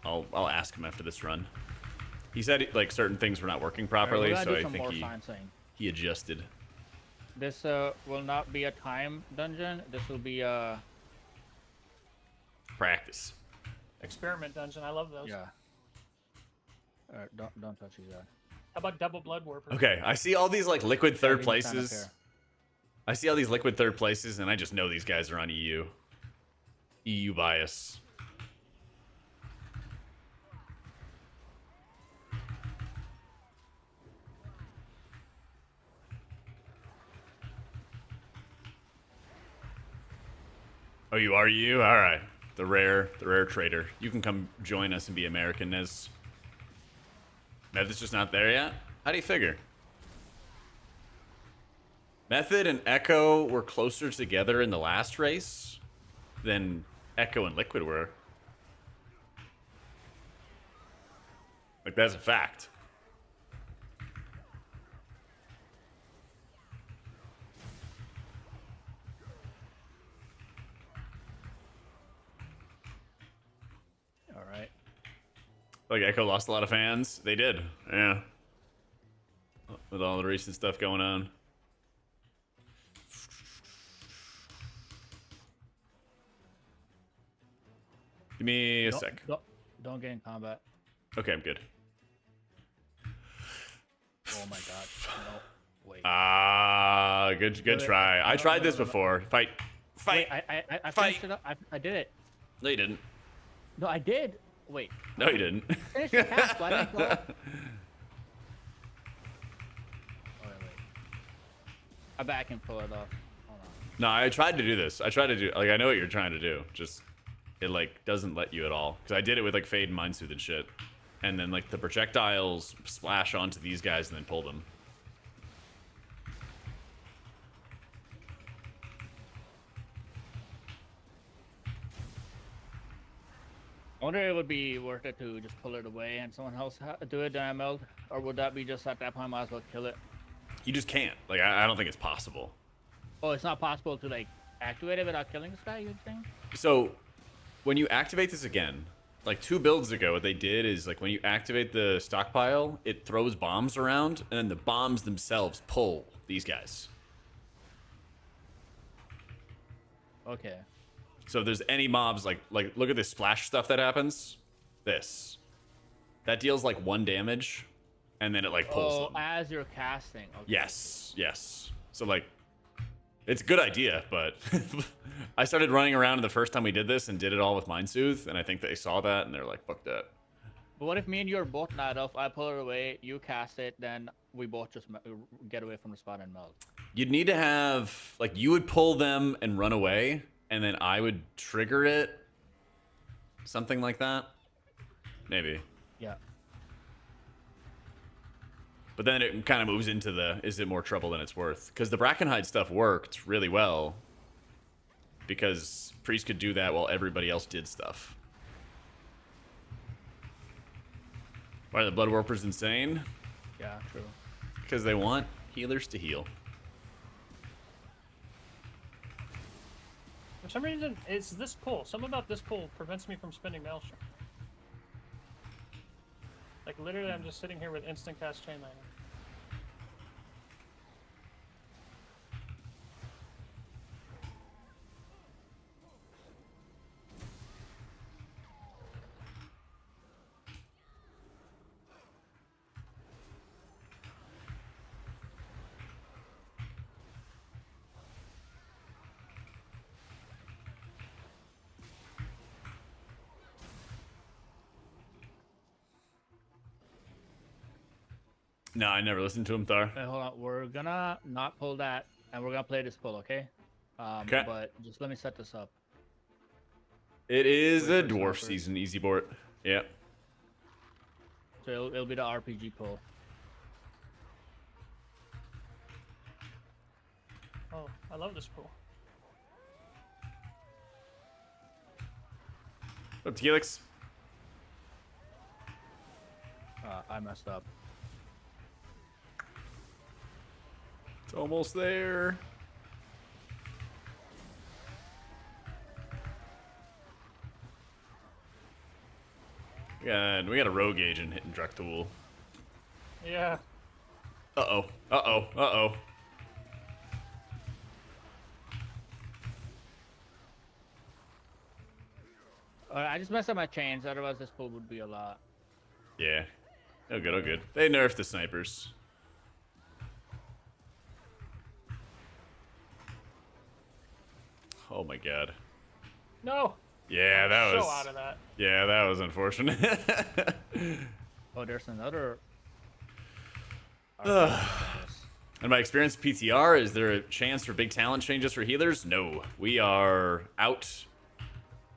I'll ask him after this run. He said like certain things were not working properly, so I think he adjusted.
This will not be a time dungeon. This will be a
practice.
Experiment dungeon, I love those.
Yeah. Alright, don't touch these guys.
How about double Blood Warper?
Okay, I see all these like liquid third
Everything's kind of
places.
fair.
I see all these liquid third places, and I just know these guys are on EU. EU bias. Oh, you are EU? All right. The rare trader. You can come join us and be American, Nez. Method's just not there yet? How do you figure? Method and Echo were closer together in the last race than Echo and Liquid were. Like, that's a fact. Like Echo lost a lot of fans. They did, yeah. With all the recent stuff going on. Give me a sec.
Don't get in combat.
Okay, I'm good.
Oh my god. No. Wait.
Ah, good try. I tried this before. Fight.
Wait, I finished it up. I did it.
No, you didn't.
No, I did. Wait.
No, you didn't.
Finish the cast, but I didn't go. Oh, wait. I bet I can pull it off. Hold on.
No, I tried to do this. I tried to do, like, I know what you're trying to do. Just, it, like, doesn't let you at all. Because I did it with, like, Fade and Mind Soothe and shit. And then, like, the projectiles splash onto these guys and then pull them.
I wonder if it would be worth it to just pull it away and someone else do it, then I meld? Or would that be just at that point, might as well kill it?
You just can't. Like, I don't think it's possible.
Oh, it's not possible to, like, activate it without killing this guy, you'd think?
So, when you activate this again, like 2 builds ago, what they did is, like, when you activate the stockpile, it throws bombs around, and then the bombs themselves pull these guys.
Okay.
So if there's any mobs, like look at this splash stuff that happens. This. That deals, like, 1 damage, and then it, like, pulls them.
As you're casting. Okay.
Yes, yes. So, like, it's a good idea, but I started running around the first time we did this and did it all with Mind Soothe, and I think they saw that, and they're like, fuck that.
But what if me and you are both not off? I pull it away, you cast it, then we both just get away from the spot and meld.
You'd need to have, like, you would pull them and run away, and then I would trigger it. Something like that. Maybe.
Yeah.
But then it kind of moves into the, is it more trouble than it's worth? Because the Brackenhide stuff worked really well. Because Priest could do that while everybody else did stuff. Why are the Blood Warpers insane?
Yeah, true.
Because they want healers to heal.
For some reason, it's this pull. Something about this pull prevents me from spinning Maelstrom. Like, literally, I'm just sitting here with instant cast Chainliner.
No, I never listened to him, Thar.
Hey, hold on. We're gonna not pull that, and we're gonna play this pull, okay?
Okay.
But just let me set this up.
It is a dwarf season, easy board. Yeah.
So it'll be the RPG pull.
Oh, I love this pull.
Up to Helix.
I messed up.
It's almost there. We got a rogue agent hitting Drakthul.
Yeah.
Uh-oh. Uh-oh. Uh-oh.
I just messed up my chains, otherwise this pull would be a lot.
Yeah. Oh good, oh good. They nerfed the snipers. Oh my god.
No.
Yeah, that was
so out of that.
Yeah, that was unfortunate.
Oh, there's another.
In my experience, PTR, is there a chance for big talent changes for healers? No. We are out.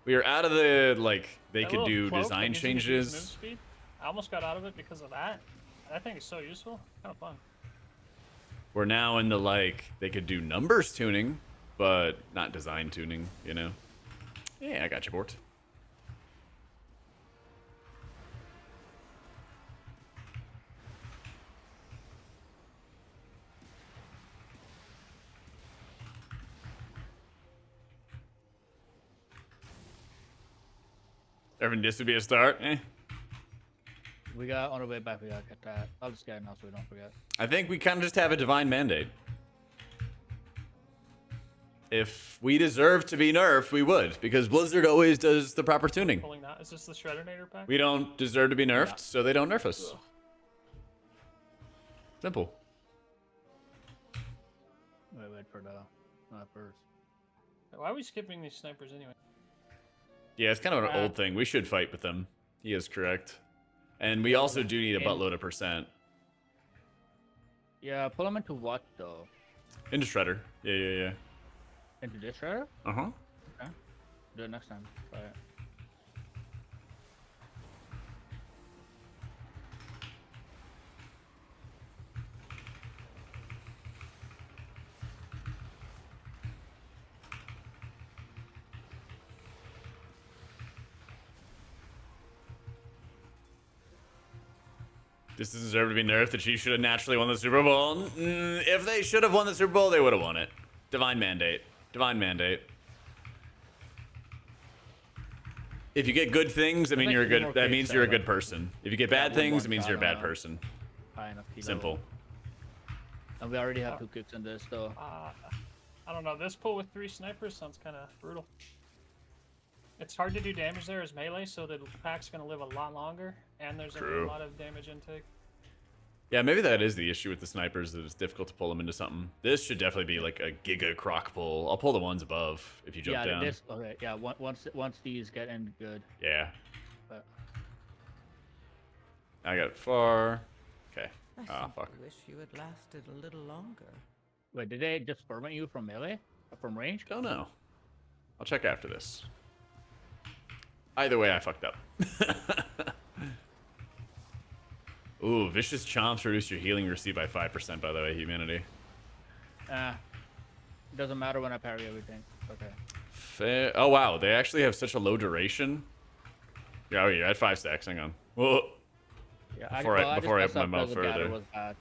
We are out of the, like, they
That
could
little
do
cloak
design
that gives you move
changes.
speed, I almost got out of it because of that. And I think it's so useful. Kind of fun.
We're now in the, like, they could do numbers tuning, but not design tuning, you know? Yeah, I got you, Bort. Everything, this would be a start, eh?
We got on the way back. We gotta get that. I'll just get it now so we don't forget.
I think we kind of just have a divine mandate. If we deserve to be nerfed, we would, because Blizzard always does the proper tuning.
Pulling that. Is this the Shreddinator pack?
We don't deserve to be nerfed, so they don't nerf us.
Ugh.
Simple.
Wait for the snipers.
Why are we skipping these snipers anyway?
Yeah, it's kind of an old thing. We should fight with them. He is correct. And we also do need a buttload of percent.
Yeah, pull them into what though?
Into Shredder. Yeah.
Into this shredder?
Uh-huh.
Okay. Do it next time. Try it.
This doesn't deserve to be nerfed. The Chiefs should have naturally won the Super Bowl. If they should have won the Super Bowl, they would have won it. Divine mandate. Divine mandate. If you get good things, I mean you're a good. That means you're a good person. If you get bad things, it means you're a bad person. Simple.
And we already have 2 kicks in this though.
I don't know. This pull with 3 snipers sounds kind of brutal. It's hard to do damage there as melee, so the pack's gonna live a lot longer, and there's a lot of damage intake.
Yeah, maybe that is the issue with the snipers, that it's difficult to pull them into something. This should definitely be like a giga croc pull. I'll pull the ones above if you jump down.
Okay, yeah, once these get in good.
Yeah.
But...
I got far. Okay.
I
Fuck.
wish you had lasted a little longer.
Wait, did they just ferment you from melee? From range?
Don't know. I'll check after this. Either way, I fucked up. Ooh, vicious chomps reduce your healing received by 5%, by the way, humanity.
It doesn't matter when I parry everything. Okay.
Fair. Oh, wow. They actually have such a low duration. Yeah, oh, you're at 5 stacks. Hang on. Whoa.
Yeah,
Before I open my mouth further.
Was bad.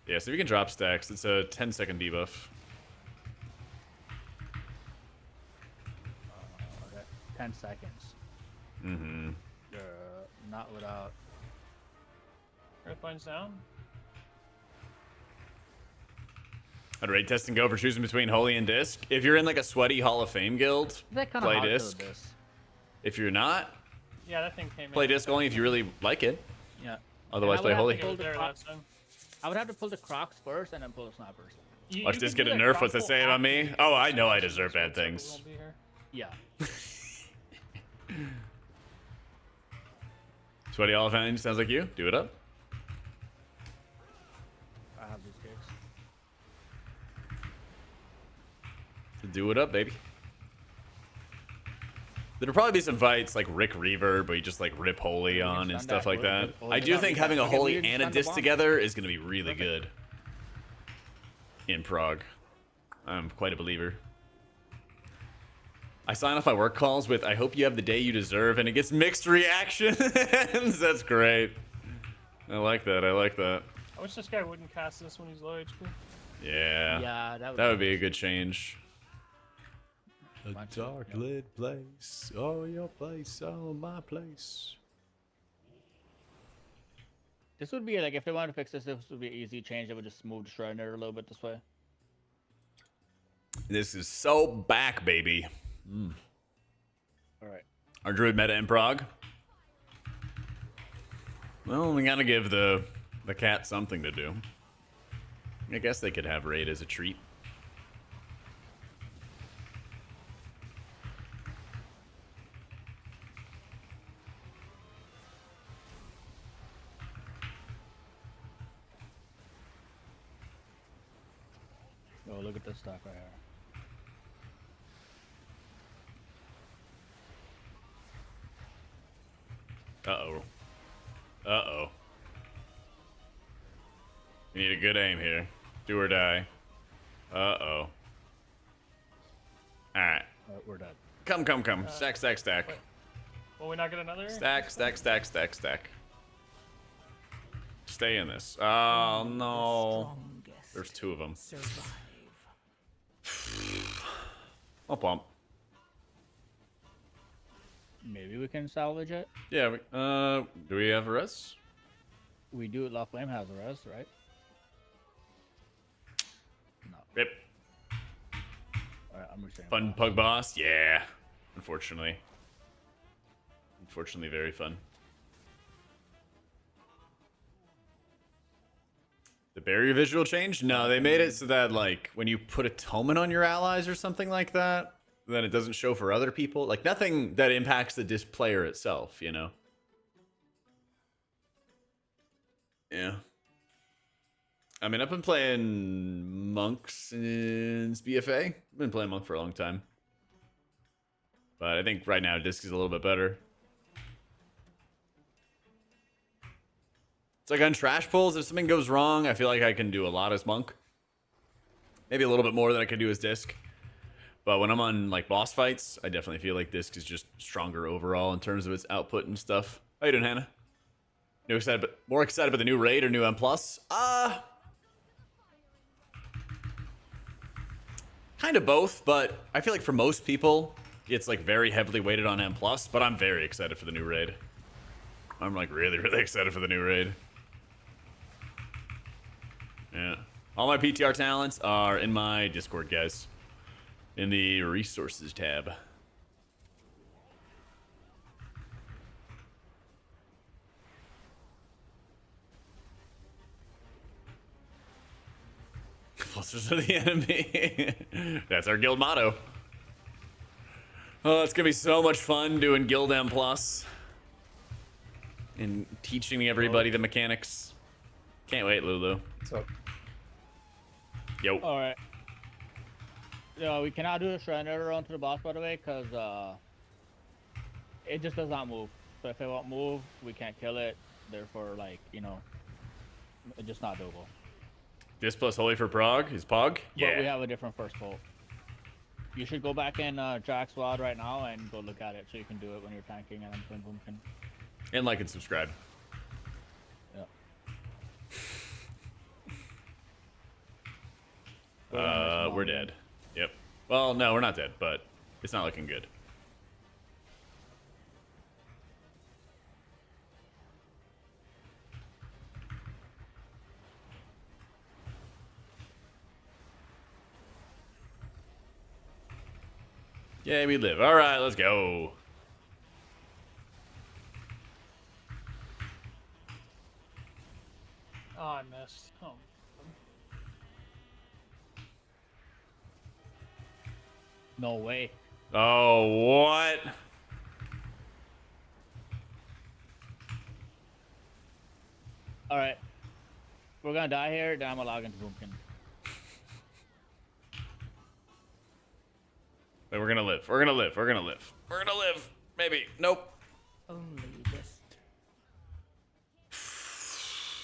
Yeah, so if you can drop stacks, it's a 10-second debuff.
Okay. 10 seconds.
Mm-hmm.
Not without.
Earthbine's down.
I'd rate test and go for choosing between Holy and Disc. If you're in like a sweaty Hall of Fame guild, play Disc. If you're not,
yeah, that thing came
play Disc only if you really like it.
Yeah.
Otherwise, play Holy.
I would have to pull the Crocs first and then pull the snipers.
Watch this get a nerf. What's it say about me? Oh, I know I deserve bad things.
Yeah.
Sweaty Hall of Fame sounds like you. Do it up.
I have these kicks.
Do it up, baby. There'll probably be some fights like Rick Reaver, but you just like rip Holy on and stuff like that. I do think having a Holy and a Disc together is going to be really good in Prague. I'm quite a believer. I sign off my work calls with, I hope you have the day you deserve, and it gets mixed reactions. That's great. I like that. I like that.
I wish this guy wouldn't cast this when he's low HP.
Yeah.
Yeah,
that would be a good change. A
Much,
dark lit place. Oh, your place. Oh, my place.
This would be like, if they wanted to fix this, this would be an easy change. They would just move the Shredder a little bit this way.
This is so back, baby.
All right.
Our Druid meta in Prague. Well, we gotta give the cat something to do. I guess they could have raid as a treat.
Oh, look at this stuff right here.
Uh-oh. Uh-oh. We need a good aim here. Do or die. Uh-oh. Alright.
We're done.
Come. Stack.
Wait. Will we not get another?
Stack. Stay in this. Oh, no. There's 2 of them. I'll pump.
maybe we can salvage it.
Yeah. Do we have a res?
We do. La Flame has a res, right? No.
Rip.
Alright, I'm returning.
Fun pug boss. Yeah. Unfortunately. Unfortunately, very fun. The barrier visual changed? No, they made it so that, like, when you put atonement on your allies or something like that, then it doesn't show for other people. Like, nothing that impacts the disc player itself, you know? Yeah. I mean, I've been playing Monk since BFA. I've been playing Monk for a long time. But I think right now disc is a little bit better. It's like on trash pulls, if something goes wrong, I feel like I can do a lot as Monk. Maybe a little bit more than I can do as Disc. But when I'm on like boss fights, I definitely feel like Disc is just stronger overall in terms of its output and stuff. How you doing, Hannah? More excited about the new raid or new M+? Kind of both, but I feel like for most people, it's like very heavily weighted on M+, but I'm very excited for the new raid. I'm like really, really excited for the new raid. Yeah. All my PTR talents are in my Discord, guys. In the resources tab. Closer to the enemy. That's our guild motto. Oh, it's gonna be so much fun doing Guild M+. And teaching everybody the mechanics. Can't wait, Lulu.
What's up?
Yo.
Alright. No, we cannot do the Shredder onto the boss, by the way, because it just does not move. So if it won't move, we can't kill it. Therefore, like, you know, it's just not doable.
This plus Holy for Prague is Pog? Yeah.
But we have a different first pull. You should go back in Jak's VOD right now and go look at it so you can do it when you're tanking and then boom can.
And like and subscribe.
Yeah.
We're dead. Yep. Well, no, we're not dead, but it's not looking good. Yeah, we live. All right, let's go.
Oh, I missed. Oh.
No way.
Oh, what?
Alright. We're gonna die here, then I'm gonna log into Boomkin.
Wait, we're gonna live. We're gonna live. We're gonna live. We're gonna live. Maybe. Nope.
Only this.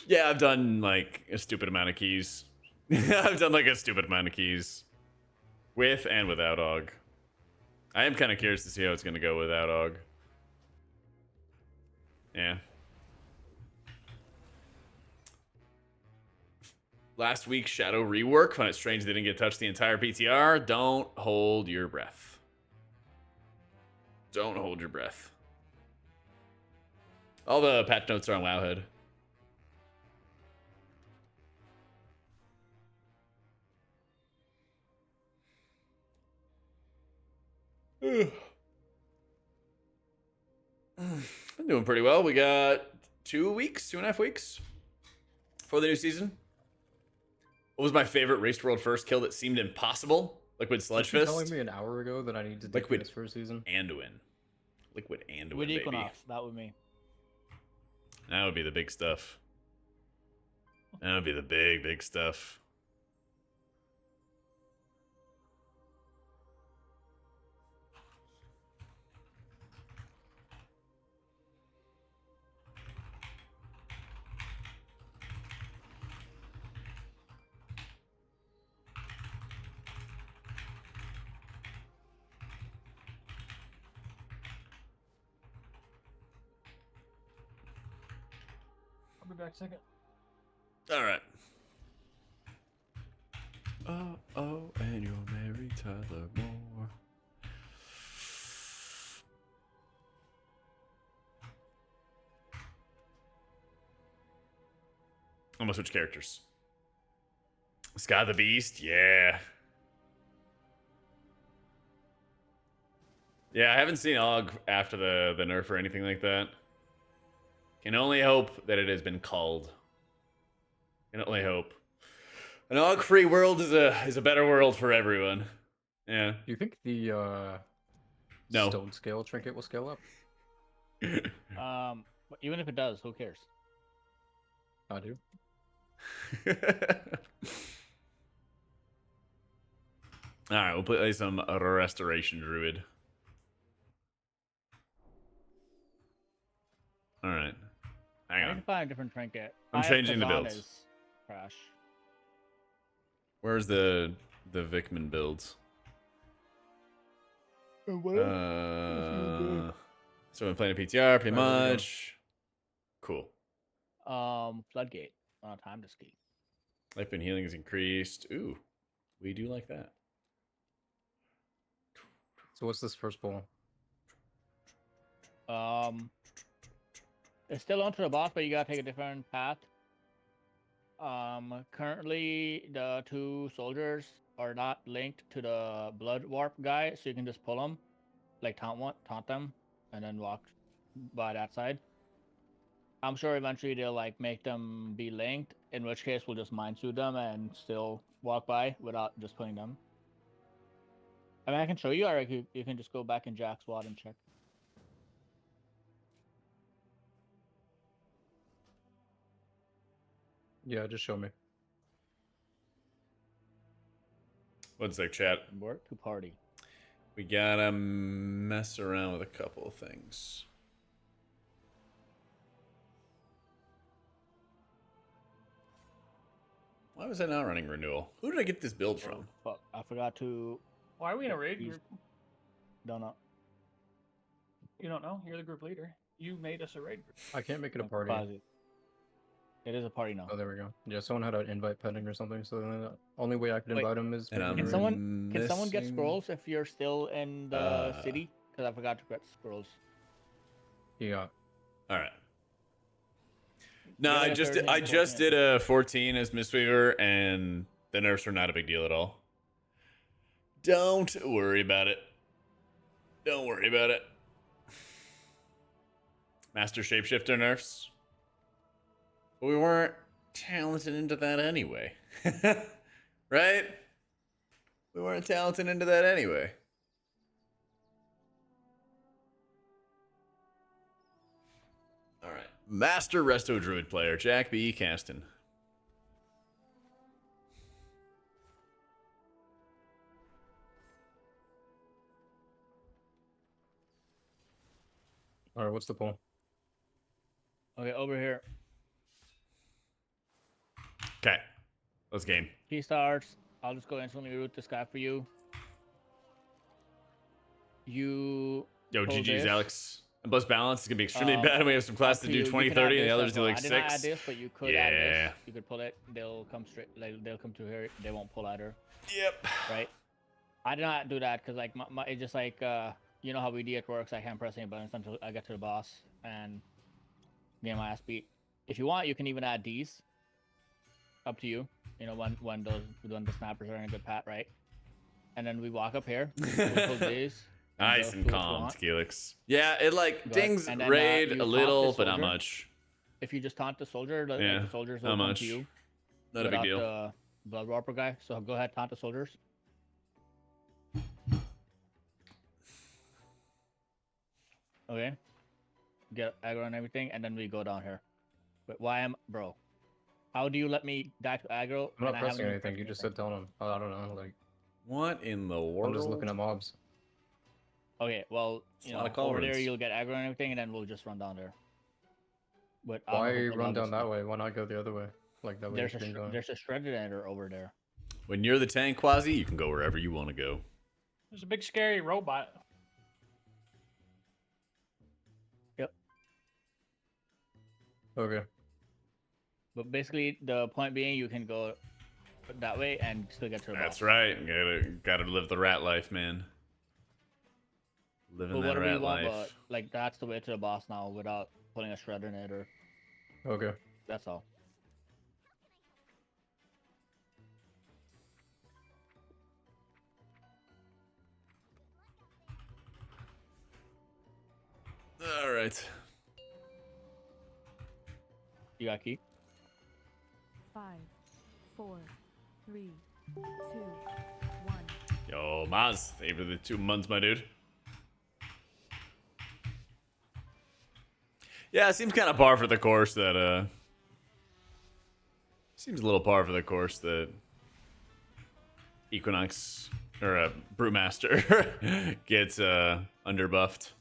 Yeah, I've done like a stupid amount of keys. I've done like a stupid amount of keys. With and without AUG. I am kind of curious to see how it's going to go without AUG. Yeah. Last week's Shadow rework. Found it strange they didn't get touched the entire PTR. Don't hold your breath. Don't hold your breath. All the patch notes are on Wowhead. I'm doing pretty well. We got 2.5 weeks for the new season. What was my favorite Raced World first kill that seemed impossible? Liquid Sledge
You
Fist.
telling me an hour ago that I need to do
Liquid
this for a season?
and win. Liquid and win,
With
baby.
Equinox, that would me.
That would be the big stuff. That would be the big, big stuff.
I'll be back second.
All right. Oh, and you're Mary Tyler Moore. I'm gonna switch characters. Sky the Beast, yeah. Yeah, I haven't seen Og after the nerf or anything like that. Can only hope that it has been culled. Can only hope. An Og-free world is a better world for everyone. Yeah.
Do you think the
No.
stone scale trinket will scale up?
But even if it does, who cares?
I do.
Alright, we'll play some Restoration Druid. Alright. Hang
I
on.
can find a different trinket.
I'm changing the
Kazan
builds.
is Crash.
Where's the Vikman builds? So I'm playing a PTR pretty much. Cool.
Floodgate. Time to ski.
Life and healing is increased. Ooh, we do like that.
So what's this first pull?
It's still onto the boss, but you gotta take a different path. Currently the 2 soldiers are not linked to the blood warp guy, so you can just pull them, like taunt them, and then walk by that side. I'm sure eventually they'll like make them be linked, in which case we'll just mind suit them and still walk by without just pulling them. I mean, I can show you, or you can just go back in Jack's WOD and check.
Yeah, just show me.
One sec, chat.
Work to party.
We gotta mess around with a couple of things. Why was I not running renewal? Who did I get this build from?
Fuck, I forgot to.
Why are we in a raid group?
Don't know.
You don't know? You're the group leader. You made us a raid group.
I can't make it a party.
Positive. It is a party now.
Oh, there we go. Yeah, someone had an invite pending or something, so the only way I could
Wait,
invite him is...
and I'm
Can someone get
missing-
scrolls if you're still in the city? Because I forgot to get scrolls.
Yeah.
All right. No,
Yeah,
I
yeah,
just
13,
I just
14.
did a 14 as Mistweaver, and the nerfs are not a big deal at all. Don't worry about it. Don't worry about it. Master Shapeshifter nerfs. We weren't talented into that anyway. Right? We weren't talented into that anyway. Alright. Master Resto Druid player, Jack B. Caston.
Alright, what's the pull?
Okay, over here.
Okay. Let's game.
He starts. I'll just go instantly root this guy for you. You.
Yo,
pull
GG's,
this.
Alex. And plus balance is going to be extremely bad when we have some class
Up
to
to
do
you. You
20,
can add
30, and the
this
others
as
do
well.
like
I did not
6.
add this, but you could add
Yeah.
this. You could pull it. They'll come straight. Like, they'll come to here. They won't pull at her.
Yep.
Right. I did not do that because like it's just like you know how VD works. I can't press any buttons until I get to the boss and get my ass beat. If you want, you can even add these. Up to you. You know when the snappers are in a good pat, right? And then we walk up here. We pull these.
Nice and
do what you
calm,
want.
Helix. Yeah, it like
Go ahead.
dings
And then,
raid
you
a
taunt
little,
the
but not
soldier.
much.
If you just taunt the soldier,
Yeah,
the soldiers will
not
come
much.
to you.
Not a big
without
deal.
The blood warper guy. So go ahead, taunt the soldiers. Okay. Get aggro and everything, and then we go down here. But why am bro? How do you let me die to aggro?
I'm not
and I haven't
pressing
even
anything,
pressed
you just said tell him. I don't know, like,
What in the world?
I'm just looking at mobs.
Okay, well, you
a lot
know,
of
over there
culverts.
you'll get aggro and everything, and then we'll just run down there. But
Why run down that way? Why not go the other way? Like that way
There's
it's been going.
there's a shredded ender over there.
When you're the tank, Quasi, you can go wherever you want to go.
There's a big scary robot.
Okay.
But basically, the point being, you can go that way and still get to the
That's
boss.
right. Gotta live the rat life, man. Living
But
that
whatever you
rat
want,
life.
but like that's the way to the boss now without putting a shredder in it, or
Okay.
that's all.
right.
You got key?
5, 4, 3, 2, 1.
Yo, Maz, thank you for the 2 months, my dude. Yeah, it seems kind of par for the course that, seems a little par for the course that Equinox, or Brewmaster, gets, underbuffed.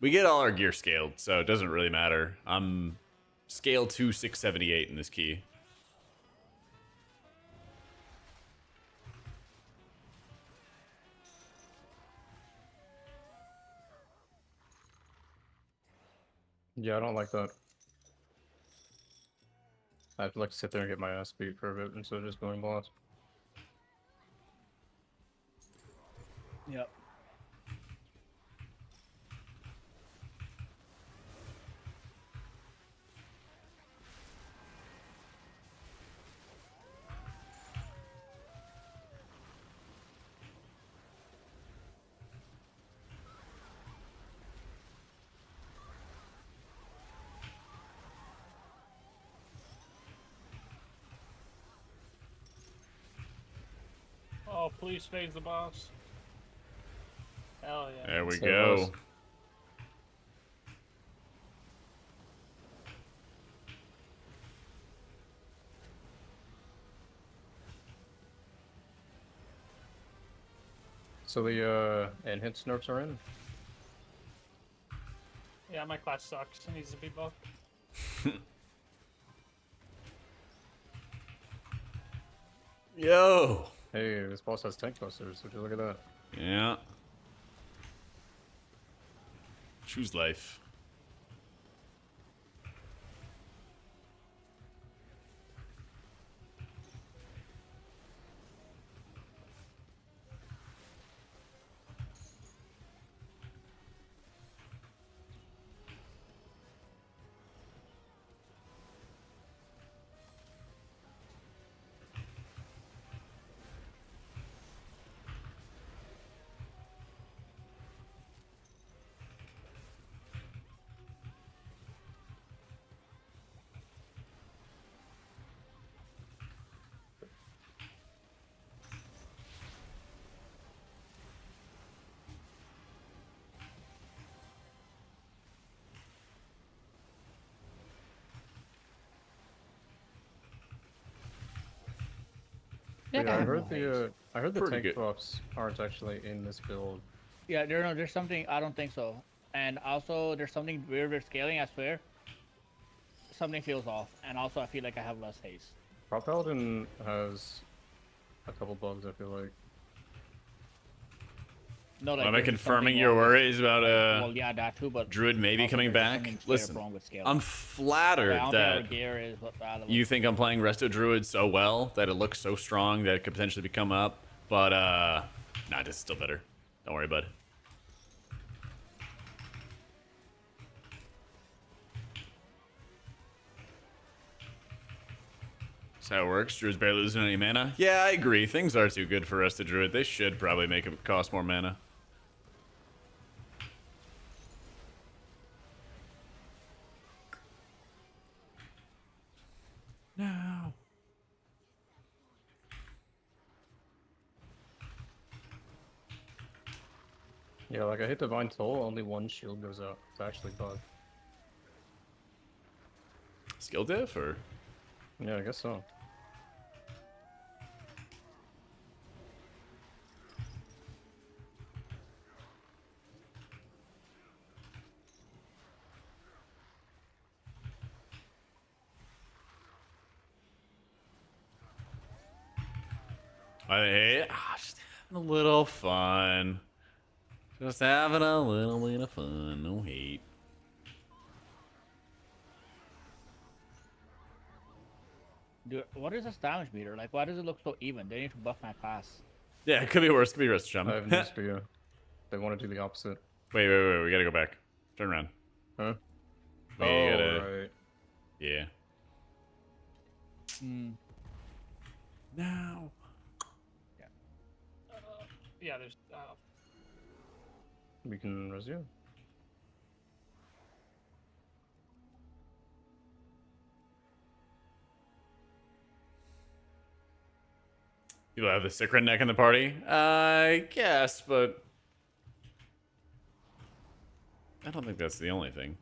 We get all our gear scaled, so it doesn't really matter. I'm scale 2 678 in this key.
Yeah, I don't like that. I have to like sit there and get my ass beat for a bit instead of just going boss.
Yep.
Oh, please phase the boss. Hell yeah.
There we
So
go.
boss. So the enhanced nerfs are in.
Yeah, my class sucks. It needs to be buffed.
Yo.
Hey, this boss has tank busters. Would you look at that?
Yeah. Choose life.
Yeah, I heard the
Pretty
tank
good.
buffs aren't actually in this build.
Yeah, there's something, I don't think so. And also, there's something weird with scaling, I swear. Something feels off. And also, I feel like I have less haste.
Prop Paladin has a couple bugs, I feel like.
No, like,
Am I
there's just
confirming
something
your
wrong with-
worries about
Well, yeah, that too, but
Druid maybe
also
coming
there's
back?
something straight up
Listen,
wrong with scaling.
I'm
I
flattered
don't think
that
our gear is
you think I'm playing Resto Druid so well that it looks so strong that it could potentially become up, but nah, this is still better. Don't worry, bud. That's how it works. Druid's barely losing any mana. Yeah, I agree. Things are too good for Resto Druid. They should probably make it cost more mana. No.
Yeah, like I hit Divine Toll, only one shield goes out. It's actually bugged.
Skill diff or?
Yeah, I guess so.
Just having a little fun. Just having a little bit of fun. No hate.
Dude, what is this damage meter? Like, why does it look so even? They need to buff my class.
Yeah, it could be worse. Could be Rest Jump.
I have no spear. They want to do the opposite.
Wait. We gotta go back. Turn around.
Huh?
We
Oh,
gotta.
right.
Yeah.
Hmm.
No.
Yeah, there's.
We can resume.
People have the Secret neck in the party? I guess, but I don't think that's the only thing.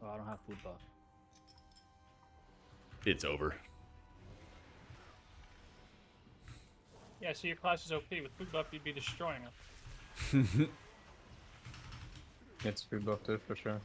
Oh, I don't have food buff.
It's over.
Yeah, so your class is OP. With food buff, you'd be destroying them.
It's food buff too, for sure.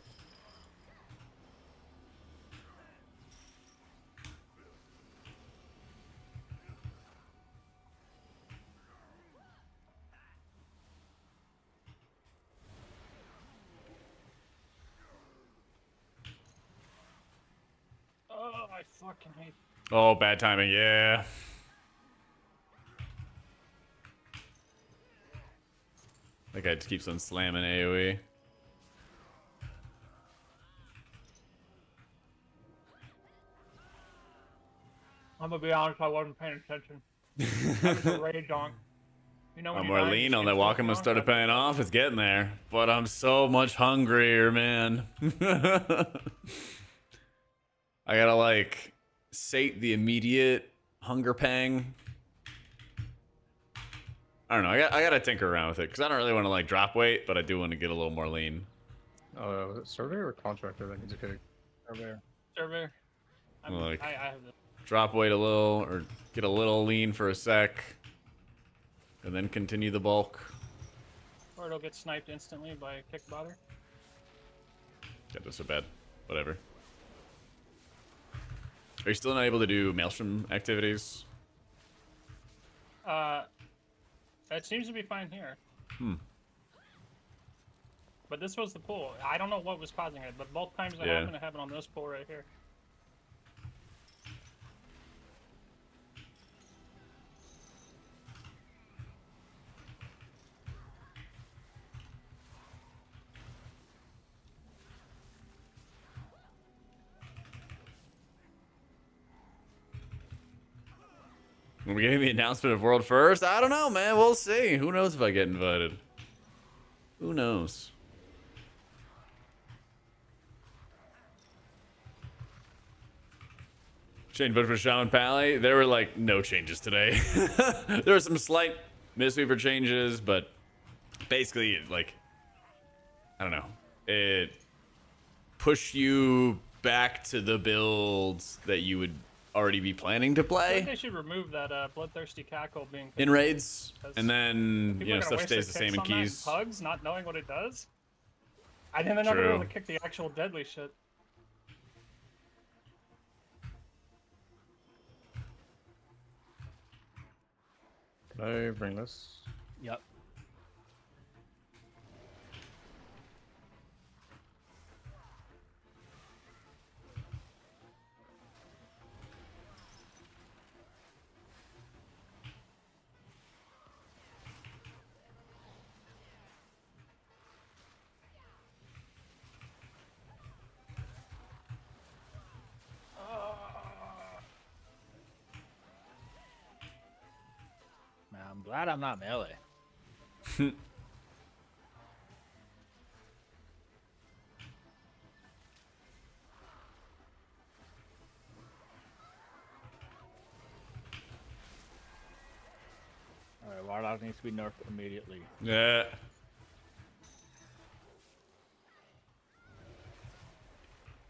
Oh, I fucking hate.
Oh, bad timing, yeah. That guy just keeps on slamming AoE.
I'm gonna be honest, I wasn't paying attention. I was a rage on. You know when
I'm
you
more
die,
lean
you
on
see
that
the
walking
fucking
started
on?
paying off. It's getting there. But I'm so much hungrier, man. I gotta, like, sate the immediate hunger pang. I don't know. I gotta tinker around with it because I don't really want to, like, drop weight, but I do want to get a little more lean.
Was it surveyor or contractor that needs a kick?
Surveyor.
Like,
I have the.
drop weight a little or get a little lean for a sec and then continue the bulk.
Or it'll get sniped instantly by a kick botter.
Yeah, that's so bad. Whatever. Are you still not able to do Maelstrom activities?
It seems to be fine here.
Hmm.
But this was the pool. I don't know what was causing it, but both times it
Yeah.
happened, it happened on this pool right here.
When we getting the announcement of World First? I don't know, man. We'll see. Who knows if I get invited? Who knows? Change but for Shaman Pally. There were like no changes today. There were some slight Mistweaver changes, but basically, like, I don't know. It pushed you back to the builds that you would already be planning to
I
play
think they should remove that Bloodthirsty Cackle being
in raids,
because
and then
people
you
are
know
gonna
stuff
waste
stays
their
the same in
kicks on that
keys.
Pugs, not knowing what it does. I think they're not gonna be able to kick the actual deadly shit.
Can I bring this?
Yep. Man, I'm glad I'm not melee. Alright, Warlock needs to be nerfed immediately.
Yeah.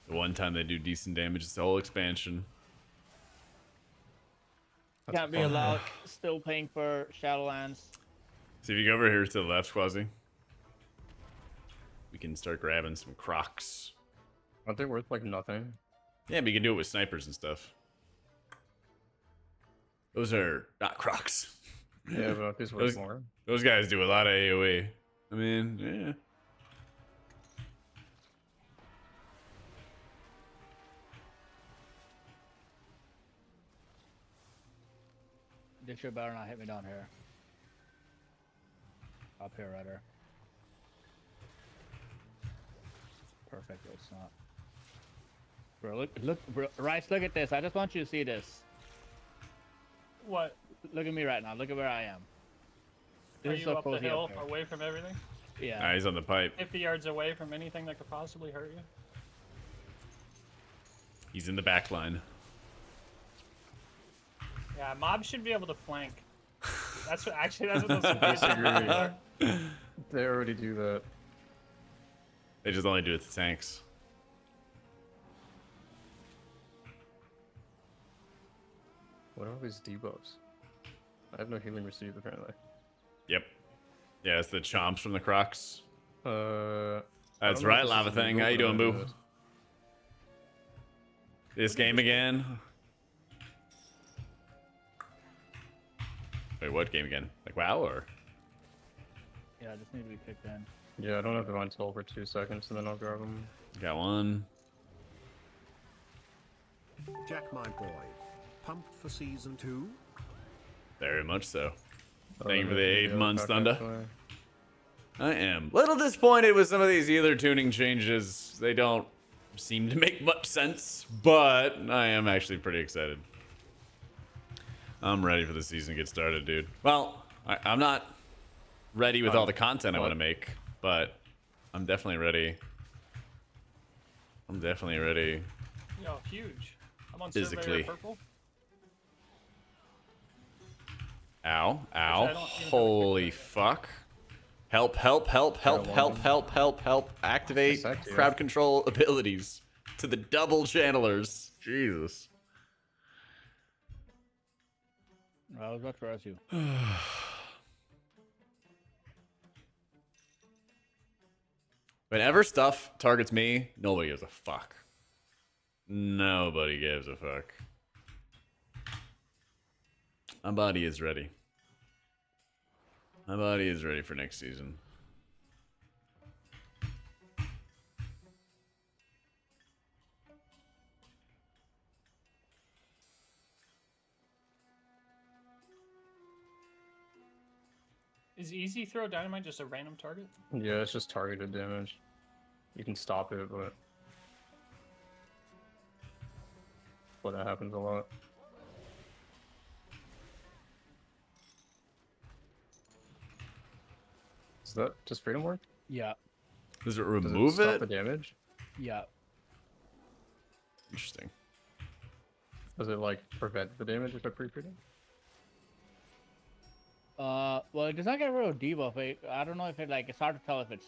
The one time they do decent damage, it's the whole expansion.
Can't be allowed still paying for Shadowlands.
See if you go over here to the left, Quasi. We can start grabbing some crocs.
Aren't they worth like nothing?
Yeah, but you can do it with snipers and stuff. Those are not crocs.
Yeah, but these worth more.
Those guys do a lot of AoE. I mean, yeah.
This shit better not hit me down here. Up here, rather. Perfect, it's not. Bro, look, bro, Rice, look at this. I just want you to see this.
What?
Look at me right now. Look at where I am.
Are
This is
you
so
up the
cozy
hill,
here.
away from everything?
Yeah.
Nah, he's on the pipe.
50 yards away from anything that could possibly hurt you?
He's in the back line.
Yeah, mobs should be able to flank. That's what that's what those supposed are.
They already do that.
They just only do it to tanks.
What are all these debuffs? I have no healing received apparently.
Yep. Yeah, it's the chomps from the Crocs.
I don't
That's
know
right,
if this
Lava
is
Thing.
legal,
How you
but
doing,
I'm gonna
boo?
do this.
This game again? Wait, what game again? Like WoW or?
Yeah, I just need to be picked in.
Yeah, I don't have Divine Soul for 2 seconds, and then I'll grab them.
Got one.
Jack, my boy. Pumped for season 2?
Very much so.
Oh,
Thank you for the
yeah,
8 months,
back
Thunder.
actually.
I am. Little disappointed with some of these healer tuning changes. They don't seem to make much sense, but I am actually pretty excited. I'm ready for the season to get started, dude. Well, I'm not ready with all the content I want to make, but I'm definitely ready. I'm definitely ready.
Yo, huge. I'm on
Physically.
Surveyor Purple.
Ow,
I
ow.
don't even have a
Holy
quick
fuck. Help, help, help, help, help, help, help, help. Activate
That's active.
crowd control abilities to the double channelers. Jesus.
I was about to ask you.
Whenever stuff targets me, nobody gives a fuck. Nobody gives a fuck. My body is ready. My body is ready for next season.
Is easy throw dynamite just a random target?
Yeah, it's just targeted damage. You can stop it, but that happens a lot. Is that just freedom work?
Yeah.
Does it
Does
remove
stop
it?
the damage?
Yeah.
Interesting.
Does it like prevent the damage if I pre-freedom?
Well, it does not get rid of debuff. I don't know if it like it's hard to tell if it's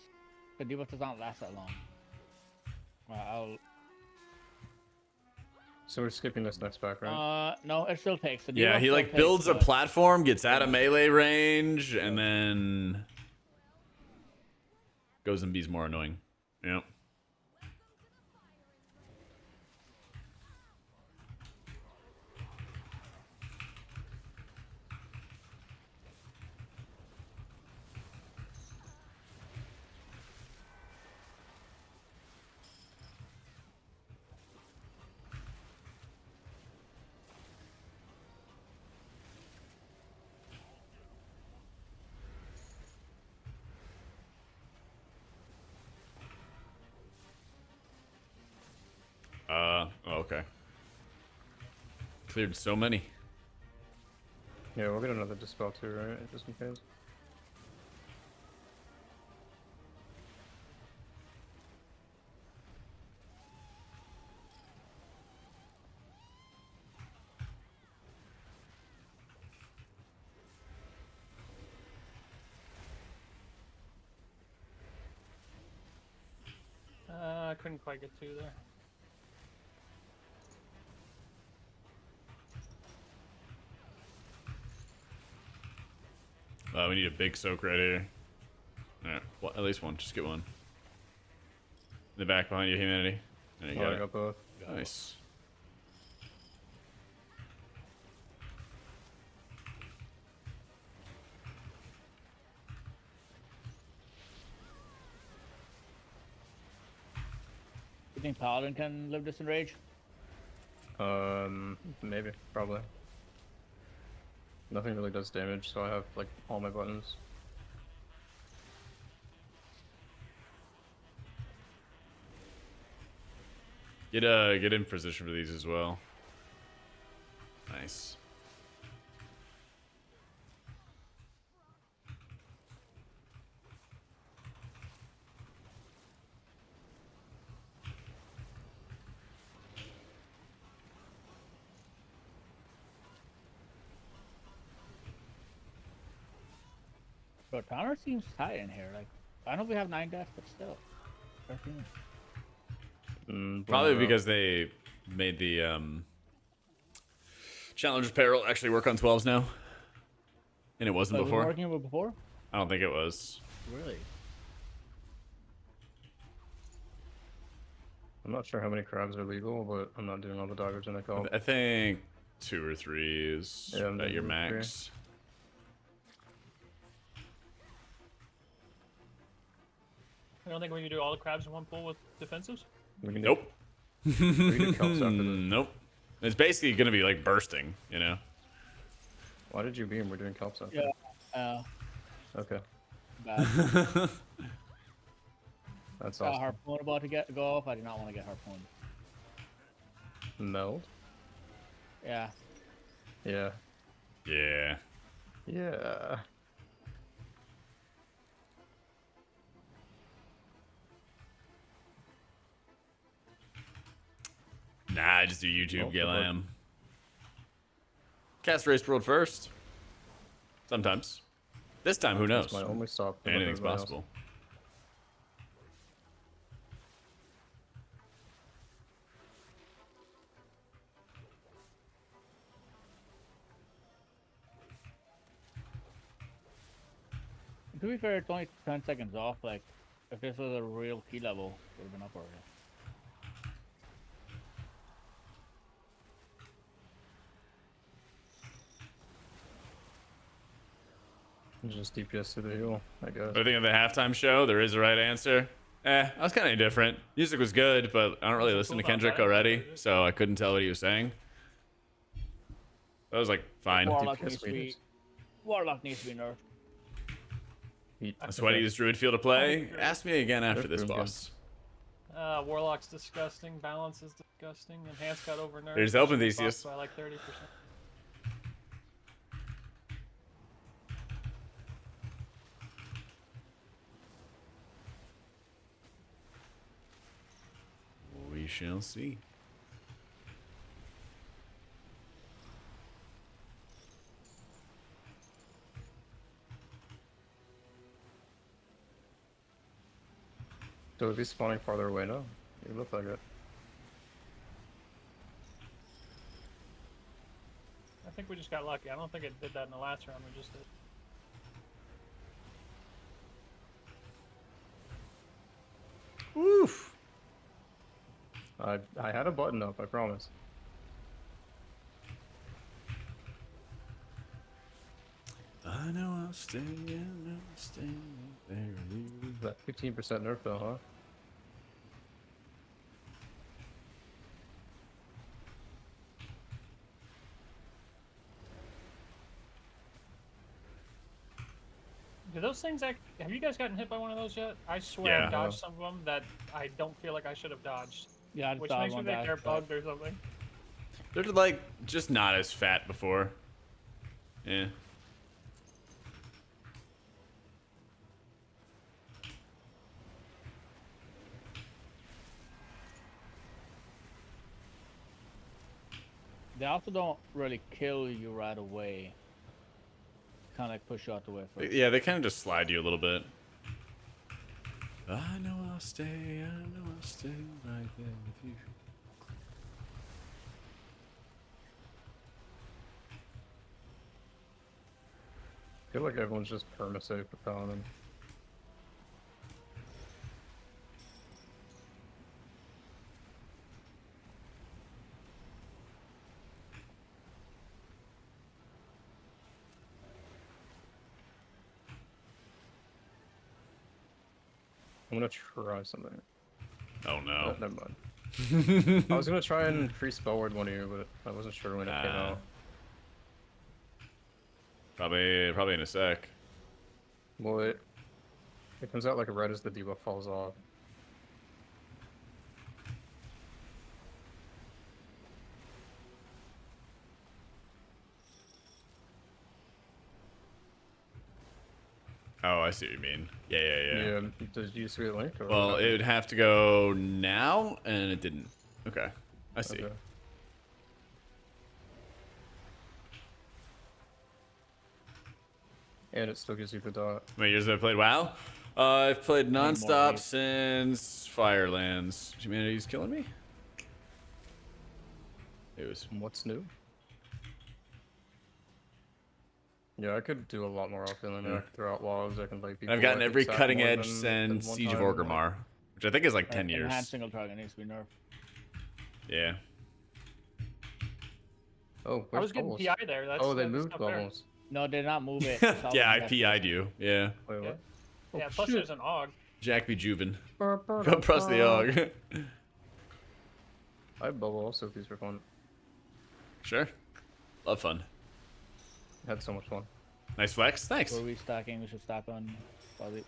the debuff does not last that long. I'll.
So we're skipping this next back, right?
No, it still takes. The
Yeah,
debuff
he
still
like
takes,
builds a
but-
platform, gets out of melee range, and then goes and be's more annoying. Yep. Oh, okay. Cleared so many.
Yeah, we'll get another dispel too, right? Just in case.
I couldn't quite get to there.
We need a big soak right here. Alright, well, at least one. Just get one. In the back behind you, humanity. There you
Oh, I
go.
got both.
Nice.
You think Paladin can live this in rage?
Maybe, probably. Nothing really does damage, so I have like all my buttons.
Get in position for these as well. Nice.
Bro, timer seems tight in here. Like, I know we have 9 deaths, but still. 13.
Probably because they made the Challenger's Peril actually work on 12s now. And it wasn't
Was it
before.
working with before?
I don't think it was.
Really?
I'm not sure how many crabs are legal, but I'm not doing all the dogogenic help.
I think 2 or 3 is
Yeah, I'm
at
doing
your
3.
max.
I don't think we can do all the crabs in one pool with defensives.
We can
Nope.
we can do kelps after this.
Nope. It's basically going to be like bursting, you know?
Why did you beam? We're doing kelps after.
Yeah.
Okay.
Bad.
That's
Got
awesome.
harpoon about to go off. I did not want to get harpooned.
Meld?
Yeah.
Yeah.
Yeah.
Yeah.
Nah, I just do YouTube,
Oh,
Gillam. Cast Race World first. Sometimes. This time, who knows?
That's my only stop.
Anything's possible.
To be fair, it's only 10 seconds off. Like, if this was a real key level, it would have been up already.
Just DPS to the hill, I guess.
I think of the halftime show, there is a right answer. I was kind of indifferent. Music was good, but I don't really listen to Kendrick already, so I couldn't tell what he was saying. That was like fine.
Warlock
DPS
needs to be.
meters.
Warlock needs to be nerfed.
The sweatiest druid feel to play? Ask me again after this, boss.
Warlock's disgusting. Balance is disgusting. Enhance got over nerfed.
Here's open
Buffed
Theseus.
by like 30%.
We shall see.
So it'd be spawning farther away now. You look like it.
I think we just got lucky. I don't think it did that in the last round. We just did.
Oof.
I had a button up, I promise.
I know I'll stay, I know I'll stay barely.
That 15% nerf though, huh?
Do those things act? Have you guys gotten hit by one of those yet? I swear
Yeah.
I've dodged some of them that I don't feel like I should have dodged.
Yeah, I just
Which
saw
makes me
one
think
dash,
they're
but-
bugged or something.
They're like just not as fat before. Yeah.
They also don't really kill you right away. Kind of like push you out the way first.
Yeah, they kind of just slide you a little bit. I know I'll stay, I know I'll stay right there with you.
I feel like everyone's just perma-safe for Paladin. I'm gonna try something.
Oh no.
Never mind. I was gonna try and free spell word one of you, but I wasn't sure when it came out.
Probably in a sec.
Well, it comes out like right as the debuff falls off.
Oh, I see what you mean. Yeah.
Did you see it linked? Or
Well,
not?
it would have to go now, and it didn't. Okay, I see.
Okay. And it still gives you the dot.
How many years have I played WoW? I've played
more
nonstop
days.
since Firelands. Humanity's killing me? It was...
And what's new? Yeah, I could do a lot more often. I mean, I could throw out logs, I can like people.
I've gotten
I could
every
sack
cutting
more
edge
than
since
one
Siege of
time,
Orgrimmar, which I think is like 10 years.
Enhanced single target needs to be nerfed.
Yeah.
Oh,
I
where's
was getting
bubbles?
PI there. That's,
Oh, they
that's
moved
not fair.
bubbles.
No, did not move it.
Yeah, I PI'd you. Yeah.
Wait,
Yeah.
what? Oh,
Yeah, plus
shit.
there's an AUG.
Jack be Juven.
Go
Go press the AUG.
I have bubble also if these were fun.
Sure. Love fun.
Had so much fun.
Nice flex. Thanks.
We're restocking. We should stock on. Probably.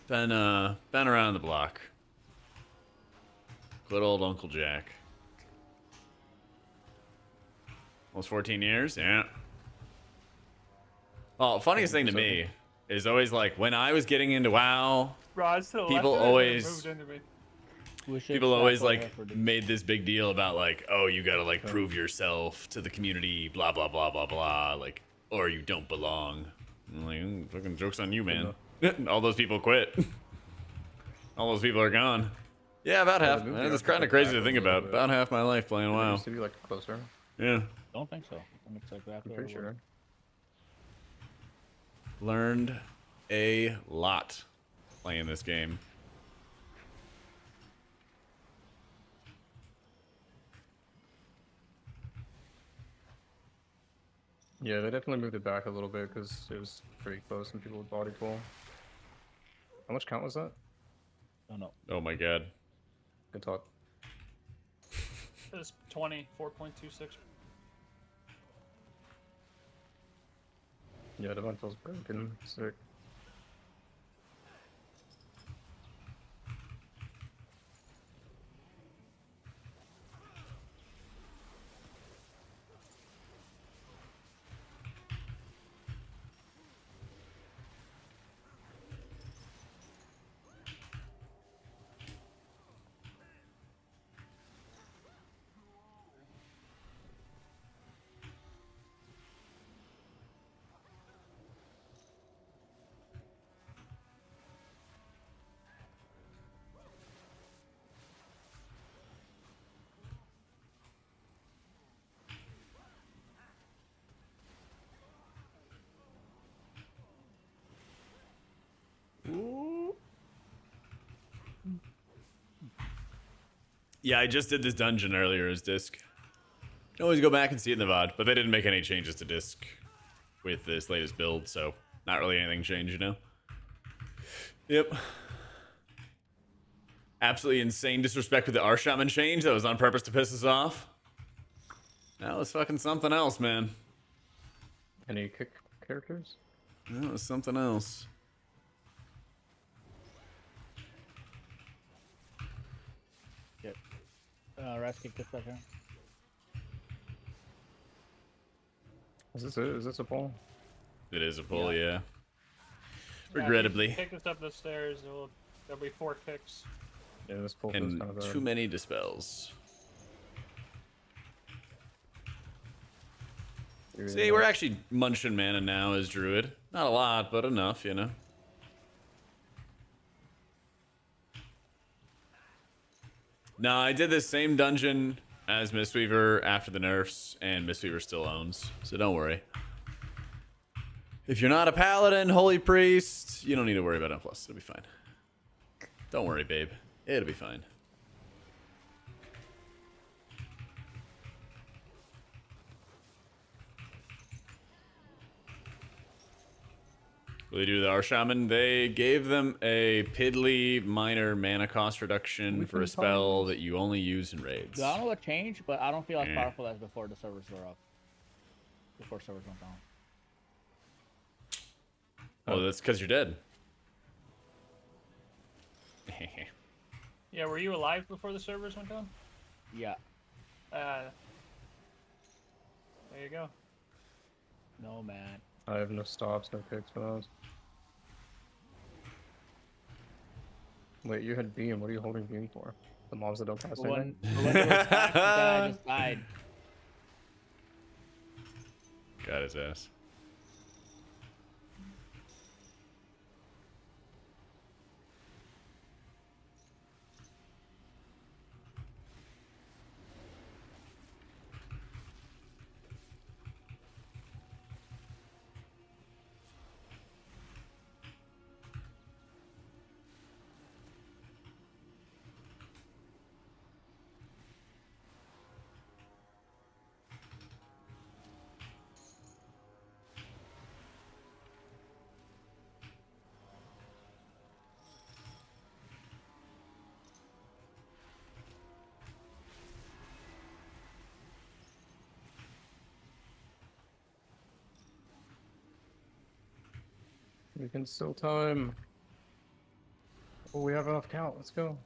Been around the block. Good old Uncle Jack. Almost 14 years? Yeah. Oh, funniest thing to me is always like when I was getting into WoW, people always people always like made this big deal about like, oh, you gotta like prove yourself to the community, blah blah blah blah blah, like, or you don't belong. I'm like, fucking joke's on you, man. All those people quit. All those people are gone. Yeah, about half. Man, it's kind of crazy to think about. About half my life playing WoW.
Used to be like closer.
Yeah.
Don't think so. I think it's like
I'm
after.
pretty sure.
Learned a lot playing this game.
Yeah, they definitely moved it back a little bit because it was pretty close and people would body pull. How much count was that?
Oh no.
Oh my god.
Good talk.
It was 20, 4.26.
Yeah, the ventals broken. Sick.
Yeah, I just did this dungeon earlier as disc. You can always go back and see it in the VOD, but they didn't make any changes to disc with this latest build, so not really anything changed, you know? Yep. Absolutely insane disrespect with the Arshaman change that was on purpose to piss us off. That was fucking something else, man.
Any kick characters?
That was something else.
Rats kick this sucker.
Is this it? Is this a pull?
It is a pull, yeah.
Yeah,
Regrettably.
if you kick us up the stairs, there'll be 4 kicks.
Yeah, this pull feels
And
kind of bad.
too many dispels. See, we're actually munching mana now as Druid. Not a lot, but enough, you know? No, I did this same dungeon as Mistweaver after the nerfs, and Mistweaver still owns, so don't worry. If you're not a Paladin, Holy Priest, you don't need to worry about N+. It'll be fine. Don't worry, babe. It'll be fine. What they do to the Arshaman? They gave them a piddly minor mana cost reduction for a spell that you only use in raids.
I don't know what changed, but I don't feel as
Yeah.
powerful as before the servers were up. Before servers went down.
Oh, that's because you're dead.
Yeah, were you alive before the servers went down?
Yeah.
There you go.
No, man.
I have no stops, no kicks for those. Wait, you had beam. What are you holding beam for? The mobs that don't cast anything?
When it was fast, then I just died.
Got his ass.
We can still time. Oh, we have enough count. Let's go.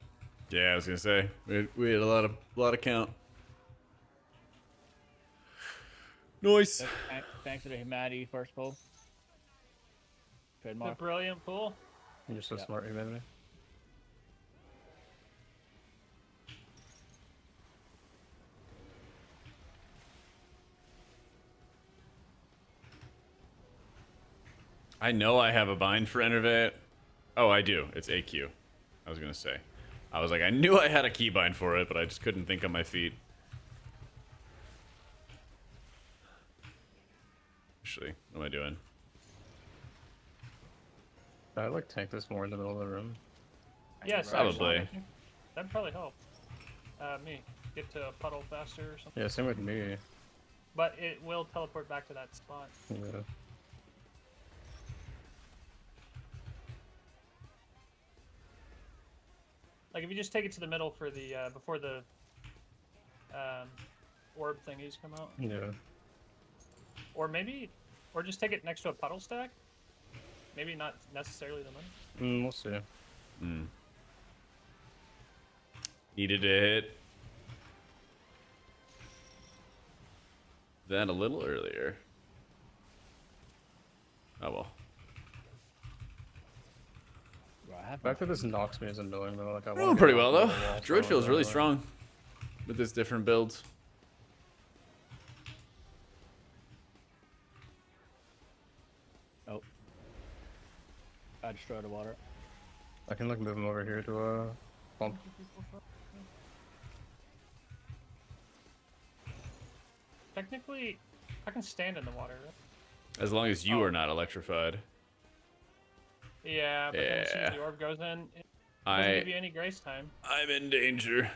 Yeah, I was gonna say we had a lot of count. Nice.
Thanks to the humanity first pull.
The
Trademark.
brilliant pull.
You're so
Yeah.
smart, humanity.
I know I have a bind for Enervate. Oh, I do. It's AQ. I was gonna say. I was like, I knew I had a keybind for it, but I just couldn't think on my feet. Actually, what am I doing?
I like tank this more in the middle of the room.
Yes,
Probably.
actually, that'd probably help. Me get to a puddle faster or something.
Yeah, same with me.
But it will teleport back to that spot.
Yeah.
Like if you just take it to the middle for the before the orb thingies come out,
Yeah.
or just take it next to a puddle stack. Maybe not necessarily the money.
We'll see.
Needed to hit that a little earlier. Oh well.
Bro, I have
The fact that this knocks me is annoying though. Like I
Doing
want
pretty well though. Druid feels really strong with this different builds.
Oh. I destroyed the water.
I can like move him over here to a bump.
Technically, I can stand in the water. Right?
As long as you are not electrified.
Yeah, but then as soon as
Yeah.
the orb goes in, it doesn't give you any grace time.
I'm in danger.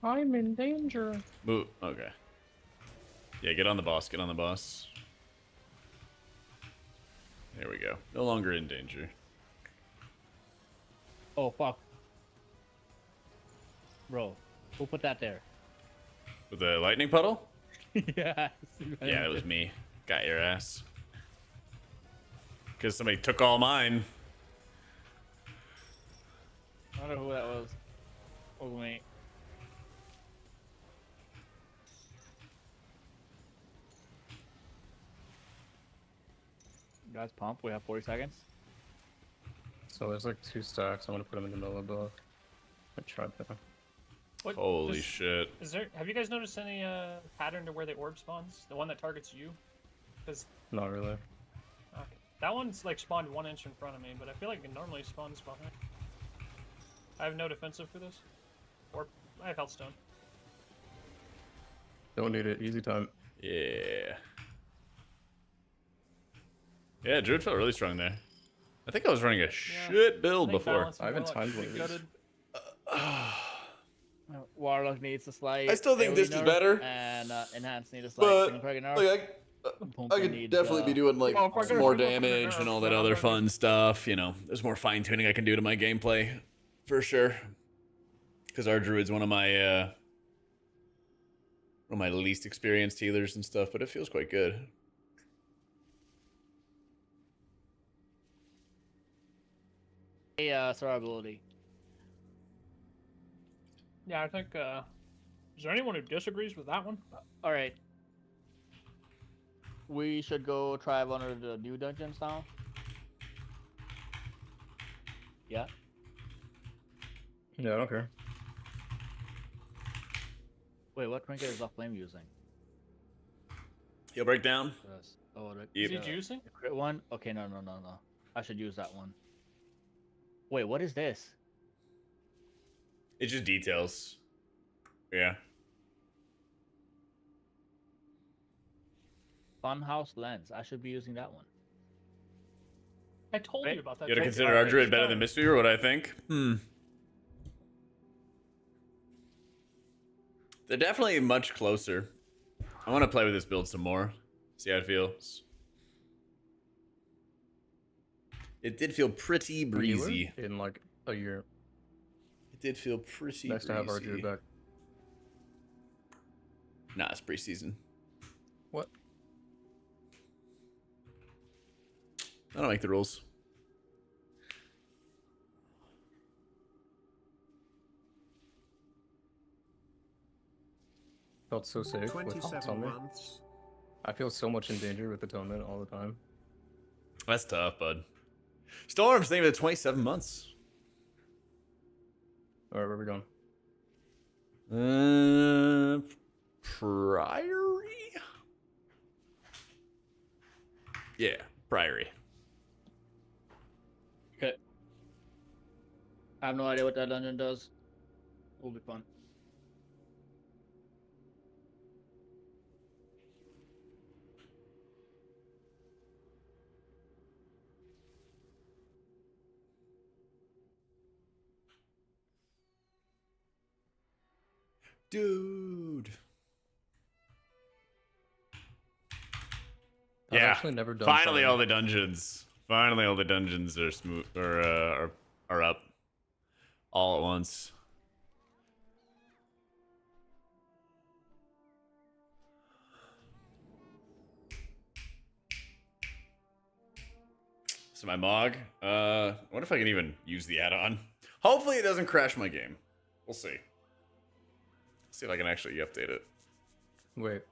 I'm in danger.
Move. Okay. Yeah, get on the boss. Get on the boss. There we go. No longer in danger.
Oh fuck. Bro, who put that there?
With the lightning puddle?
Yes.
Yeah, it was me. Got your ass. Because somebody took all mine.
I don't know who that was. Oh me. Guys, pump. We have 40 seconds.
So there's like 2 stacks. I'm gonna put them in the middle of both. I tried that.
What,
Holy shit.
Is there? Have you guys noticed any pattern to where the orb spawns? The one that targets you? Because
Not really.
okay. That one's like spawned 1 inch in front of me, but I feel like it normally spawns behind. I have no defensive for this, or I have healthstone.
Don't need it. Easy time.
Yeah. Yeah, Druid felt really strong there. I think I was running a shit build before.
I haven't timed one of these.
Warlock needs a slight.
I still think
AoE
this is
nerf,
better,
And Enhance need a slight.
But
Single target nerf.
like, I could
needs,
definitely be doing like
Motherfucker,
some more
single target
damage and
nerf,
all that
no,
other
no,
fun stuff. You know, there's more fine tuning I can do to my gameplay, for sure. Because our druid's one of my least experienced healers and stuff, but it feels quite good.
Survivability.
Yeah, I think. Is there anyone who disagrees with that one?
All right. We should go try one of the new dungeons now. Yeah.
Yeah, I don't care.
Wait, what trinket is off flame using?
He'll break down.
Yes. Oh, the,
Is he
Yep.
juicing?
the crit one? Okay, no. I should use that one. Wait, what is this?
It's just details. Yeah.
Funhouse lens. I should be using that one.
I told
Wait,
you about that.
You gotta
trinket.
consider our druid better than Mystery, or what I think. They're definitely much closer. I want to play with this build some more. See how it feels. It did feel pretty breezy.
In like a year.
It did feel pretty
Nice to have our
breezy.
druid back.
Nah, it's preseason.
What?
I don't make the rules.
Felt so safe with
27
Atonement.
months.
I feel so much in danger with Atonement all the time.
That's tough, bud. Storm's thinking of 27 months.
Alright, where are we going?
Priory? Yeah, Priory.
Okay. I have no idea what that dungeon does. Will be fun.
Dude.
I've
Yeah.
actually never done
Finally,
something.
all the dungeons. Finally, all the dungeons are smooth or are up all at once. So my Mog. I wonder if I can even use the add-on. Hopefully, it doesn't crash my game. We'll see. See if I can actually update it.
Wait,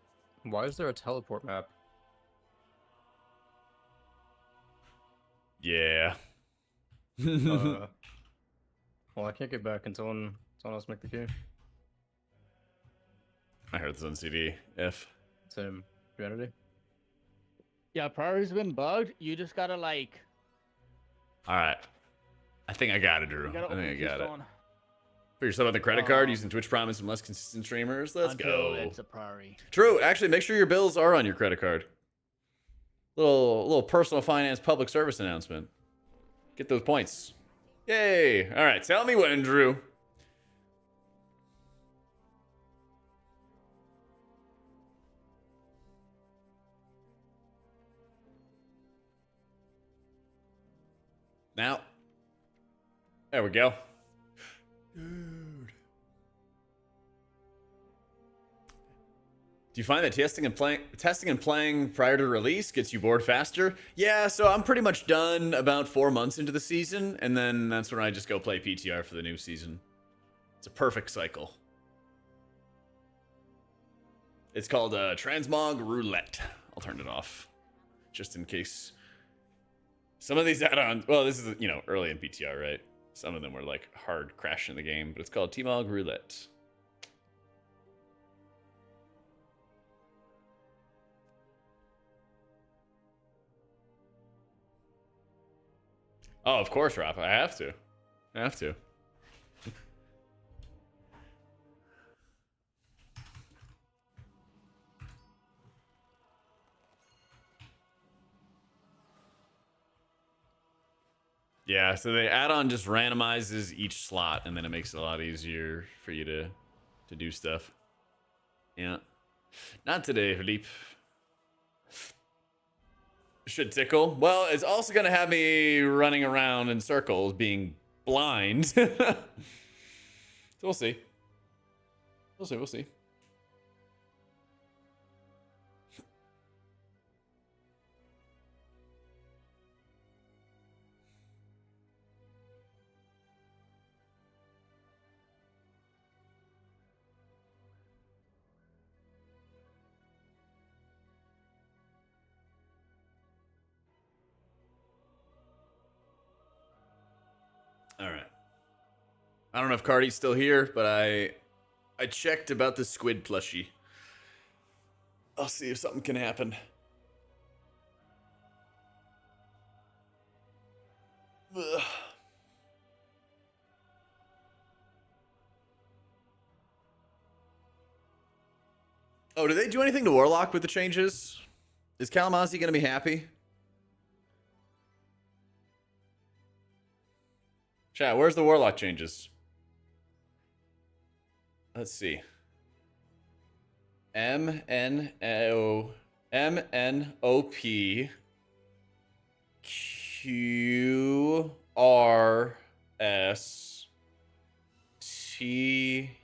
why is there a teleport map?
Yeah.
Well, I can't get back until someone else make the key.
I heard this on CD. If.
Same humanity.
Yeah, priority's been bugged. You just gotta like.
All right. I think I got it, Drew.
You
I
gotta open
think I got it.
Keystone
Put yourself on the credit card using Twitch Prime and some less consistent streamers. Let's
until
go.
it's a priority.
True. Actually, make sure your bills are on your credit card. Little personal finance public service announcement. Get those points. Yay. All right. Tell me when, Drew. Now. There we go. Dude. Do you find that testing and playing prior to release gets you bored faster? Yeah, so I'm pretty much done about 4 months into the season, and then that's when I just go play PTR for the new season. It's a perfect cycle. It's called Transmog Roulette. I'll turn it off, just in case. Some of these add-ons, well, this is, early in PTR, right? Some of them were like hard crashing the game, but it's called T-Mog Roulette. Oh, of course, Rafa. I have to. Yeah, so the add-on just randomizes each slot, and then it makes it a lot easier for you to do stuff. Yeah. Not today, Philippe. Should tickle. Well, it's also going to have me running around in circles, being blind. So we'll see. We'll see. All right. I don't know if Cardi's still here, but I checked about the squid plushie. I'll see if something can happen. Ugh. Oh, did they do anything to Warlock with the changes? Is Kalamazoo gonna be happy? Chat, where's the Warlock changes? Let's see. MNOP QRS TUVW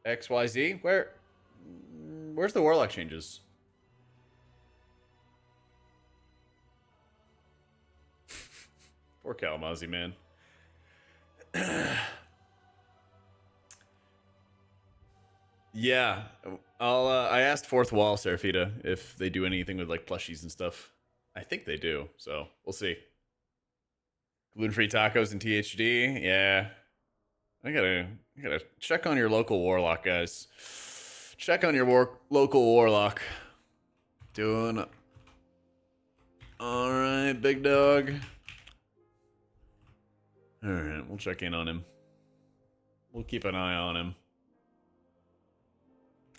XYZ? Where's the Warlock changes? Poor Kalamazoo, man. Yeah, I asked Fourth Wall, Seraphita, if they do anything with like plushies and stuff. I think they do, so we'll see. Gluten-free tacos and THD, yeah. I gotta check on your local Warlock, guys. Check on your local Warlock. Doing all right, big dog. All right, we'll check in on him. We'll keep an eye on him.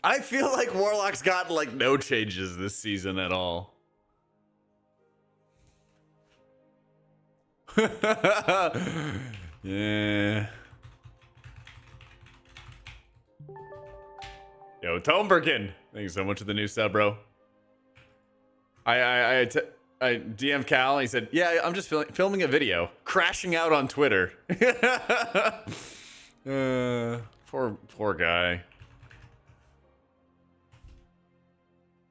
I feel like Warlock's got like no changes this season at all. Yeah. Yo, Tomberkin, thank you so much for the new sub, bro. I DM'd Cal. He said, "Yeah, I'm just filming a video, crashing out on Twitter." Poor guy.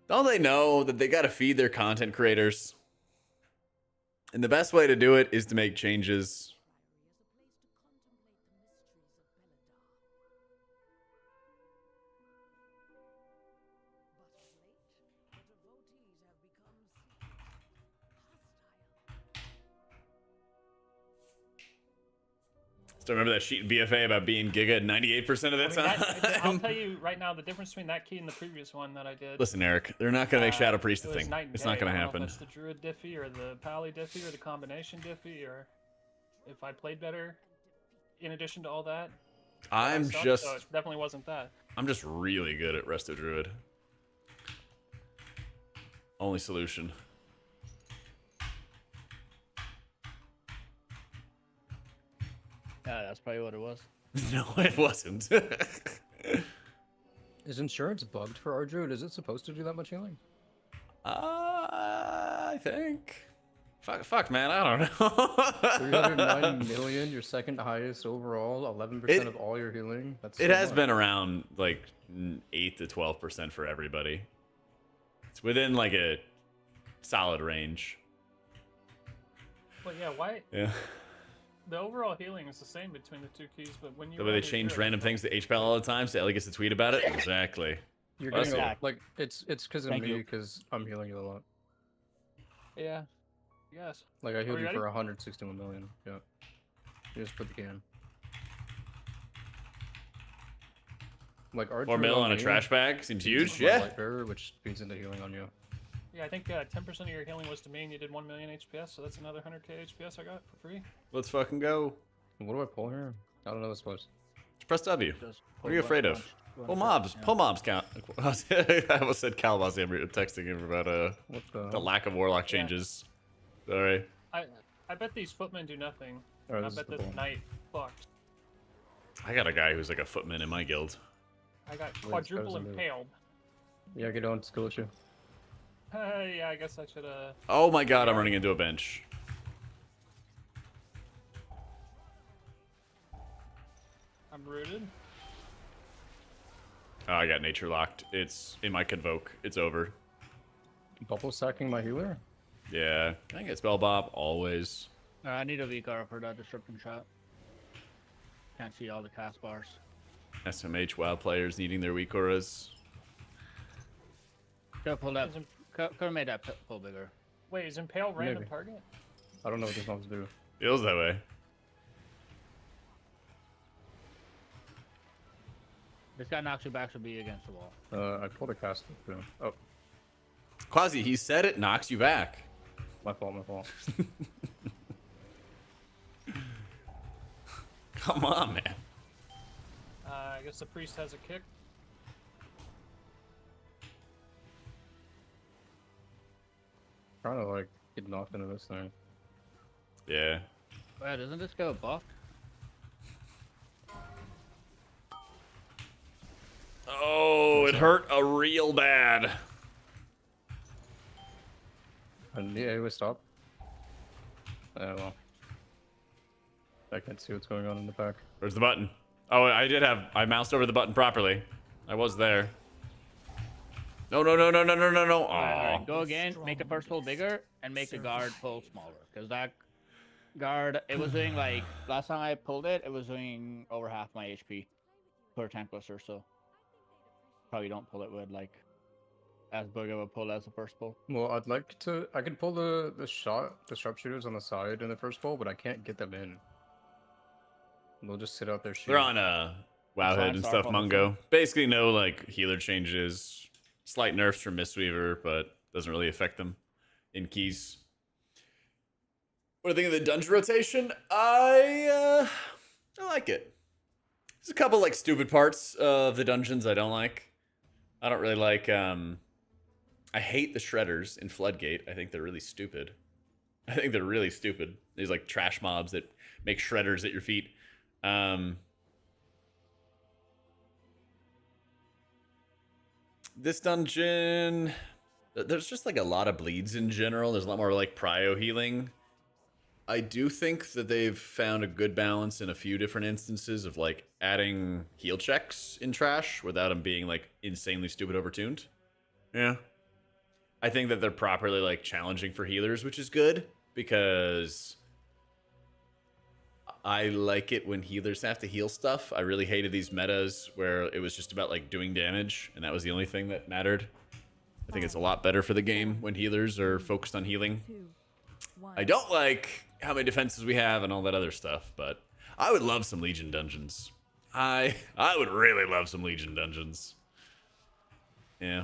Don't they know that they got to feed their content creators? And the best way to do it is to make changes. Still remember that sheet in BFA about being Giga 98% of the time?
I'll tell you right now the difference between that key and the previous one that I did.
Listen, Eric, they're not going to make Shadow Priest a
It was
thing.
night and
It's
day.
not going to
I don't know
happen.
if it's the Druid Diffie or the Pally Diffie or the combination Diffie or if I played better in addition to all that.
I'm
So
just
it definitely wasn't that.
I'm just really good at Resto Druid. Only solution.
Yeah, that's probably what it was.
No, it wasn't.
Is insurance bugged for our druid? Is it supposed to do that much healing?
I think. Fuck, man, I don't know.
309 million, your second highest overall, 11% of all your healing. That's
It
so
has
much.
been around like 8 to 12% for everybody. It's within like a solid range.
Well, yeah, why?
Yeah.
The overall healing is the same between the two keys, but when you
The way they change random things to HPL all the time, so Ellie gets to tweet about it. Exactly.
You're
Well,
getting
that's
like it's because of
Thank
me
you.
because I'm healing you a lot.
Yeah. Yes.
Like I healed
we
you
ready?
for 161 million. Yeah. You just put the can. Like our
4
druid
mil on a
me
trash bag seems huge.
feeds my
Yeah.
light bearer, which feeds into healing on you.
Yeah, I think 10% of your healing was to me, and you did 1 million HPS, so that's another 100k HPS I got for free.
Let's fucking go.
What do I pull here? I don't know this was.
Just press W.
Just
What are you afraid of? Pull mobs. Pull mobs count. I almost said Calabas. I'm texting him about
What
the lack of Warlock changes. Sorry.
I bet these footmen do nothing.
Alright,
I
this is
bet
the
this
pull.
knight fucked.
I got a guy who's like a footman in my guild.
I got
Wait,
quadruple
doesn't move.
impaled.
Yeah, get on skill issue.
Yeah, I guess I should
Oh my god, I'm running into a bench.
I'm rooted.
Oh, I got nature locked. It's in my convoke. It's over.
Bubble sacking my healer?
Yeah. Can I get spell bob? Always.
I need a VCAR for that disrupting shot. Can't see all the cast bars.
SMH WoW players needing their weak auras.
Could have pulled that. Could have made that pull bigger.
Wait, is impale random
Maybe.
target?
I don't know what this mob's do.
Feels that way.
This guy knocks you back should be against the wall.
I pulled a cast too. Oh,
Quasi, he said it knocks you back.
my fault, my fault.
Come on, man.
I guess the priest has a kick.
Trying to like get knocked into this thing.
Yeah.
Wait, doesn't this go buffed?
Oh, it hurt a real bad.
And yeah, we stop. Well, I can't see what's going on in the back.
Where's the button? Oh, I moused over the button properly. I was there. No.
Alright,
Aw.
go again, make the first pull bigger, and make the guard pull smaller. Because that guard, it was doing like, last time I pulled it, it was doing over half my HP per tank blister, so probably don't pull it with like as big of a pull as the first pull.
Well, I'd like to. I can pull the sharpshooters on the side in the first pull, but I can't get them in. They'll just sit out there shooting.
They're on Wowhead and stuff, Mungo. Basically no like healer changes. Slight nerfs from Mistweaver, but doesn't really affect them in keys. What do you think of the dungeon rotation? I like it. There's a couple like stupid parts of the dungeons I don't like. I don't really like I hate the shredders in Floodgate. I think they're really stupid. These like trash mobs that make shredders at your feet. This dungeon, there's just like a lot of bleeds in general. There's a lot more like prio healing. I do think that they've found a good balance in a few different instances of like adding heal checks in trash without them being like insanely stupid overtuned. Yeah. I think that they're properly like challenging for healers, which is good because I like it when healers have to heal stuff. I really hated these metas where it was just about like doing damage and that was the only thing that mattered. I think it's a lot better for the game when healers are focused on healing. I don't like how many defenses we have and all that other stuff, but I would love some Legion dungeons. I would really love some Legion dungeons. Yeah.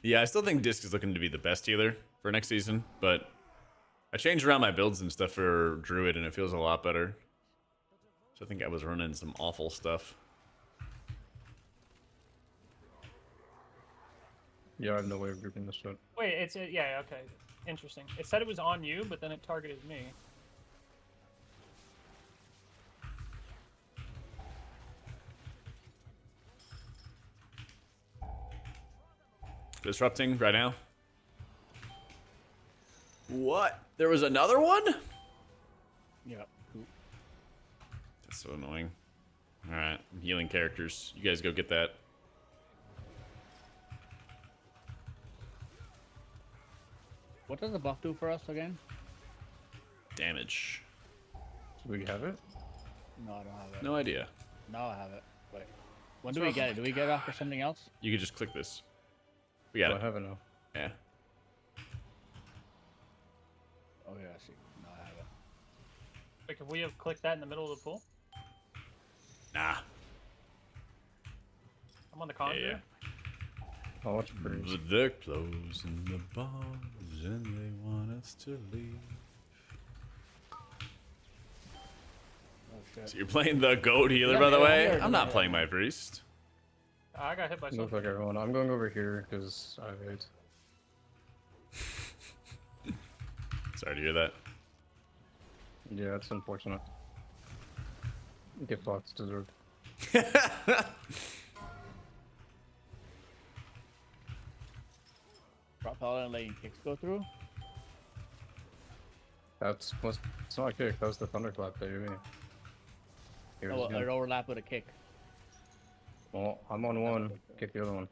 Yeah, I still think Disc is looking to be the best healer for next season, but I changed around my builds and stuff for Druid, and it feels a lot better. So I think I was running some awful stuff.
Yeah, I have no way of grouping this shit.
Wait, yeah, okay. Interesting. It said it was on you, but then it targeted me.
Disrupting right now. What? There was another one?
Yeah.
That's so annoying. Alright, I'm healing characters. You guys go get that.
What does the buff do for us again?
Damage.
Do we have it?
No, I don't have it.
No idea.
No, I have it. Wait. When do we get it? Do we get it after something else?
You could just click this. We got
I
it.
have it now.
Yeah.
Oh yeah, I see. No, I have it.
Wait, could we have clicked that in the middle of the pool?
Nah.
I'm on the conjure.
Yeah.
Oh, what's pretty?
But they're closing the bars and they want us to leave.
Oh shit.
So you're playing the goat healer,
Yeah,
by the
yeah,
way?
yeah,
I'm not
yeah.
playing my priest.
I got hit by
Looks
something.
like everyone. I'm going over here because I have AIDS.
Sorry to hear that.
Yeah, it's unfortunate. Get bots deserved.
Drop out and letting kicks go through?
It's not a kick. That was the thunderclap, baby. Here's
Oh,
again.
it overlap with a kick.
Well, I'm on one. Kick the other one.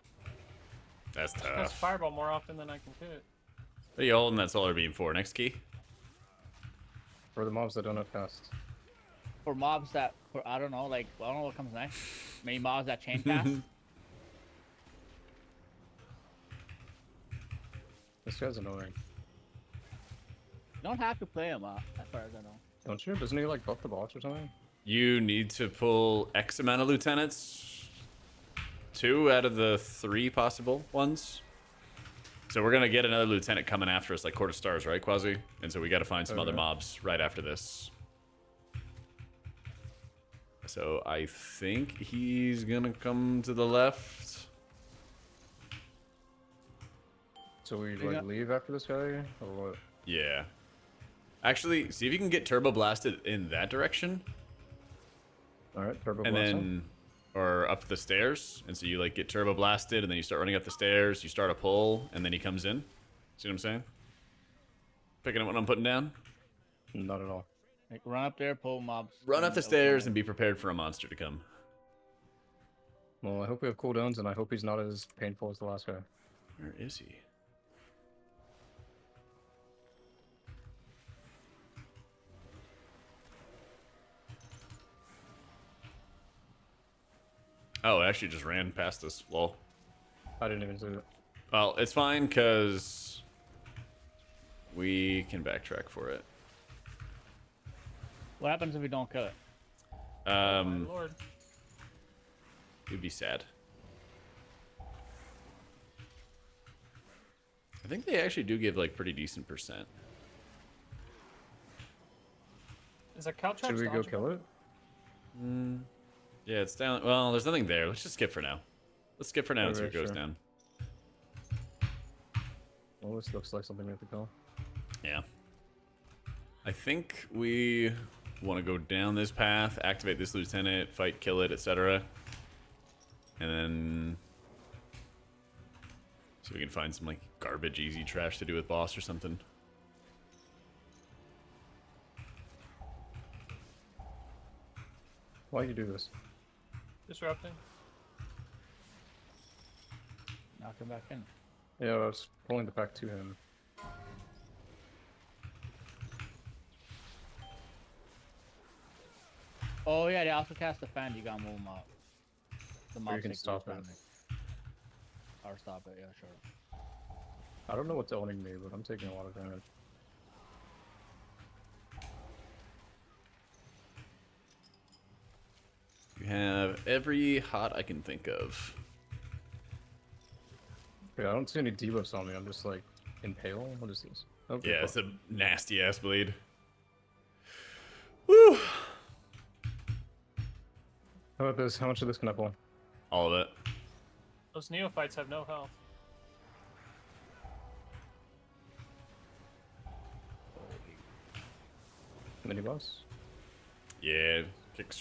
That's
That's
tough.
fireball more often than I can hit.
What are you holding that solar beam for? Next key?
For the mobs that don't have cast.
For mobs that, I don't know, like, I don't know what comes next. Maybe mobs that chain cast?
This guy's annoying.
don't have to play him as far as I know.
Don't you? Doesn't he like buff the box or something?
You need to pull X amount of lieutenants. 2 out of the 3 possible ones. So we're gonna get another lieutenant coming after us, like Court of Stars, right, Quasi? And so we got to find some other mobs right after this. So I think he's gonna come to the left.
So we like leave after this guy, or what?
Yeah. Actually, see if you can get turbo blasted in that direction.
All right, turbo
And
blast
then,
him.
or up the stairs. And so you like get turbo blasted, and then you start running up the stairs. You start a pull, and then he comes in. See what I'm saying? Picking up what I'm putting down.
Not at all.
Like run up there, pull mobs.
Run up the stairs and be prepared for a monster to come.
Well, I hope we have cooldowns, and I hope he's not as painful as the last guy.
Where is he? Oh, it actually just ran past us. Lol.
I didn't even see it.
Well, it's fine, because we can backtrack for it.
What happens if we don't kill it?
My lord.
It'd be sad. I think they actually do give, like, pretty decent percent.
Is a Caltrops
Should we go
dodgeable?
kill it?
Yeah, it's down. Well, there's nothing there. Let's just skip for now. Let's skip for now and see what
Okay,
goes
sure.
down.
Well, this looks like something we have to kill.
Yeah. I think we want to go down this path, activate this lieutenant, fight, kill it, etc. And then see if we can find some like garbage easy trash to do with boss or something.
Why you do this?
Disrupting.
Knock him back in.
Yeah, I was pulling the pack to him.
Oh yeah, they also cast the fan. You got move him out. The mob
you can stop it.
Or stop it. Yeah, sure.
I don't know what's owning me, but I'm taking a lot of damage.
You have every hot I can think of.
Okay, I don't see any debuffs on me. I'm just like impale. What is this? Okay,
Yeah, it's a nasty ass bleed. Woo!
How about this? How much of this can I pull?
All of it.
Those neophytes have no health.
Mini boss?
Yeah, kicks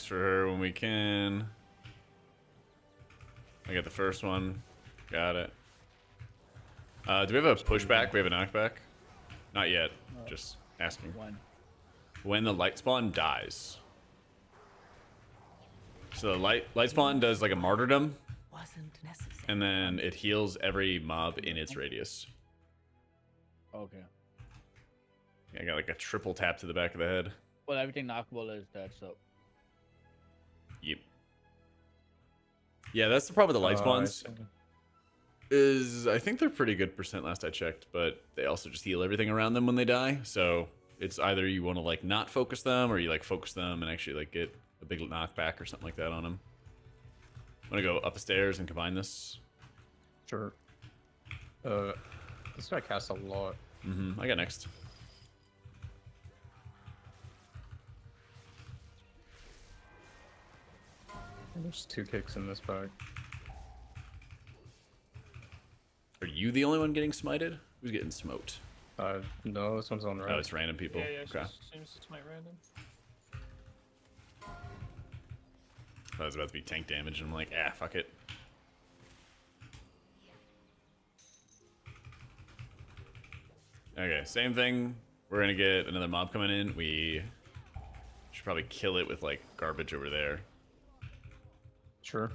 for her when we can. I got the first one. Got it. Do we have a pushback? We have a knockback? Not yet. Just asking. When the light spawn dies. So the light spawn does like a martyrdom. And then it heals every mob in its radius.
Okay.
I got like a triple tap to the back of the head.
Well, everything knockable is dead, so.
Yep. Yeah, that's the problem with the light spawns. I think they're pretty good percent last I checked, but they also just heal everything around them when they die. So it's either you want to like not focus them, or you like focus them and actually like get a big knockback or something like that on them. I'm gonna go up the stairs and combine this.
Sure. This guy casts a lot.
I got next.
There's 2 kicks in this bag.
Are you the only one getting smited? Who's getting smoked?
No, this one's on right.
Oh, it's random people.
Yeah,
Okay.
as soon as it's my random.
That was about to be tank damage, and I'm like, ah, fuck it. Okay, same thing. We're gonna get another mob coming in. We should probably kill it with like garbage over there.
Sure.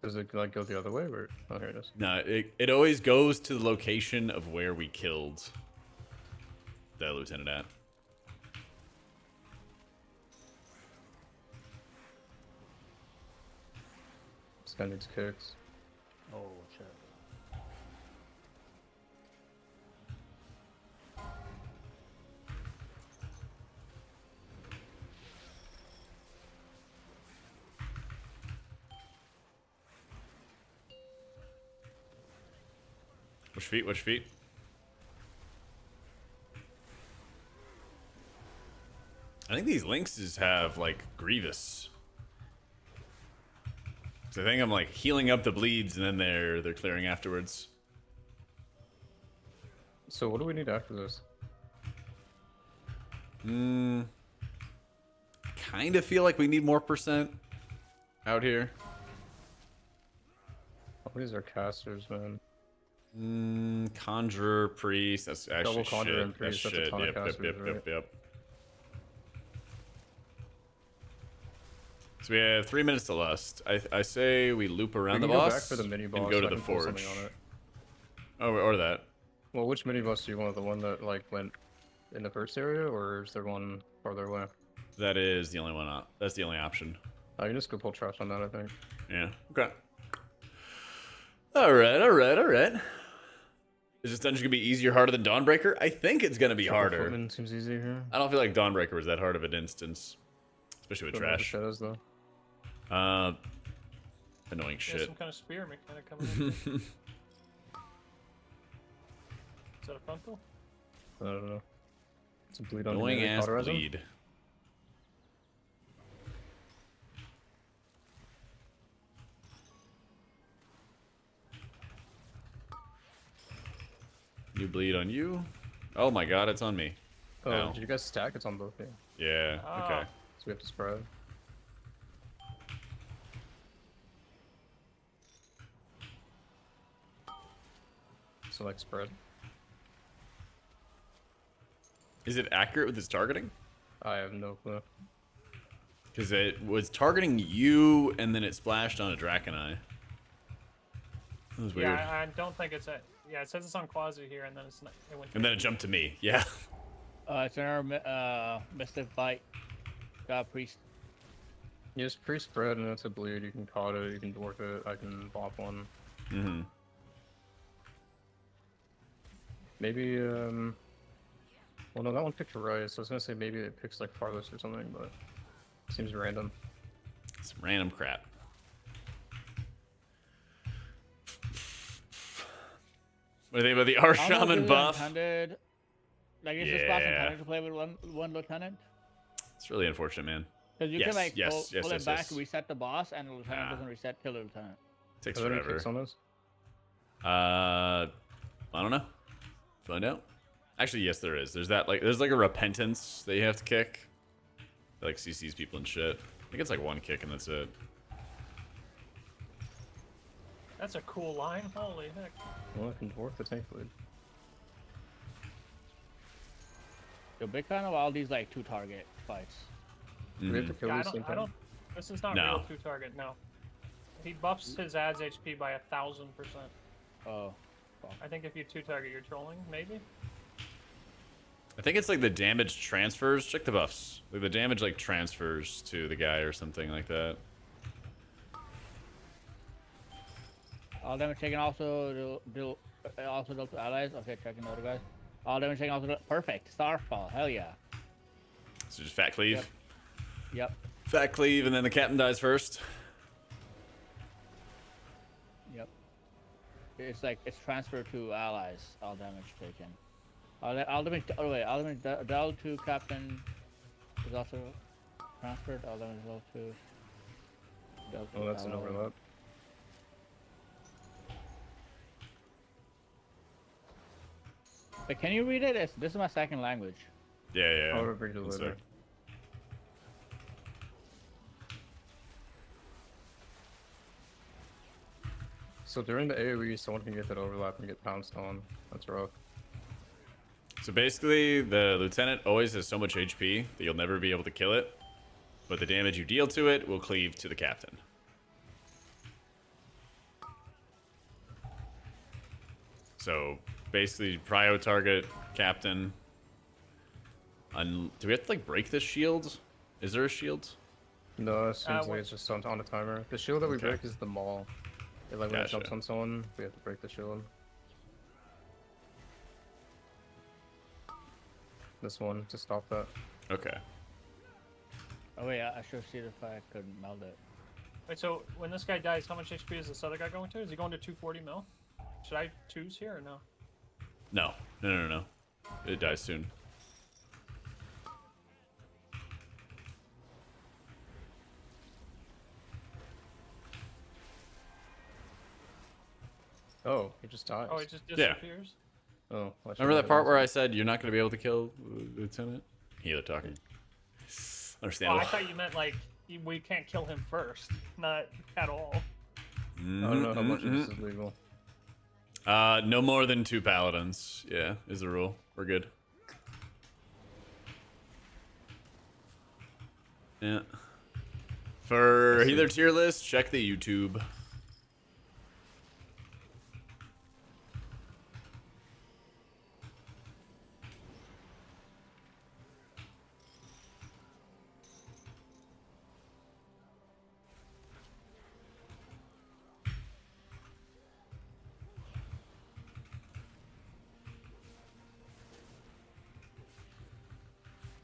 Does it like go the other way? Or... Oh, here it is.
No, it always goes to the location of where we killed the lieutenant at.
This guy needs kicks.
Oh shit.
Watch feet, watch feet. I think these lynxes have, like, Grievous. So I think I'm, like, healing up the bleeds, and then they're clearing afterwards.
So what do we need after this?
Kind of feel like we need more percent out here.
Oh, these are casters, man.
Conjurer, priest. That's actually
Double conjurer
shit.
and priest.
That's
That's a
shit.
ton of
Yep,
casters,
yep,
right?
yep, yep. So we have 3 minutes to lust. I say we loop around
We
the
can go
boss
back for the mini boss
and go
so
to
I
the
can pull
forge.
something on it.
Oh, or that.
Well, which mini boss do you want? The one that like went in the first area, or is there one farther away?
That is the only one. That's the only option.
I can just go pull trash on that, I think.
Yeah. Okay. All right. All right. All right. Is this dungeon gonna be easier, harder than Dawnbreaker? I think it's gonna be harder.
Footman seems easy here.
I don't feel like Dawnbreaker was that hard of an instance, especially with
Don't know the
trash.
shadows though.
Annoying
There's
shit.
some kind of spear mechanic coming in. Is that a frontal?
I don't know. It's a bleed on
Annoying
your
ass
cauterizer?
bleed. You bleed on you. Oh my god, it's on me.
Oh,
Ow.
did you guys stack? It's on both of you.
Yeah. Okay.
So we have to spread. Select spread.
Is it accurate with its targeting?
I have no clue.
Because it was targeting you, and then it splashed on a Draconite. That was weird.
Yeah, I don't think it's a. Yeah, it says it's on Quasi here, and then it's not. It went.
And then it jumped to me. Yeah.
It's another Mystic Bite. Got priest.
You just pre-spread and it's a bleed. You can caught it, you can dwarf it, I can bop one.
Mm-hmm.
Maybe, well no, that one picked right, so I was gonna say maybe it picks like farthest or something, but it seems random.
Some random crap. What do you think about the
I don't know if
Shaman
this is
buff?
intended- Like, is this class
Yeah.
intended to play with one lieutenant?
It's really unfortunate, man.
Because you
Yes,
can like
yes,
pull
yes,
it back,
yes.
reset the boss, and the lieutenant
Ah.
doesn't reset till the lieutenant.
Takes
Are there any
forever.
kicks on those?
I don't know. Find out. Actually, yes, there is. There's like a repentance that you have to kick. That, like CCs people and shit. I think it's like one kick and that's it.
That's a cool line. Holy heck.
Well, I can dwarf the tank bleed.
You're a big fan of all these like two target fights.
Do we have to
Mhm.
kill
Yeah,
these same
I
time?
don't. This is not
No.
real two target. No. He buffs his adds HP by 1,000%.
Oh.
I think if you two target, you're trolling. Maybe.
I think it's like the damage transfers. Check the buffs. Like the damage like transfers to the guy or something like that.
All damage taken also do to allies. Okay, checking the other guys. All damage taken also perfect. Starfall. Hell yeah.
So just fat cleave.
Yep. Yep.
Fat cleave, and then the captain dies first.
Yep. It's like it's transferred to allies. All damage taken. All damage. Oh wait. All damage dealt to captain is also transferred. All damage dealt to. Dealt to
Oh, that's an
ally.
overlap.
But can you read it? This is my second language.
Yeah, yeah.
I'll read it
One
later.
sec.
So during the AoE, someone can get that overlap and get pounced on. That's rough.
So basically, the lieutenant always has so much HP that you'll never be able to kill it, but the damage you deal to it will cleave to the captain. So basically, prio target captain. Do we have to like break this shield? Is there a shield?
No, it seems
what-
like it's just on a timer. The shield that we
Okay.
break is the maul. If, like when it
Gotcha.
jumps on someone, we have to break the shield. This one to stop that.
Okay.
Oh wait, I should see if I could meld it.
Wait, so when this guy dies, how much HP is this other guy going to? Is he going to 240 mil? Should I choose here or no?
No. No. It dies soon.
Oh, he just dies.
Oh, it just
Yeah.
disappears?
Oh, I
Remember that part where I said you're not going to be able to kill Lieutenant? Healer talking.
Oh,
Understandable.
I thought you meant like we can't kill him first. Not at all.
I don't know how much of this is legal.
No more than 2 paladins. Yeah, is the rule. We're good. Yeah. For healer tier list, check the YouTube.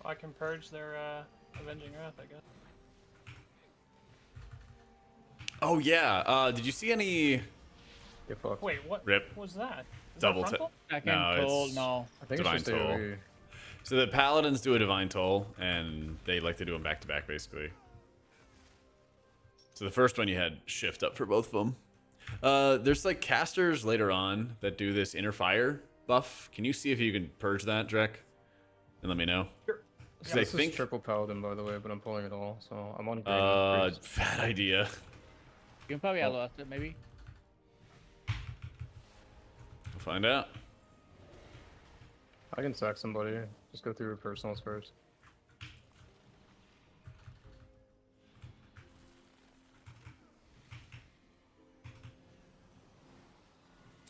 I can purge their Avenging Wrath, I guess.
Oh yeah. Did you see any
Get fucked.
Wait, what
Rip.
was that? Is
Double
that
tap?
frontal?
Second
No,
toll,
it's-
no.
I think
Divine
it's just
Toll.
AoE.
So the paladins do a divine toll, and they like to do them back to back, basically. So the first one you had shift up for both of them. There's like casters later on that do this inner fire buff. Can you see if you can purge that, Drek? And let me know.
Sure.
Because
Yeah,
I
This
think
is triple paladin, by the way, but I'm pulling it all, so I'm on green. priest.
bad idea.
You can probably LOS it, maybe.
We'll find out.
I can sack somebody. Just go through personals first.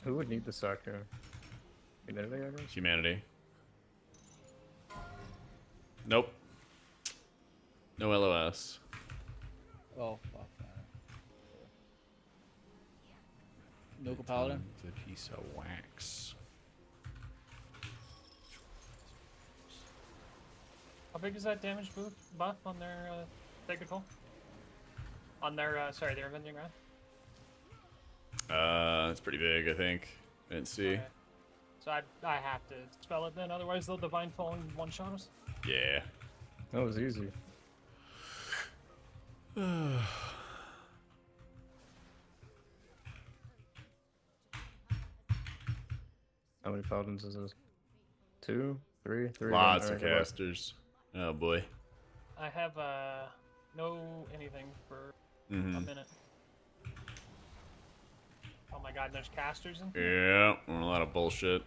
Who would need the sack here? Humanity, I guess?
Humanity. Nope. No LOS.
Oh, fuck. Nuka Paladin.
It's a piece of wax.
How big is that damage buff on their Sacred Hole? On their, sorry, their Avenging Wrath?
It's pretty big, I think. I didn't see.
Okay. So I have to spell it then, otherwise they'll Divine Toll and one-shot us?
Yeah.
That was easy. How many paladins is this? 2? 3? 3?
Lots of
Alright, good luck.
casters. Oh boy.
I have, no anything for a
Mm-hmm.
minute. Oh my god, there's casters in here?
Yeah, a lot of bullshit.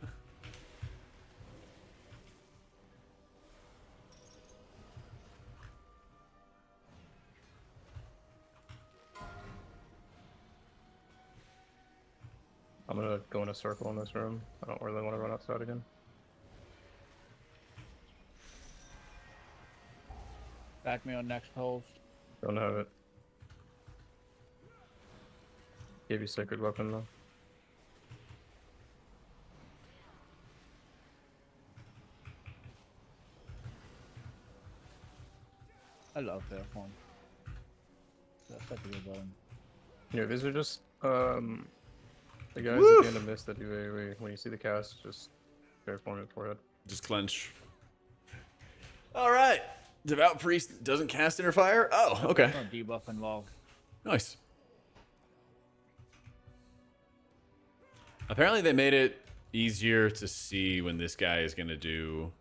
I'm gonna go in a circle in this room. I don't really want to run outside again.
Back me on next holes.
Don't have it. Gave you sacred weapon though.
I love that one. That's such a good button.
Yeah, these are just the guys at the end of mist that do AoE. When you see the cast, just fairform it forehead.
Just clench. All right. Devout priest doesn't cast inner fire. Oh, okay.
No debuff involved.
Nice. Apparently they made it easier to see when this guy is gonna do,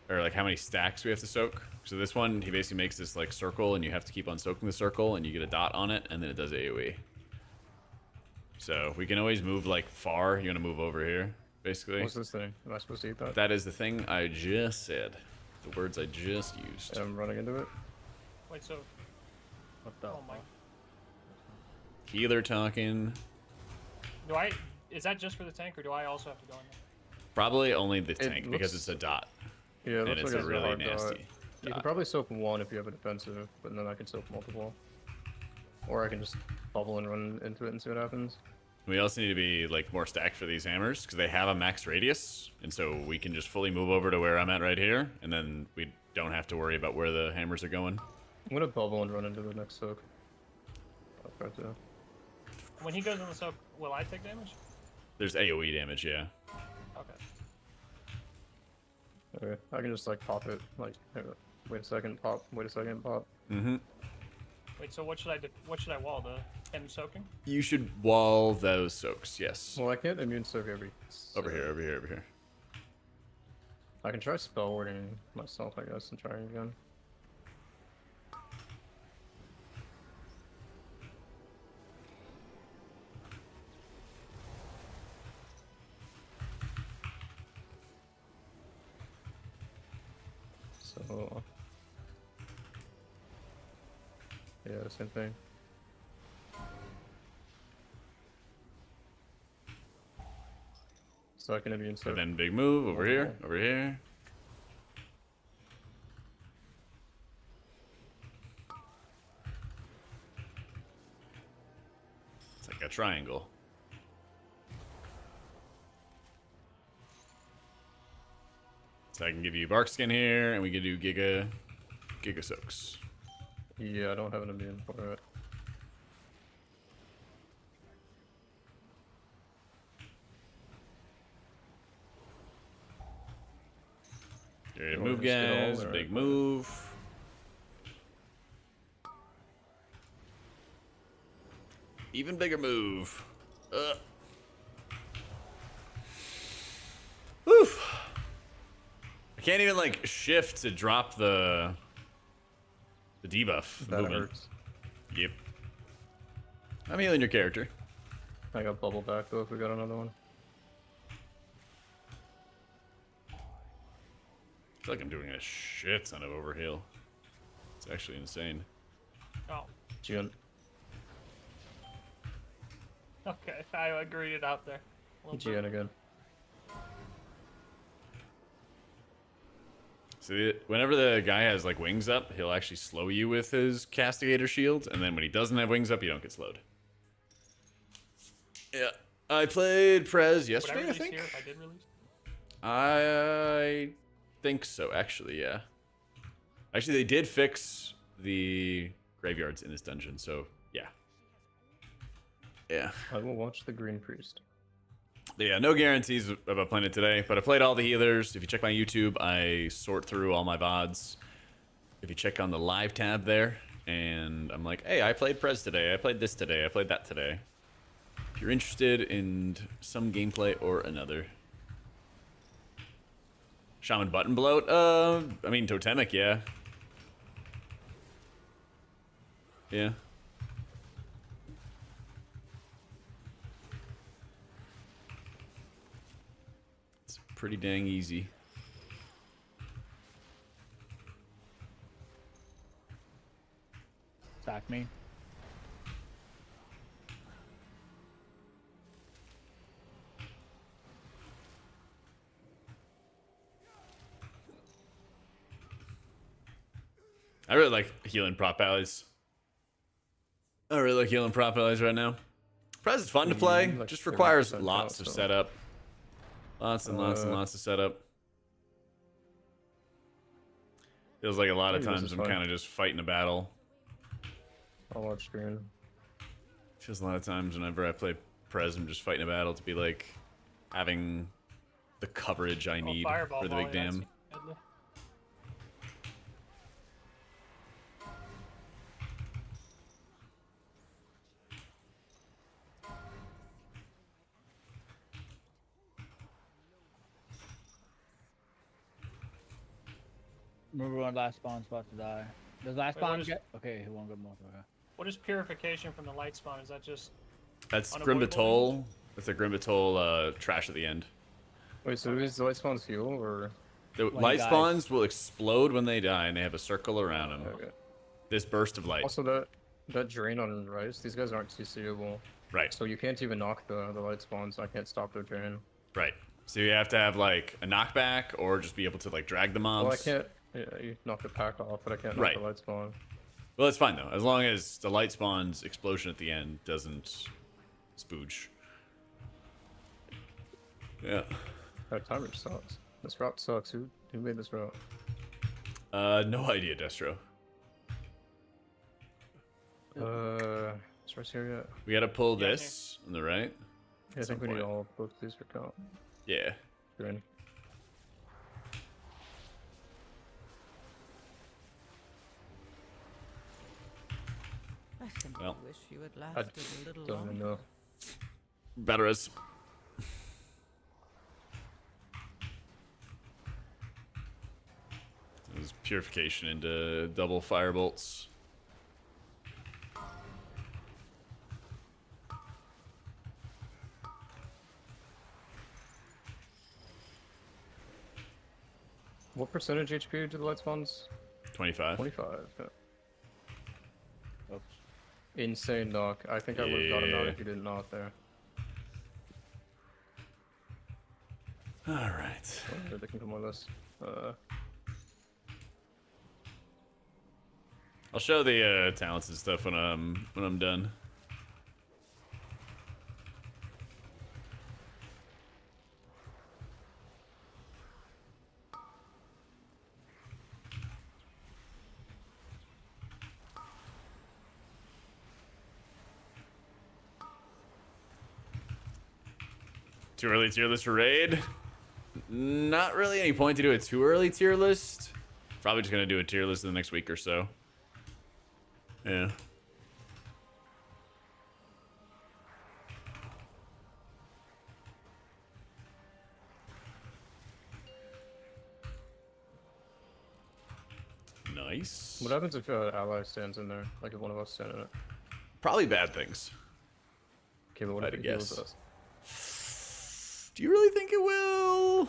or like how many stacks we have to soak. So this one, he basically makes this like circle, and you have to keep on soaking the circle, and you get a dot on it, and then it does AoE. So we can always move like far. You want to move over here, basically.
What's this thing? Am I supposed to eat that?
That is the thing I just said. The words I just used.
I'm running into it.
Wait, so,
What the?
oh my,
Healer talking.
is that just for the tank, or do I also have to go in there?
Probably only the tank because
looks-
it's a dot.
Yeah, it
And
looks
it's
like
a
it's
really
hard dot.
nasty
You can
dot.
probably soak one if you have a defensive, but then I can soak multiple. Or I can just bubble and run into it and see what happens.
We also need to be like more stacked for these hammers because they have a max radius, and so we can just fully move over to where I'm at right here, and then we don't have to worry about where the hammers are going.
I'm gonna bubble and run into the next soak. I'll try to.
When he goes in the soak, will I take damage?
There's AoE damage, yeah.
Okay.
Okay, I can just like pop it. Like, wait a second, pop. Wait a second, pop.
Mm-hmm.
Wait, so what should I do? What should I wall? The him soaking?
You should wall those soaks. Yes.
Well, I can't immune soak every.
Over here. Over here. Over here.
I can try spell warding myself, I guess, and trying again. So, yeah, same thing. So I can immune
And
soak.
then big move over here. Over here. It's like a triangle. So I can give you bark skin here, and we can do giga soaks.
Yeah, I don't have an immune for it.
Ready to
Oh,
move,
just get all
guys.
there.
Big move. Even bigger move. Oof. I can't even like shift to drop the debuff. The
That
movement.
hurts.
Yep. I'm healing your character.
I got bubble back though if we got another one.
I feel like I'm doing a shit ton of overheal. It's actually insane.
Oh.
Jun.
Okay, I agreed it out there. A little bit.
GN again.
So whenever the guy has like wings up, he'll actually slow you with his castigator shield, and then when he doesn't have wings up, you don't get slowed. Yeah, I played Prez yesterday.
Would I
I
release
think.
here if I did release?
I think so. Actually, yeah. Actually, they did fix the graveyards in this dungeon, so yeah. Yeah.
I will watch the Green Priest.
But yeah, no guarantees about playing it today, but I played all the healers. If you check my YouTube, I sort through all my VODs. If you check on the live tab there, and I'm like, hey, I played Prez today, I played this today, I played that today. If you're interested in some gameplay or another. Shaman button bloat? I mean, Totemic, yeah. Yeah. It's pretty dang easy.
Sack me.
I really like healing prop allies. I really like healing prop allies right now. Prez is fun to play,
like
just requires
30%
lots of
so.
setup. Lots and lots and lots of setup. Feels like a lot of
I think this
times
is
I'm
fine.
kind of just fighting a battle.
I'll watch Green.
Feels a lot of times whenever I play Prez, I'm just fighting a battle to be like having the coverage I need
Fireball
for the big
volley, that's
dam.
deadly.
Remember when last spawn's about to die? Does last
Wait, what
spawn
is-
get? Okay, he won't get more. Okay.
What is purification from the light spawn? Is that just
That's
unavoidable
Grimbatol. That's a Grimbatol trash at the end.
Wait, so is the light spawns heal or?
The
When he
light
dies.
spawns will explode when they die, and they have a circle around them.
Okay.
This burst of light.
Also, that drain on Rice, these guys aren't CCable.
Right,
So you can't even knock the light spawns. I can't stop their drain.
right. So you have to have like a knockback, or just be able to like drag the mobs.
Well, I can't. Yeah, you knock the pack off, but I can't knock
Right.
the light spawn.
Well, it's fine though, as long as the light spawn's explosion at the end doesn't spooge. Yeah.
That timer sucks. This route sucks. Who made this route?
No idea, Destro.
Is Rice here yet?
We gotta pull
Yeah,
this on the right.
Yeah, I
Some
think we need
point.
all both these for count.
Yeah.
Green.
I simply
Well,
wish you had
I
lasted a little
don't even
longer.
know.
Better is. It was purification into double firebolts.
What percentage HP do the light spawns?
25.
25. Yeah.
Oops.
Insane knock. I think I would have got him out
Yeah.
if you didn't knock there.
All right.
Oh, they can come with us.
I'll show the talents and stuff when I'm done. Too early tier list for raid? Not really any point to do a too early tier list. Probably just gonna do a tier list in the next week or so. Yeah. Nice.
What happens if ally stands in there? Like if one of us stand in it?
Probably bad things.
Okay, but what if
I'd
it heals
guess.
us?
Do you really think it will?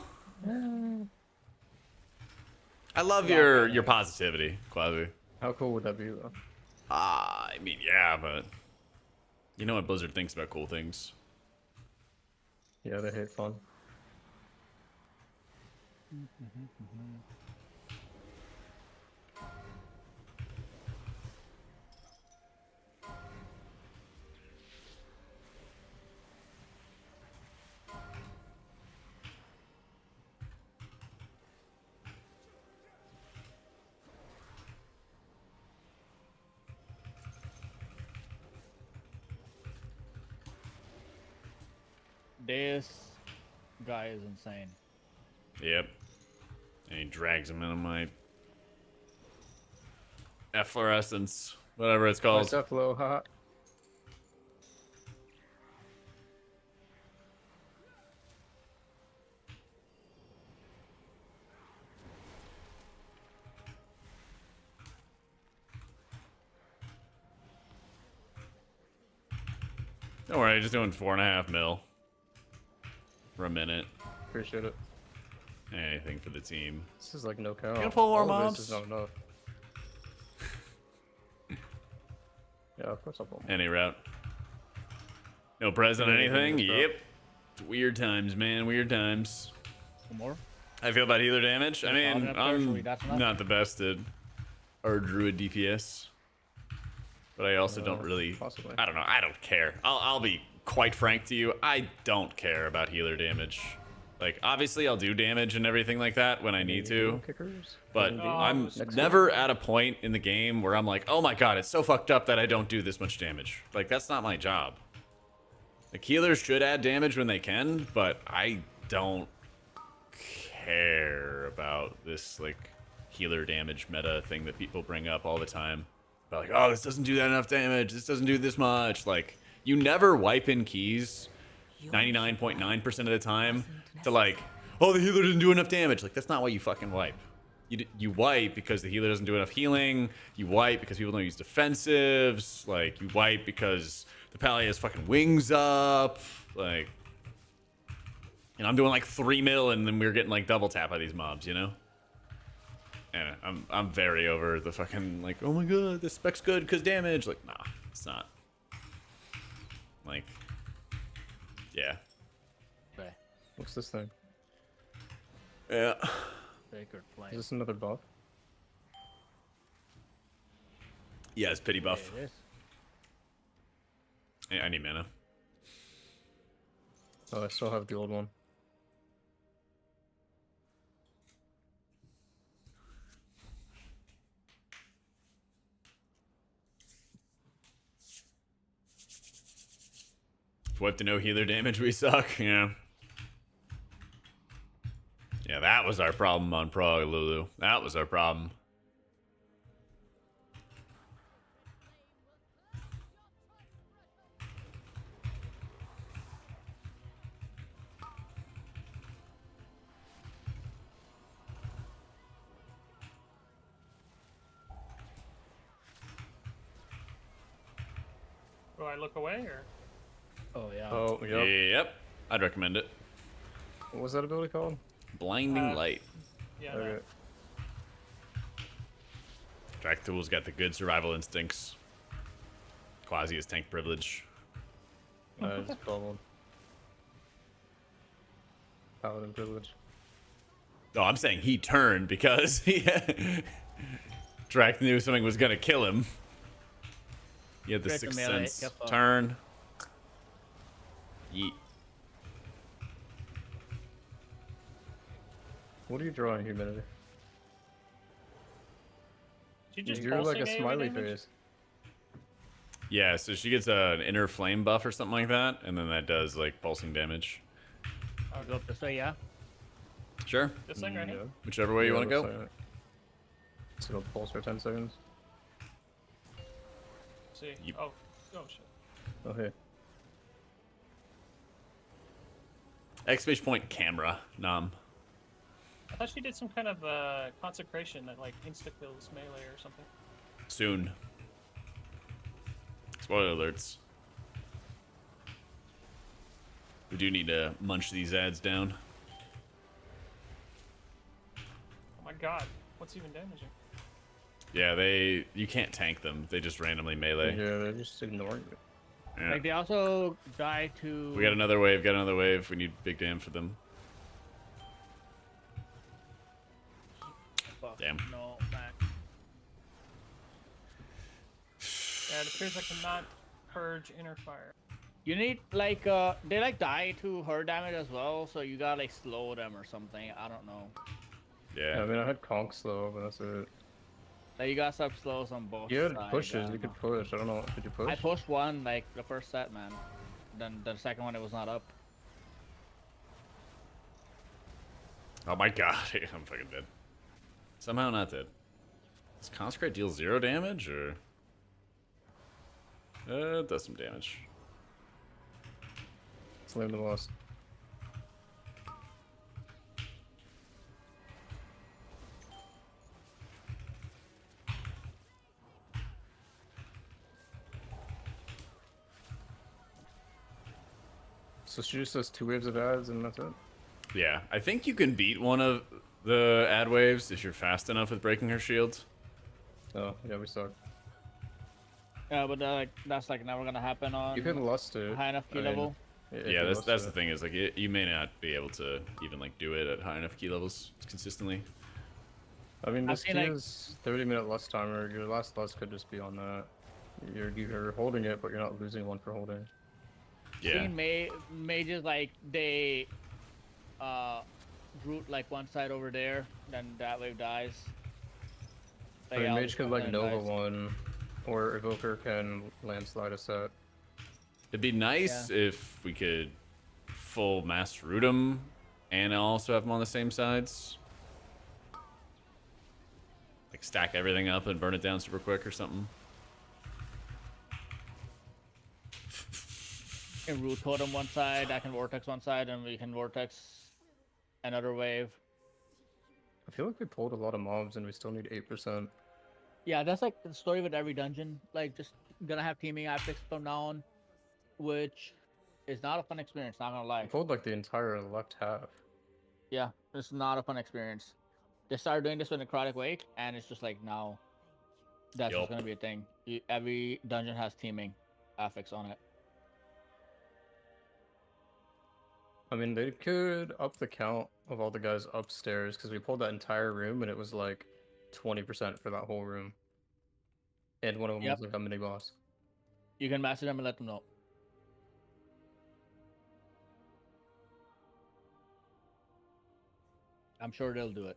I love your positivity, Quasi.
How cool would that be though?
I mean, yeah, but you know what Blizzard thinks about cool things.
Yeah, they hate fun.
This guy is insane.
Yep. And he drags him into my efflorescence, whatever it's called.
What's up, low hot?
Don't worry, just doing 4.5 mil for a minute.
Appreciate it.
Anything for the team.
This is like no count.
Gonna pull more
All of
mobs?
This is not enough. Yeah, of course I'll pull more.
Any route. No present
Yeah,
anything?
yeah,
Yep. Weird times, man. Weird times.
One more.
How do you feel about healer damage? I
Yeah,
mean,
I'll
I'm
that's enough.
not the best at our druid DPS, but I also don't really.
Possibly.
I don't know. I don't care. I'll be quite frank to you. I don't care about healer damage. Like, obviously, I'll do damage and everything like that when I need to,
Kickers.
but
Indeed.
I'm
Next
never at a point in the game where I'm like, oh my god, it's so fucked up that I don't do this much damage. Like, that's not my job. Like, healers should add damage when they can, but I don't care about this, like, healer damage meta thing that people bring up all the time. About, like, oh, this doesn't do that enough damage, this doesn't do this much. Like, you never wipe in keys 99.9% of the time to, like, oh, the healer didn't do enough damage. Like, that's not why you fucking wipe. You wipe because the healer doesn't do enough healing. You wipe because people don't use defensives. Like, you wipe because the pally has fucking wings up. Like, and I'm doing like 3 mil and then we're getting like double tap by these mobs, you know? And I'm very over the fucking, like, oh my god, this spec's good because damage. Like, nah, it's not. Like, yeah.
Okay.
What's this thing?
Yeah.
Sacred flame.
Is this another buff?
Yeah, it's pity buff.
It is.
I need mana.
Oh, I still have the old one.
Wipe to no healer damage, we suck, yeah. Yeah, that was our problem on Prague, Lulu. That was our problem.
Do I look away or?
Oh yeah.
Oh, yep.
Yep. I'd recommend it.
What was that ability called?
Blinding light.
Yeah.
Okay.
Drakthul's got the good survival instincts. Quasi is tank privilege.
Just bubbled. Paladin privilege.
Oh, I'm saying he turned because Drak knew something was gonna kill him. He had the
Straight to
sixth
melee.
sense.
Yep.
Turn. Yeet.
What are you drawing, humanity?
She just
You're like a
pulsing AoE
smiley
damage?
face.
Yeah, so she gets an inner flame buff or something like that, and then that does like pulsing damage.
I'll go up this way, yeah.
Sure.
This thing right here?
Whichever way you want to go.
So it'll pulse for 10 seconds.
See.
Yep.
Oh shit.
Okay.
Exclamation point camera. Nom.
I thought she did some kind of consecration that like insta kills melee or something.
Soon. Spoiler alerts. We do need to munch these ads down.
Oh my god, what's even damaging?
Yeah, you can't tank them. They just randomly melee.
Yeah, they're just ignoring it.
Yeah.
Like they also die to.
We got another wave, got another wave. We need big dam for them.
Fuck,
Damn.
No, back.
Yeah, it appears I cannot purge inner fire.
You need like they like die to her damage as well, so you gotta like slow them or something. I don't know.
Yeah.
I mean, I had conk slow, but that's it.
Like you got some slows on both.
You had
sides,
pushes,
I
you
don't
could
know.
push. I don't know. Did you push?
I pushed one like the first set, man. Then the second one it was not up.
Oh my god, I'm fucking dead. Somehow not dead. Does Consecrate deal 0 damage, or? It does some damage.
Slam the boss. So she just does 2 waves of ads and that's it?
Yeah, I think you can beat one of the ad waves if you're fast enough with breaking her shields.
Oh, yeah, we suck.
Yeah, but that's like never gonna happen on
You can lust it.
high enough key
I mean,
level.
if
Yeah,
you
that's
lust
the
it.
thing is like you may not be able to even like do it at high enough key levels consistently.
I mean,
I've
this
seen,
key
like-
is 30-minute lust timer. Your last lust could just be on that. You're holding it, but you're not losing one for holding.
Yeah.
Seen mages like they root like one side over there, then that wave dies.
I mean,
yeah,
mage could like
then
Nova
dies.
one, or Evoker can landslide a set.
It'd be nice if we could full mass root them and also have them on the same sides. Like stack everything up and burn it down super quick or something.
Can root totem one side, I can vortex one side, and we can vortex another wave.
I feel like we pulled a lot of mobs and we still need 8%.
Yeah, that's like the story with every dungeon. Like, just gonna have teaming aspects from now on, which is not a fun experience. Not gonna
We
lie.
pulled like the entire left half.
Yeah, it's not a fun experience. They started doing this with Necrotic Wake, and it's just like now, that's
Yup.
just gonna be a thing. Every dungeon has teaming affix on it.
I mean, they could up the count of all the guys upstairs because we pulled that entire room and it was like 20% for that whole room. And one of them
Yep.
was like a mini boss.
You can message them and let them know. I'm sure they'll do it.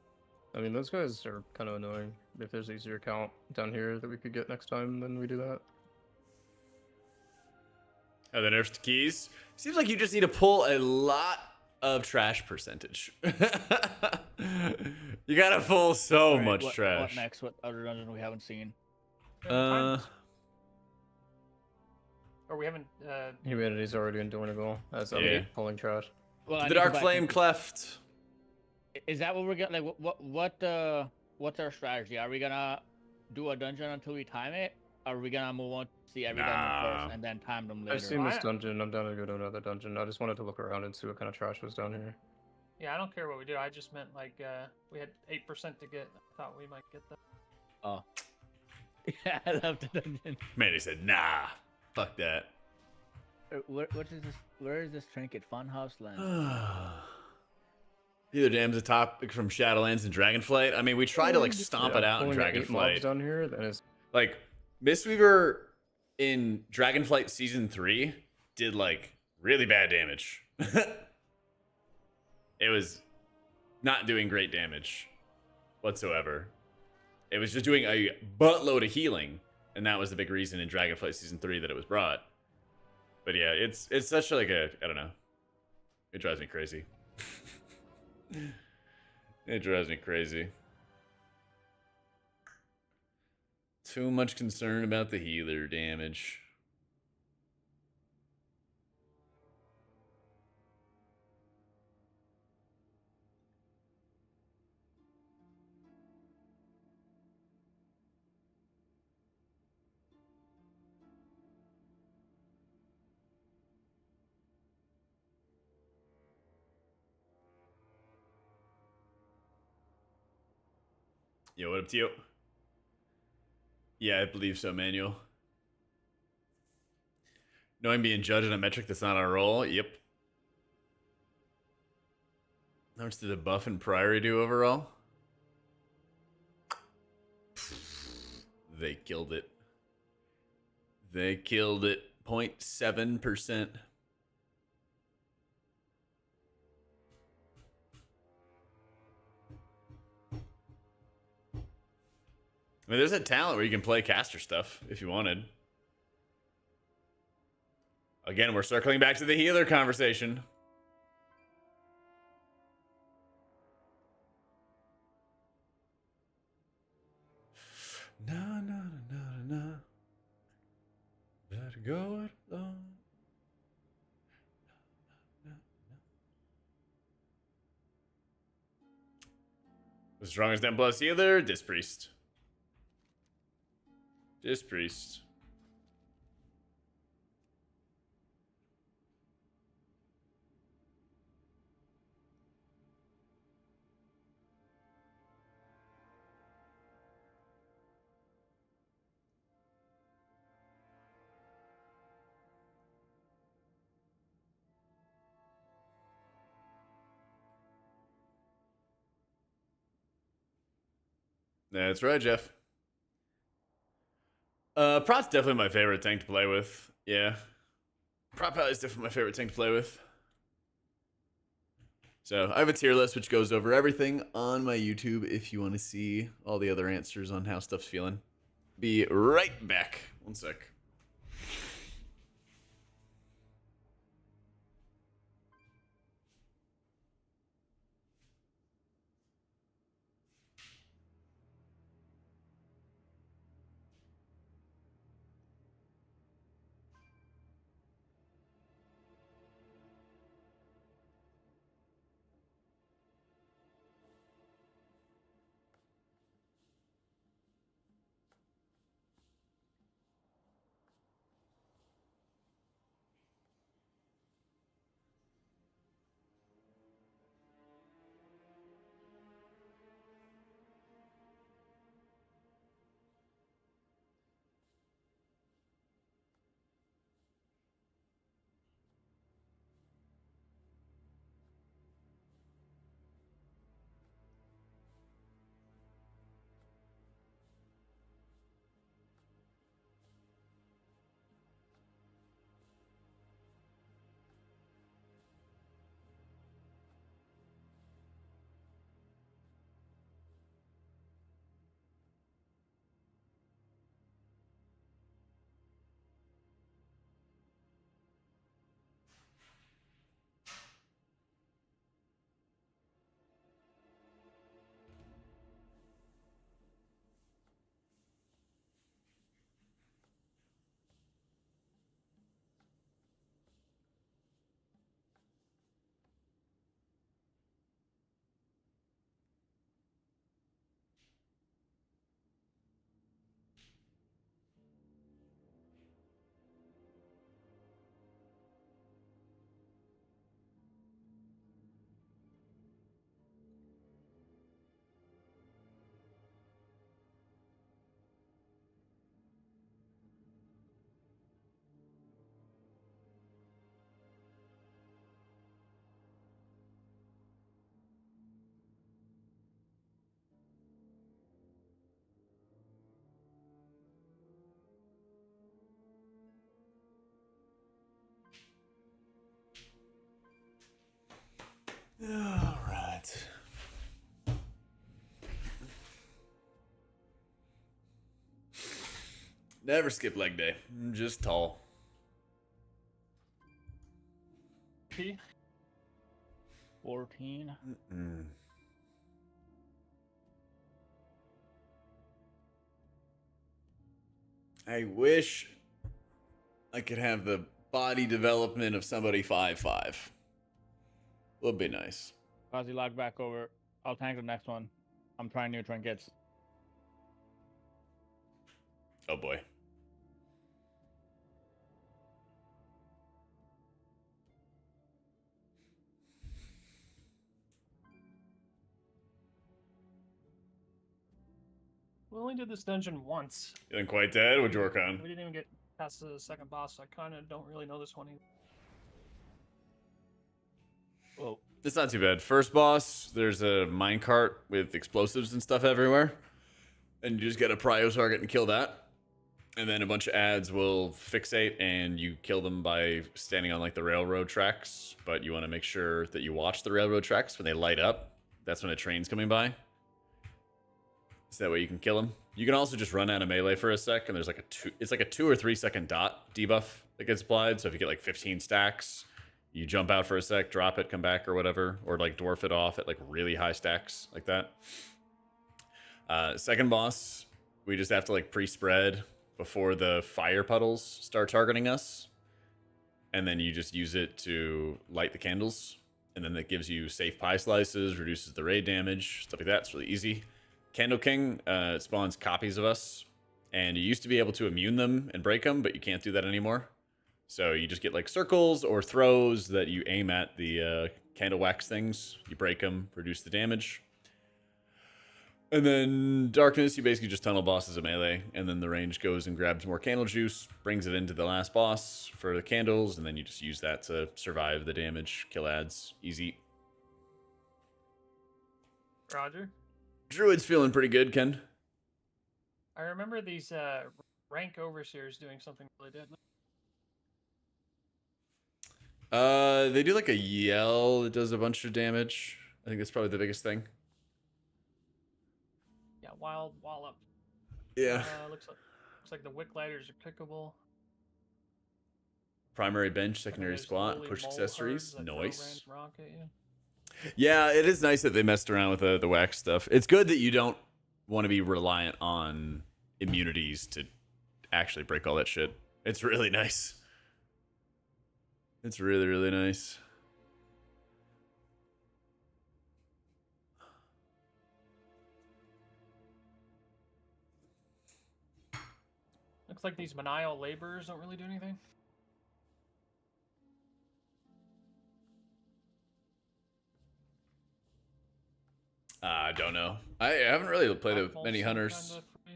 I mean, those guys are kind of annoying. If there's easier count down here that we could get next time, then we do that.
Oh, the nerfed keys. Seems like you just need to pull a lot of trash percentage. You gotta pull so
Alright,
much
what
trash.
next? What other dungeon we haven't seen?
Or we haven't.
Humanity's already in Dornigal as I'm
Yeah.
pulling trash.
Well, I
The
need to
Dark
go back
Flame
and-
Cleft.
Is that what we're gonna like? What's our strategy? Are we gonna do a dungeon until we time it? Or are we gonna move on to see every dungeon
Nah.
first and then time them
I've
later?
seen this
I-
dungeon. I'm down to go to another dungeon. I just wanted to look around and see what kind of trash was down here.
Yeah, I don't care what we do. I just meant like we had 8% to get. I thought we might get that.
Oh. Yeah, I love the dungeon.
Man, he said, nah. Fuck that.
What is this? Where is this trinket? Funhouse Land.
Either dam's a topic from Shadowlands and Dragonflight. I mean, we try to like stomp it out in
Pulling 8 mobs
Dragonflight.
down here. Then it's
Like Mistweaver in Dragonflight Season 3 did like really bad damage. It was not doing great damage whatsoever. It was just doing a buttload of healing, and that was the big reason in Dragonflight Season 3 that it was brought. But yeah, it's such like a, I don't know. It drives me crazy. It drives me crazy. Too much concern about the healer damage. Yo, what up to you? Yeah, I believe so, Manuel. Knowing being judged on a metric that's not our role, yep. How much did the buff and Priory do overall? They killed it. They killed it. 0.7%. I mean, there's a talent where you can play caster stuff if you wanted. Again, we're circling back to the healer conversation. No, no, no, no, no. Let it go alone. The strongest M plus healer, Dispriest. Dispriest. That's right, Jeff. Prot's definitely my favorite tank to play with. Yeah. Prot Pally is definitely my favorite tank to play with. So I have a tier list which goes over everything on my YouTube if you want to see all the other answers on how stuff's feeling. Be right back. One sec. All right. Never skip leg day. I'm just tall.
P.
14.
I wish I could have the body development of somebody 5'5". Would be nice.
Kazi, log back over. I'll tank the next one. I'm trying new trinkets.
Oh boy.
We only did this dungeon once.
You ain't quite dead? What'd you work on?
We didn't even get past the second boss, so I kind of don't really know this one either.
Oh,
It's not too bad. First boss, there's a minecart with explosives and stuff everywhere. And you just get a prio target and kill that. And then a bunch of ads will fixate and you kill them by standing on like the railroad tracks. But you want to make sure that you watch the railroad tracks when they light up. That's when a train's coming by. So that way you can kill them. You can also just run out of melee for a sec, and there's like it's like a 2 or 3 second dot debuff that gets applied. So if you get like 15 stacks, you jump out for a sec, drop it, come back or whatever, or like dwarf it off at like really high stacks like that. Second boss, we just have to like pre-spread before the fire puddles start targeting us, and then you just use it to light the candles, and then that gives you safe pie slices, reduces the raid damage, stuff like that. It's really easy. Candle King spawns copies of us, and you used to be able to immune them and break them, but you can't do that anymore. So you just get like circles or throws that you aim at the candle wax things. You break them, reduce the damage. And then Darkness, you basically just tunnel bosses at melee, and then the range goes and grabs more candle juice, brings it into the last boss for the candles, and then you just use that to survive the damage, kill ads, easy.
Roger.
Druid's feeling pretty good, Ken.
I remember these rank overseers doing something really deadly.
They do like a yell that does a bunch of damage. I think that's probably the biggest thing.
Yeah, wild wallop.
Yeah.
Looks like the wick lighters are clickable.
Primary bench, secondary
There's
squat,
lowly
push
mole
accessories.
herds that throw
Nice.
random rock at you.
Yeah, it is nice that they messed around with the wax stuff. It's good that you don't want to be reliant on immunities to actually break all that shit. It's really nice. It's really, really nice.
Looks like these manial laborers don't really do anything.
I don't know. I haven't really played with many hunters.
Kinda free.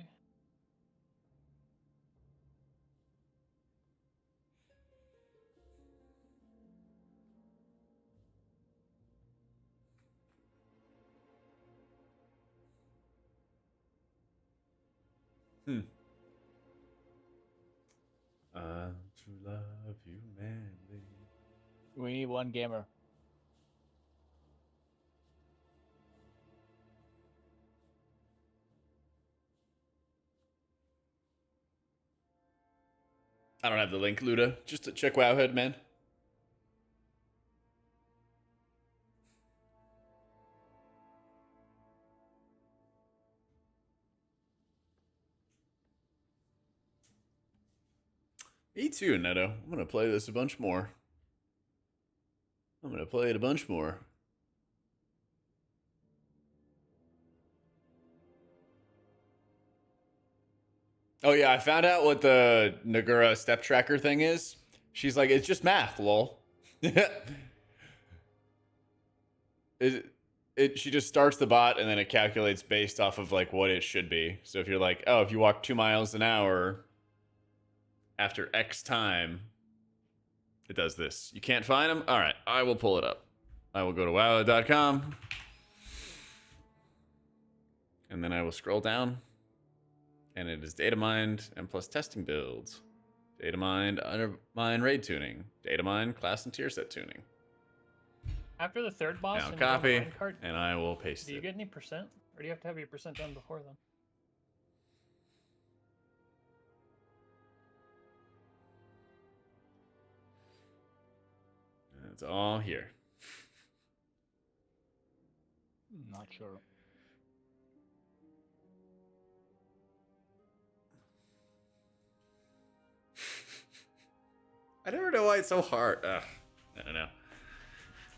To love you manly.
we need one gamer.
I don't have the link, Luda. Just to check Wowhead, man. Me too, Neto. I'm gonna play this a bunch more. I'm gonna play it a bunch more. Oh yeah, I found out what the Nagura step tracker thing is. She's like, it's just math, lol. She just starts the bot and then it calculates based off of like what it should be. So if you're like, oh, if you walk 2 miles an hour after X time, it does this. You can't find them? All right, I will pull it up. I will go to wow.com and then I will scroll down. And it is data mined and plus testing builds. Data mined, undermine raid tuning. Data mined, class and tier set tuning.
After the third boss,
Now
and you go on the
copy,
minecart,
and I will paste
do you
it.
get any percent? Or do you have to have your percent done before then?
It's all here.
Not sure.
I never know why it's so hard. Ugh, I don't know.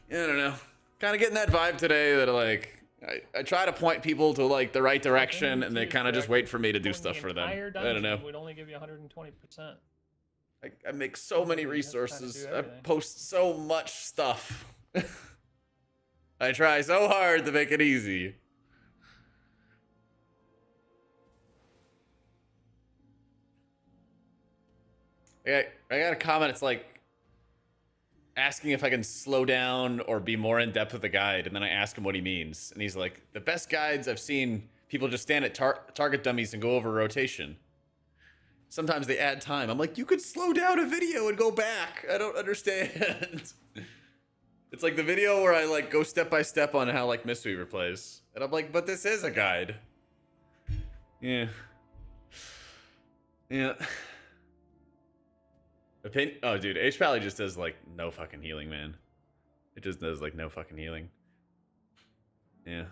I don't know. Kind of getting that vibe today that like I try to point people to like the right direction, and they kind of just wait for me to do stuff for them. I don't know.
Would only give you 120%.
I make so many
You have to
resources.
do
I
everything.
post so much stuff. I try so hard to make it easy. I got a comment. It's like asking if I can slow down or be more in depth with the guide, and then I ask him what he means, and he's like, "The best guides I've seen, people just stand at target dummies and go over rotation. Sometimes they add time." I'm like, "You could slow down a video and go back. I don't understand." It's like the video where I like go step by step on how like Mistweaver plays, and I'm like, "But this is a guide." Yeah. Yeah. Oh, dude, H Pally just does like no fucking healing, man. It just does like no fucking healing. Yeah.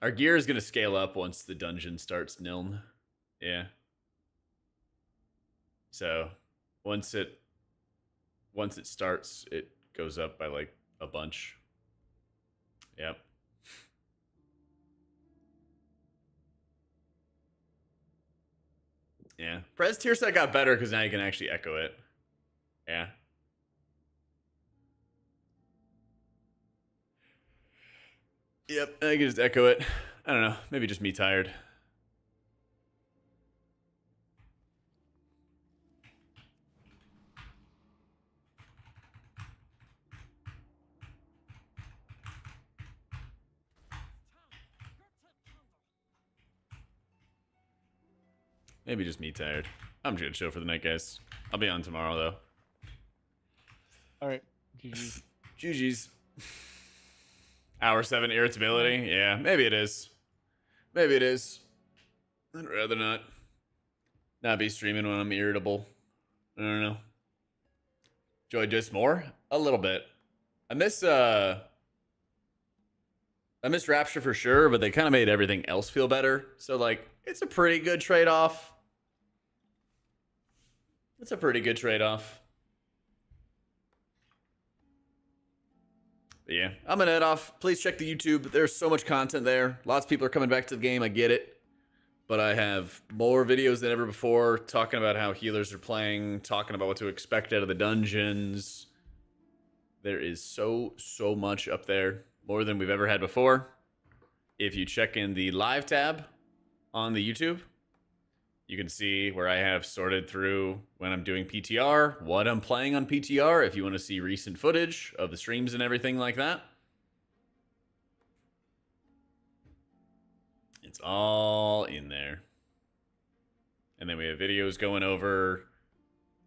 Our gear is gonna scale up once the dungeon starts Niln. Yeah. So once it starts, it goes up by like a bunch. Yep. Yeah. Prez tier set got better because now you can actually echo it. Yeah. Yep, I can just echo it. I don't know. Maybe just me tired. Maybe just me tired. I'm just gonna chill for the night, guys. I'll be on tomorrow, though.
All right. GG.
GG's. Hour 7 irritability? Yeah, maybe it is. Maybe it is. I'd rather not be streaming when I'm irritable. I don't know. Enjoy just more? A little bit. I miss Rapture for sure, but they kind of made everything else feel better. So like, it's a pretty good trade-off. It's a pretty good trade-off. But yeah, I'm gonna head off. Please check the YouTube. There's so much content there. Lots of people are coming back to the game. I get it. But I have more videos than ever before talking about how healers are playing, talking about what to expect out of the dungeons. There is so much up there. More than we've ever had before. If you check in the live tab on the YouTube, you can see where I have sorted through when I'm doing PTR, what I'm playing on PTR, if you want to see recent footage of the streams and everything like that. It's all in there. And then we have videos going over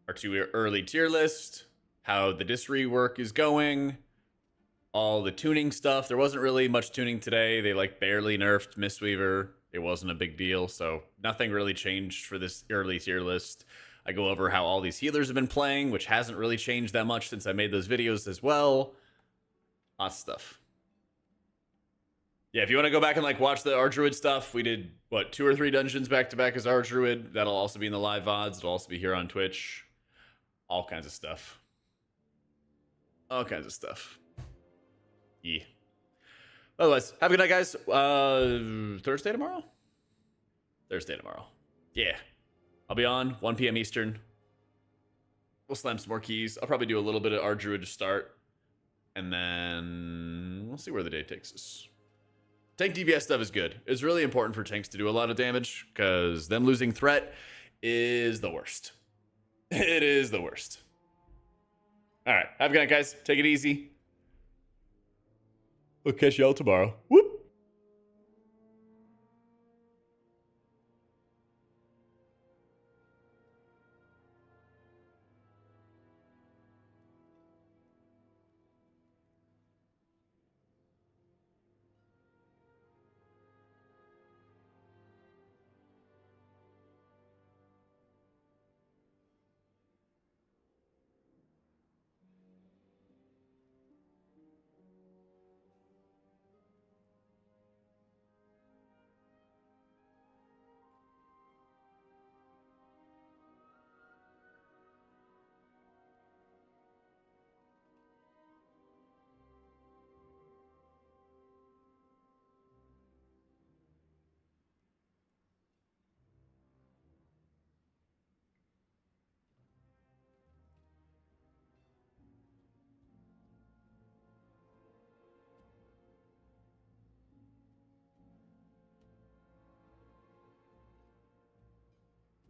our 2 early tier list, how the disc rework is going, all the tuning stuff. There wasn't really much tuning today. They like barely nerfed Mistweaver. It wasn't a big deal, so nothing really changed for this early tier list. I go over how all these healers have been playing, which hasn't really changed that much since I made those videos as well. Lots of stuff. Yeah, if you want to go back and like watch the Ardruid stuff, we did, what, 2 or 3 dungeons back-to-back as Ardruid. That'll also be in the live VODs. It'll also be here on Twitch. All kinds of stuff. All kinds of stuff. Yeah. Otherwise, have a good night, guys. Thursday tomorrow? Thursday tomorrow. Yeah. I'll be on 1 p.m. Eastern. We'll slam some more keys. I'll probably do a little bit of Ardruid to start. And then we'll see where the day takes us. Tank DPS stuff is good. It's really important for tanks to do a lot of damage because them losing threat is the worst. It is the worst. All right. Have a good night, guys. Take it easy. We'll catch y'all tomorrow. Woo!